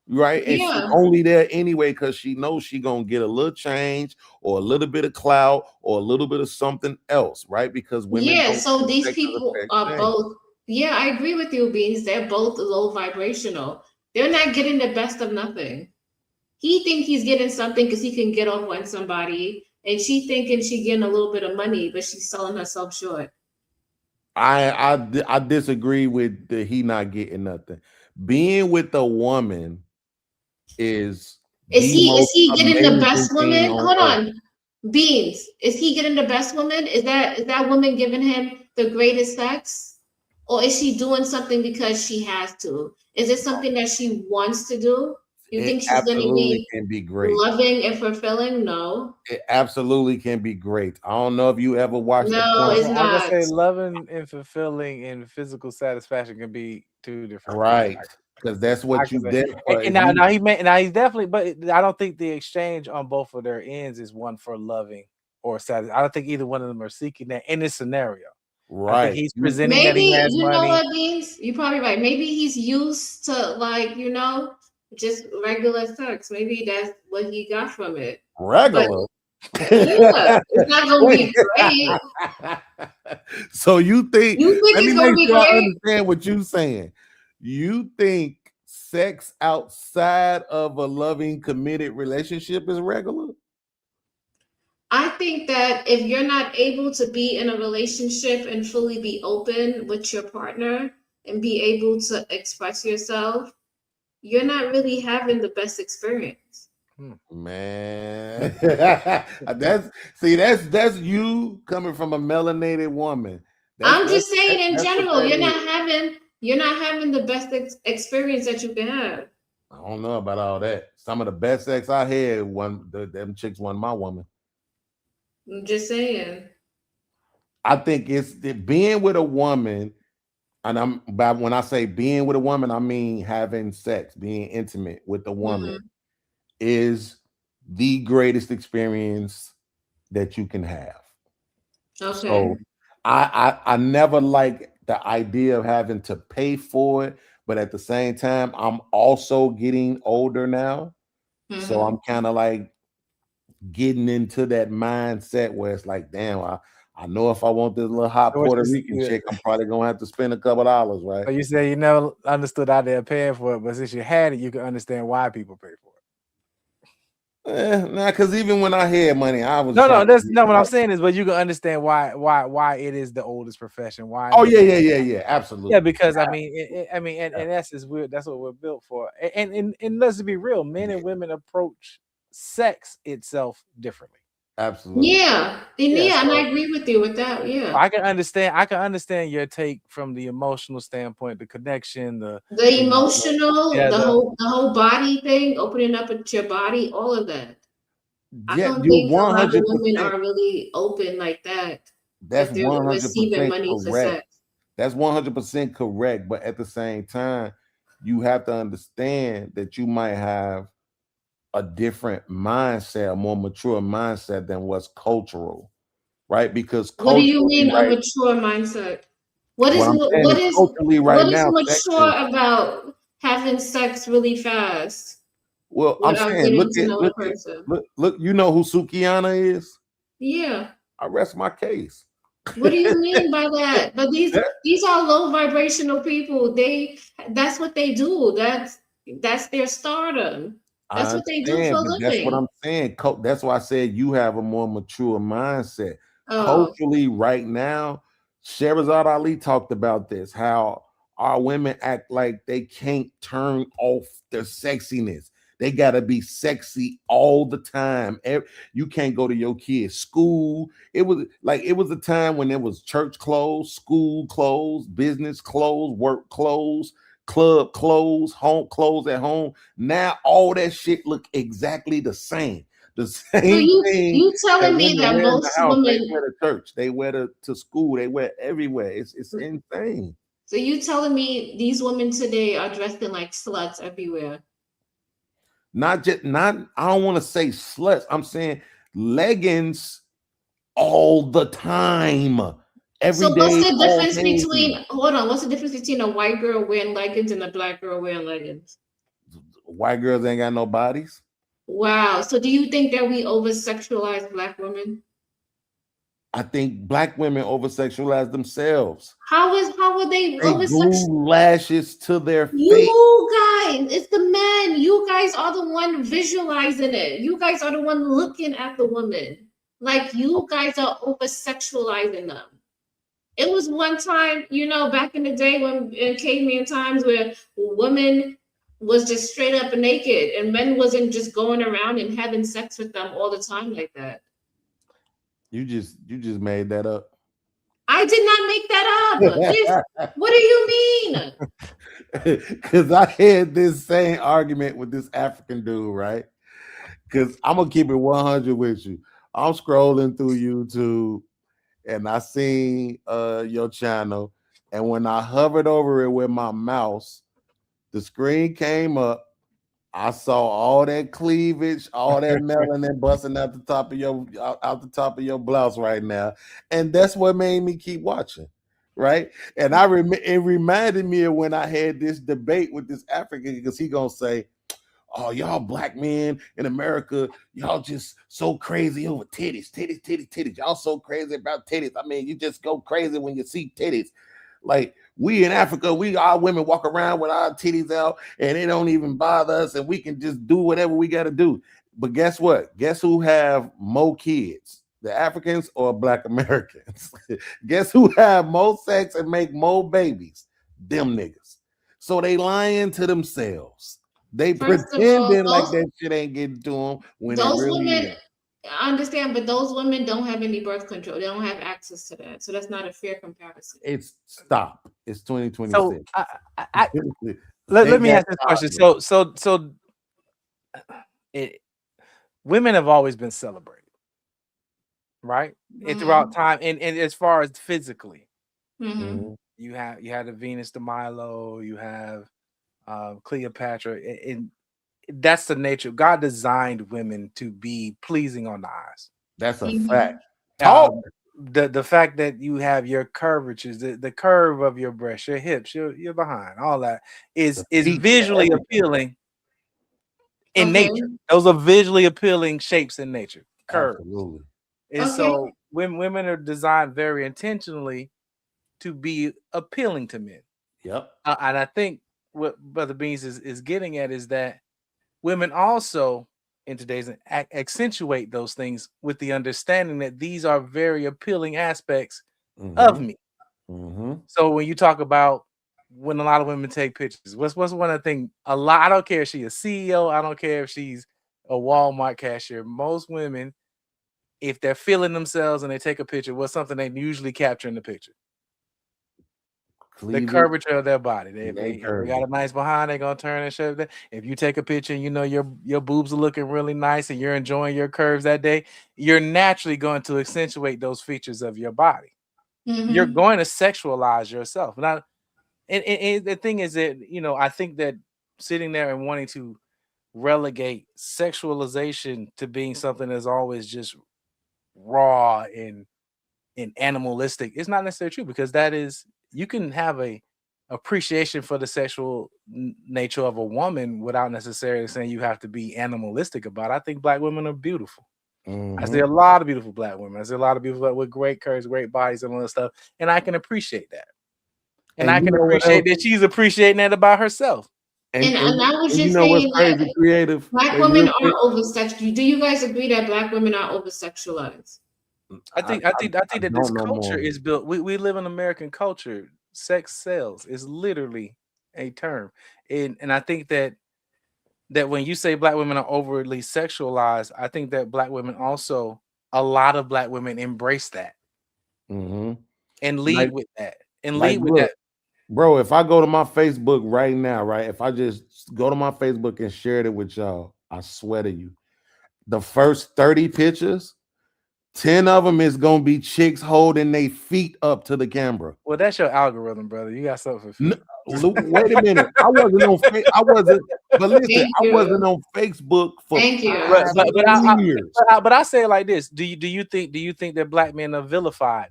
Right, and she's only there anyway because she knows she gonna get a little change or a little bit of clout or a little bit of something else, right? Because women don't So these sex as a people fair are exchange. both. Yeah, I agree with you, Beans. They're both low vibrational. They're not getting the best of nothing. He think he's getting something because he can get off on somebody, and she thinking she getting a little bit of money, but she's selling herself short. I disagree with the he not getting nothing. Being with a woman is he getting the best thing woman? on Hold earth. on. Beans, is he getting the best woman? Is that woman giving him the greatest sex? Or is she doing something because she has to? Is it something that she wants to do? You It think she's going to absolutely be can be great. loving and fulfilling? No. It absolutely can be great. I don't know if you ever watched the No, porn. it's I'm gonna not. say loving and fulfilling and physical satisfaction can be two different Right, things. because that's I what can you say. did. And now he's definitely, but I don't think the exchange on both of their ends is one for loving or satisfaction. I don't think either one of them are seeking that in this scenario. I think Right. he's presenting that Maybe, he has you know money. what, Beans? You're probably right. Maybe he's used to, like, you know, just regular sex. Maybe that's what he got from it. Regular. Yeah, it's not gonna be great. So you think? You think Let me it's gonna make be sure I great? understand what you're saying. You think sex outside of a loving, committed relationship is regular? I think that if you're not able to be in a relationship and fully be open with your partner and be able to express yourself, you're not really having the best experience. Man, that's you coming from a melanated woman. I'm just saying in That's what general, that you're not having the best experience that you can have. I don't know about all that. Some of the best sex I had, them chicks wasn't my woman. I'm just saying. I think it's being with a woman, and when I say being with a woman, I mean having sex, being intimate with a woman is the greatest experience that you can have. Okay. So I never like the idea of having to pay for it, but at the same time, I'm also getting older now. So I'm kind of like getting into that mindset where it's like, damn, I know if I want this little hot Puerto Rican chick, I'm probably gonna have to spend a couple dollars, right? So you say you never understood out there paying for it, but since you had it, you can understand why people pay for it. Nah, because even when I had money, I was no. That's no. What I'm saying is, but you can understand why it is the oldest profession. Why? Oh yeah, absolutely. Yeah, because I mean, in essence, that's what we're built for. And let's be real, men and women approach sex itself differently. Absolutely. Yeah, and I agree with you with that. Yeah, I can understand your take from the emotional standpoint, the connection, the emotional, the whole body thing, opening up at your body, all of that. I don't think a lot of women are really open like that. That's 100% receiving money for correct. sex. That's 100% correct. But at the same time, you have to understand that you might have a different mindset, a more mature mindset than what's cultural, right? Because what do you mean a mature mindset? What is culturally right now mature about having sex really fast? Well, I'm saying, look, you know who Sukiana is? Yeah. I rest my case. What do you mean by that? But these are low vibrational people. That's what they do. That's their stardom. That's what they do for a living. That's what I'm saying. That's why I said you have a more mature mindset. Culturally, right now, Shahrazad Ali talked about this, how our women act like they can't turn off their sexiness. They gotta be sexy all the time. You can't go to your kids' school. It was a time when there was church clothes, school clothes, business clothes, work clothes, club clothes, home clothes at home. Now all that shit look exactly the same. The same thing. You telling me that most women they wear to church, they wear to school, they wear everywhere. It's insane. So you telling me these women today are dressing like sluts everywhere? I don't want to say sluts. I'm saying leggings all the time. Every day. What's the difference between what's the difference between a white girl wearing leggings and a black girl wearing leggings? White girls ain't got no bodies. Wow. So do you think that we over sexualize black women? I think black women over sexualize themselves. How would they over glue lashes to their face? You guys, it's the men. You guys are the one visualizing it. You guys are the one looking at the woman. Like you guys are over sexualizing them. It was one time, back in the day when in caveman times where women was just straight up naked and men wasn't just going around and having sex with them all the time like that. You just made that up. I did not make that up. What do you mean? Because I had this same argument with this African dude, right? Because I'm gonna keep it 100 with you. I'm scrolling through YouTube and I seen your channel, and when I hovered over it with my mouse, the screen came up. I saw all that cleavage, all that melanin busting out the top of your blouse right now, and that's what made me keep watching, right? And it reminded me of when I had this debate with this African, because he gonna say, "Oh, y'all black men in America, y'all just so crazy over titties. Y'all so crazy about titties. I mean, you just go crazy when you see titties. Like we in Africa, our women walk around with our titties out and it don't even bother us, and we can just do whatever we got to do." But guess what? Guess who have more kids? The Africans or Black Americans? Guess who have more sex and make more babies? Them niggas. So they lying to themselves. They pretending like that shit ain't getting to them when those it really women. is. I understand, but those women don't have any birth control. They don't have access to that, so that's not a fair comparison. It's 2026. So let me ask this question. So women have always been celebrated, right? And throughout time, and as far as physically, you had the Venus de Milo, you have Cleopatra, and that's the nature. God designed women to be pleasing on the eyes. That's a fact. The fact that you have your curvatures, the curve of your breast, your hips, your behind, all that is visually appealing in nature. Those are visually appealing shapes in nature. Curves. Absolutely. And so women are designed very intentionally to be appealing to men. Yep. And I think what Brother Beans is getting at is that women also in today's accentuate those things with the understanding that these are very appealing aspects of me. So when you talk about when a lot of women take pictures, what's one of the things I don't care if she's a CEO, I don't care if she's a Walmart cashier. Most women, if they're feeling themselves and they take a picture, what's something they usually capture in the picture? The curvature of their body. If they got a nice behind, they're gonna turn and show that. If you take a picture and you know your boobs are looking really nice and you're enjoying your curves that day, you're naturally going to accentuate those features of your body. You're going to sexualize yourself. Now, and the thing is that, you know, I think that sitting there and wanting to relegate sexualization to being something that's always just raw and animalistic is not necessarily true, because that is, you can have a appreciation for the sexual nature of a woman without necessarily saying you have to be animalistic about it. I think Black women are beautiful. I see a lot of beautiful Black women. I see a lot of beautiful with great curves, great bodies, and all that stuff, and I can appreciate that. And I can appreciate that she's appreciating that about herself. And I was just saying that Black women are over-sexualized. Do you guys agree that Black women are over-sexualized? I think that this culture is built. We live in American culture. Sex sells is literally a term, and I think that when you say Black women are overly sexualized, I think that Black women also, a lot of Black women embrace that and lead with that and lead with that. Bro, if I go to my Facebook right now, right? If I just go to my Facebook and share it with y'all, I swear to you, the first 30 pictures, 10 of them is gonna be chicks holding their feet up to the camera. Well, that's your algorithm, brother. You got something for feet. Wait a minute. I wasn't on Facebook for years. But I say it like this: Do you think that Black men are vilified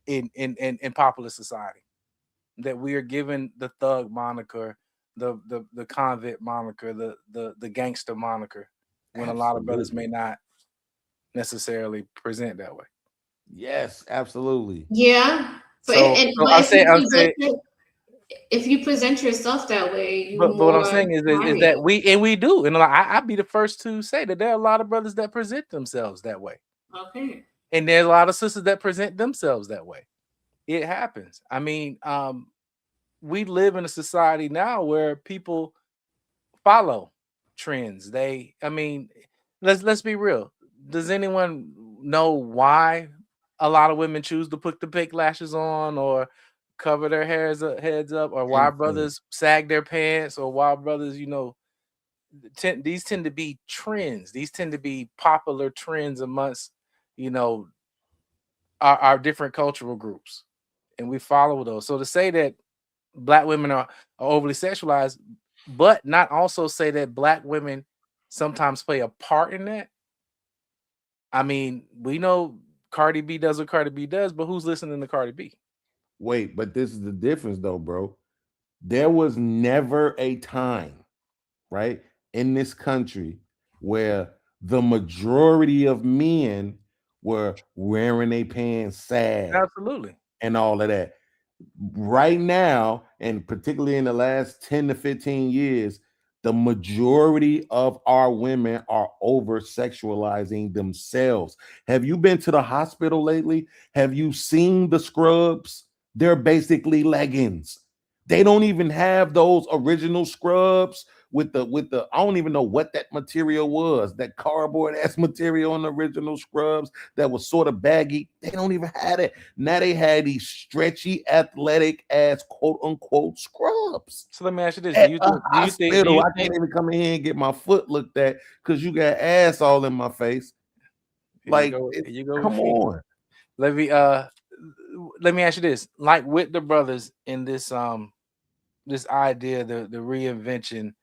in popular society? That we are given the thug moniker, the convict moniker, the gangster moniker, when a lot of brothers may not necessarily present that way. Yes, absolutely. Yeah. If you present yourself that way, but what I'm saying is that we do, and I'd be the first to say that there are a lot of brothers that present themselves that way. Okay. And there's a lot of sisters that present themselves that way. It happens. I mean, we live in a society now where people follow trends. Let's be real. Does anyone know why a lot of women choose to put the fake lashes on or cover their heads up, or why brothers sag their pants, or why brothers, these tend to be trends. These tend to be popular trends amongst, our different cultural groups, and we follow those. So to say that Black women are overly sexualized, but not also say that Black women sometimes play a part in that. I mean, we know Cardi B does what Cardi B does, but who's listening to Cardi B? Wait, but this is the difference though, bro. There was never a time, right, in this country where the majority of men were wearing their pants sad. Absolutely. And all of that. Right now, and particularly in the last 10 to 15 years, the majority of our women are over sexualizing themselves. Have you been to the hospital lately? Have you seen the scrubs? They're basically leggings. They don't even have those original scrubs with the I don't even know what that material was, that cardboard ass material on the original scrubs that was sort of baggy. They don't even have it. Now they had these stretchy, athletic ass quote unquote scrubs. So let me ask you this: I can't even come in here and get my foot looked at because you got ass all in my face. Like, come on. Let me ask you this: like with the brothers in this this idea, the reinvention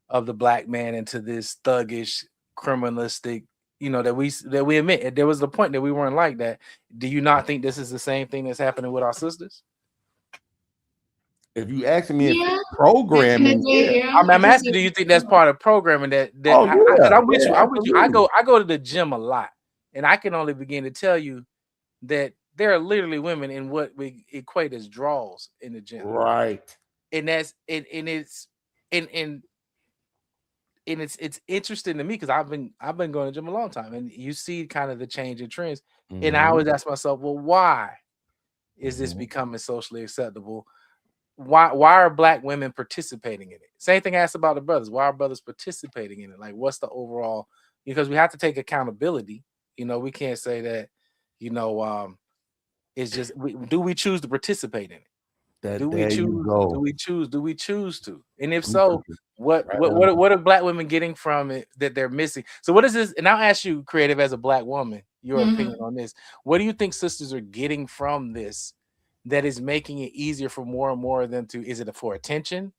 of the Black man into this thuggish, criminalistic, that we admit there was a point that we weren't like that. Do you not think this is the same thing that's happening with our sisters? If you ask me if it's programming, I'm asking, do you think that's part of programming? I'm with you. I go to the gym a lot, And I can only begin to tell you that there are literally women in what we equate as draws in the gym. Right. And that's and it's interesting to me because I've been going to gym a long time, and you see kind of the change in trends. And I always ask myself, well, why is this becoming socially acceptable? Why are Black women participating in it? Same thing I asked about the brothers. Why are brothers participating in it? Like, what's the overall? Because we have to take accountability. We can't say that. It's just do we choose to participate in it? Do we choose to? And if so, what are Black women getting from it that they're missing? So what is this? And I'll ask you, creative, as a Black woman, your opinion on this. What do you think sisters are getting from this that is making it easier for more and more of them to? Is it for attention?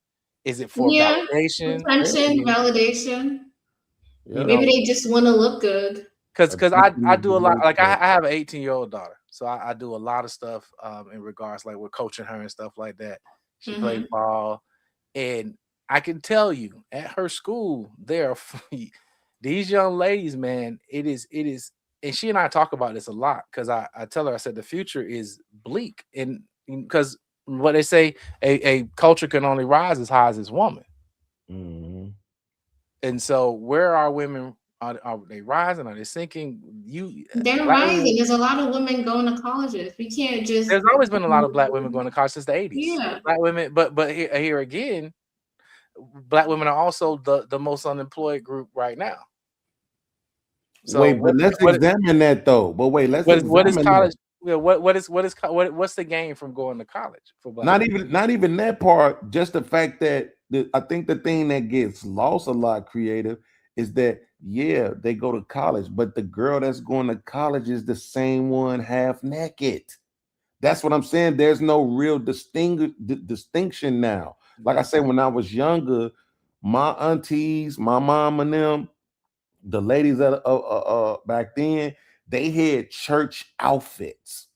Is it for validation? Attention, validation. Maybe they just want to look good. Because I do a lot. Like I have an 18-year-old daughter, so I do a lot of stuff in regards, like we're coaching her and stuff like that. She plays ball, and I can tell you at her school, these young ladies, man. It is, and she and I talk about this a lot because I tell her, I said the future is bleak, and because what they say, a culture can only rise as high as its woman. And so, where are women? Are they rising? Are they sinking? They're rising. There's a lot of women going to colleges. We can't just. There's always been a lot of Black women going to college since the 80s. Yeah, Black women, but here again, Black women are also the most unemployed group right now. So but let's examine that though. But wait, what is college? What's the gain from going to college for Black women? Not even that part. Just the fact that I think the thing that gets lost a lot, creative, is that they go to college, but the girl that's going to college is the same one half naked. That's what I'm saying. There's no real distinction now. Like I said, when I was younger, my aunties, my mom and them, the ladies that back then, they had church outfits,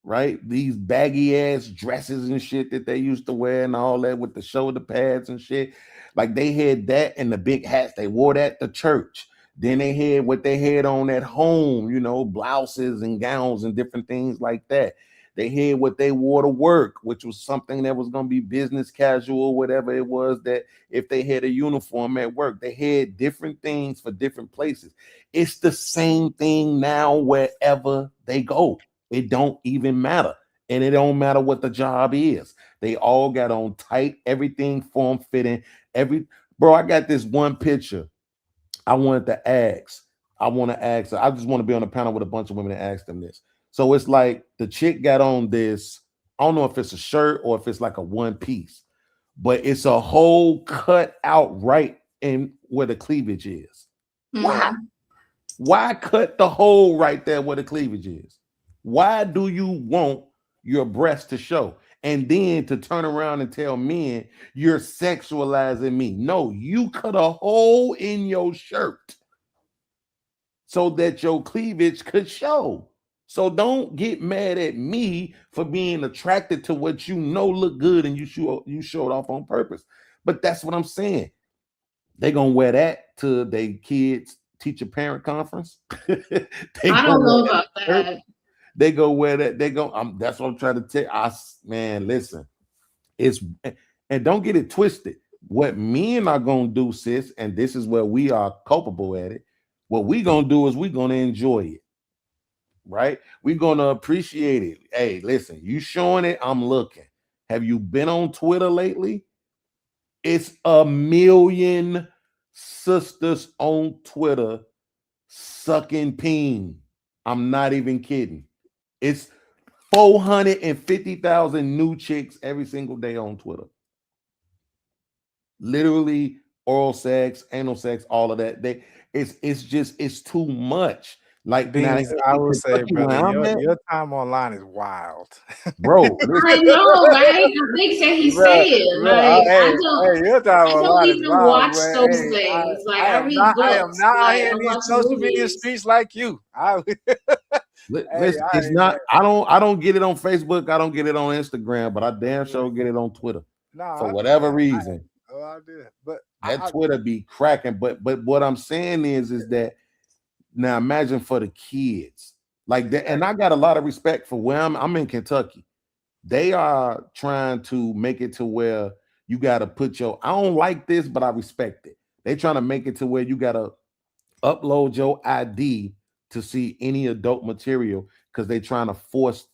right? These baggy ass dresses and shit that they used to wear and all that with the shoulder pads and shit. Like they had that and the big hats. They wore that to church. Then they had what they had on at home, blouses and gowns and different things like that. They had what they wore to work, which was something that was going to be business casual, whatever it was, that if they had a uniform at work, they had different things for different places. It's the same thing now wherever they go. It don't even matter. And it don't matter what the job is. They all got on tight, everything form fitting. Bro, I got this one picture I wanted to ask. I just want to be on a panel with a bunch of women and ask them this. So it's like the chick got on this, I don't know if it's a shirt or if it's like a one piece, but it's a whole cut out right in where the cleavage is. Why cut the hole right there where the cleavage is? Why do you want your breast to show? And then to turn around and tell men you're sexualizing me. No, you cut a hole in your shirt so that your cleavage could show. So don't get mad at me for being attracted to what look good and you showed off on purpose. But that's what I'm saying. They gonna wear that to their kids' teacher-parent conference. I don't know about that. They go wear that. That's what I'm trying to tell. Man, listen. And don't get it twisted. What men are gonna do, sis, and this is where we are culpable at it. What we gonna do is we gonna enjoy it, right? We're gonna appreciate it. Hey, listen, you showing it, I'm looking. Have you been on Twitter lately? It's 1 million sisters on Twitter sucking peen. I'm not even kidding. It's 450,000 new chicks every single day on Twitter. Literally oral sex, anal sex, all of that. It's too much. Like Beans, I will say, brother, your time online is wild, bro. I know, right? I think that he's saying, like, I don't even watch those things. Like, I read books. I am not in these social media streets like you. It's not. I don't get it on Facebook. I don't get it on Instagram, but I damn sure get it on Twitter for whatever reason. I did, but that Twitter be cracking. But what I'm saying is that Now imagine for the kids like that. And I got a lot of respect for where I'm in Kentucky. They are trying to make it to where you got to put I don't like this, but I respect it. They trying to make it to where you got to upload your ID to see any adult material because they trying to force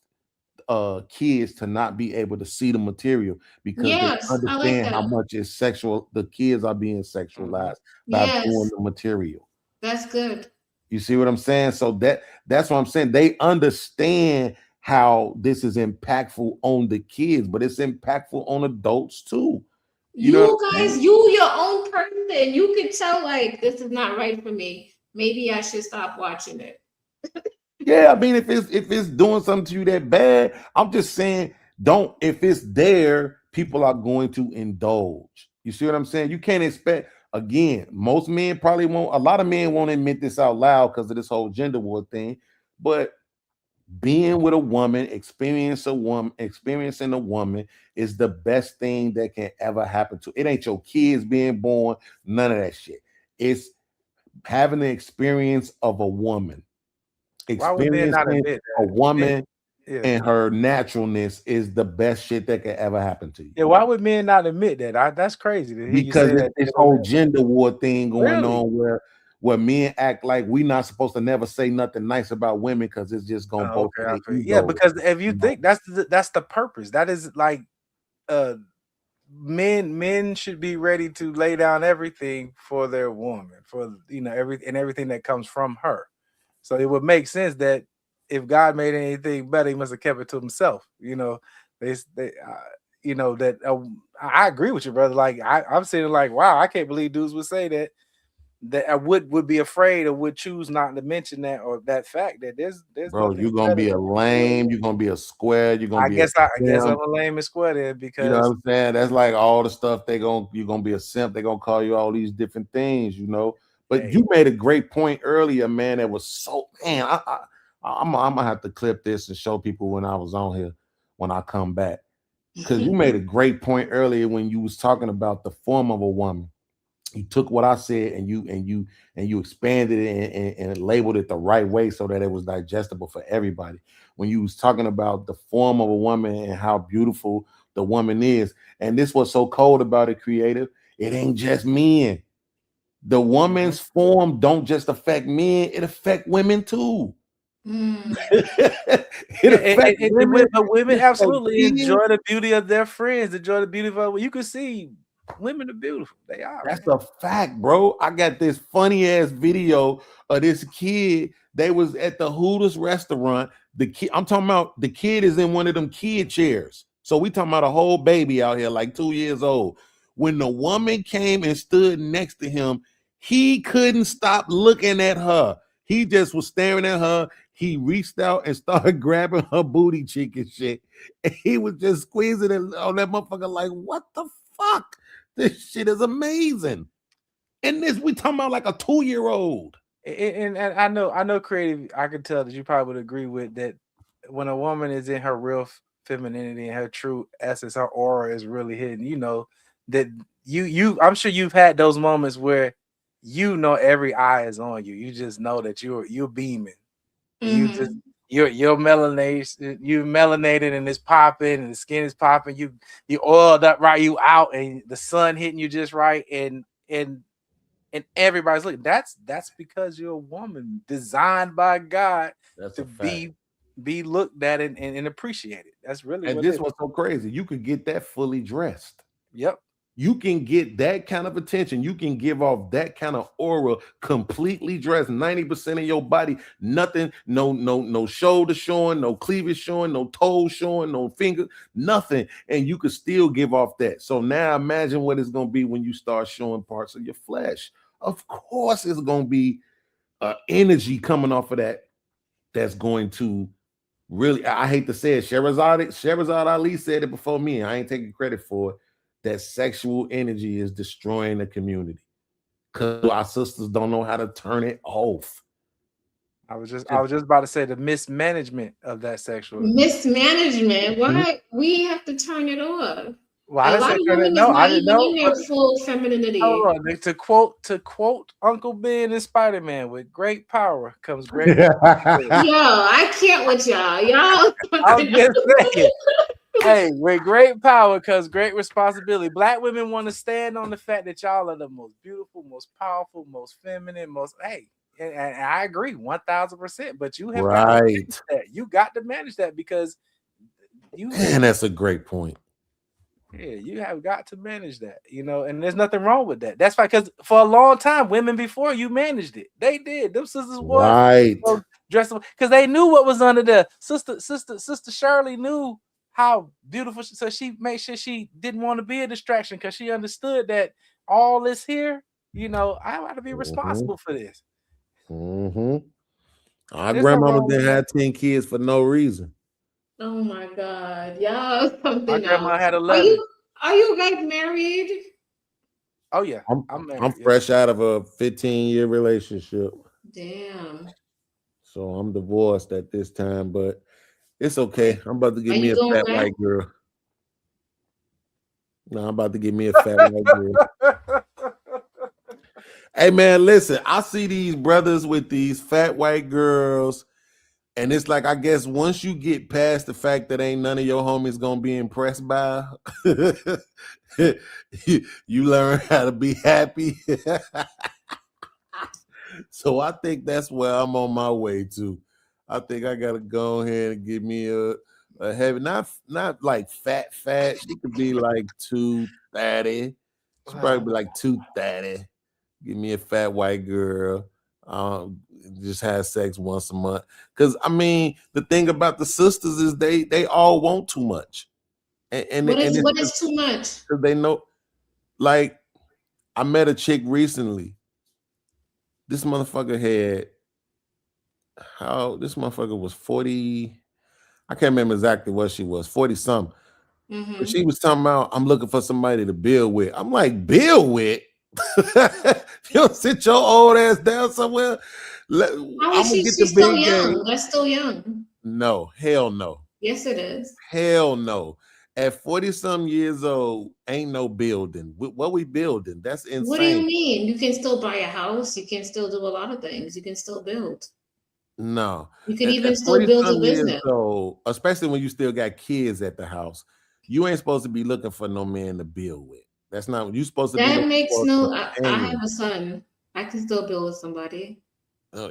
kids to not be able to see the material because Yes, they understand how much is sexual. The kids are being sexualized by viewing the material. That's good. You see what I'm saying? So that's what I'm saying. They understand how this is impactful on the kids, but it's impactful on adults too. You guys, you your own person. You can tell like this is not right for me. Maybe I should stop watching it. Yeah, I mean, if it's doing something to you that bad, I'm just saying, don't. If it's there, people are going to indulge. You see what I'm saying? You can't expect. Again, most men probably won't. A lot of men won't admit this out loud because of this whole gender war thing. But being with a woman, experiencing a woman is the best thing that can ever happen to. It ain't your kids being born, none of that shit. It's having the experience of a woman. Experiencing a woman and her naturalness is the best shit that can ever happen to you. Yeah, why would men not admit that? That's crazy to hear you Because say it's that. this whole gender war thing going Really? on where men act like we not supposed to never say nothing nice about women because it's just gonna both. Yeah, because if you think that's the purpose. That is like men should be ready to lay down everything for their woman, for everything that comes from her. So it would make sense that if God made anything better, he must have kept it to himself. I agree with you, brother. Like I'm saying, like, wow, I can't believe dudes would say that I would be afraid or would choose not to mention that or that fact that there's Bro, you're gonna be a lame, you're gonna be a square, you're gonna I guess I'm a lame and square then because you know what I'm saying. That's like all the stuff you're gonna be a simp. They're gonna call you all these different things, But you made a great point earlier, man. That was so I'm gonna have to clip this and show people when I was on here when I come back. Because you made a great point earlier when you was talking about the form of a woman. You took what I said and you expanded it and labeled it the right way so that it was digestible for everybody. When you was talking about the form of a woman and how beautiful the woman is, and this was so cold about it, creative. It ain't just men. The woman's form don't just affect men; it affect women too. But women absolutely enjoy the beauty of their friends, enjoy the beauty of you can see women are beautiful. They are. That's a fact, bro. I got this funny ass video of this kid. They was at the Hooters restaurant. I'm talking about the kid is in one of them kid chairs. So we talking about a whole baby out here, like 2 years old. When the woman came and stood next to him, he couldn't stop looking at her. He just was staring at her. He reached out and started grabbing her booty cheek and shit. And he was just squeezing it on that motherfucker like, what the fuck? This shit is amazing. And this, we talking about like a 2-year-old. And I know creative, I can tell that you probably would agree with that when a woman is in her real femininity and her true essence, her aura is really hidden, that I'm sure you've had those moments where every eye is on you. You just know that you're beaming. Mm-hmm. You're melanated and it's popping and the skin is popping. You oiled up right, you out and the sun hitting you just right and everybody's looking. That's because you're a woman designed by God to be looked at and appreciated. That's really and this was so crazy. You could get that fully dressed. Yep. You can get that kind of attention. You can give off that kind of aura completely dressed, 90% of your body, nothing, no shoulder showing, no cleavage showing, no toes showing, no finger, nothing. And you could still give off that. So now imagine what it's going to be when you start showing parts of your flesh. Of course, it's going to be energy coming off of that that's going to really, I hate to say it, Shahrazad Ali said it before me, and I ain't taking credit for it. That sexual energy is destroying the community because our sisters don't know how to turn it off. I was just about to say the mismanagement of that sexual mismanagement. Why we have to turn it off? Well, I A didn't lot say of turn it. women is No, I not didn't even know. in their full femininity. Hold on. To quote Uncle Ben in Spider-Man, with great power comes great responsibility. Yo, I can't with y'all. Y'all. I'm just saying. Hey, with great power comes great responsibility. Black women want to stand on the fact that y'all are the most beautiful, most powerful, most feminine, most and I agree 1000%. But you have got to manage that. You got to manage that because Man, that's a great point. Yeah, you have got to manage that, and there's nothing wrong with that. That's fine, because for a long time, women before you managed it. They did. Them sisters was dressed because they knew what was under there. Sister Shirley knew how beautiful, so she made sure she didn't want to be a distraction because she understood that all this here, I got to be responsible for this. Our grandmama didn't have 10 kids for no reason. Oh my God, y'all something My grandma else. had 11. Are you guys married? Oh yeah, I'm married. fresh out of a 15-year relationship. Damn. So I'm divorced at this time, but it's okay. I'm about to get me a fat white girl. No, I'm about to get me a fat white girl. Hey man, listen, I see these brothers with these fat white girls. And it's like, I guess once you get past the fact that ain't none of your homies gonna be impressed by, you learn how to be happy. So I think that's where I'm on my way to. I think I gotta go ahead and give me a heavy, not like fat. She could be like 230. She probably be like 230. Give me a fat white girl. Just have sex once a month. Because I mean, the thing about the sisters is they all want too much. What is too much? Because they know, like, I met a chick recently. This motherfucker was 40. I can't remember exactly what she was, 40 something. Mm-hmm. But she was talking about, I'm looking for somebody to build with. I'm like, build with? You don't sit your old ass down somewhere. How is she's still young? That's still young. No, hell no. Yes, it is. Hell no. At 40 some years old, ain't no building. What we building? That's insane. What do you mean? You can still buy a house. You can still do a lot of things. You can still build. No. You can even still build a business. So, especially when you still got kids at the house, you ain't supposed to be looking for no man to build with. That's not what you're supposed to be. That makes no. I have a son. I can still build with somebody.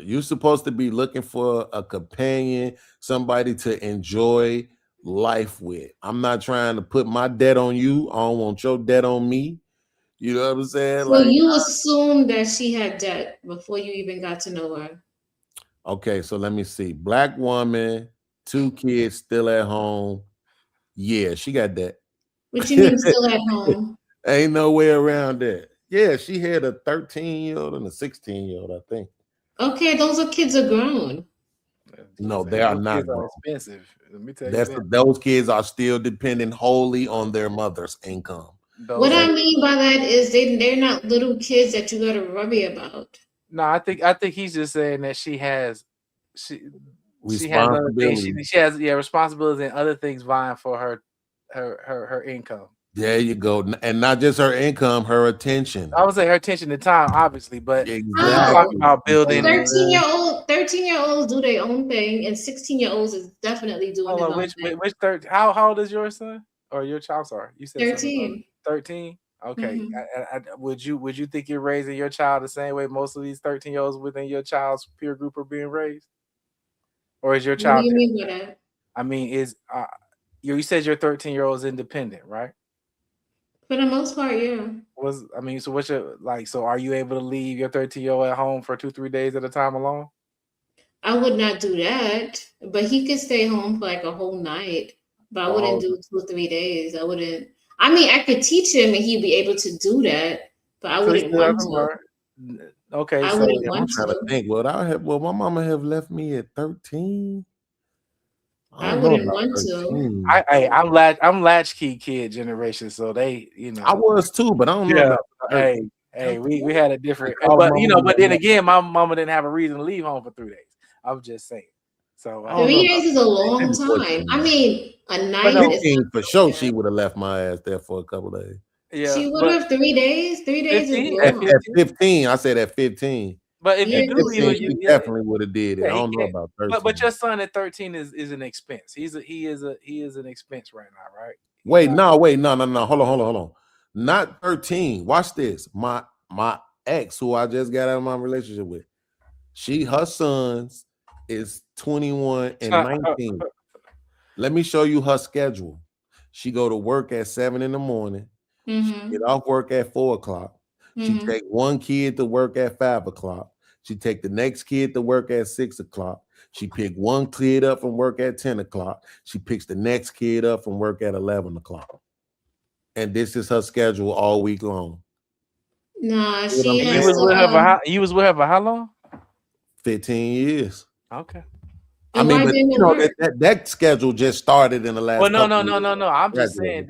You're supposed to be looking for a companion, somebody to enjoy life with. I'm not trying to put my debt on you. I don't want your debt on me. You know what I'm saying? So you assumed that she had debt before you even got to know her. Okay, so let me see. Black woman, 2 kids, still at home. Yeah, she got that. What you mean still at home? Ain't no way around that. Yeah, she had a 13-year-old and a 16-year-old, I think. Okay, those kids are grown. No, they are not grown. Expensive. Let me tell you that. Those kids are still dependent wholly on their mother's income. What I mean by that is they're not little kids that you gotta worry about. No, I think he's just saying that she has other things. She has responsibilities and other things vying for her income. There you go. And not just her income, her attention. I would say her attention and time, obviously, but exactly. Talking about building. 13-year-olds do their own thing, and 16-year-olds is definitely doing his own thing. Which 13? How old is your son or your child? Sorry, you said 13. 13. Okay. Mm-hmm. Would you think you're raising your child the same way most of these 13-year-olds within your child's peer group are being raised? Or is your child? What do you mean by that? I mean, you said your 13-year-old is independent, right? For the most part, yeah. So are you able to leave your 13-year-old at home for 2-3 days at a time alone? I would not do that, but he could stay home for like a whole night. But I wouldn't do 2 or 3 days. I wouldn't. I mean, I could teach him and he'd be able to do that, but I wouldn't want to. Okay, I wouldn't want I'm trying to think. Will my mama have left me at 13? I wouldn't want to. I'm latchkey kid generation, so they, I was too, but I don't know. Hey, we had a different, but then again, my mama didn't have a reason to leave home for 3 days. I'm just saying. So 3 days is a long time. I mean, a night no, is 15 for sure. She would have left my ass there for a couple days. Yeah, she would have 3 days. 3 days is 15 long. At 15, I said at 15. But if Yeah, you do leave 15, it, she definitely would have did it. yeah, I he don't know can't. about 13. But your son at 13 is an expense. He is an expense right now, right? Wait, no. Hold on. Not 13. Watch this. My ex, who I just got out of my relationship with, her sons is 21 and 19. Let me show you her schedule. She go to work at 7 in the morning. She get off work at 4 o'clock. She take one kid to work at 5 o'clock. She take the next kid to work at 6 o'clock. She pick one kid up from work at 10 o'clock. She picks the next kid up from work at 11 o'clock. And this is her schedule all week long. Nah, she You has was to, with her for how long? 15 years. Okay. I mean, but you know that schedule just started in the last. Well, no. Years. I'm just saying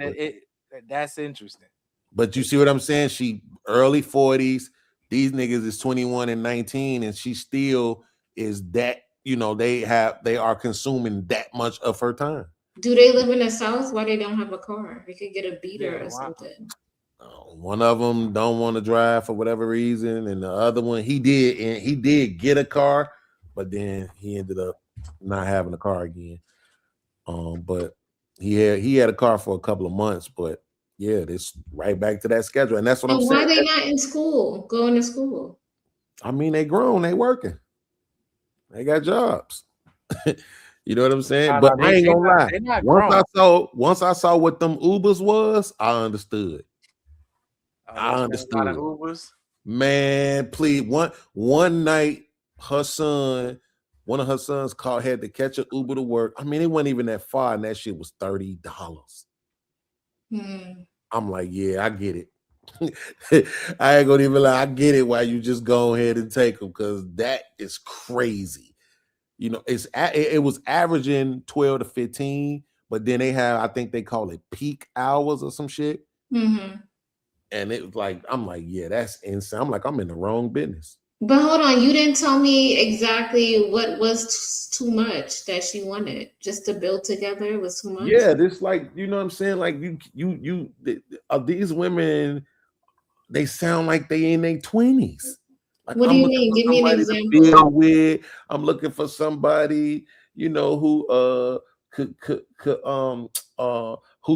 that's interesting. But you see what I'm saying? She early 40s. These niggas is 21 and 19, and she still is that. You know, they are consuming that much of her time. Do they live in the South? Why they don't have a car? They could get a beater or something. One of them don't want to drive for whatever reason, and the other one he did get a car, but then he ended up not having a car again. But he had a car for a couple of months, but yeah, this right back to that schedule, and that's what I'm saying. Why they not in school? Going to school? I mean, they grown, they working, they got jobs. You know what I'm saying? But I ain't gonna lie. Once I saw what them Ubers was, I understood. I understood. Man, please. One night, one of her sons had to catch an Uber to work. I mean, it wasn't even that far, and that shit was $30. I'm like, yeah, I get it. I ain't gonna even lie. I get it why you just go ahead and take them, because that is crazy. You know, it was averaging 12 to 15, but then they have, I think they call it peak hours or some shit. And it was like, I'm like, yeah, that's insane. I'm like, I'm in the wrong business. But hold on, you didn't tell me exactly what was too much that she wanted. Just to build together was too much. Yeah, this like, you know what I'm saying? Like these women, they sound like they in their 20s. Like, what do you mean? Give me an example. I'm looking for somebody, you know, who who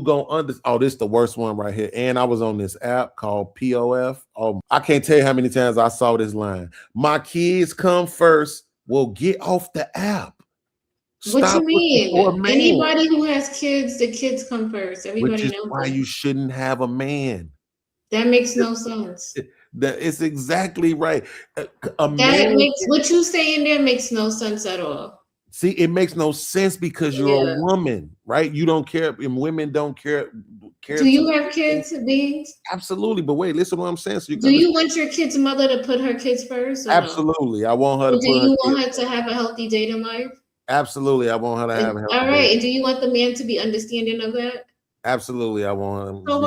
gonna understand. Oh, this is the worst one right here. And I was on this app called POF. Oh, I can't tell you how many times I saw this line. My kids come first. Well, get off the app. What you mean? Anybody who has kids, the kids come first. Everybody knows why you shouldn't have a man. That makes no sense. It's exactly right. What you saying there makes no sense at all. See, it makes no sense because you're a woman, right? You don't care, and women don't care. Do you have kids, Beans? Absolutely, but wait, listen to what I'm saying. So do you want your kid's mother to put her kids first? Absolutely, I want her to. Do you want her to have a healthy dating life? Absolutely, I want her to have a healthy. All right, and do you want the man to be understanding of that? Absolutely, I want him. So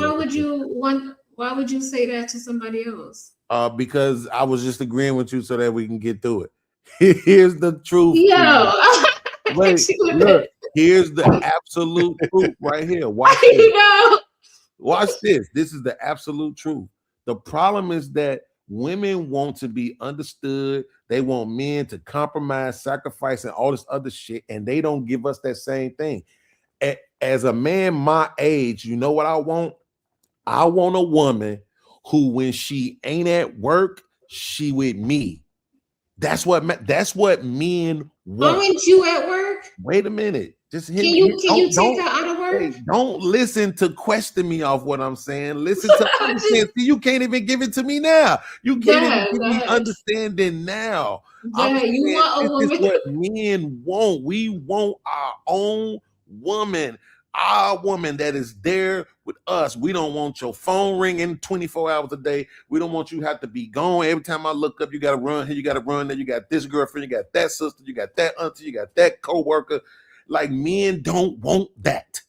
why would you say that to somebody else? Because I was just agreeing with you so that we can get through it. Here's the truth. Wait, look, here's the absolute truth right here. Watch this. Watch this. This is the absolute truth. The problem is that women want to be understood. They want men to compromise, sacrifice, and all this other shit, and they don't give us that same thing. As a man my age, you know what I want? I want a woman who, when she ain't at work, she with me. That's what men want. Aren't you at work? Wait a minute. Just can you take her out of work? Hey, don't listen to question me off what I'm saying. Listen to understand. See, you can't even give it to me now. You can't even give me understanding now. You want a woman. This is what men want. We want our own woman. Our woman that is there with us. We don't want your phone ringing 24 hours a day. We don't want you to have to be gone. Every time I look up, you got to run here, you got to run there. You got this girlfriend, you got that sister, you got that auntie, you got that coworker. Like, men don't want that.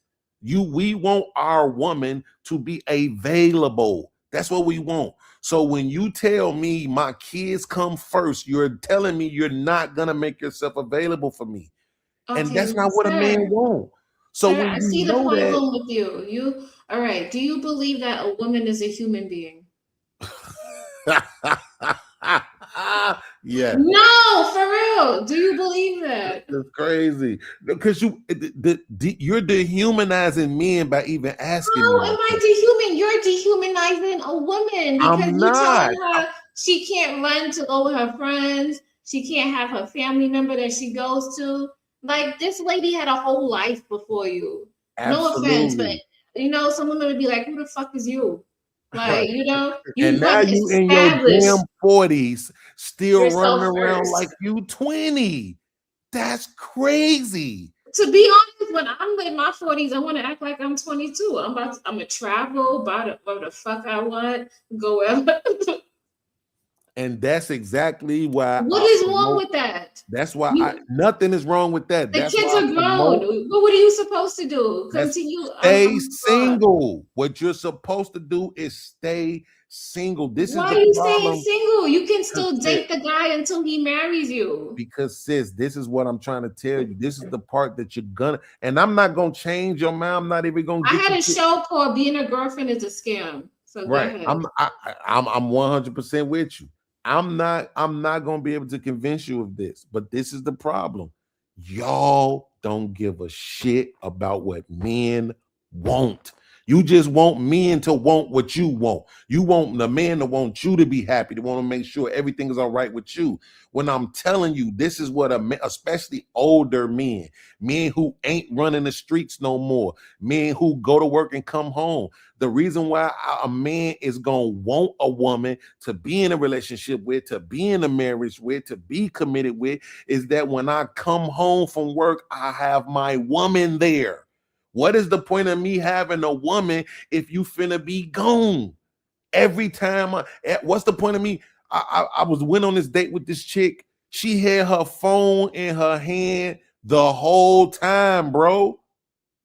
We want our woman to be available. That's what we want. So when you tell me my kids come first, you're telling me you're not going to make yourself available for me. And Okay, that's not what a man wants. So sir, when I you see the know point that, going with you. All right. Do you believe that a woman is a human being? yeah, No, for real. Do you believe that? it's crazy because you're dehumanizing men by even asking me How am that I question. dehuman? You're dehumanizing a woman because I'm you're not. telling her she can't run to go with her friends. She can't have her family member that she goes to. Like, this lady had a whole life before you. No offense, but Absolutely. some women would be like, "Who the fuck is you?" Like, And you now have you in your established damn 40s still running yourself around like first. you 20. That's crazy. To be honest, when I'm in my 40s, I want to act like I'm 22. I'm gonna travel, buy whatever the fuck I want, go wherever. And that's exactly why What I is wrong promote. with that? That's why nothing is wrong with that. The That's kids why I are grown. promote. What are you supposed to do? That's Continue? stay single. What you're supposed to do is stay single. This is Why the are you staying problem. single? You can still Because date the guy until he marries you. Because sis, this is what I'm trying to tell you. This is the part that you're gonna, and I'm not gonna change your mind. I'm not even gonna I get had you a show called "Being a Girlfriend Is a Scam." So go right. ahead. I'm 100% with you. I'm not gonna be able to convince you of this, but this is the problem. Y'all don't give a shit about what men want. You just want men to want what you want. You want the man to want you to be happy, to want to make sure everything is all right with you. When I'm telling you, this is what especially older men who ain't running the streets no more, men who go to work and come home. The reason why a man is going to want a woman to be in a relationship with, to be in a marriage with, to be committed with, is that when I come home from work, I have my woman there. What is the point of me having a woman if you finna be gone every time? What's the point of me? I went on this date with this chick. She had her phone in her hand the whole time, bro.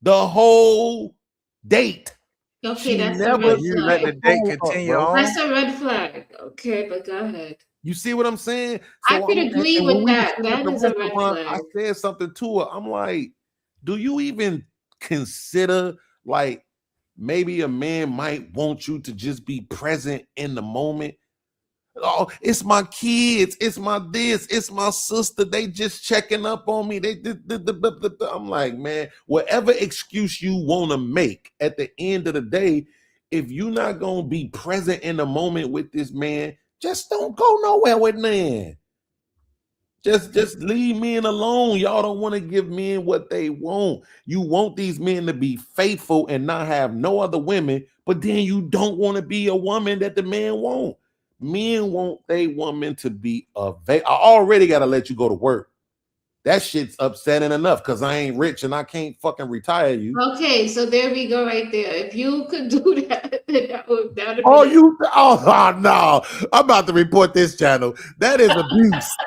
The whole date. Okay, She that's a never red You flag. let the the date phone up, continue bro. on. That's a red flag. Okay, but go ahead. You see what I'm saying? I So could agree and when with we was that. sitting at That the is a red restaurant, I flag. said something to her. I'm like, do you even consider like maybe a man might want you to just be present in the moment? Oh, it's my kids, it's my this, it's my sister. They just checking up on me. I'm like, man, whatever excuse you want to make at the end of the day, if you're not gonna be present in the moment with this man, just don't go nowhere with man. Just leave men alone. Y'all don't want to give men what they want. You want these men to be faithful and not have no other women, but then you don't want to be a woman that the man want. Men want a woman to be I already got to let you go to work. That shit's upsetting enough because I ain't rich and I can't fucking retire you. Okay, so there we go right there. If you could do that, that would be No, I'm about to report this channel. That is abuse.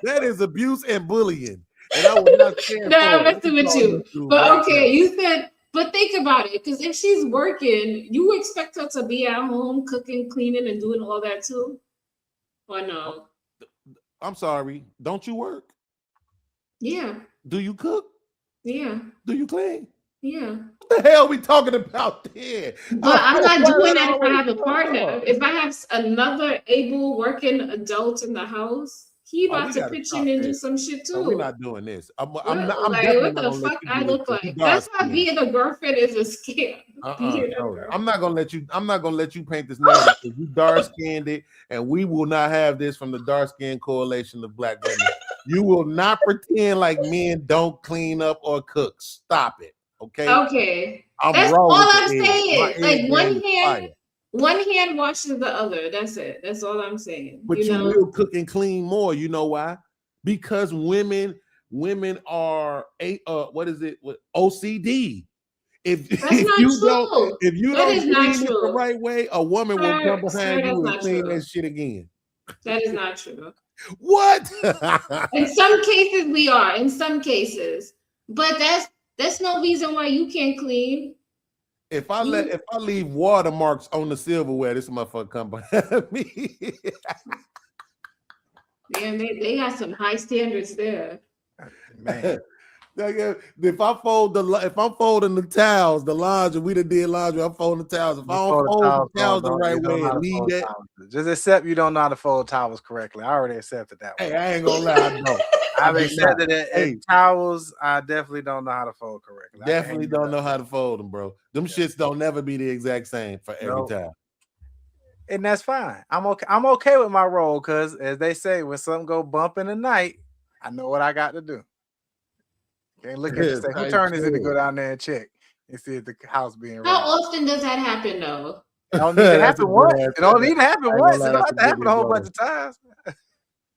that is abuse and bullying. And I will not stand No, for I'm it. messing with you. But okay, you said, but think about it, because if she's working, you expect her to be at home cooking, cleaning, and doing all that too? Or no? I'm sorry. Don't you work? Yeah. Do you cook? Yeah. Do you clean? Yeah. What the hell are we talking about there? But I'm not doing that if I have a partner. If I have another able working adult in the house, he about We to gotta pitch stop in and do this. some shit No, we're too. not doing this. I'm Like, definitely what not the gonna let fuck you I do this look 'cause you like? dark That's why skinned. being a girlfriend is a scam. No. I'm not gonna let you paint this narrative because you dark skinned, and we will not have this from the dark skin coalition of black women. You will not pretend like men don't clean up or cook. Stop it. Okay. I'm That's raw all with I'm the egg. My saying. Like egg game is fire. one hand washes the other. That's it. That's all I'm saying. But you will cook and clean more. You know why? Because women are OCD. If That's not you true. That don't is not clean it the true. right way, a woman will come Sir, behind that's you and not clean true. that shit again. That is not true. What? In some cases, we are. In some cases, but that's no reason why you can't clean. If I leave watermarks on the silverware, this motherfucker come behind me. Damn, they got some high standards there. Man. If I'm folding the towels, the laundry, we done did laundry. I'm folding the towels. If I don't fold the towels the right way and leave that, just accept you don't know how to fold towels correctly. I already accepted that one. Hey, I ain't gonna lie, I don't. I've accepted it. Hey, towels, I definitely don't know how to fold correctly. Definitely don't know how to fold them, bro. Them shits don't never be the exact same for every time. And that's fine. I'm okay with my role because, as they say, when something go bump in the night, I know what I got to do. Can't look at it and say, who turned is it to go down there and check and see if the house being ready. How often does that happen, though? It don't need to happen once. It don't need to happen once. It don't have to happen a whole bunch of times.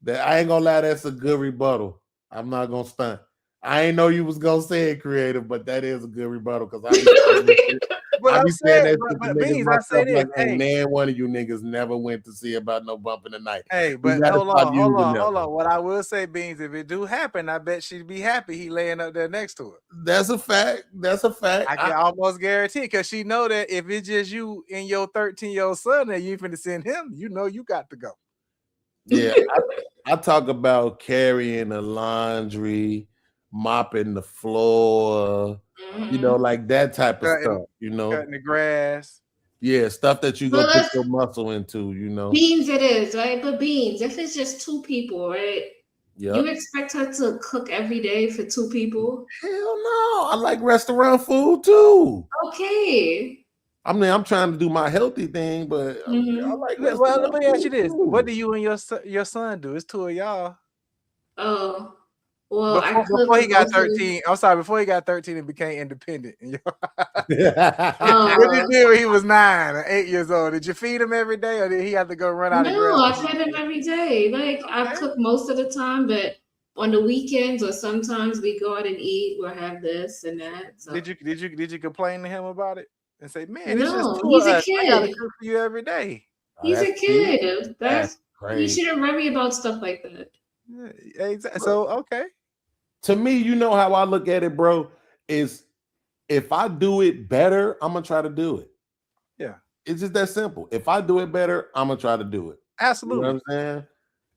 I ain't gonna lie, that's a good rebuttal. I'm not gonna stunt. I ain't know you was gonna say it creative, but that is a good rebuttal because I be saying that. But Beans, I say this. Hey, man, one of you niggas never went to see about no bump in the night. Hey, but hold on. What I will say, Beans, if it do happen, I bet she'd be happy he laying up there next to her. That's a fact. I can almost guarantee because she know that if it's just you and your 13-year-old son and you ain't finna send him, you know you got to go. Yeah, I talk about carrying the laundry, mopping the floor, you know, like that type of stuff, you know. Cutting the grass. Yeah, stuff that you go put your muscle into, you know. Beans it is, right? But Beans, if it's just two people, right? Yep. You expect her to cook every day for two people? Hell no. I like restaurant food too. Okay. I mean, I'm trying to do my healthy thing, but I like restaurant Well, let me ask you food this. too. What do you and your son do? It's two of y'all. Oh. Well, before he got 13, I'm sorry, before he got 13 and became independent. What did you do when he was 9 or 8 years old? Did you feed him every day or did he have to go run out and grab? No, I fed him every day. Like I cook most of the time, but on the weekends or sometimes we go out and eat, we'll have this and that. So. Did you complain to him about it and say, man, it's just No, two he's of a us. I gotta kid. cook for you every day. He's a kid. That's He crazy. shouldn't worry about stuff like that. Exactly. So okay. To me, you know how I look at it, bro, is if I do it better, I'm gonna try to do it. Yeah. It's just that simple. If I do it better, I'm gonna try to do it. Absolutely. You know what I'm saying?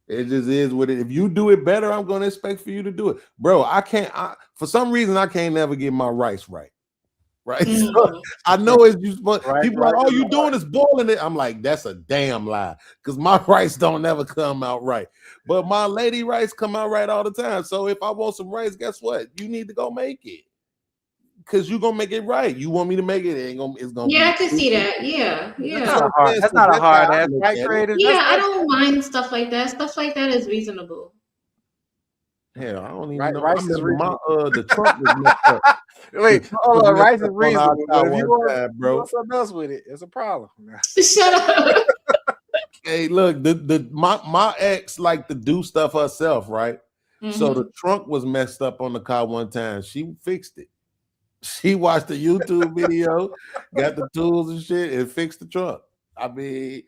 It just is what it. If you do it better, I'm gonna expect for you to do it. Bro, for some reason I can't never get my rice right. Right. So I know it's you supposed people like, oh, you doing is boiling it. I'm like, that's a damn lie. Because my rice don't never come out right. But my lady rice come out right all the time. So if I want some rice, guess what? You need to go make it. Because you're gonna make it right. You want me to make it, it's gonna Yeah, be I can see that. Yeah. That's not a hard ass, right? Creative. Yeah, I don't mind stuff like that. Stuff like that is reasonable. Hell, I don't even know. Rice is the trunk was messed up. Wait, hold on. Rice is reasonable. But if you want something else with it, it's a problem. Shut up. Hey, look, my ex liked to do stuff herself, right? So the trunk was messed up on the car one time. She fixed it. She watched a YouTube video, got the tools and shit, and fixed the trunk. I mean,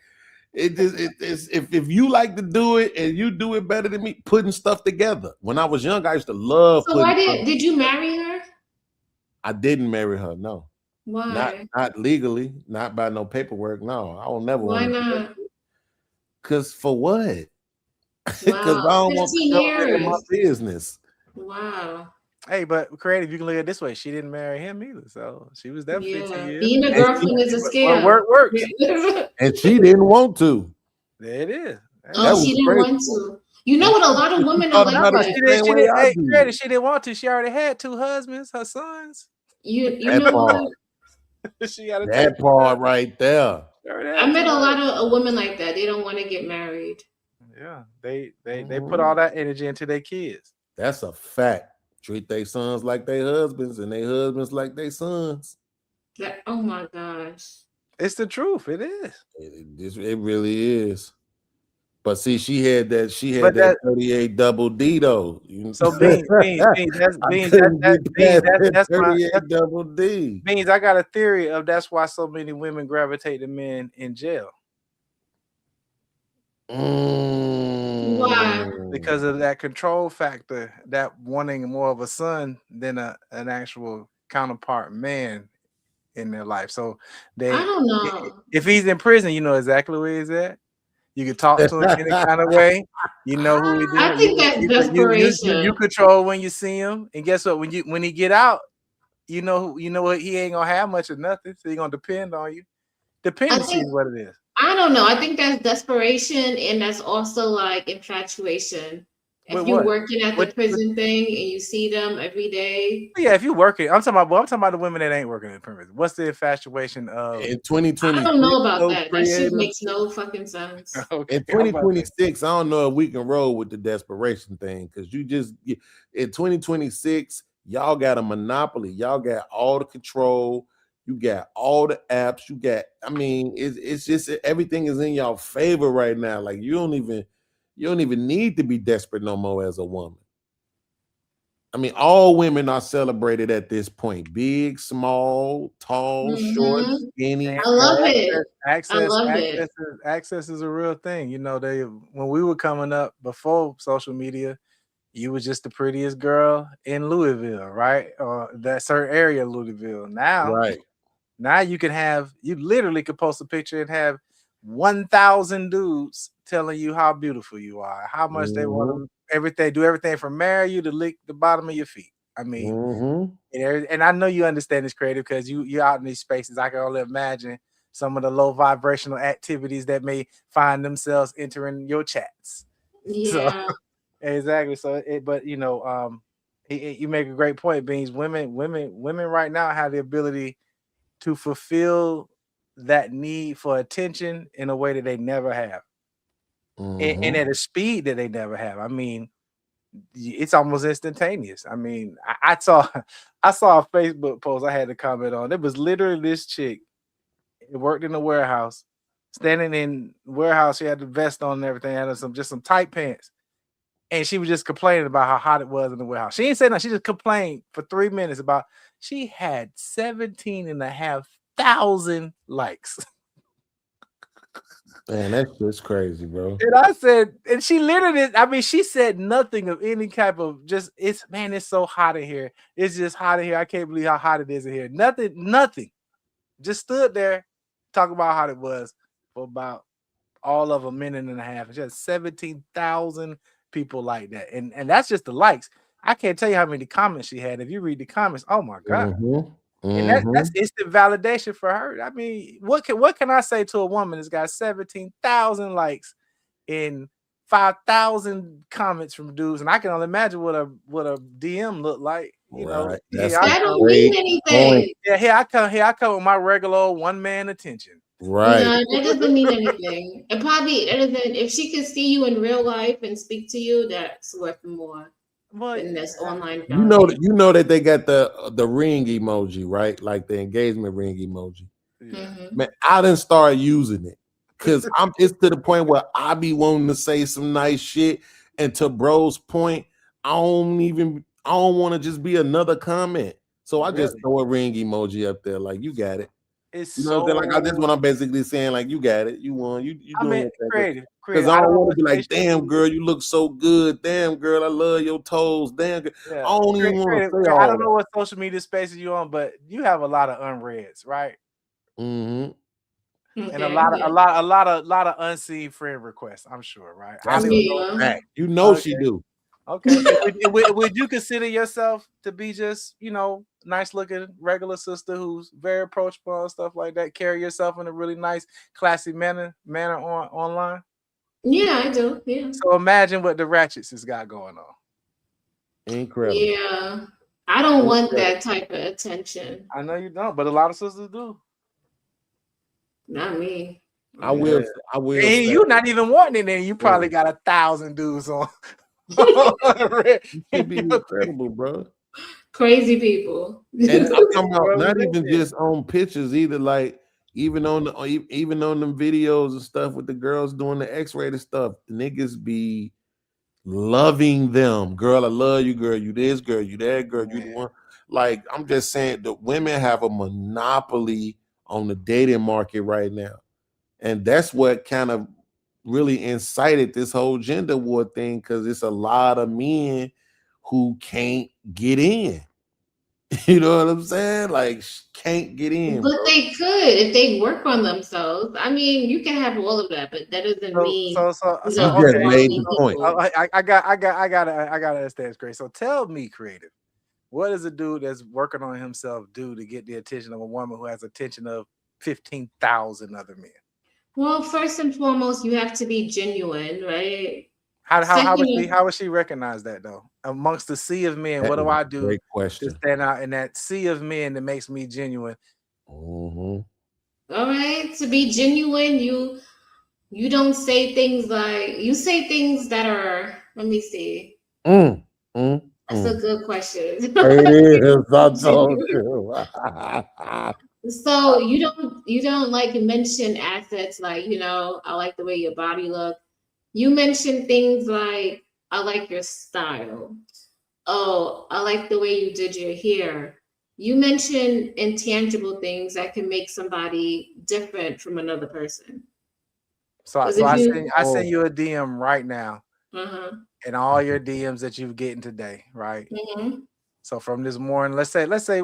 if you like to do it and you do it better than me, putting stuff together. When I was young, I used to love. So why did you marry her? I didn't marry her. No. Why? Not legally, not by no paperwork. No, I will never. Why not? Because for what? Because Wow. I don't want 15 to go in my years. business. Wow. Hey, but creative, you can look at it this way. She didn't marry him either, so she was there 15 years. Being a girlfriend is a scam. Work works. And she didn't want to. There it is. Oh, she didn't want to. You know what? A lot of women are like that. She didn't want to. She already had 2 husbands, her sons. You know what? She got that part right there. I met a lot of women like that. They don't want to get married. Yeah, they put all that energy into their kids. That's a fact. Treat their sons like their husbands and their husbands like their sons. Oh my gosh. It's the truth. It is. It really is. But see, she had that 38 double D though. So Beans, that's 38 double D. Beans, I got a theory of that's why so many women gravitate to men in jail. Why? Because of that control factor, that wanting more of a son than an actual counterpart man in their life. So I don't know. If he's in prison, you know exactly where he's at. You can talk to him any kind of way. You know who he is. I think that's desperation. You control when you see him, and guess what? When he get out, you know what, he ain't gonna have much of nothing, so he gonna depend on you. Dependency is what it is. I don't know. I think that's desperation, and that's also like infatuation. If you're working at the prison thing and you see them every day. Yeah, if you're working, I'm talking about the women that ain't working in the prison. What's the infatuation of in 2020? I don't know about that. That shit makes no fucking sense. Okay, in 2026, I don't know if we can roll with the desperation thing, because in 2026, y'all got a monopoly. Y'all got all the control. You got all the apps. You got, I mean, it's just everything is in y'all favor right now. Like you don't even need to be desperate no more as a woman. I mean, all women are celebrated at this point. Big, small, tall, short, skinny. I love it. Access is a real thing. You know, when we were coming up before social media, you were just the prettiest girl in Louisville, right? Or that certain area of Louisville. Now you literally could post a picture and have 1,000 dudes telling you how beautiful you are, how much they want to do everything from marry you to lick the bottom of your feet. I mean, and I know you understand this, creative, because you're out in these spaces. I can only imagine some of the low vibrational activities that may find themselves entering your chats. Yeah, so, exactly. So, but you know, you make a great point, Beans. Women right now have the ability to fulfill that need for attention in a way that they never have. And at a speed that they never have. I mean, it's almost instantaneous. I mean, I saw a Facebook post I had to comment on. It was literally this chick. It worked in the warehouse, standing in warehouse. She had the vest on and everything, had just some tight pants. And she was just complaining about how hot it was in the warehouse. She didn't say nothing. She just complained for 3 minutes about she had 17,500 likes. Man, that's just crazy, bro. And I said, and she literally, I mean, she said nothing of any type of it's so hot in here. It's just hot in here. I can't believe how hot it is in here. Nothing. Just stood there, talking about how hot it was for about all of a minute and a half. It's just 17,000 people like that. And that's just the likes. I can't tell you how many comments she had. If you read the comments, oh my God. And that's instant validation for her. I mean, what can I say to a woman that's got 17,000 likes and 5,000 comments from dudes? And I can only imagine what a DM look like. You know, that don't mean anything. Yeah, here I come with my regular old one-man attention. Right. No, that doesn't mean anything. And probably if she could see you in real life and speak to you, that's worth more. In this online, you know that they got the ring emoji, right? Like the engagement ring emoji. Man, I didn't start using it because it's to the point where I be wanting to say some nice shit, and to bro's point, I don't want to just be another comment, so I just throw a ring emoji up there, like you got it. It's you know what I'm saying? Like that's what I'm basically saying. Like you got it, you won. You doing it creative. Because I don't want to be like, damn girl, you look so good. Damn girl, I love your toes. Damn girl. Yeah. I don't even want to say all I don't know what social media spaces you on, but you have a lot of unreads, right? And a lot of unseen friend requests, I'm sure, right? You know she do. Okay. would you consider yourself to be just, nice looking regular sister who's very approachable and stuff like that? Carry yourself in a really nice, classy manner online? Yeah, I do. Yeah. So imagine what the ratchets has got going on. Incredible. Yeah. I don't want that type of attention. I know you don't, but a lot of sisters do. Not me. I will. And you're not even wanting it, and you probably got 1,000 dudes on. It should be incredible, bro. Crazy people. And I'm talking about not even just on pictures either, like even on them videos and stuff with the girls doing the X-rated stuff. The niggas be loving them. Girl, I love you, girl. You this, girl. You that, girl. You the one. Like, I'm just saying, the women have a monopoly on the dating market right now. And that's what kind of really incited this whole gender war thing, because it's a lot of men who can't get in. You know what I'm saying? Like, can't get in. But Bro. they could if they work on themselves. I mean, you can have all of that, but that doesn't mean So you You know, just for all made these the point. people. I gotta understand this, Grace. So tell me, creative, what does a dude that's working on himself do to get the attention of a woman who has attention of 15,000 other men? Well, first and foremost, you have to be genuine, right? How Second, would she recognize that though? Amongst the sea of men, That what is do a I do great to question. stand out in that sea of men that makes me genuine? all right, to be genuine, you don't say things like you say things that are. Let me see. That's a good question. It is. I told you. So you don't like mention assets like, you know, I like the way your body look. You mention things like I like your style. Oh, I like the way you did your hair. You mention intangible things that can make somebody different from another person. So Because if you I send you a DM right now, uh-huh. and all your DMs that you've getting today, right? Mm-hmm. So from this morning, let's say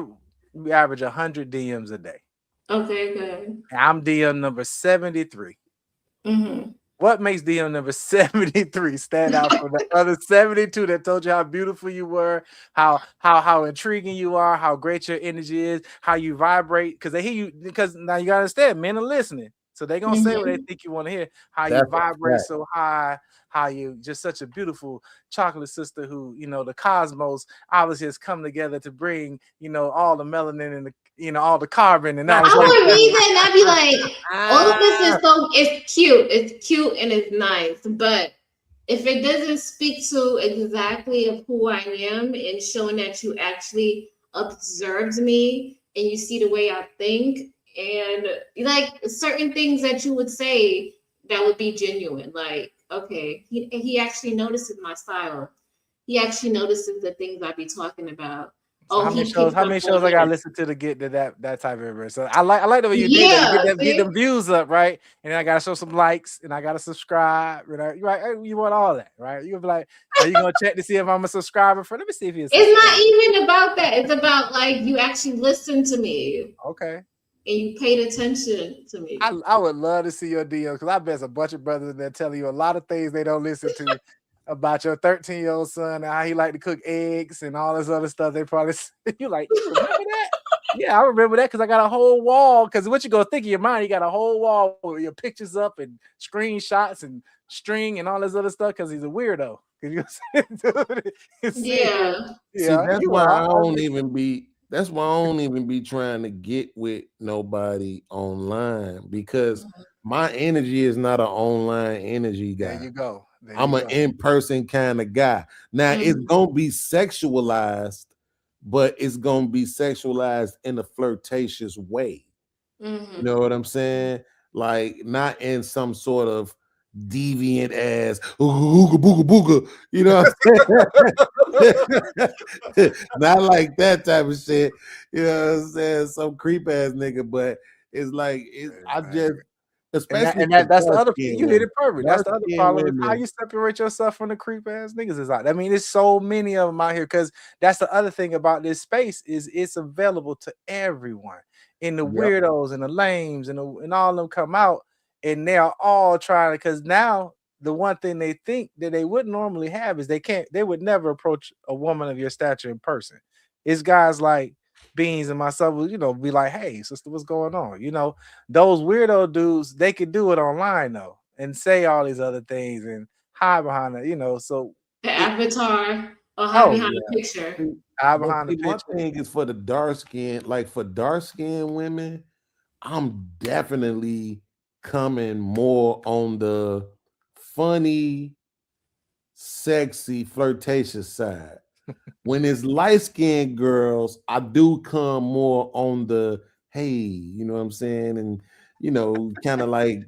we average 100 DMs a day. Okay, good. And I'm DM number 73. Mm-hmm. What makes DM number 73 stand out from the other 72 that told you how beautiful you were, how intriguing you are, how great your energy is, how you vibrate? Because they hear you, because now you gotta understand, men are listening. So they're gonna say what they think you want to hear, how you That's a vibrate fact. so high, how you just such a beautiful chocolate sister who, you know, the cosmos obviously has come together to bring, you know, all the melanin and the, you know, all the carbon and all this I other would stuff. read that and I'd be like, all of this is so it's cute and it's nice, but if it doesn't speak to exactly of who I am and showing that you actually observed me and you see the way I think and like certain things that you would say that would be genuine, like okay, he actually notices my style. He actually notices the things I be talking about. So Oh, how many he picks up shows I on gotta this. listen to get to that type of information? So I like the way you did that. You Yeah, get see? them views up, right? And then I gotta show some likes and I gotta subscribe. You know, right? You want all that, right? You'll be like, are you gonna check to see if I'm a subscriber? Let me see if he's It's subscribed. not even about that. It's about like you actually listened to me. Okay. And you paid attention to me. I would love to see your DMs because I bet there's a bunch of brothers in there telling you a lot of things they don't listen to about your 13-year-old son and how he like to cook eggs and all this other stuff. They probably you like, you remember that? Yeah, I remember that because I got a whole wall. Because what you gonna think in your mind, you got a whole wall with your pictures up and screenshots and string and all this other stuff because he's a weirdo. Yeah. See, that's why I don't even be. That's why I don't even be trying to get with nobody online because my energy is not an online energy guy. There you go. I'm an in-person kind of guy. Now it's gonna be sexualized, but it's gonna be sexualized in a flirtatious way. You know what I'm saying? Like not in some sort of deviant ass ooga booga booga. You know what I'm saying? Not like that type of shit. You know what I'm saying? Some creep ass nigga, but it's like I just especially that's the other dark-skinned you hit it women. perfect. That's the other Dark-skinned problem is how women. you separate yourself from the creep ass niggas is out. I mean, there's so many of them out here because that's the other thing about this space is it's available to everyone. And the weirdos and the lames and all of them come out and they are all trying to because now the one thing they think that they wouldn't normally have is they would never approach a woman of your stature in person. It's guys like Beans and myself will, you know, be like, hey, sister, what's going on? You know, those weirdo dudes, they could do it online though and say all these other things and hide behind it, you know. So the avatar or hide behind the picture. Hide But behind the see, my picture. thing is for the dark skin, like for dark skinned women, I'm definitely coming more on the funny, sexy, flirtatious side. When it's light skinned girls, I do come more on the hey, you know what I'm saying? And you know, kind of like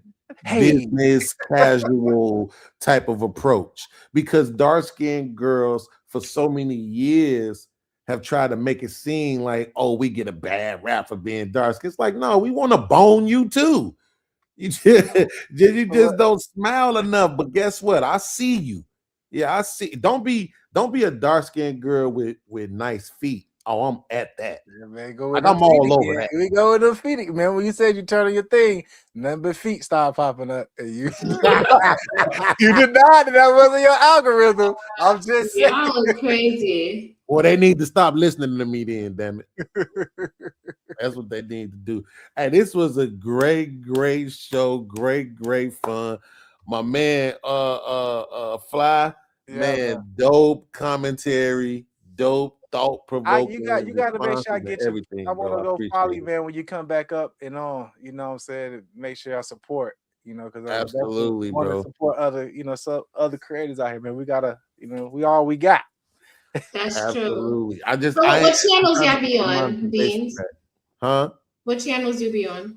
business casual type of approach. Because dark skinned girls for so many years have tried to make it seem like, oh, we get a bad rap for being dark skinned. It's like, no, we want to bone you too. You just don't smile enough. But guess what? I see you. Yeah, I see. Don't be a dark skinned girl with nice feet. Oh, I'm at that. Yeah, man, go Like with I'm all over that. We go with the feet, man. When you said you turn on your thing, nothing but feet start popping up, and you you denied that wasn't your algorithm. I'm just saying. Y'all are crazy. Well, they need to stop listening to me then, damn it. That's what they need to do. And this was a great show, great fun. My man, Fly, man, dope commentary, dope thought provoking. You got to make sure I get you. Everything. I want to go follow you, man. When you come back up and on, you know what I'm saying. Make sure I support, you know, because I absolutely, want bro. to support other, you know, some other creators out here, man. We gotta, you know, we all we got. That's absolutely. True. So what channels y'all be on, Beans? Huh? What channels you be on?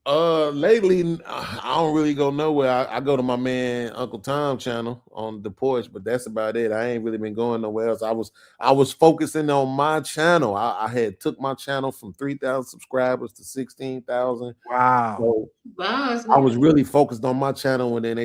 Lately, I don't really go nowhere. I go to my man Uncle Tom channel on the porch, but that's about it. I ain't really been going nowhere else. I was focusing on my channel. I had took my channel from 3,000 subscribers to 16,000. Wow. So I was really focused on my channel, and then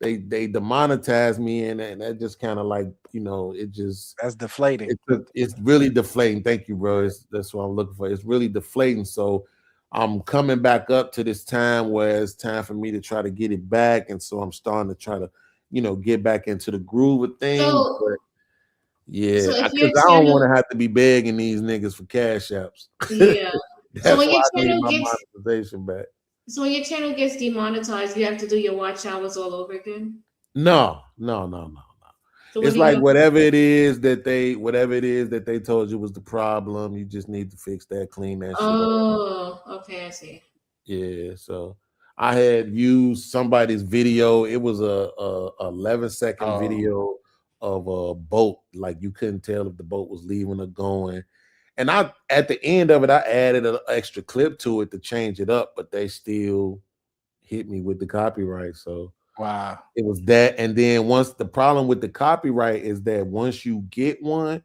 they demonetized me, and that just kind of like, you know, it just that's deflating. It's really deflating. Thank you, bro. That's what I'm looking for. It's really deflating. So I'm coming back up to this time where it's time for me to try to get it back, and so I'm starting to try to, you know, get back into the groove of things. But yeah, because I don't want to have to be begging these niggas for cash apps. Yeah. That's why I need my monetization back. So when your channel gets demonetized, you have to do your watch hours all over again? No. So it's like whatever it is that they told you was the problem, you just need to fix that, clean that shit up. Oh, okay, I see. Yeah, so I had used somebody's video. It was a 11-second video of a boat. Like you couldn't tell if the boat was leaving or going. And at the end of it, I added an extra clip to it to change it up, but they still hit me with the copyright. So wow, it was that. And then once the problem with the copyright is that once you get one,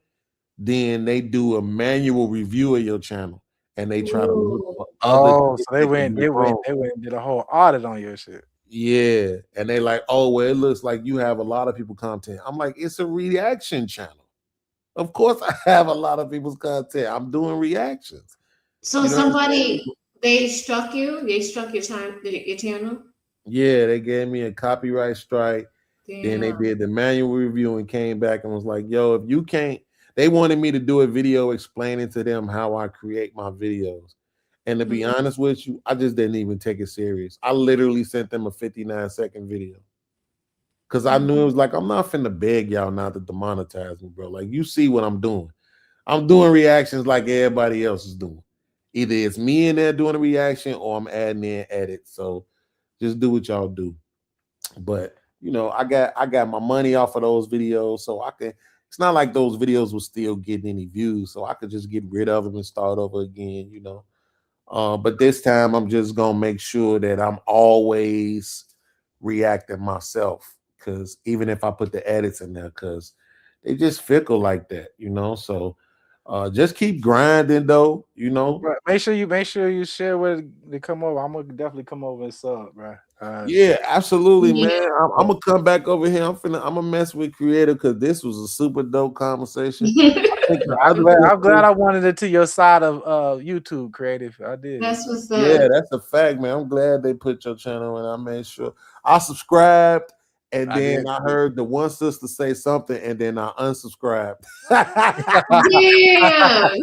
then they do a manual review of your channel, and they try to look for other. So they went and did a whole audit on your shit. Yeah, and they like, oh well, it looks like you have a lot of people content. I'm like, it's a reaction channel. Of course, I have a lot of people's content. I'm doing reactions. So you know somebody they struck you. They struck your channel. Yeah, they gave me a copyright strike. Damn. Then they did the manual review and came back and was like, yo, if you can't, they wanted me to do a video explaining to them how I create my videos. And to be honest with you, I just didn't even take it serious. I literally sent them a 59-second video. Because I knew it was like, I'm not finna beg y'all not to demonetize me, bro. Like, you see what I'm doing. I'm doing reactions like everybody else is doing. Either it's me in there doing a reaction or I'm adding in edits. So just do what y'all do. But you know, I got my money off of those videos, so I can. It's not like those videos were still getting any views, so I could just get rid of them and start over again, you know. But this time, I'm just gonna make sure that I'm always reacting myself, because even if I put the edits in there, because they just fickle like that, you know. So just keep grinding, though, you know. Right. Make sure you share where they come over. I'm gonna definitely come over and sub, bro. Yeah, absolutely, man. I'm gonna come back over here. I'm gonna mess with creative because this was a super dope conversation. I'm glad I wanted it to your side of YouTube creative. I did. That's what's up. Yeah, that's a fact, man. I'm glad they put your channel in. I made sure I subscribed, and then I heard the one sister say something, and then I unsubscribed. Yeah.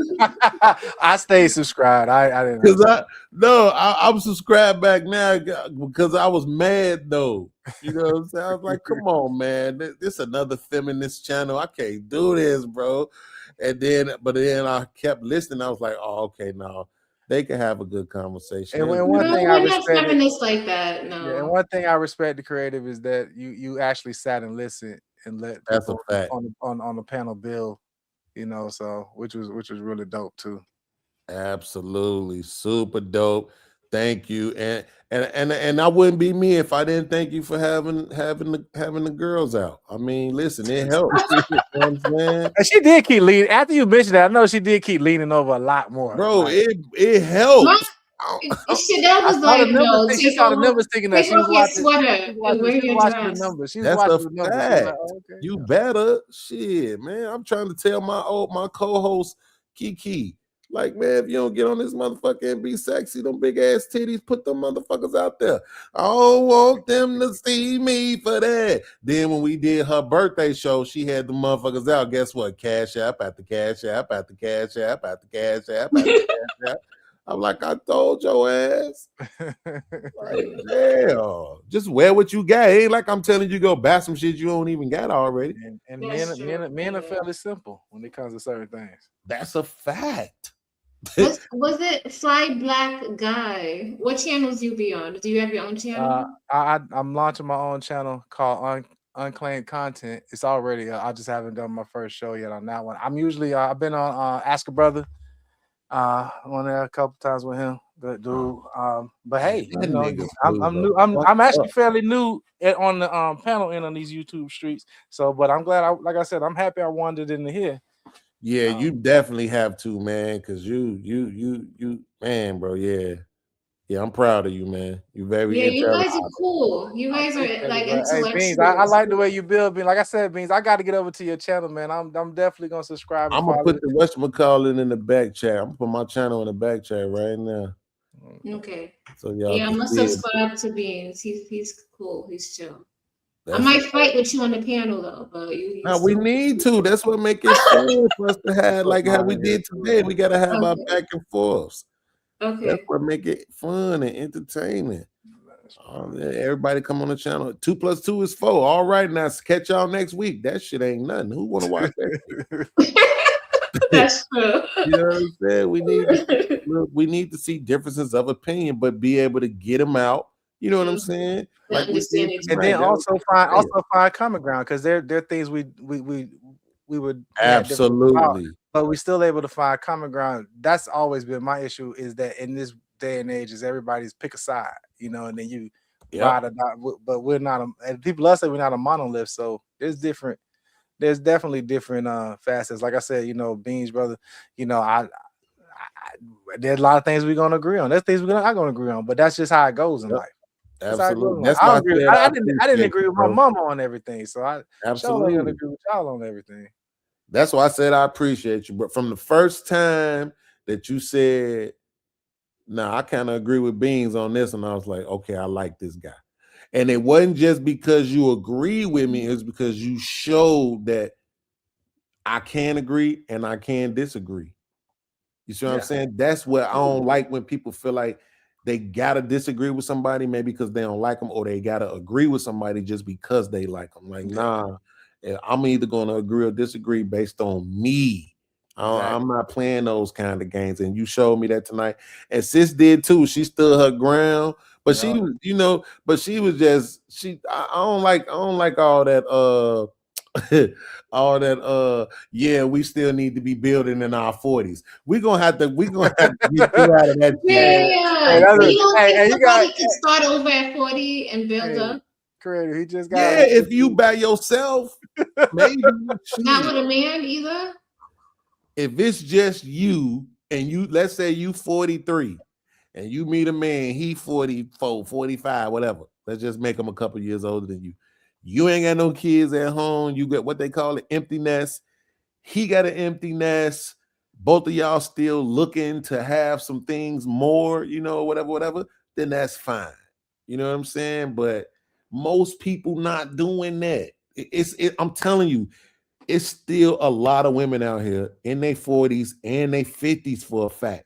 I stayed subscribed. I didn't. Because I'm subscribed back now because I was mad though. You know what I'm saying? I was like, come on, man. This another feminist channel. I can't do this, bro. But then I kept listening. I was like, oh, okay, now they can have a good conversation. And one thing I respect feminists like that. No. Yeah, and one thing I respect the creative is that you actually sat and listened and let that's a fact on the panel build, you know, so which was really dope too. Absolutely, super dope. Thank you, and I wouldn't be me if I didn't thank you for having the girls out. I mean, listen, it helps. You know what I'm saying? And she did keep leaning. After you mentioned that, I know she did keep leaning over a lot more. Bro, it helps. Shit, that was like, no, she saw the numbers thinking that take she was off your watching. sweater and wear your watching the dress. numbers. She was That's watching a the numbers. She was fact. like, oh, okay. You better shit, man. I'm trying to tell my co-host Kiki, like, man, if you don't get on this motherfucker and be sexy, them big ass titties, put them motherfuckers out there. I don't want them to see me for that. Then when we did her birthday show, she had the motherfuckers out. Guess what? Cash app after cash app after cash app after cash app after cash app. I'm like, I told your ass. Like, damn. Just wear what you got. It ain't like I'm telling you go buy some shit you don't even got already. And men are fairly simple when it comes to certain things. That's a fact. Was it Fly Black Guy? What channels you be on? Do you have your own channel? I'm launching my own channel called Unclaimed Content. It's already. I just haven't done my first show yet on that one. I'm usually. I've been on Ask a Brother. On there a couple times with him, but dude. But hey, you know, I'm new. I'm actually fairly new on the panel end on these YouTube streets. So, but I'm glad. Like I said, I'm happy I wandered into here. Yeah, you definitely have to, man, because you, man, bro. Yeah, I'm proud of you, man. You very you guys intelligent. are cool. You guys are like intellectual. Hey, Beans, I like the way you build. Beans, like I said, Beans, I got to get over to your channel, man. I'm definitely gonna subscribe. I'm gonna put the whatchamacallit in the back chat. I'm gonna put my channel in the back chat right now. Okay. So y'all. Yeah, I'm gonna subscribe to Beans. He's cool. He's chill. I might fight with you on the panel though, but we need to. That's what make it fun for us to have, like how we did today. We gotta have our back and forths. Okay. That's what make it fun and entertaining. Everybody come on the channel. 2 + 2 is 4. All right, now catch y'all next week. That shit ain't nothing. Who want to watch that? That's true. You know what I'm saying? We need to see differences of opinion, but be able to get them out. You know what I'm saying? Like and then also find common ground, because there are things we would absolutely, but we still able to find common ground. That's always been my issue, is that in this day and age, is everybody's pick a side, you know, and then you ride or die. But we're not, and people love say we're not a monolith. So there's definitely different facets. Like I said, you know, Beans brother, you know, there's a lot of things we're gonna agree on. There's things we're not gonna agree on, but that's just how it goes in life. Absolutely. I didn't agree with my mama on everything, so I absolutely don't agree with y'all on everything. That's why I said I appreciate you. But from the first time that you said, "Nah, I kind of agree with Beans on this," and I was like, "Okay, I like this guy." And it wasn't just because you agree with me; it's because you showed that I can agree and I can disagree. You see what I'm saying? That's what I don't like, when people feel like they gotta disagree with somebody, maybe because they don't like them, or they gotta agree with somebody just because they like them. Like, nah, I'm either gonna agree or disagree based on me. I'm not playing those kind of games, and you showed me that tonight. And sis did too. She stood her ground, but she was, you know, but she was just I don't like all that all that yeah, we still need to be building in our 40s. We're gonna have to get out of that. You guys can start over at 40 and build up. Creator, he just got if you by yourself, maybe not with a man either. If it's just you, and you, let's say you 43 and you meet a man, he 44, 45, whatever. Let's just make him a couple years older than you. You ain't got no kids at home. You got what they call an empty nest. He got an empty nest. Both of y'all still looking to have some things more, you know, whatever, then that's fine. You know what I'm saying? But most people not doing that. I'm telling you, it's still a lot of women out here in their 40s and their 50s, for a fact,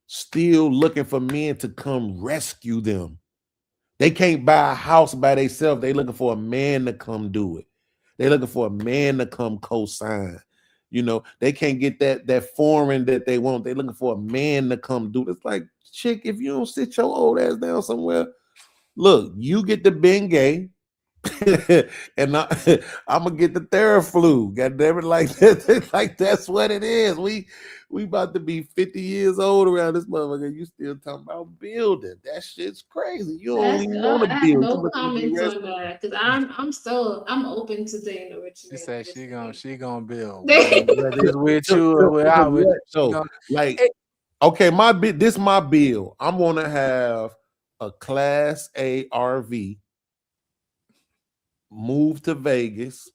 still looking for men to come rescue them. They can't buy a house by themselves. They looking for a man to come do it. They looking for a man to come co-sign. You know, they can't get that foreign that they want. They looking for a man to come do it. It's like, chick, if you don't sit your old ass down somewhere, look, you get the Bengay, and I'm gonna get the Theraflu. God damn it, like that, like that's what it is. We about to be 50 years old around this motherfucker. You still talking about building? That shit's crazy. You don't even want to build. No comments on that, because I'm open to dating a rich man. She said she gonna build. Whether it's with you or without with you. So like Okay, this my bill. I'm gonna have a Class A RV, move to Vegas,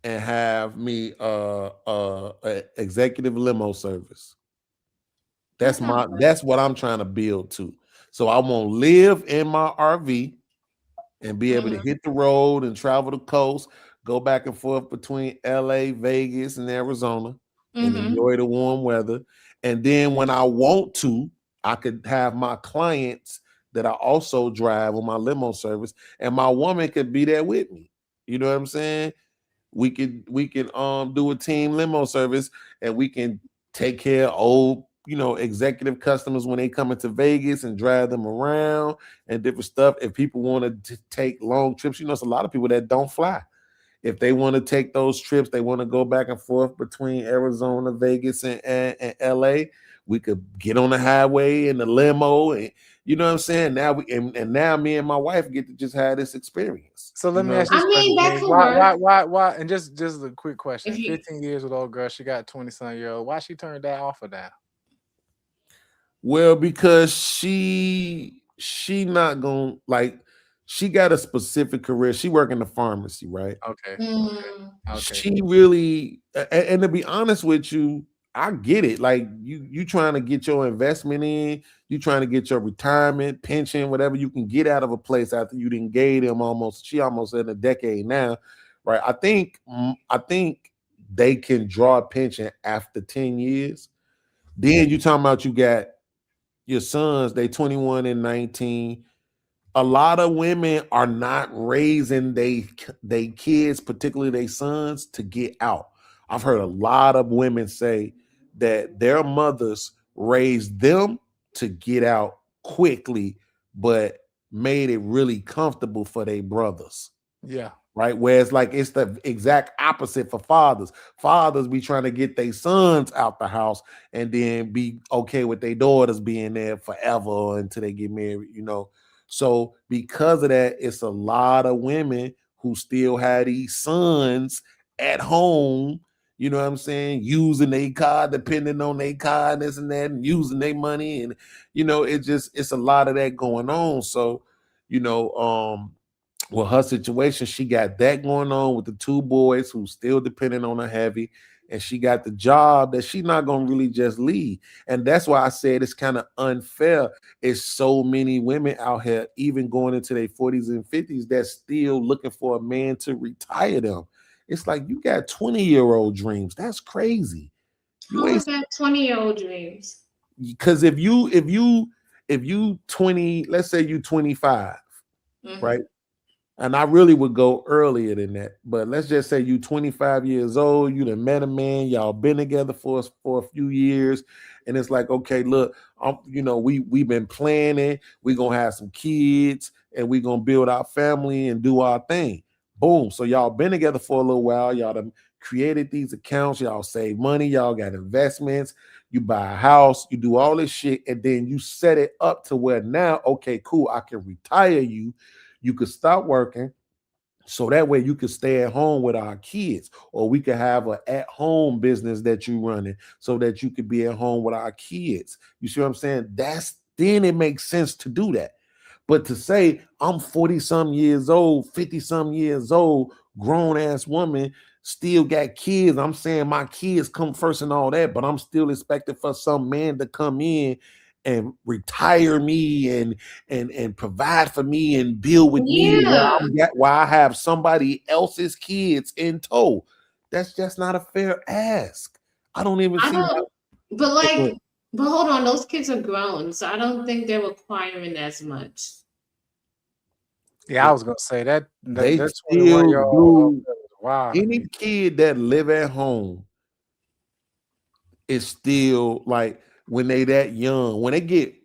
and have me a executive limo service. That's what I'm trying to build to. So I want to live in my RV and be able to hit the road and travel the coast, go back and forth between LA, Vegas, and Arizona, and enjoy the warm weather. And then when I want to, I could have my clients that I also drive on my limo service, and my woman could be there with me. You know what I'm saying? We can do a team limo service, and we can take care of old, executive customers when they come into Vegas and drive them around and different stuff. If people want to take long trips, it's a lot of people that don't fly. If they want to take those trips, they want to go back and forth between Arizona, Vegas, and LA. We could get on the highway in the limo, and you know what I'm saying. Now now me and my wife get to just have this experience. So let me ask you this question. Why? And just a quick question. 15 years with old girl, she got 20-some-year-old. Why she turned that offer down? Well, because she not gonna she got a specific career. She work in the pharmacy, right? Okay. She really, and to be honest with you, I get it. Like you trying to get your investment in, you trying to get your retirement, pension, whatever you can get out of a place after you didn't gave them almost in a decade now, right? I think they can draw a pension after 10 years. Then you talking about you got your sons, they 21 and 19. A lot of women are not raising they kids, particularly their sons, to get out. I've heard a lot of women say that their mothers raised them to get out quickly, but made it really comfortable for their brothers. Yeah. Right. Whereas it's the exact opposite for fathers. Fathers be trying to get their sons out the house and then be okay with their daughters being there forever until they get married, So because of that, it's a lot of women who still have these sons at home, you know what I'm saying, using their car, depending on their car and this and that, and using their money. And, it's a lot of that going on. So, well, her situation, she got that going on with the two boys who still depending on her heavy, and she got the job that she's not going to really just leave. And that's why I said it's kind of unfair. It's so many women out here, even going into their 40s and 50s, that's still looking for a man to retire them. It's like you got 20-year-old dreams. That's crazy. How is that 20-year-old dreams? Because if you 20, let's say you 25, right? And I really would go earlier than that. But let's just say you 25 years old, you done met a man, y'all been together for a few years. And it's like, okay, look, we've been planning, we're going to have some kids and we're going to build our family and do our thing. Boom. So y'all been together for a little while. Y'all done created these accounts. Y'all save money. Y'all got investments. You buy a house. You do all this shit. And then you set it up to where now, okay, cool, I can retire you. You could stop working, so that way you could stay at home with our kids, or we could have an at-home business that you running so that you could be at home with our kids. You see what I'm saying? Then it makes sense to do that. But to say I'm 40-some years old, 50-some years old, grown-ass woman, still got kids. I'm saying my kids come first and all that, but I'm still expecting for some man to come in and retire me and provide for me and build with me while I have somebody else's kids in tow. That's just not a fair ask. I don't even see that. But hold on, those kids are grown, so I don't think they're requiring as much. Yeah, I was gonna say that They that's still do. Wow. Any kid that live at home is still like, when they that young, when they get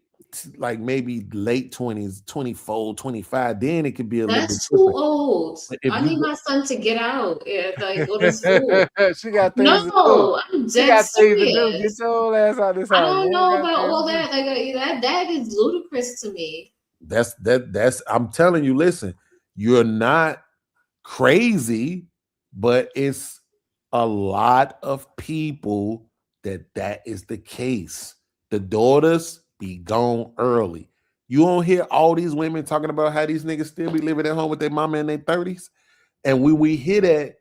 like maybe late 20s, 24, 25, then it could be a little bit That's too old. If I you need go- my son to get out, go to school. She got things to do. No, I'm She dead got things to do. serious. Get your old ass out this house. I don't You know got about things all to do. that. That is ludicrous to me. that's I'm telling you, listen, you're not crazy, but it's a lot of people that is the case. the daughters be gone early. You don't hear all these women talking about how these niggas still be living at home with their mama in their 30s. And when we hear that,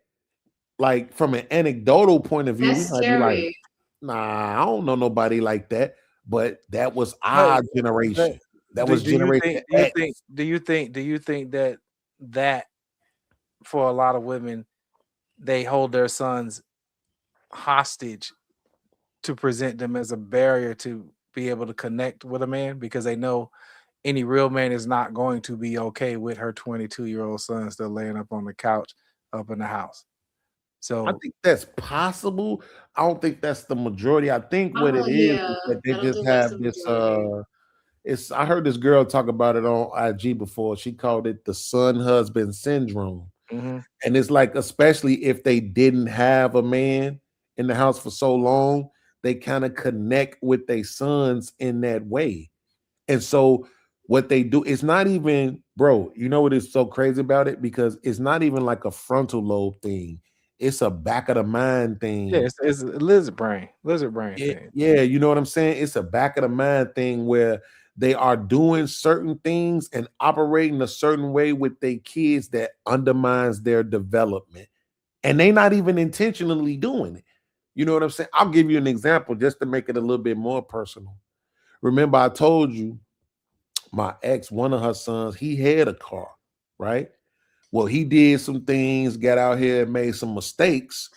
like from an anecdotal point of view, That's we might be like, scary. nah, I don't know nobody like that. But that was our generation. That was Generation X. Do you think that for a lot of women, they hold their sons hostage to present them as a barrier to be able to connect with a man because they know any real man is not going to be okay with her 22-year-old son still laying up on the couch up in the house. So I think that's possible. I don't think that's the majority. I think what it is that they just have this I heard this girl talk about it on IG before. She called it the son husband syndrome. Mhm. And it's like, especially if they didn't have a man in the house for so long, they kind of connect with their sons in that way. And so what they do, it's not even, bro, you know what is so crazy about it? Because it's not even like a frontal lobe thing. It's a back of the mind thing. yeah, it's a lizard brain thing. Yeah, you know what I'm saying? It's a back of the mind thing where they are doing certain things and operating a certain way with their kids that undermines their development. And they not even intentionally doing it. You know what I'm saying? I'll give you an example just to make it a little bit more personal. Remember, I told you my ex, one of her sons, he had a car, right? Well, he did some things, got out here and made some mistakes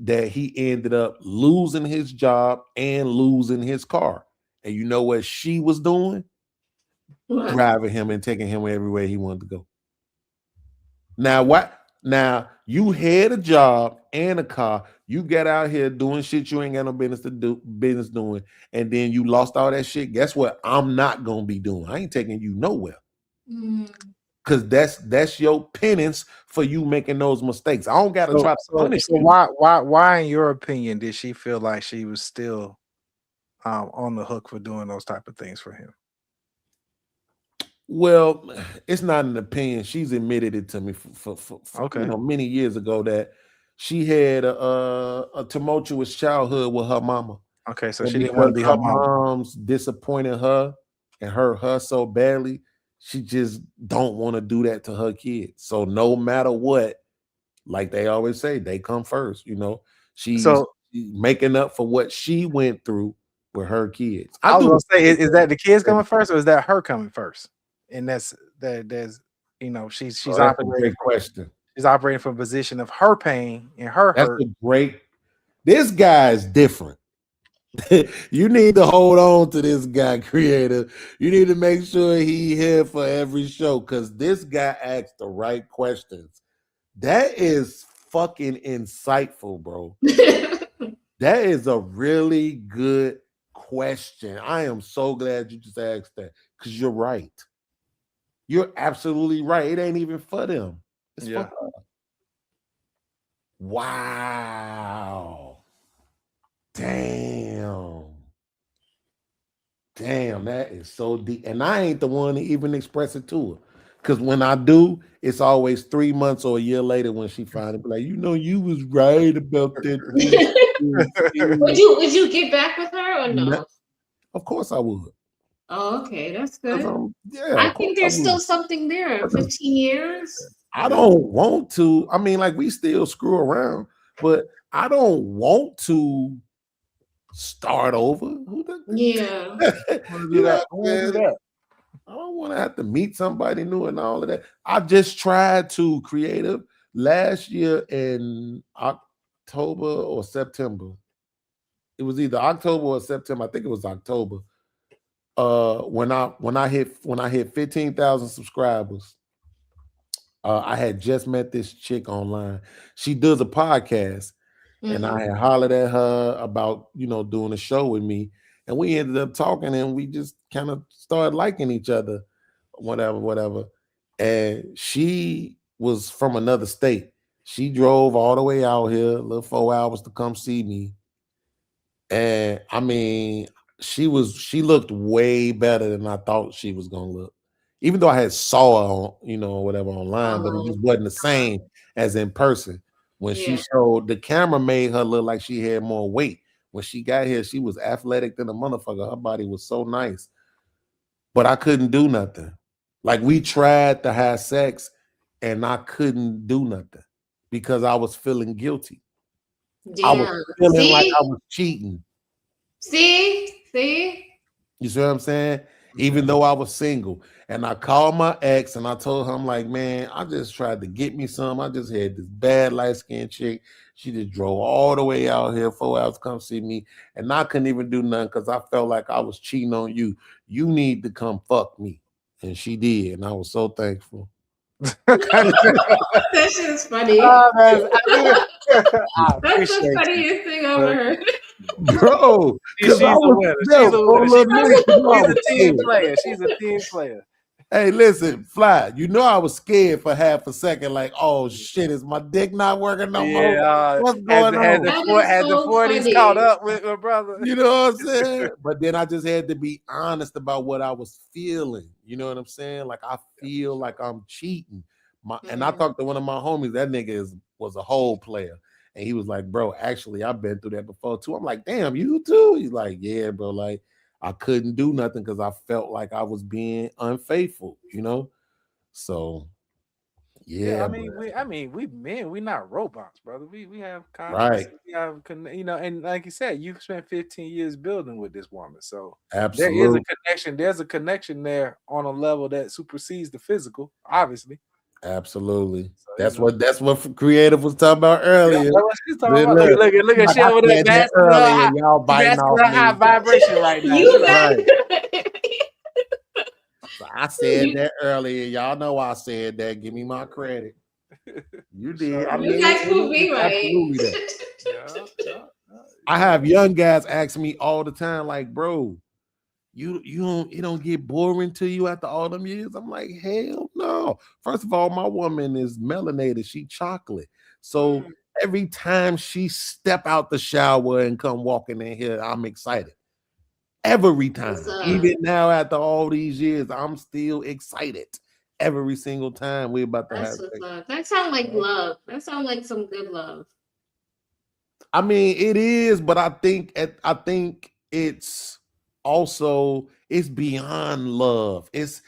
that he ended up losing his job and losing his car. And you know what she was doing? What? Driving him and taking him everywhere he wanted to go. Now, what? Now, you had a job and a car. You got out here doing shit you ain't got no business doing, and then you lost all that shit. Guess what? I'm not gonna be doing. I ain't taking you nowhere. Cause that's your penance for you making those mistakes. I don't gotta try to punish you. Why, in your opinion, did she feel like she was still on the hook for doing those type of things for him? Well, it's not an opinion. She's admitted it to me for Okay. many years ago that she had a tumultuous childhood with her mama. Okay, so And she didn't want to be because her mom. mom's disappointed her and hurt her so badly, she just don't want to do that to her kids. So no matter what, like they always say, they come first. You know, she's making up for what she went through with her kids. I was gonna say, is that the kids coming first, or is that her coming first? And there's she's That's operating. a great question. She's operating from a position of her pain and her hurt. This guy is different. You need to hold on to this guy, creative. You need to make sure he here for every show because this guy asks the right questions. That is fucking insightful, bro. That is a really good question. I am so glad you just asked that because you're right. You're absolutely right. It ain't even for them. It's for her. Wow. Damn, that is so deep. And I ain't the one to even express it to her. Because when I do, it's always 3 months or a year later when she finally be like, you was right about that. Would you get back with her or no? Of course I would. Oh, okay, that's good. I think there's still something there. 15 years. I don't want to. I mean, like we still screw around, but I don't want to start over. Yeah. I don't want to have to meet somebody new and all of that. I just tried to creative last year in October or September. It was either October or September. I think it was October. When I hit 15,000 subscribers, I had just met this chick online. She does a podcast. And I had hollered at her about, doing a show with me. And we ended up talking and we just kind of started liking each other, whatever. And she was from another state. She drove all the way out here, a little 4 hours to come see me. And I mean, she looked way better than I thought she was going to look. Even though I had saw her on, whatever online, but it just wasn't the same as in person. When she showed, the camera made her look like she had more weight, When she got here, she was athletic than a motherfucker. Her body was so nice. But I couldn't do nothing. Like we tried to have sex and I couldn't do nothing because I was feeling guilty. Damn. I was feeling like I was cheating. See? You see what I'm saying? Even though I was single. And I called my ex and I told her, I'm like, man, I just tried to get me some. I just had this bad light-skinned chick. She just drove all the way out here, 4 hours to come see me. And I couldn't even do nothing because I felt like I was cheating on you. You need to come fuck me. And she did. And I was so thankful. That shit's funny. Oh, man, That's the funniest thing I've ever heard. Bro, she's a winner. She's a team player. She's a team player. Hey, listen, Fly, you know I was scared for half a second, like, oh shit, is my dick not working no more? What's going on? Had the 40s caught up with my brother. You know what I'm saying? But then I just had to be honest about what I was feeling. You know what I'm saying? Like I feel like I'm cheating. And I talked to one of my homies, that nigga was a whole player. And he was like, bro, actually, I've been through that before too. I'm like, damn, you too? He's like, yeah, bro, like I couldn't do nothing because I felt like I was being unfaithful, you know? So yeah, we men, we not robots, brother. We have right. We have, you know, and like you said, you've spent 15 years building with this woman. So absolutely. There is a connection. There's a connection there on a level that supersedes the physical, obviously. Absolutely. So, that's what Creative was talking about earlier. Yeah, what she's talking about. Look at shit with that earlier. Y'all biting off high vibration right now. Right. So I said that earlier. Y'all know I said that. Give me my credit. You did. I mean, you guys proved me right. That. I have young guys ask me all the time, like, bro, it don't get boring to you after all them years? I'm like, hell no. First of all, my woman is melanated. She chocolate. So every time she step out the shower and come walking in here, I'm excited. Every time. Even now after all these years, I'm still excited. Every single time we're about to have sex. That sounds like love. That sounds like some good love. I mean, it is, but I think it's also it's beyond love. It's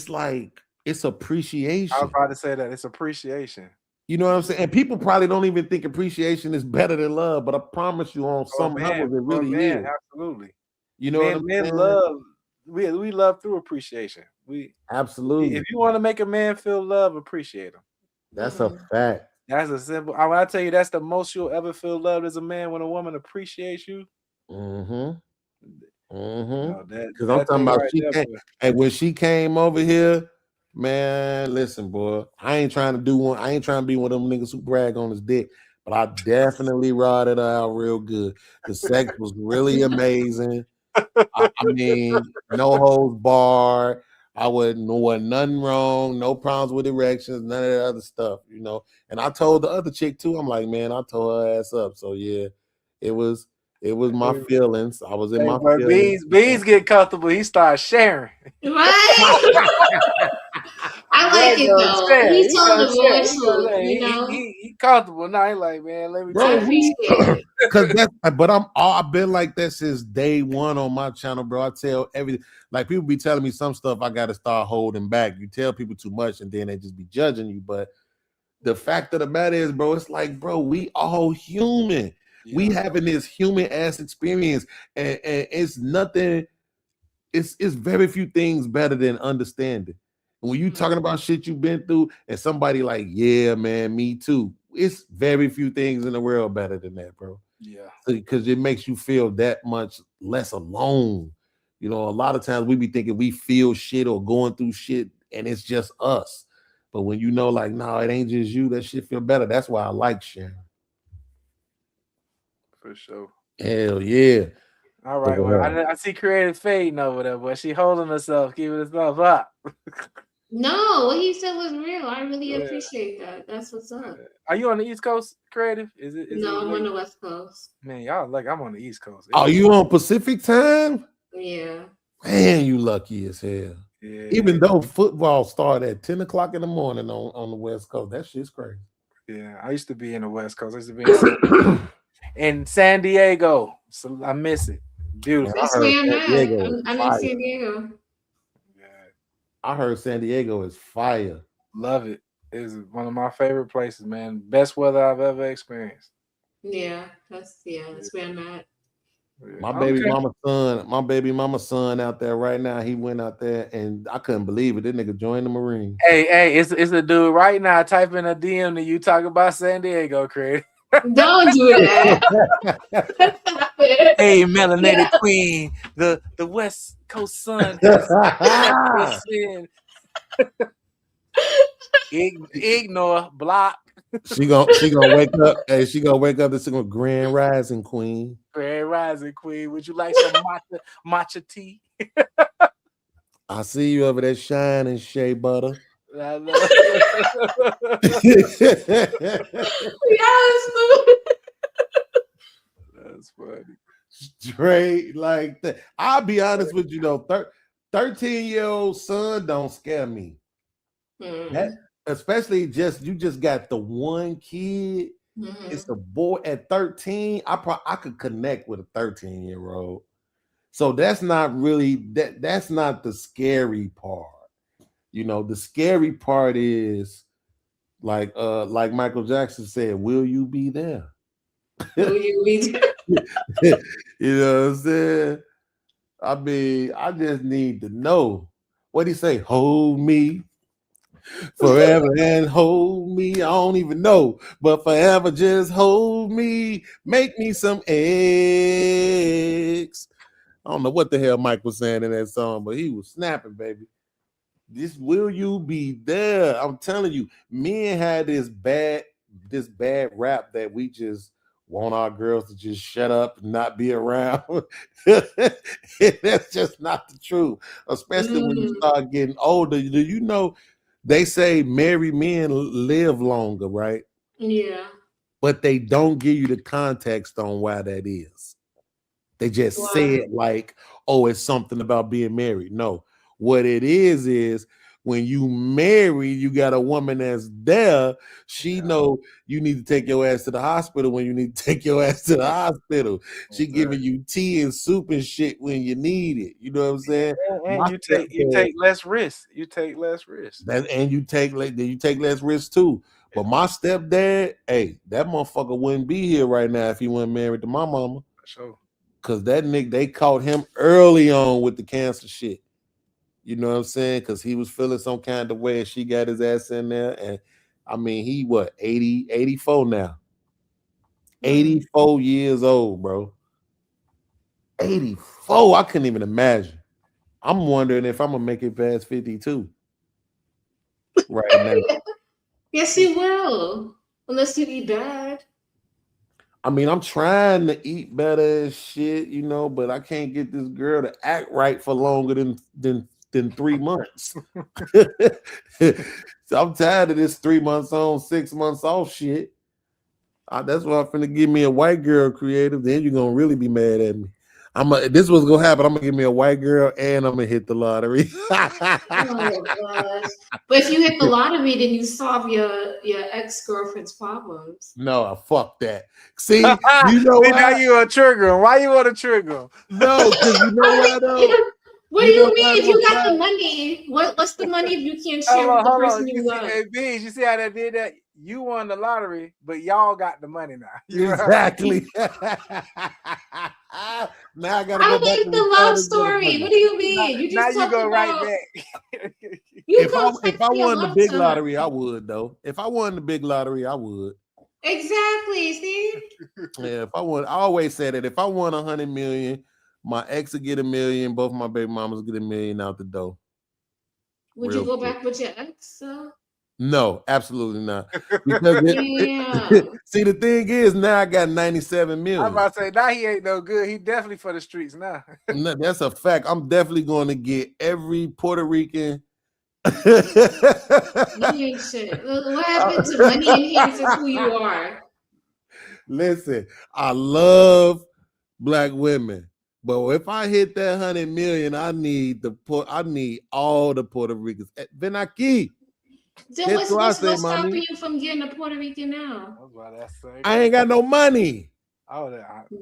like it's appreciation. I was about to say that it's appreciation. You know what I'm saying? And people probably don't even think appreciation is better than love, but I promise you, on some levels, it really is. Absolutely. You know what I'm saying? Men love. We love through appreciation. Absolutely. If you want to make a man feel love, appreciate him. That's a fact. That's a simple. When I tell you, that's the most you'll ever feel loved as a man, when a woman appreciates you. Because That I'm talking about right and when she came over here, man, listen, boy, I ain't trying to be one of them niggas who brag on his dick, but I definitely rotted her out real good. The sex was really amazing. I mean, no holds barred. I wasn't nothing wrong, no problems with erections, none of that other stuff, you know. And I told the other chick too. I'm like, man, I tore her ass up. So yeah, it was my feelings. I was in my feelings. Beans get comfortable. He starts sharing. Right. I like it though. He's telling the real truth, you know. He comfortable now. He like, man, let me I've been like that since day one on my channel, bro. I tell everything. Like, people be telling me some stuff I gotta start holding back. You tell people too much and then they just be judging you. But the fact of the matter is, bro, it's like, bro, we all human. Yeah. We having this human ass experience, and it's nothing. It's very few things better than understanding. And when you talking about shit you've been through, and somebody like, yeah, man, me too. It's very few things in the world better than that, bro. Yeah, because it makes you feel that much less alone. You know, a lot of times we be thinking we feel shit or going through shit, and it's just us. But when you know, like, no, it ain't just you, that shit feel better. That's why I like sharing. For sure. Hell yeah. All right. Well, I see Creative fading over there, but she holding herself, keeping herself up. No, what he said was real. I really appreciate that. That's what's up. Are you on the East Coast, Creative? No, I'm on the West Coast. Man, y'all like I'm on the East Coast. Are you on Pacific time? Yeah. Man, you lucky as hell. Yeah. Even though football started at 10 o'clock in the morning on the West Coast, that shit's crazy. Yeah, I used to be in the West Coast. I used to be in San Diego. So I miss it. Beautiful. Man, I That's heard where I'm San Diego at. is I'm in fire. San Diego. I heard San Diego is fire. Love it. It's one of my favorite places, man. Best weather I've ever experienced. Yeah, that's where I'm at. My baby mama's son out there right now. He went out there and I couldn't believe it. This nigga joined the Marines. Hey, it's a dude right now. Type in a DM to you talk about San Diego, Craig. Don't do that. Hey, melanated queen, the West Coast sun. Ignore, block. She gonna wake up. Hey, she gonna wake up. This is Grand Rising Queen. Grand Rising Queen. Would you like some matcha tea? I see you over there shining, shea butter. That's funny. Straight like that. I'll be honest with you though. 13-year-old son don't scare me. That, especially you just got the one kid. It's a boy at 13. I could connect with a 13-year-old. So that's not really that's not the scary part. You know, the scary part is like Michael Jackson said, will you be there? Will you be there? You know what I'm saying? I mean, I just need to know. What'd he say? Hold me forever and hold me. I don't even know, but forever just hold me. Make me some eggs. I don't know what the hell Mike was saying in that song, but he was snapping, baby. This will you be there? I'm telling you, men had this bad rap that we just want our girls to just shut up and not be around. That's just not the truth, especially when you start getting older. Do you know they say married men live longer, right? Yeah. But they don't give you the context on why that is. They just say it like, oh, it's something about being married. No, what it is when you marry, you got a woman that's there. She know you need to take your ass to the hospital when you need to take your ass to the hospital. She giving you tea and soup and shit when you need it. You know what I'm saying? And you take less risk. You take less risk. And you take less risk too. But my stepdad, hey, that motherfucker wouldn't be here right now if he wasn't married to my mama. For sure. Cause that nigga, they caught him early on with the cancer shit. You know what I'm saying? Cause he was feeling some kind of way and she got his ass in there. And I mean, he 84 now. 84 years old, bro. 84. I couldn't even imagine. I'm wondering if I'm gonna make it past 52. Right now. Yes, you will. Unless you eat bad. I mean, I'm trying to eat better and shit, you know, but I can't get this girl to act right for longer than 3 months. So I'm tired of this 3 months on, 6 months off shit. That's why I'm finna give me a white girl creative. Then you're gonna really be mad at me. This was gonna happen. I'm gonna give me a white girl and I'm gonna hit the lottery. Oh gosh. But if you hit the lottery, then you solve your ex-girlfriend's problems. No, fuck that. See, you know why? Now you a trigger. Why you want to trigger? No, because you know why though? What do you mean? If you got the money, what's the money if you can't share with the person you love? Hey, Beans, you see how they did that? You won the lottery, but y'all got the money now. Exactly. Now I gotta go back to the love story. What do you mean? You just now you go about, right back. If I won the big lottery, I would though. If I won the big lottery, I would. Exactly. See? Yeah, I always said that if I won 100 million, my ex would get $1 million, both my baby mamas get $1 million out the door. Would you go back with your ex? No, absolutely not. Because see, the thing is, now I got 97 million. I'm about to say, now he ain't no good. He definitely for the streets now. No, that's a fact. I'm definitely going to get every Puerto Rican. You ain't shit. What happened to money enhances who you are? Listen, I love black women. But if I hit that 100 million, I need all the Puerto Ricans. Ven aquí. Then what's stopping you from getting a Puerto Rican now? I ain't got no money. Oh,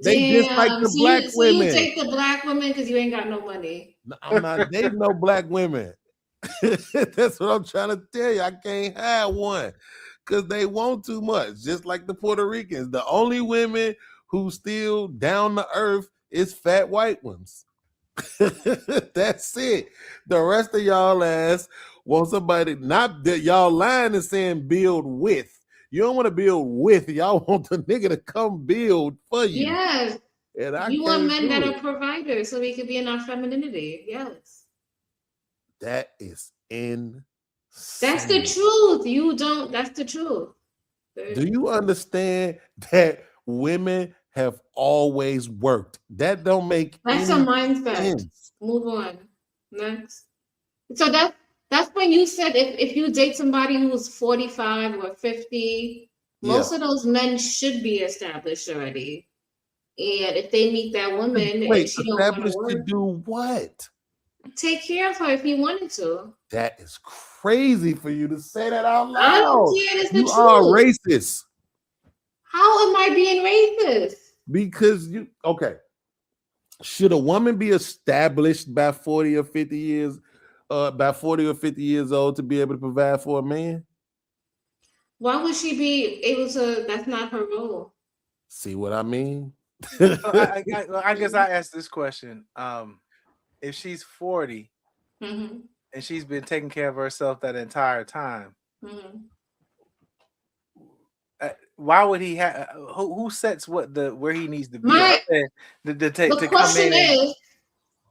They just like the So black so you women. take the black women because you ain't got no money. I'm not dating no black women. That's what I'm trying to tell you. I can't have one because they want too much, just like the Puerto Ricans. The only women who still down to earth is fat white ones. That's it. The rest of y'all ass want somebody, not that y'all lying and saying build with. You don't want to build with. Y'all want the nigga to come build for you. Yes. And I You want can't men that do are it. providers so we could be in our femininity. Yes. That is insane. That's the truth. You don't, that's the truth. Do you understand that women have always worked? That don't make That's a any mindset. sense. Move on. Next. So that's when you said if you date somebody who's 45 or 50, most of those men should be established already. And if they meet that woman and Wait, she don't want to established to work, do what? take care of her if you wanted to. That is crazy for you to say that out loud. I don't care. It's the You are truth. racist. How am I being racist? Because should a woman be established by 40 or 50 years, by 40 or 50 years old to be able to provide for a man? Why would she be able to? That's not her role. See what I mean? So I guess I asked this question. If she's 40 Mm-hmm. and she's been taking care of herself that entire time, Mm-hmm. why would he have? Who sets where he needs to be? The question is,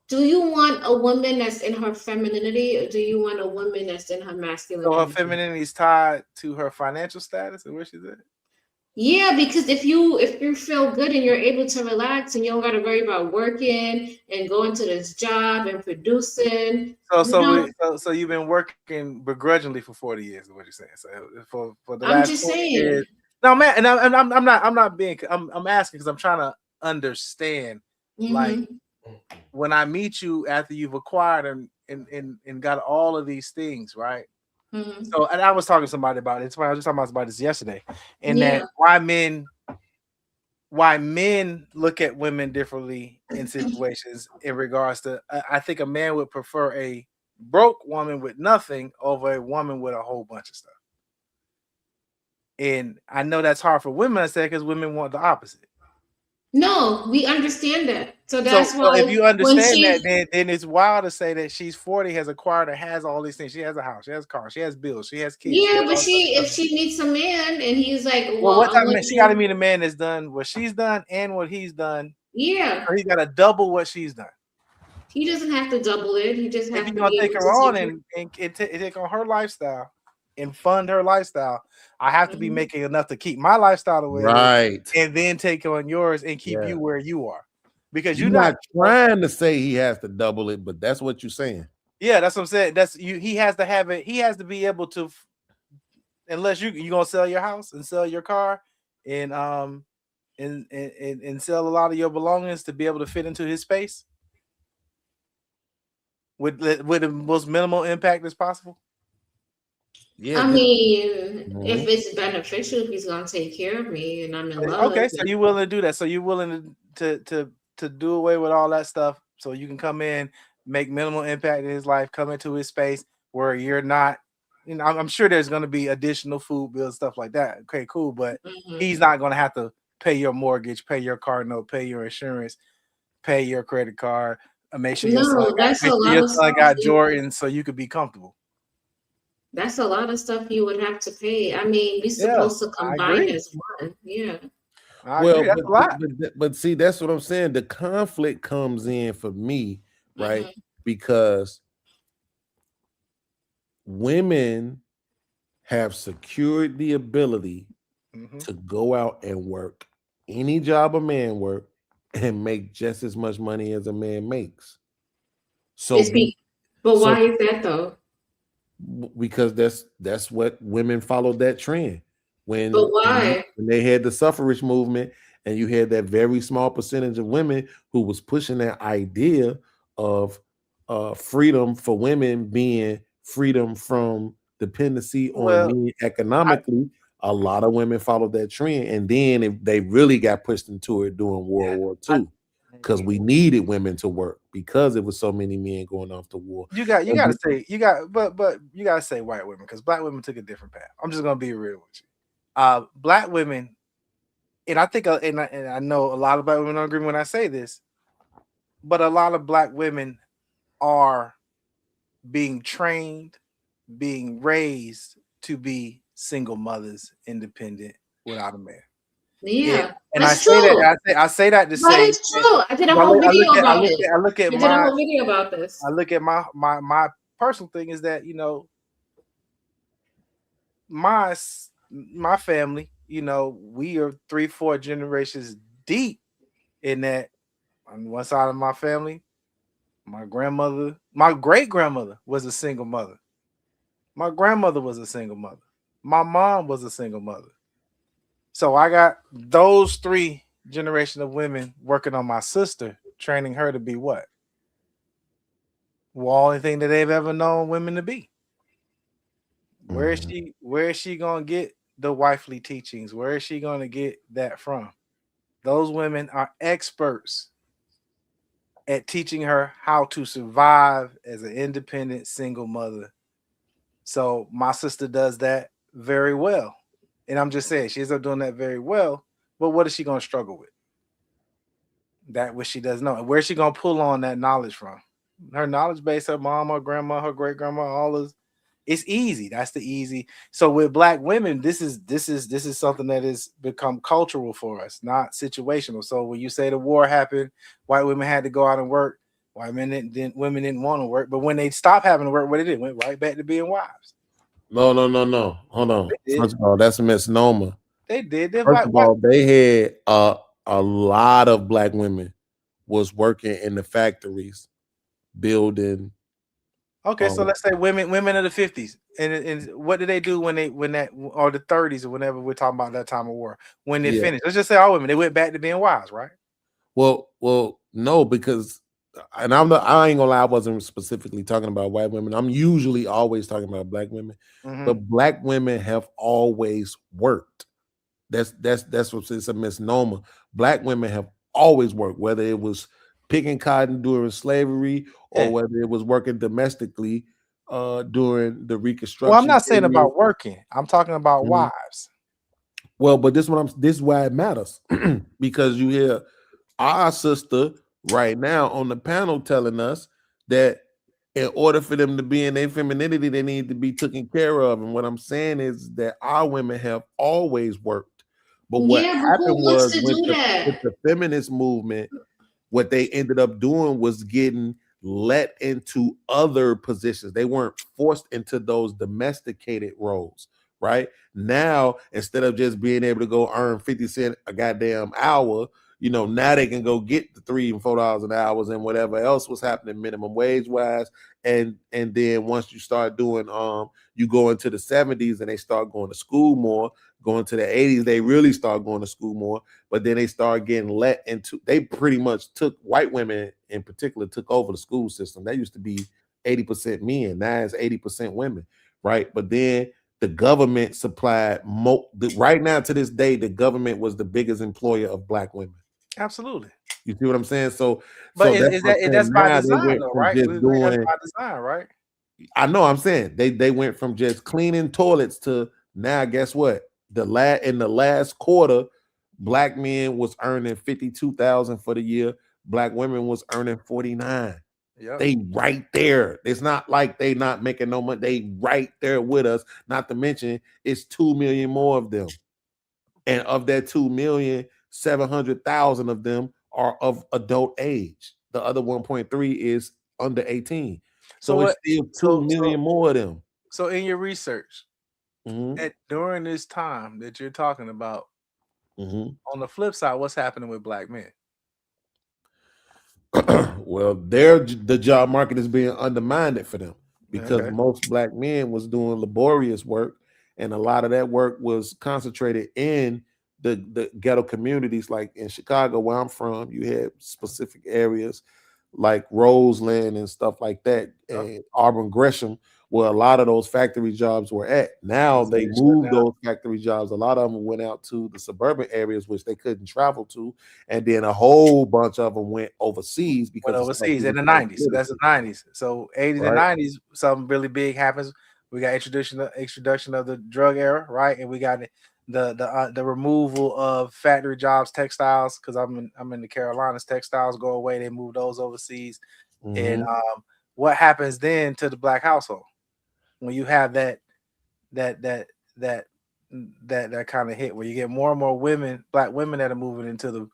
do you want a woman that's in her femininity, or do you want a woman that's in her masculinity? So her femininity is tied to her financial status and where she's at. Yeah, because if you feel good and you're able to relax and you don't got to worry about working and going to this job and producing. So you've been working begrudgingly for 40 years, is what you're saying. So for the last 40 years. No, man, and I'm asking because I'm trying to understand. Mm-hmm. Like when I meet you after you've acquired and got all of these things, right? Mm-hmm. So, and I was talking to somebody about it. I was just talking about this yesterday, and Yeah. that why men look at women differently in situations in regards to. I think a man would prefer a broke woman with nothing over a woman with a whole bunch of stuff. And I know that's hard for women to say because women want the opposite. No, we understand that. So that's why if you understand that, then it's wild to say that she's 40, has acquired, or has all these things. She has a house, she has a car, she has bills, she has kids. Yeah, but if she meets a man and he's like, well what type of man? She got to meet a man that's done what she's done and what he's done. Yeah, or he got to double what she's done. He doesn't have to double it. He just has to be take her on and take on her lifestyle and fund her lifestyle. I have to be making enough to keep my lifestyle the way right, it is, and then take on yours and keep you where you are. Because you're not trying to say he has to double it, but that's what you're saying. Yeah, that's what I'm saying. That's you. He has to have it. He has to be able to, unless you're gonna sell your house and sell your car, and sell a lot of your belongings to be able to fit into his space with the most minimal impact as possible. Yeah, I mean, if it's beneficial, if he's gonna take care of me and I'm in love. Okay, so you're willing to do that. So you're willing to do away with all that stuff so you can come in, make minimal impact in his life, come into his space where you're not, I'm sure there's going to be additional food bills, stuff like that. Okay, cool. But he's not going to have to pay your mortgage, pay your car note, pay your insurance, pay your credit card, make sure your son got Jordan so you could be comfortable. That's a lot of stuff you would have to pay. I mean, we're supposed to combine as one. Yeah. Well, but see, that's what I'm saying. The conflict comes in for me, right? Because women have secured the ability to go out and work any job a man work and make just as much money as a man makes. So, but why is that though? Because that's what women followed that trend. But why? When they had the suffrage movement, and you had that very small percentage of women who was pushing that idea of freedom for women being freedom from dependency on men economically. a lot of women followed that trend, and then if they really got pushed into it during World War II, because we needed women to work because there was so many men going off to war. But you gotta say white women, because black women took a different path. I'm just gonna be real with you. Black women, and I think, and I know a lot of black women don't agree when I say this, but a lot of black women are being trained, being raised to be single mothers, independent, without a man. Yeah, and that's I say true. that I say that to That say is true. I did a whole video about this. I look at I did a whole video about this. I look at my personal thing is that, you know, my family, you know, we are 3-4 generations deep in that. On one side of my family, my grandmother, my great grandmother was a single mother. My grandmother was a single mother. My mom was a single mother. So I got those 3 generations of women working on my sister, training her to be what? Well, only thing that they've ever known women to be. Where is she gonna get the wifely teachings? Where is she gonna get that from? Those women are experts at teaching her how to survive as an independent single mother. So my sister does that very well. And I'm just saying, she ends up doing that very well. But what is she going to struggle with? That which she does know. And where's she going to pull on that knowledge from? Her knowledge base, her mom, her grandma, her great grandma, all is, it's easy. That's the easy. So with black women, this is something that has become cultural for us, not situational. So when you say the war happened, white women had to go out and work. Women didn't want to work. But when they stopped having to work, what did it? Went right back to being wives. No. Hold on. First of all, that's a misnomer. They did. First of all, they had a lot of black women was working in the factories, building. Okay, so let's say women of the 50s, and what did they do when that or the 30s or whenever we're talking about that time of war when they finished? Let's just say all women, they went back to being wives, right? Well, no, because and I ain't gonna lie, I wasn't specifically talking about white women. I'm usually always talking about black women, but black women have always worked. That's what it's a misnomer. Black women have always worked, whether it was picking cotton during slavery or whether it was working domestically during the Reconstruction. Well, I'm not saying about working. I'm talking about wives. Well, but this is why it matters because you hear our sister right now on the panel telling us that in order for them to be in their femininity, they need to be taken care of. And what I'm saying is that our women have always worked. But what happened was with the feminist movement, what they ended up doing was getting let into other positions. They weren't forced into those domesticated roles, right? Now, instead of just being able to go earn 50 cents a goddamn hour, you know, now they can go get the $3 and $4 an hour and whatever else was happening minimum wage wise. And then once you start doing, you go into the 70s and they start going to school more. Going to the 80s, they really start going to school more, but then they start getting let into, they pretty much took, white women in particular took over the school system. That used to be 80% men, now it's 80% women, right? But then the government supplied, right now to this day, the government was the biggest employer of black women. Absolutely. You see what I'm saying? But that's by design, though, right? That's by design, right? I know. I'm saying they went from just cleaning toilets to now. Guess what? In the last quarter, black men was earning 52,000 for the year. Black women was earning 49. Yep. They right there. It's not like they not making no money. They right there with us. Not to mention, it's 2 million more of them, and of that 2 million, 700,000 of them are of adult age. The other 1.3 is under 18. So it's still 2 million more of them. So in your research, during this time that you're talking about, on the flip side, what's happening with black men? Well, the job market is being undermined for them because most black men was doing laborious work, and a lot of that work was concentrated in the ghetto communities. Like in Chicago, where I'm from, you had specific areas like Roseland and stuff like that, and Auburn Gresham, where a lot of those factory jobs were at. Now they moved those factory jobs. A lot of them went out to the suburban areas, which they couldn't travel to, and then a whole bunch of them went overseas because Went overseas in the 90s. So that's the 90s. So 80s and 90s, something really big happens. We got introduction of the drug era, right? And we got the removal of factory jobs, textiles, because I'm in the Carolinas. Textiles go away. They move those overseas. And what happens then to the black household when you have that kind of hit where you get more and more black women that are moving into the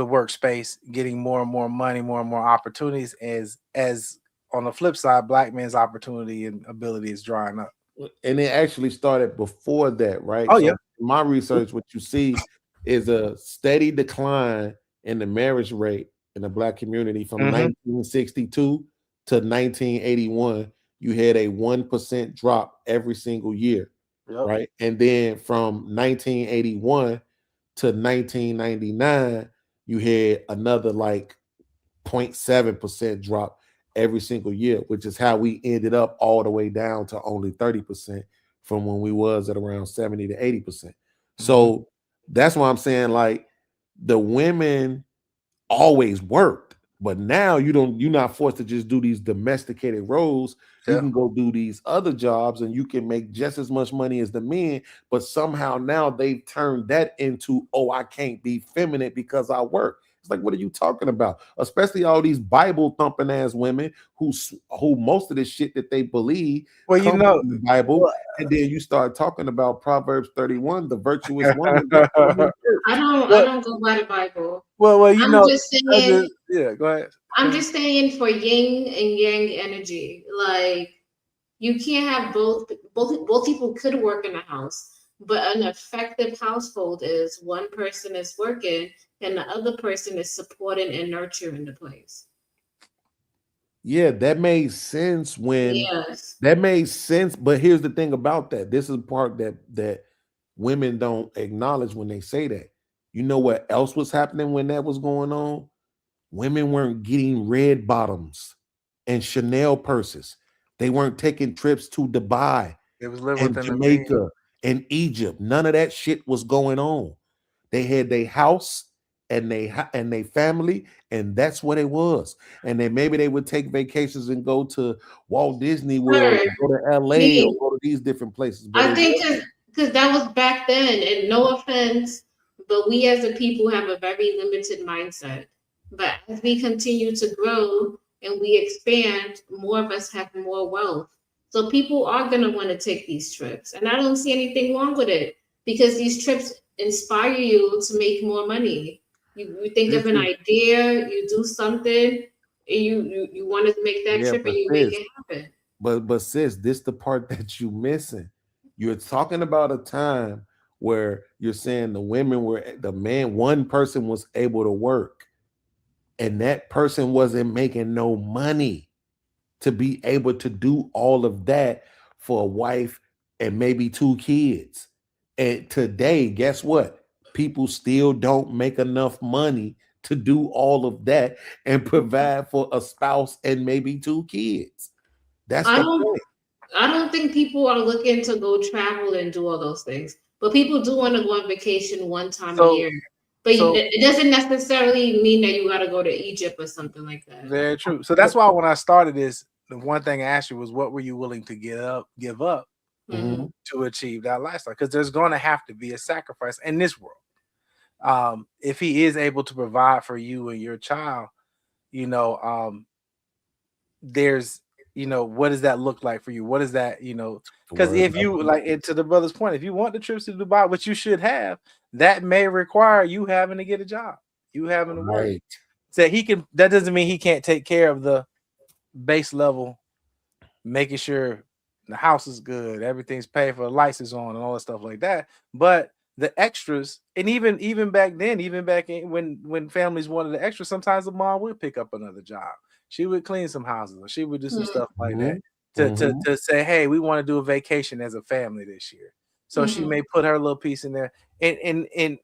workspace, getting more and more money, more and more opportunities, as on the flip side, black men's opportunity and ability is drying up. And it actually started before that, right? Oh, so yeah. in my research, what you see is a steady decline in the marriage rate in the black community from 1962 to 1981. You had a 1% drop every single year, right? And then from 1981 to 1999, you had another like 0.7% drop every single year, which is how we ended up all the way down to only 30% from when we was at around 70 to 80%. So that's why I'm saying, like, the women always worked, but now you're not forced to just do these domesticated roles. You can go do these other jobs and you can make just as much money as the men, but somehow now they've turned that into, oh, I can't be feminine because I work. It's like, what are you talking about? Especially all these Bible thumping ass women who most of the shit that they believe from the Bible, and then you start talking about Proverbs 31, the virtuous woman. I don't go by the Bible. Well, I'm just saying. Go ahead. I'm just saying for yin and yang energy, like you can't have both people could work in a house. But an effective household is one person is working and the other person is supporting and nurturing the place. Yeah, that made sense that made sense. But here's the thing about that. This is the part that women don't acknowledge when they say that. You know what else was happening when that was going on? Women weren't getting red bottoms and Chanel purses. They weren't taking trips to Dubai and Jamaica and Egypt. None of that shit was going on. They had their house and they family, and that's what it was. And then maybe they would take vacations and go to Walt Disney World, or go to LA, or go to these different places. But I think because that was back then, and no offense, but we as a people have a very limited mindset. But as we continue to grow and we expand, more of us have more wealth. So people are going to want to take these trips. And I don't see anything wrong with it because these trips inspire you to make more money. You think of an idea, you do something, and you want to make that trip and you make it happen. But sis, this the part that you missing. You're talking about a time where you're saying one person was able to work, and that person wasn't making no money to be able to do all of that for a wife and maybe 2 kids. And today, guess what? People still don't make enough money to do all of that and provide for a spouse and maybe 2 kids. That's the point. I don't think people are looking to go travel and do all those things, but people do want to go on vacation one time a year. But it doesn't necessarily mean that you got to go to Egypt or something like that. Very true. So that's why when I started this, the one thing I asked you was, what were you willing to give up to achieve that lifestyle? Because there's going to have to be a sacrifice in this world. If he is able to provide for you and your child, there's, what does that look like for you? What is that, because if you to the brother's point, if you want the trips to Dubai, which you should have, that may require you having to get a job, you having to work. So that doesn't mean he can't take care of the base level, making sure the house is good, everything's paid for, the lights is on, and all that stuff like that. But the extras, and even back then, when families wanted the extras, sometimes the mom would pick up another job. She would clean some houses, or she would do some stuff like that to say, hey, we want to do a vacation as a family this year. So she may put her little piece in there. And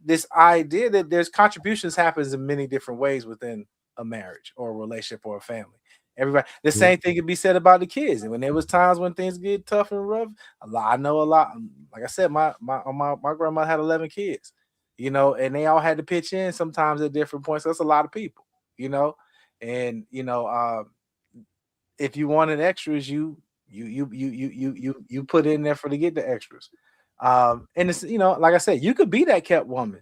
this idea that there's contributions happens in many different ways within a marriage or a relationship or a family. Everybody, the same thing could be said about the kids. And when there was times when things get tough and rough, I know a lot. Like I said, my grandma had 11 kids, you know, and they all had to pitch in sometimes at different points. That's a lot of people, you know, and you know, if you wanted extras, you put in there for to get the extras. And it's, you know, like I said, you could be that kept woman,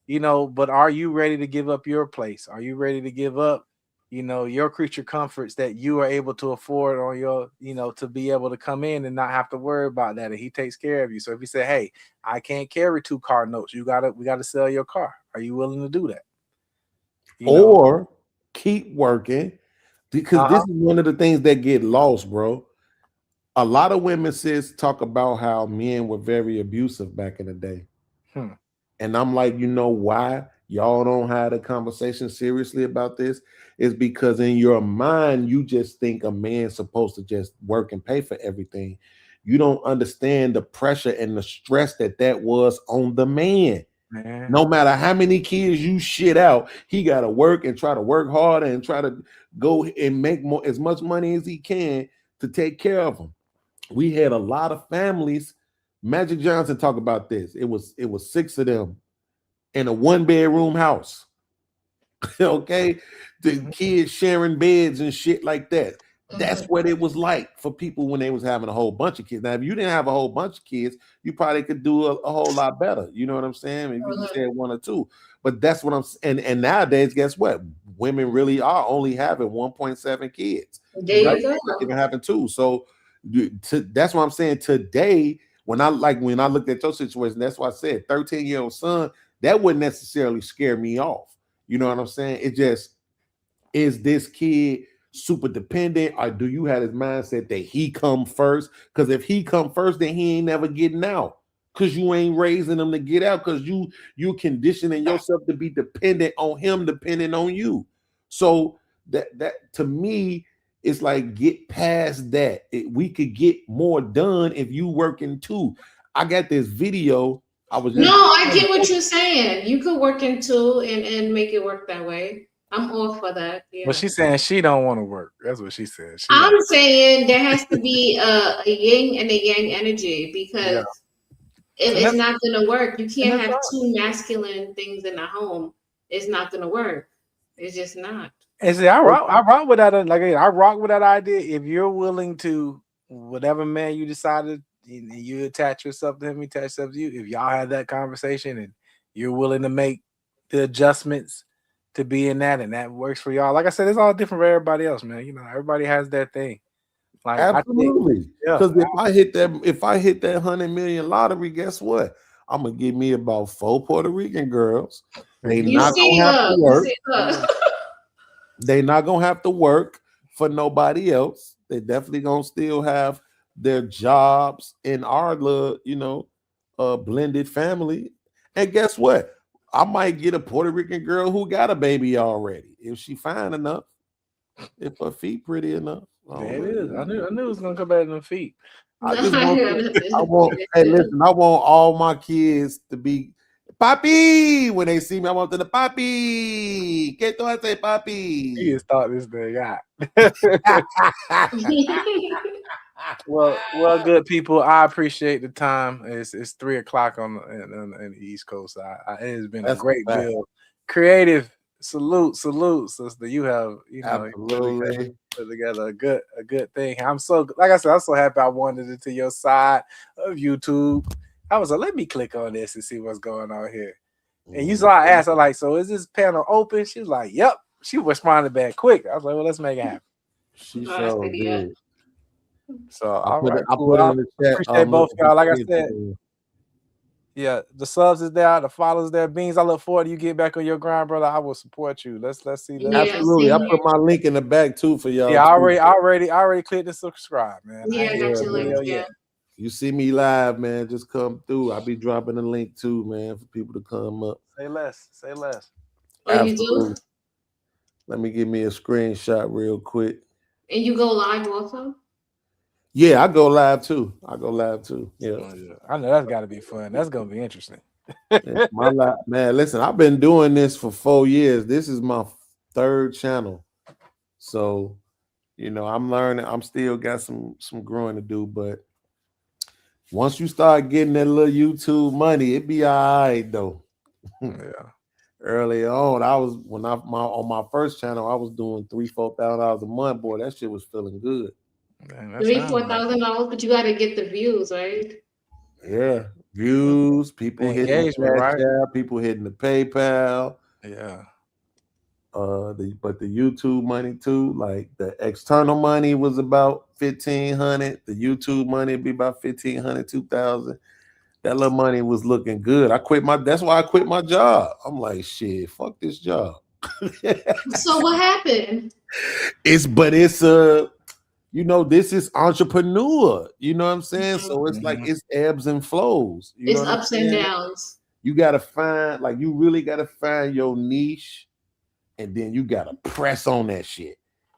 you know, but are you ready to give up your place? Are you ready to give up, you know, your creature comforts that you are able to afford on your, you know, to be able to come in and not have to worry about that? And he takes care of you. So if you say, hey, I can't carry 2 car notes, we gotta sell your car. Are you willing to do that? Or keep working, because this is one of the things that get lost, bro. A lot of women talk about how men were very abusive back in the day. And I'm like, you know why y'all don't have a conversation seriously about this? Is because in your mind, you just think a man's supposed to just work and pay for everything. You don't understand the pressure and the stress that was on the man. Man. No matter how many kids you shit out, he got to work and try to work harder and try to go and make as much money as he can to take care of them. We had a lot of families. Magic Johnson talk about this. It was 6 of them in a 1-bedroom house. Okay, the kids sharing beds and shit like that. That's what it was like for people when they was having a whole bunch of kids. Now, if you didn't have a whole bunch of kids, you probably could do a whole lot better. You know what I'm saying? If you just had 1 or 2. But that's what I'm saying. And nowadays, guess what? Women really are only having 1.7 kids. There you go. Even having 2. So that's what I'm saying. Today, when I looked at your situation, that's why I said 13-year-old son, that wouldn't necessarily scare me off. You know what I'm saying? It just, is this kid super dependent, or do you have his mindset that he come first? Because if he come first, then he ain't never getting out, because you ain't raising him to get out, because you conditioning yourself to be dependent on him, depending on you. So that to me, it's like, get past that. We could get more done if you working too. I got this video. I get what you're saying. You could work in 2 and make it work that way. I'm all for that. Yeah. But she's saying she don't want to work. That's what she said. I'm saying there has to be a yin and a yang energy, because it's not going to work. You can't have 2 masculine things in the home. It's not going to work. It's just not. And see, I rock with that. Like I rock with that idea. If you're willing to, whatever man you decided, you attach yourself to him, he attach yourself to you. If y'all have that conversation and you're willing to make the adjustments to be in that, and that works for y'all. Like I said, it's all different for everybody else, man. You know, everybody has their thing. Like, absolutely. Because if I hit that $100 million lottery, guess what? I'm gonna give me about 4 Puerto Rican girls. They not gonna have to work. They not gonna have to work for nobody else. They definitely gonna still have their jobs in our blended family. And guess what? I might get a Puerto Rican girl who got a baby already, if she fine enough, if her feet pretty enough. There it is. I knew it was gonna come back to the feet. I want all my kids to be papi when they see me. I want them to papi. ¿Qué tú haces, papi? He just thought this thing out. Well, good people. I appreciate the time. It's 3:00 on the East Coast. It has been a great build. Creative. Salute, sister. You have, absolutely put together a good thing. I'm so happy I wandered into your side of YouTube. I was like, let me click on this and see what's going on here. And you saw, I asked her, like, so is this panel open? She was like, yep. She responded back quick. I was like, well, let's make it happen. She so did. So I put it in the chat. Appreciate both y'all. Like I said, yeah, the subs is there, the follows there. Beans, I look forward to you getting back on your grind, brother. I will support you. Let's see that. Absolutely. I put my link in the back too for y'all. Yeah, I already clicked and subscribe, man. Yeah, I got your link. Yeah. You see me live, man. Just come through. I'll be dropping a link too, man, for people to come up. Say less. Oh, you do? Let me give me a screenshot real quick. And you go live also? Yeah, I go live too. Yeah. I know that's got to be fun. That's gonna be interesting. My life, man. Listen, I've been doing this for 4 years. This is my 3rd channel, so You know, I'm learning. I'm still got some growing to do, but once you start getting that little YouTube money, it be all right though. Yeah. Early on, I was on my first channel, I was doing $3,000-$4,000 a month. Boy, that shit was feeling good. Man, $3,000-$4,000, but you got to get the views, right? Yeah, views, people The hitting the engagement, right? Cash App, people hitting the PayPal. Yeah. But the YouTube money too, like the external money was about 1,500. The YouTube money would be about 1,500, 2,000. That little money was looking good. That's why I quit my job. I'm like, shit, fuck this job. So what happened? It's you know, this is entrepreneur. You know what I'm saying? So it's like it's ebbs and flows. You know It's what I'm ups and saying? downs. You gotta find, like, you really gotta find your niche, and then you gotta press on that shit.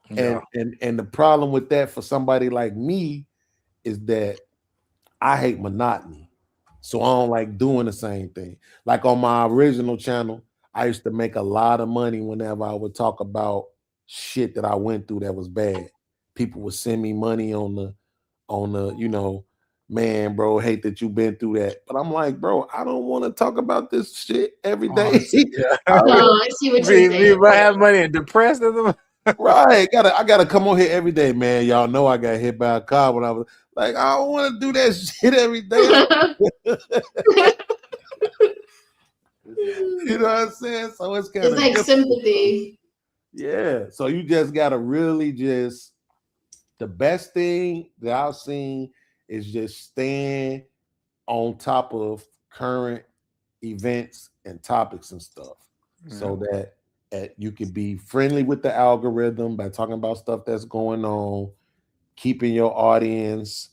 Yeah. And the problem with that for somebody like me is that I hate monotony. So I don't like doing the same thing. Like on my original channel, I used to make a lot of money whenever I would talk about shit that I went through that was bad. People would send me money on the, you know, man, bro, hate that you've been through that. But I'm like, bro, I don't want to talk about this shit every day. Yeah. I see what you're saying. You might have money and depressed at them. Right. I gotta come on here every day, man. Y'all know I got hit by a car when I was like, I don't want to do that shit every day. You know what I'm saying? So it's kind of It's like sympathy. Yeah. So you just gotta really just, the best thing that I've seen is just staying on top of current events and topics and stuff, so that you can be friendly with the algorithm by talking about stuff that's going on, keeping your audience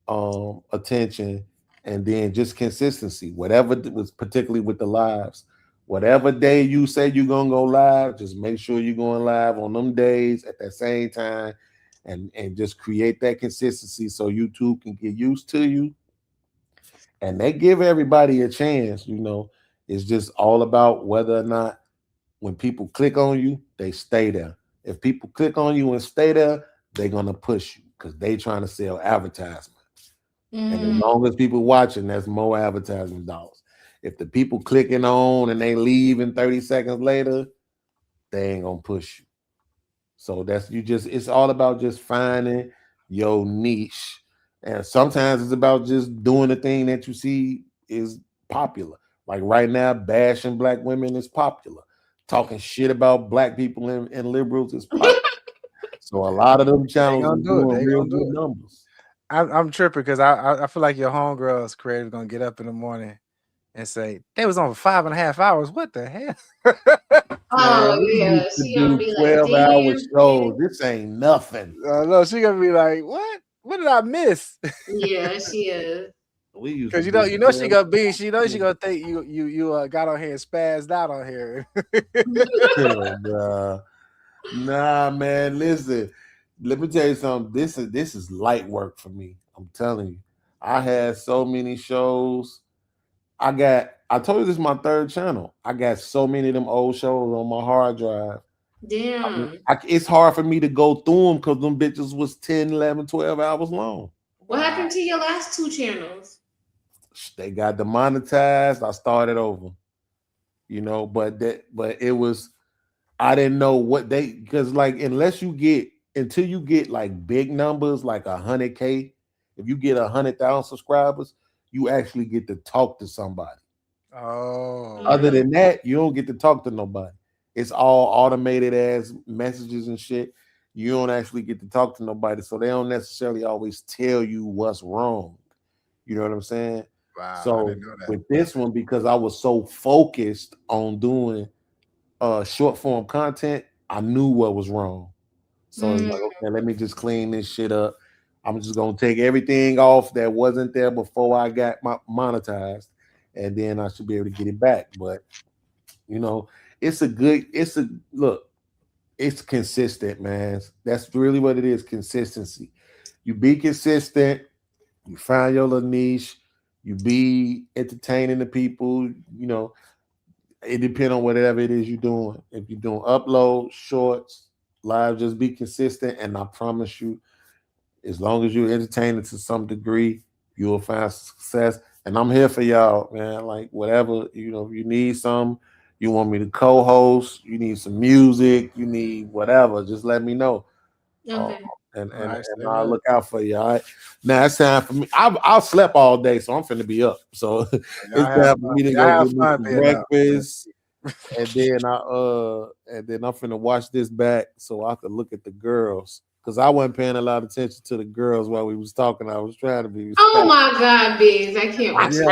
attention, and then just consistency. Whatever was, particularly with the lives, whatever day you say you're gonna go live, just make sure you're going live on them days at that same time, and just create that consistency so YouTube can get used to you. And they give everybody a chance. You know, it's just all about whether or not, when people click on you, they stay there. If people click on you and stay there, they're gonna push you because they trying to sell advertisement. And as long as people watching, there's more advertising dollars. If the people clicking on and they leave in 30 seconds later, they ain't gonna push you. So it's all about just finding your niche. And sometimes it's about just doing the thing that you see is popular. Like right now, bashing black women is popular. Talking shit about black people and liberals is popular. So a lot of them channels are doing real good numbers. I'm tripping because I feel like your homegirl's creator gonna get up in the morning and say they was on for 5.5 hours. What the hell? Oh yeah, To she gonna do be 12-hour like, shows. This ain't nothing. No, she gonna be like, what? What did I miss? yeah, she is. Because you know she gonna be, she gonna think you got on here and spazzed out on here. Nah, man. Listen, let me tell you something. This is light work for me. I'm telling you. I had so many shows. I told you this is my third channel. I got so many of them old shows on my hard drive. Damn. It's hard for me to go through them because them bitches was 10, 11, 12 hours long. What happened to your last two channels? They got demonetized. I started over. You know, but it was, I didn't know what because like until you get like big numbers like 100K, if you get 100,000 subscribers, you actually get to talk to somebody. Oh. Other than that, you don't get to talk to nobody. It's all automated as messages and shit. You don't actually get to talk to nobody, so they don't necessarily always tell you what's wrong. You know what I'm saying? Wow. I So didn't know that. with this one, because I was so focused on doing short form content, I knew what was wrong. So it's like, okay, let me just clean this shit up. I'm just gonna take everything off that wasn't there before I got monetized, and then I should be able to get it back. But you know, it's consistent, man. That's really what it is, consistency. You be consistent, you find your little niche, you be entertaining the people, you know. It depends on whatever it is you're doing. If you're doing upload, shorts, live. Just be consistent, and I promise you, as long as you entertain it to some degree, you will find success. And I'm here for y'all, man. Like whatever, if you need some, you want me to co-host, you need some music, you need whatever, just let me know. Okay. And I'll look out for you. All right. Now it's time for me. I slept all day, so I'm finna be up. So it's time for me to go get me some breakfast. And then I'm finna watch this back so I could look at the girls. Because I wasn't paying a lot of attention to the girls while we was talking. I was trying to be respectful. Oh my God, Biz, I can't watch you.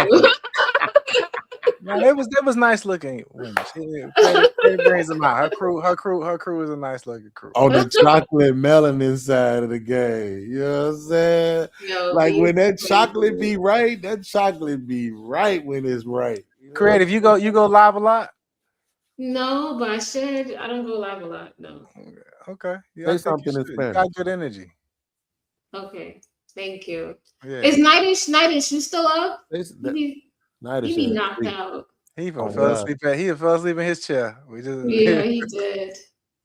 No, it was nice looking women. It brings them out. Her crew is a nice looking crew. On the chocolate melanin side of the game. You know what I'm saying? Like when that chocolate be right, that chocolate be right when it's right. Creative, you go live a lot? No, but I should. I don't go live a lot. No. Okay. Yeah, Say something in Spanish. Got good energy. Okay. Thank you. Yeah. Is Nightish, you still up? You be knocked out. He fell asleep. He fell asleep in his chair. Yeah, he did.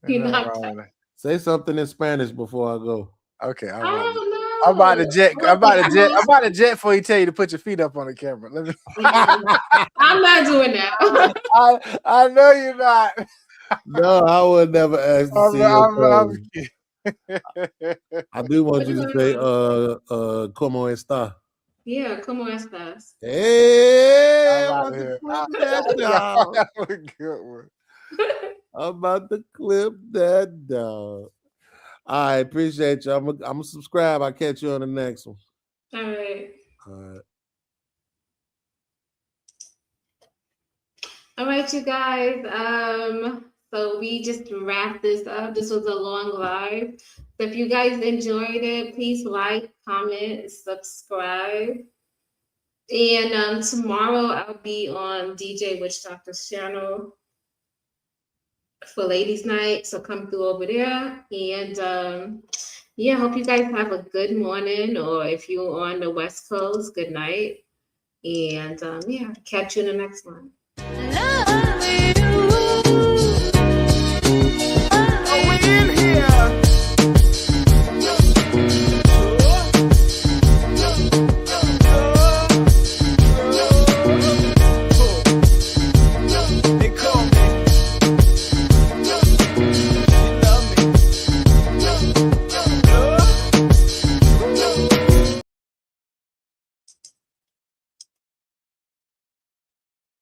He knocked out. Say something in Spanish before I go. Okay, I'm about to jet. I'm about to jet before he tell you to put your feet up on the camera. Let me. I'm not doing that. I know you're not. No, I would never ask to see your face. I do want you to say, ¿Cómo está? Yeah, ¿cómo estás? Hey, I'm about to clip that dog. That was a good one. I'm about to clip that dog. I appreciate you. I'm gonna subscribe. I'll catch you on the next one. All right. All right. All right, you guys. So we just wrapped this up. This was a long live. So if you guys enjoyed it, please like, comment, subscribe. And tomorrow I'll be on DJ Witch Doctor's channel for Ladies Night. So come through over there. And yeah, hope you guys have a good morning, or if you're on the West Coast, good night. And yeah, catch you in the next one. Love you.